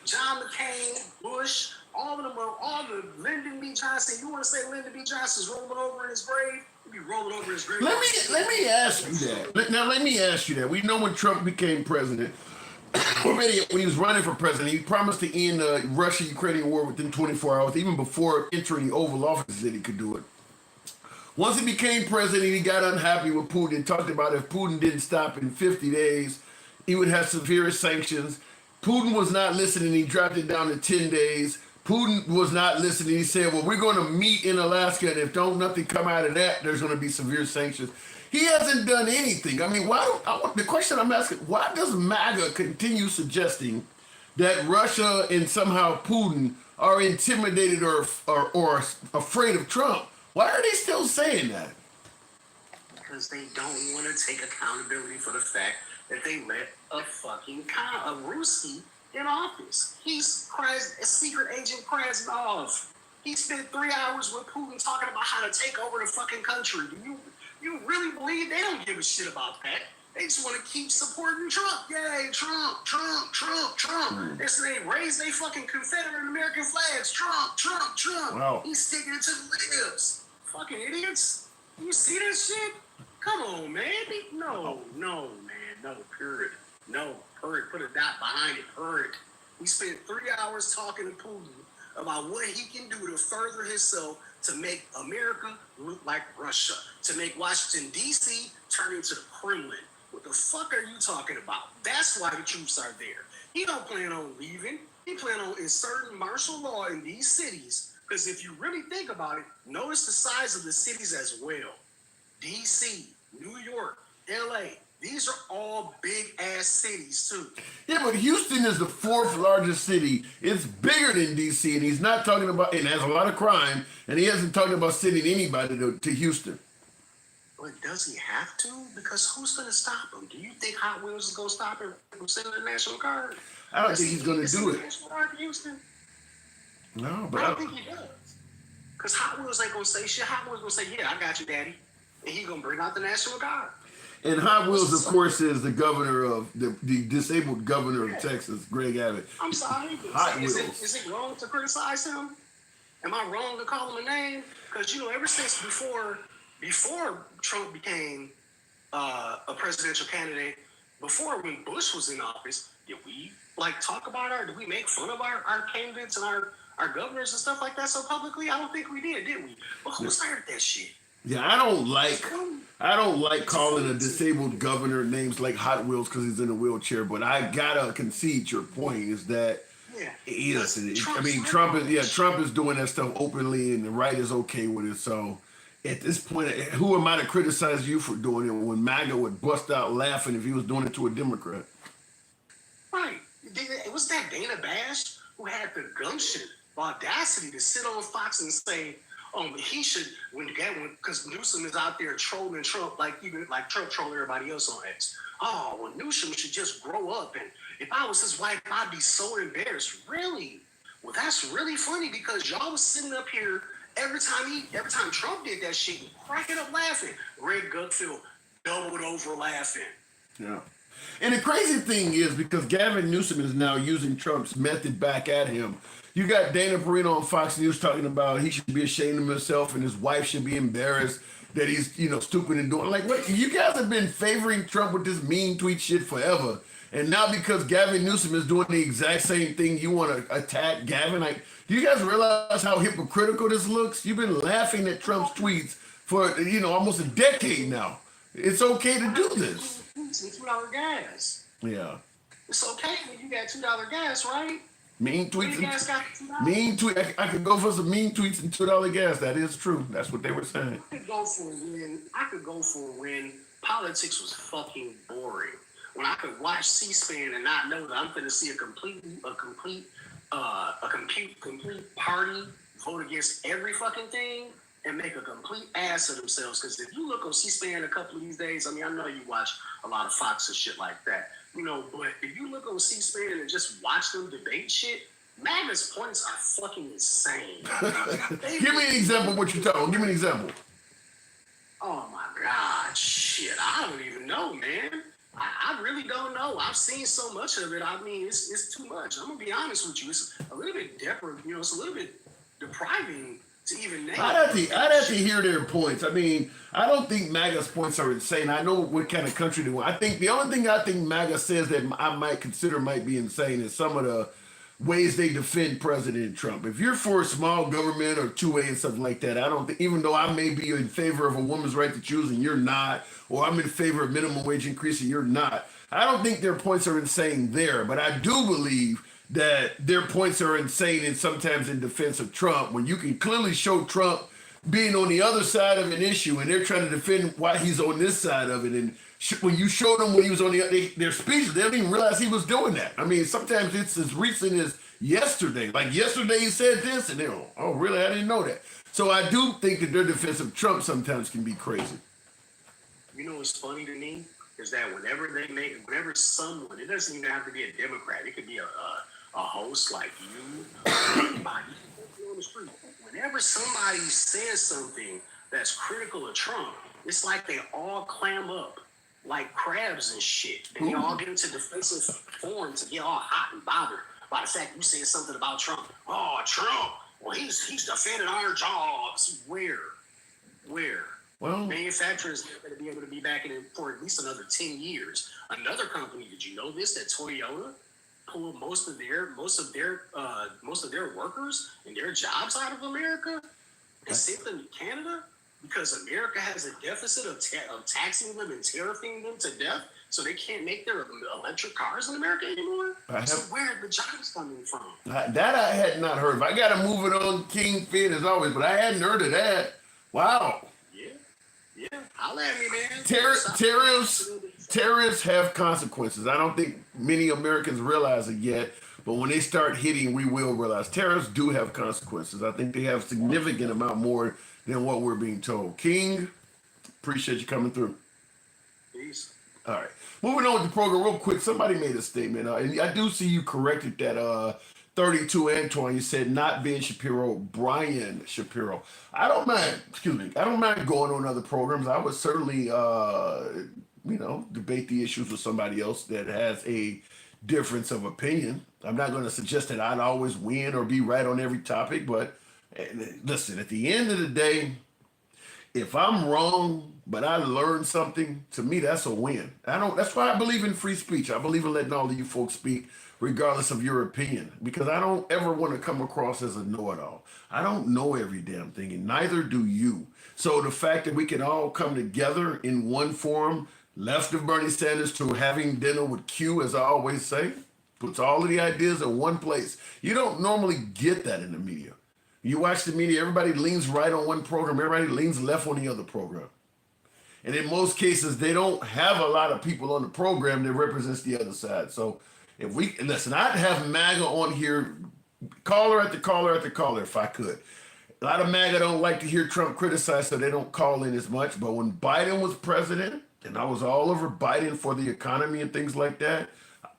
John McCain, Bush, all of them, all the Lyndon B. Johnson. You want to say Lyndon B. Johnson's rolling over in his grave? He'd be rolling over his grave. Let me ask you that. Now let me ask you that. We know when Trump became president, already when he was running for president, he promised to end the Russia-Ukrainian war within 24 hours, even before entering the Oval Office, that he could do it. Once he became president, he got unhappy with Putin and talked about if Putin didn't stop in 50 days, he would have severe sanctions. Putin was not listening. He dropped it down to 10 days. Putin was not listening. He said, well, we're going to meet in Alaska, and if nothing come out of that, there's going to be severe sanctions. He hasn't done anything. I mean, the question I'm asking, why does MAGA continue suggesting that Russia and somehow Putin are intimidated or afraid of Trump? Why are they still saying that? Because they don't want to take accountability for the fact that they let a fucking a Ruski in office. He's a secret agent Krasnov. He spent 3 hours with Putin talking about how to take over the fucking country. Do you really believe they don't give a shit about that? They just want to keep supporting Trump. Yay, Trump, Trump, Trump, Trump. They say they raise their fucking Confederate American flags. Trump, Trump, Trump. Wow. He's sticking it to the lips. Fucking idiots. You see that shit? Come on, man. No, man. No, period. No, period. Put a dot behind it. Period. We spent 3 hours talking to Putin about what he can do to further himself to make America look like Russia, to make Washington, D.C. turn into the Kremlin. What the fuck are you talking about? That's why the troops are there. He don't plan on leaving. He plan on inserting martial law in these cities. Because if you really think about it, notice the size of the cities as well. D.C., New York, L.A., these are all big-ass cities, too. Yeah, but Houston is the fourth largest city. It's bigger than D.C., and he's not talking about, and has a lot of crime, and he hasn't talked about sending anybody to Houston. But does he have to? Because who's going to stop him? Do you think Hot Wheels is going to stop him from sending the National Guard? I don't think he's going to do it. National Guard to Houston? No, but I don't think he does. Because Hot Wheels ain't going to say shit. Hot Wheels going to say, yeah, I got you, Daddy. And he's going to bring out the National Guard. And Hot Wheels, of course, is the governor of the disabled governor of Texas, Greg Abbott. I'm sorry. Hot is Wheels. Is it wrong to criticize him? Am I wrong to call him a name? Because, ever since before Trump became a presidential candidate, before when Bush was in office, did we talk about did we make fun of our candidates and our governors and stuff like that so publicly? I don't think we did we? But who started that shit? Yeah, I don't like calling a disabled governor names like Hot Wheels because he's in a wheelchair. But I gotta concede your point is that Trump is doing that stuff openly, and the right is okay with it. So at this point, who am I to criticize you for doing it when MAGA would bust out laughing if he was doing it to a Democrat? Right. It was that Dana Bash who had the gumption, the audacity to sit on Fox and say, but he should, because Newsom is out there trolling Trump like Trump trolling everybody else on X. Oh, well, Newsom should just grow up, and if I was his wife, I'd be so embarrassed. Really? Well, that's really funny because y'all was sitting up here every time Trump did that shit, cracking up laughing. Greg Gutfeld doubled over laughing. Yeah. And the crazy thing is because Gavin Newsom is now using Trump's method back at him. You got Dana Perino on Fox News talking about he should be ashamed of himself and his wife should be embarrassed that he's, stupid and doing. What? You guys have been favoring Trump with this mean tweet shit forever. And now because Gavin Newsom is doing the exact same thing, you want to attack Gavin? Do you guys realize how hypocritical this looks? You've been laughing at Trump's tweets for, almost a decade now. It's okay to do this. It's $2 gas. Yeah. It's okay when you got $2 gas, right? Mean tweets. Mean tweet. I could go for some mean tweets and $2 gas. That is true. That's what they were saying. I could go for when politics was fucking boring. When I could watch C-SPAN and not know that I'm going to see a complete party vote against every fucking thing and make a complete ass of themselves. Because if you look on C-SPAN a couple of these days, I know you watch a lot of Fox and shit like that. But if you look on C-SPAN and just watch them debate shit, MAGA's points are fucking insane. Give me an example of what you're talking about. Give me an example. Oh my God, shit, I don't even know, man. I really don't know. I've seen so much of it. I mean, it's too much. I'm gonna be honest with you. It's a little bit it's a little bit depriving to even name. I'd have to hear their points. I mean, I don't think MAGA's points are insane. I know what kind of country they want. I think the only thing I think MAGA says that I might consider might be insane is some of the ways they defend President Trump. If you're for small government or 2A and something like that, I don't think, even though I may be in favor of a woman's right to choose and you're not, or I'm in favor of minimum wage increase and you're not, I don't think their points are insane there. But I do believe that their points are insane and sometimes in defense of Trump, when you can clearly show Trump being on the other side of an issue and they're trying to defend why he's on this side of it. And when you showed them when he was on their speeches, they didn't even realize he was doing that. I mean, sometimes it's as recent as yesterday. Like yesterday he said this and they're, oh, really? I didn't know that. So I do think that their defense of Trump sometimes can be crazy. You know what's funny to me is that whenever someone, it doesn't even have to be a Democrat, it could be a host like you, anybody on the street. Whenever somebody says something that's critical of Trump, it's like they all clam up like crabs and shit. And they all get into defensive form to get all hot and bothered by the fact you said something about Trump. Oh, Trump, well, he's defending our jobs. Where? Well, manufacturers are going to be able to be back in it for at least another 10 years. Another company, did you know this, that Toyota pulled most of their workers and their jobs out of America and sent them to Canada because America has a deficit of taxing them and tariffing them to death, so they can't make their electric cars in America anymore? So where are the jobs coming from? That I had not heard of. I got to move it on King Finn as always, but I hadn't heard of that. Wow. Yeah, holla at me, man. Tariffs have consequences. I don't think many Americans realize it yet, but when they start hitting, we will realize tariffs do have consequences. I think they have significant amount more than what we're being told. King, appreciate you coming through. Peace. All right. Moving on with the program real quick. Somebody made a statement, and I do see you corrected that 32 Antoine, you said not Ben Shapiro, Brian Shapiro. I don't mind going on other programs. I would certainly, debate the issues with somebody else that has a difference of opinion. I'm not going to suggest that I'd always win or be right on every topic, but listen, at the end of the day, if I'm wrong, but I learned something, to me, that's a win. That's why I believe in free speech. I believe in letting all of you folks speak regardless of your opinion, because I don't ever want to come across as a know-it-all. I don't know every damn thing, and neither do you. So the fact that we can all come together in one forum, left of Bernie Sanders to having dinner with Q, as I always say, puts all of the ideas in one place. You don't normally get that in the media. You watch the media, everybody leans right on one program, everybody leans left on the other program. And in most cases, they don't have a lot of people on the program that represents the other side. So if we, listen, I'd have MAGA on here, caller after caller after caller, if I could. A lot of MAGA don't like to hear Trump criticized, so they don't call in as much. But when Biden was president, and I was all over Biden for the economy and things like that,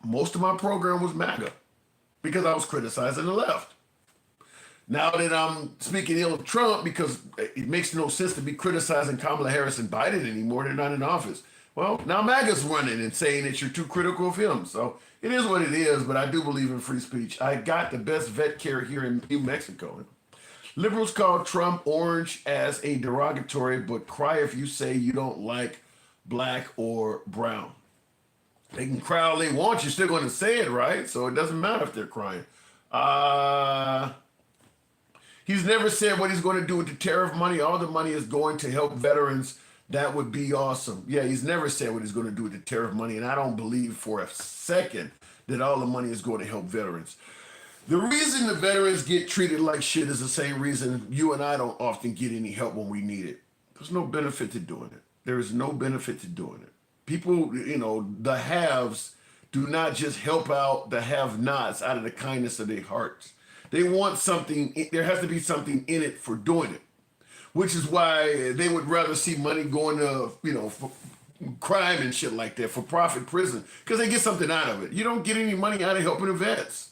most of my program was MAGA because I was criticizing the left. Now that I'm speaking ill of Trump because it makes no sense to be criticizing Kamala Harris and Biden anymore, they're not in office. Well, now MAGA's running and saying that you're too critical of him. So it is what it is, but I do believe in free speech. I got the best vet care here in New Mexico. Liberals call Trump orange as a derogatory, but cry if you say you don't like black or brown. They can cry all they want. You're still going to say it, right? So it doesn't matter if they're crying. He's never said what he's going to do with the tariff money. All the money is going to help veterans. That would be awesome. Yeah, he's never said what he's going to do with the tariff money, and I don't believe for a second that all the money is going to help veterans. The reason the veterans get treated like shit is the same reason you and I don't often get any help when we need it. There's no benefit to doing it. There is no benefit to doing it. People, the haves do not just help out the have-nots out of the kindness of their hearts. They want something, there has to be something in it for doing it, which is why they would rather see money going to, for crime and shit like that, for profit prison, because they get something out of it. You don't get any money out of helping the vets.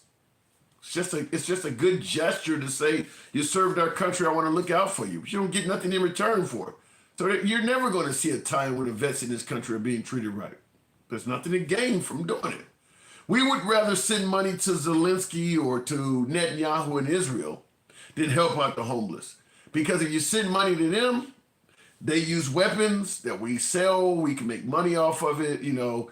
It's just a good gesture to say, you served our country, I want to look out for you. But you don't get nothing in return for it. So you're never going to see a time when the vets in this country are being treated right. There's nothing to gain from doing it. We would rather send money to Zelensky or to Netanyahu in Israel than help out the homeless. Because if you send money to them, they use weapons that we sell, we can make money off of it, you know,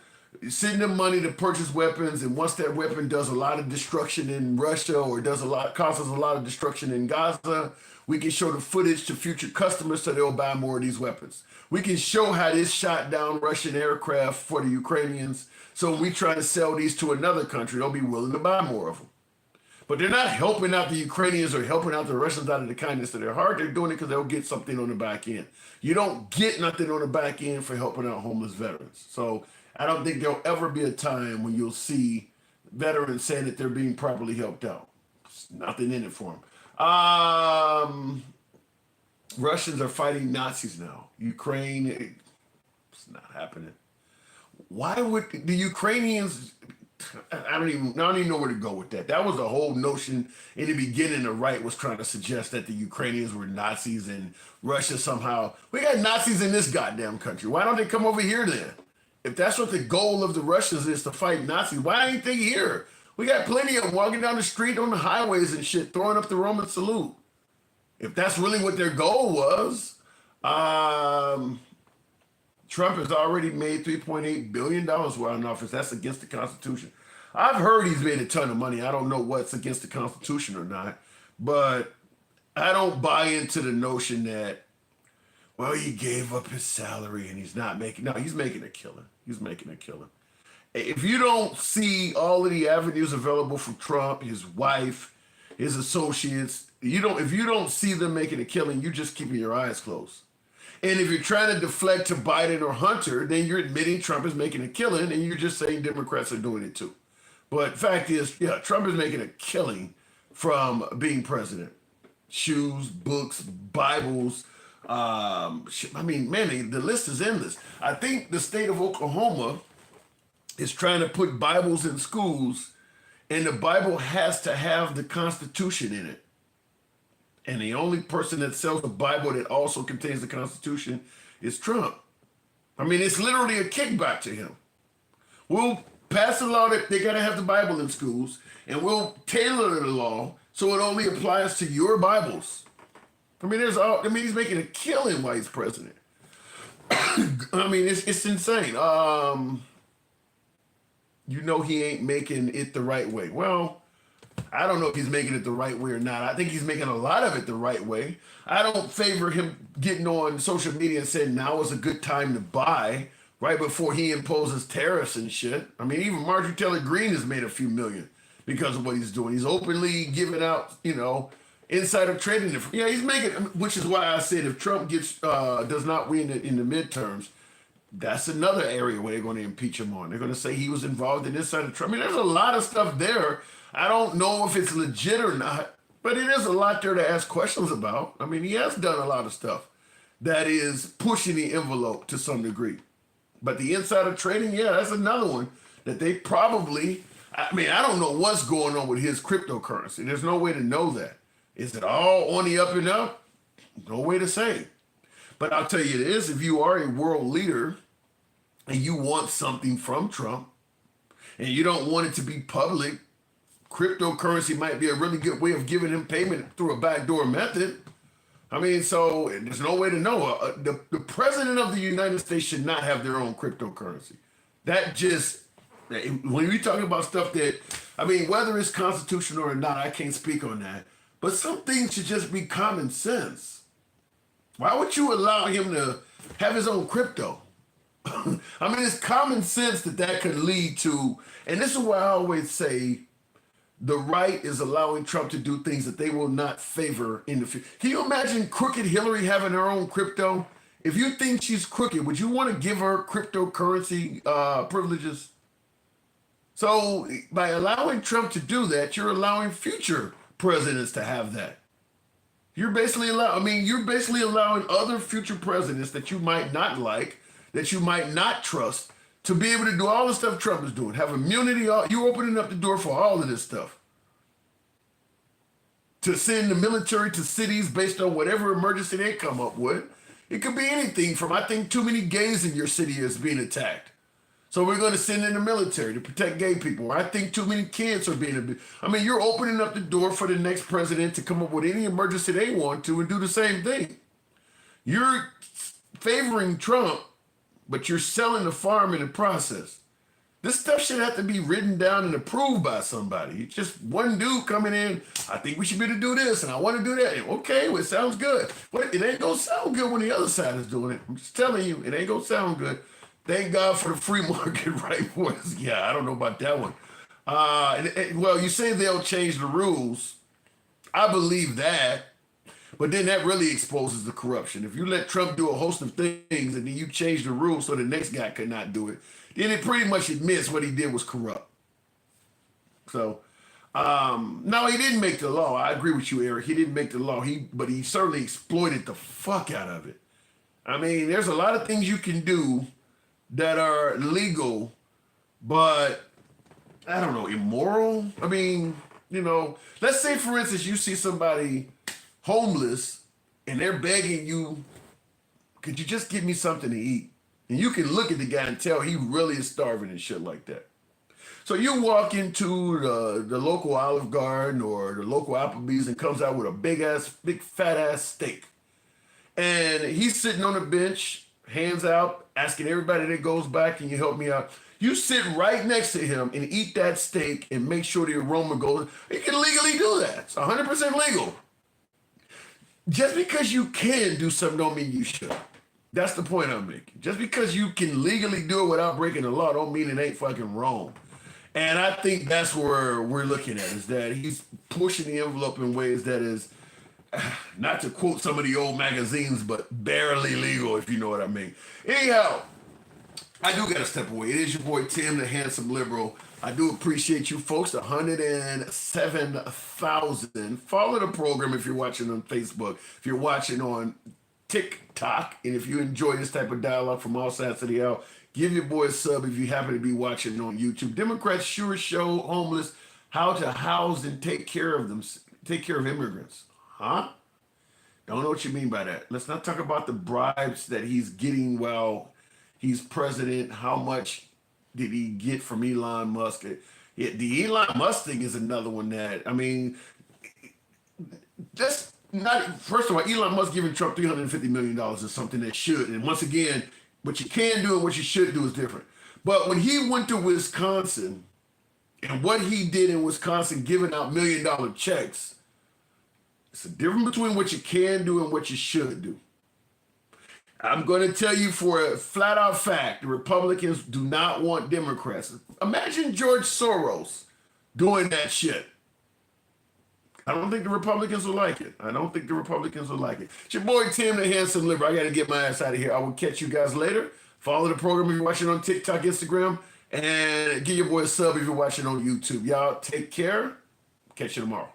send them money to purchase weapons, and once that weapon does a lot of destruction in Russia or causes a lot of destruction in Gaza, we can show the footage to future customers so they'll buy more of these weapons. We can show how this shot down Russian aircraft for the Ukrainians, so when we try to sell these to another country, they'll be willing to buy more of them. But they're not helping out the Ukrainians or helping out the Russians out of the kindness of their heart. They're doing it because they'll get something on the back end. You don't get nothing on the back end for helping out homeless veterans. So I don't think there'll ever be a time when you'll see veterans saying that they're being properly helped out. There's nothing in it for them. Russians are fighting Nazis now. Ukraine, it's not happening. Why would the Ukrainians... I don't even know where to go with that. That was the whole notion in the beginning. The right was trying to suggest that the Ukrainians were Nazis and Russia somehow. We got Nazis in this goddamn country. Why don't they come over here then? If that's what the goal of the Russians is, to fight Nazis, why ain't they here? We got plenty of them walking down the street on the highways and shit, throwing up the Roman salute. If that's really what their goal was, Trump has already made $3.8 billion while in office. That's against the Constitution. I've heard he's made a ton of money. I don't know what's against the Constitution or not, but I don't buy into the notion that, well, he gave up his salary and he's not making, no, he's making a killing. He's making a killing. If you don't see all of the avenues available for Trump, his wife, his associates, if you don't see them making a killing, you're just keeping your eyes closed. And if you're trying to deflect to Biden or Hunter, then you're admitting Trump is making a killing and you're just saying Democrats are doing it too. But fact is, yeah, Trump is making a killing from being president. Shoes, books, Bibles. I mean, man, the list is endless. I think the state of Oklahoma is trying to put Bibles in schools, and the Bible has to have the Constitution in it. And the only person that sells a Bible that also contains the Constitution is Trump. I mean, it's literally a kickback to him. We'll pass a law that they got to have the Bible in schools, and we'll tailor the law so it only applies to your Bibles. I mean, he's making a killing while he's president. I mean, it's insane. You know he ain't making it the right way. Well, I don't know if he's making it the right way or not. I think he's making a lot of it the right way. I don't favor him getting on social media and saying now is a good time to buy right before he imposes tariffs and shit. I mean, even Marjorie Taylor Greene has made a few million because of what he's doing. He's openly giving out, insider trading. Yeah, he's making, which is why I said if Trump does not win in the midterms, that's another area where they're going to impeach him on. They're going to say he was involved in insider trading. I mean, there's a lot of stuff there. I don't know if it's legit or not, but it is a lot there to ask questions about. I mean, he has done a lot of stuff that is pushing the envelope to some degree. But the insider trading, yeah, that's another one that they probably, I mean, I don't know what's going on with his cryptocurrency. There's no way to know that. Is it all on the up and up? No way to say. But I'll tell you this, if you are a world leader and you want something from Trump and you don't want it to be public, cryptocurrency might be a really good way of giving him payment through a backdoor method. I mean, so there's no way to know. The president of the United States should not have their own cryptocurrency. That just, when we talk about stuff that, I mean, whether it's constitutional or not, I can't speak on that. But some things should just be common sense. Why would you allow him to have his own crypto? I mean, it's common sense that could lead to, and this is why I always say, the right is allowing Trump to do things that they will not favor in the future. Can you imagine crooked Hillary having her own crypto? If you think she's crooked, would you want to give her cryptocurrency privileges? So by allowing Trump to do that, you're allowing future presidents to have that. You're basically allowing other future presidents that you might not like, that you might not trust, to be able to do all the stuff Trump is doing, have immunity. You're opening up the door for all of this stuff. To send the military to cities based on whatever emergency they come up with. It could be anything from, I think, too many gays in your city is being attacked. So we're going to send in the military to protect gay people. I think too many kids are being abused. I mean, you're opening up the door for the next president to come up with any emergency they want to and do the same thing. You're favoring Trump, but you're selling the farm in the process. This stuff should have to be written down and approved by somebody. It's just one dude coming in, I think we should be able to do this, and I want to do that. Okay, well, it sounds good. But it ain't going to sound good when the other side is doing it. I'm just telling you, it ain't going to sound good. Thank God for the free market, right, boys? Yeah, I don't know about that one. Well, you say they'll change the rules. I believe that. But then that really exposes the corruption. If you let Trump do a host of things and then you change the rules so the next guy could not do it, then it pretty much admits what he did was corrupt. So, no, he didn't make the law. I agree with you, Eric. He didn't make the law. But he certainly exploited the fuck out of it. I mean, there's a lot of things you can do that are legal, but I don't know, immoral. I mean, let's say, for instance, you see somebody homeless and they're begging you, could you just give me something to eat? And you can look at the guy and tell he really is starving and shit like that. So you walk into the local Olive Garden or the local Applebee's and comes out with a big fat ass steak. And he's sitting on a bench, hands out, asking everybody that goes by, can you help me out? You sit right next to him and eat that steak and make sure the aroma goes. You can legally do that. It's 100% legal. Just because you can do something don't mean you should. That's the point I'm making. Just because you can legally do it without breaking the law don't mean it ain't fucking wrong. And I think that's where we're looking at, is that he's pushing the envelope in ways that is, not to quote some of the old magazines, but barely legal, if you know what I mean. Anyhow, I do gotta step away. It is your boy Tim, the handsome liberal. I do appreciate you folks, 107,000. Follow the program if you're watching on Facebook, if you're watching on TikTok, and if you enjoy this type of dialogue from all sides of the aisle, give your boy a sub if you happen to be watching on YouTube. Democrats sure show homeless how to house and take care of immigrants. Huh? Don't know what you mean by that. Let's not talk about the bribes that he's getting while he's president. How much did he get from Elon Musk? The Elon Musk thing is another one that, I mean, that's not, first of all, Elon Musk giving Trump $350 million is something that should. And once again, what you can do and what you should do is different. But when he went to Wisconsin and what he did in Wisconsin, giving out $1 million checks, it's a difference between what you can do and what you should do. I'm going to tell you for a flat out fact, the Republicans do not want Democrats. Imagine George Soros doing that shit. I don't think the Republicans will like it. It's your boy Tim, the handsome liberal. I got to get my ass out of here. I will catch you guys later. Follow the program if you're watching on TikTok, Instagram, and give your boy a sub if you're watching on YouTube. Y'all take care. Catch you tomorrow.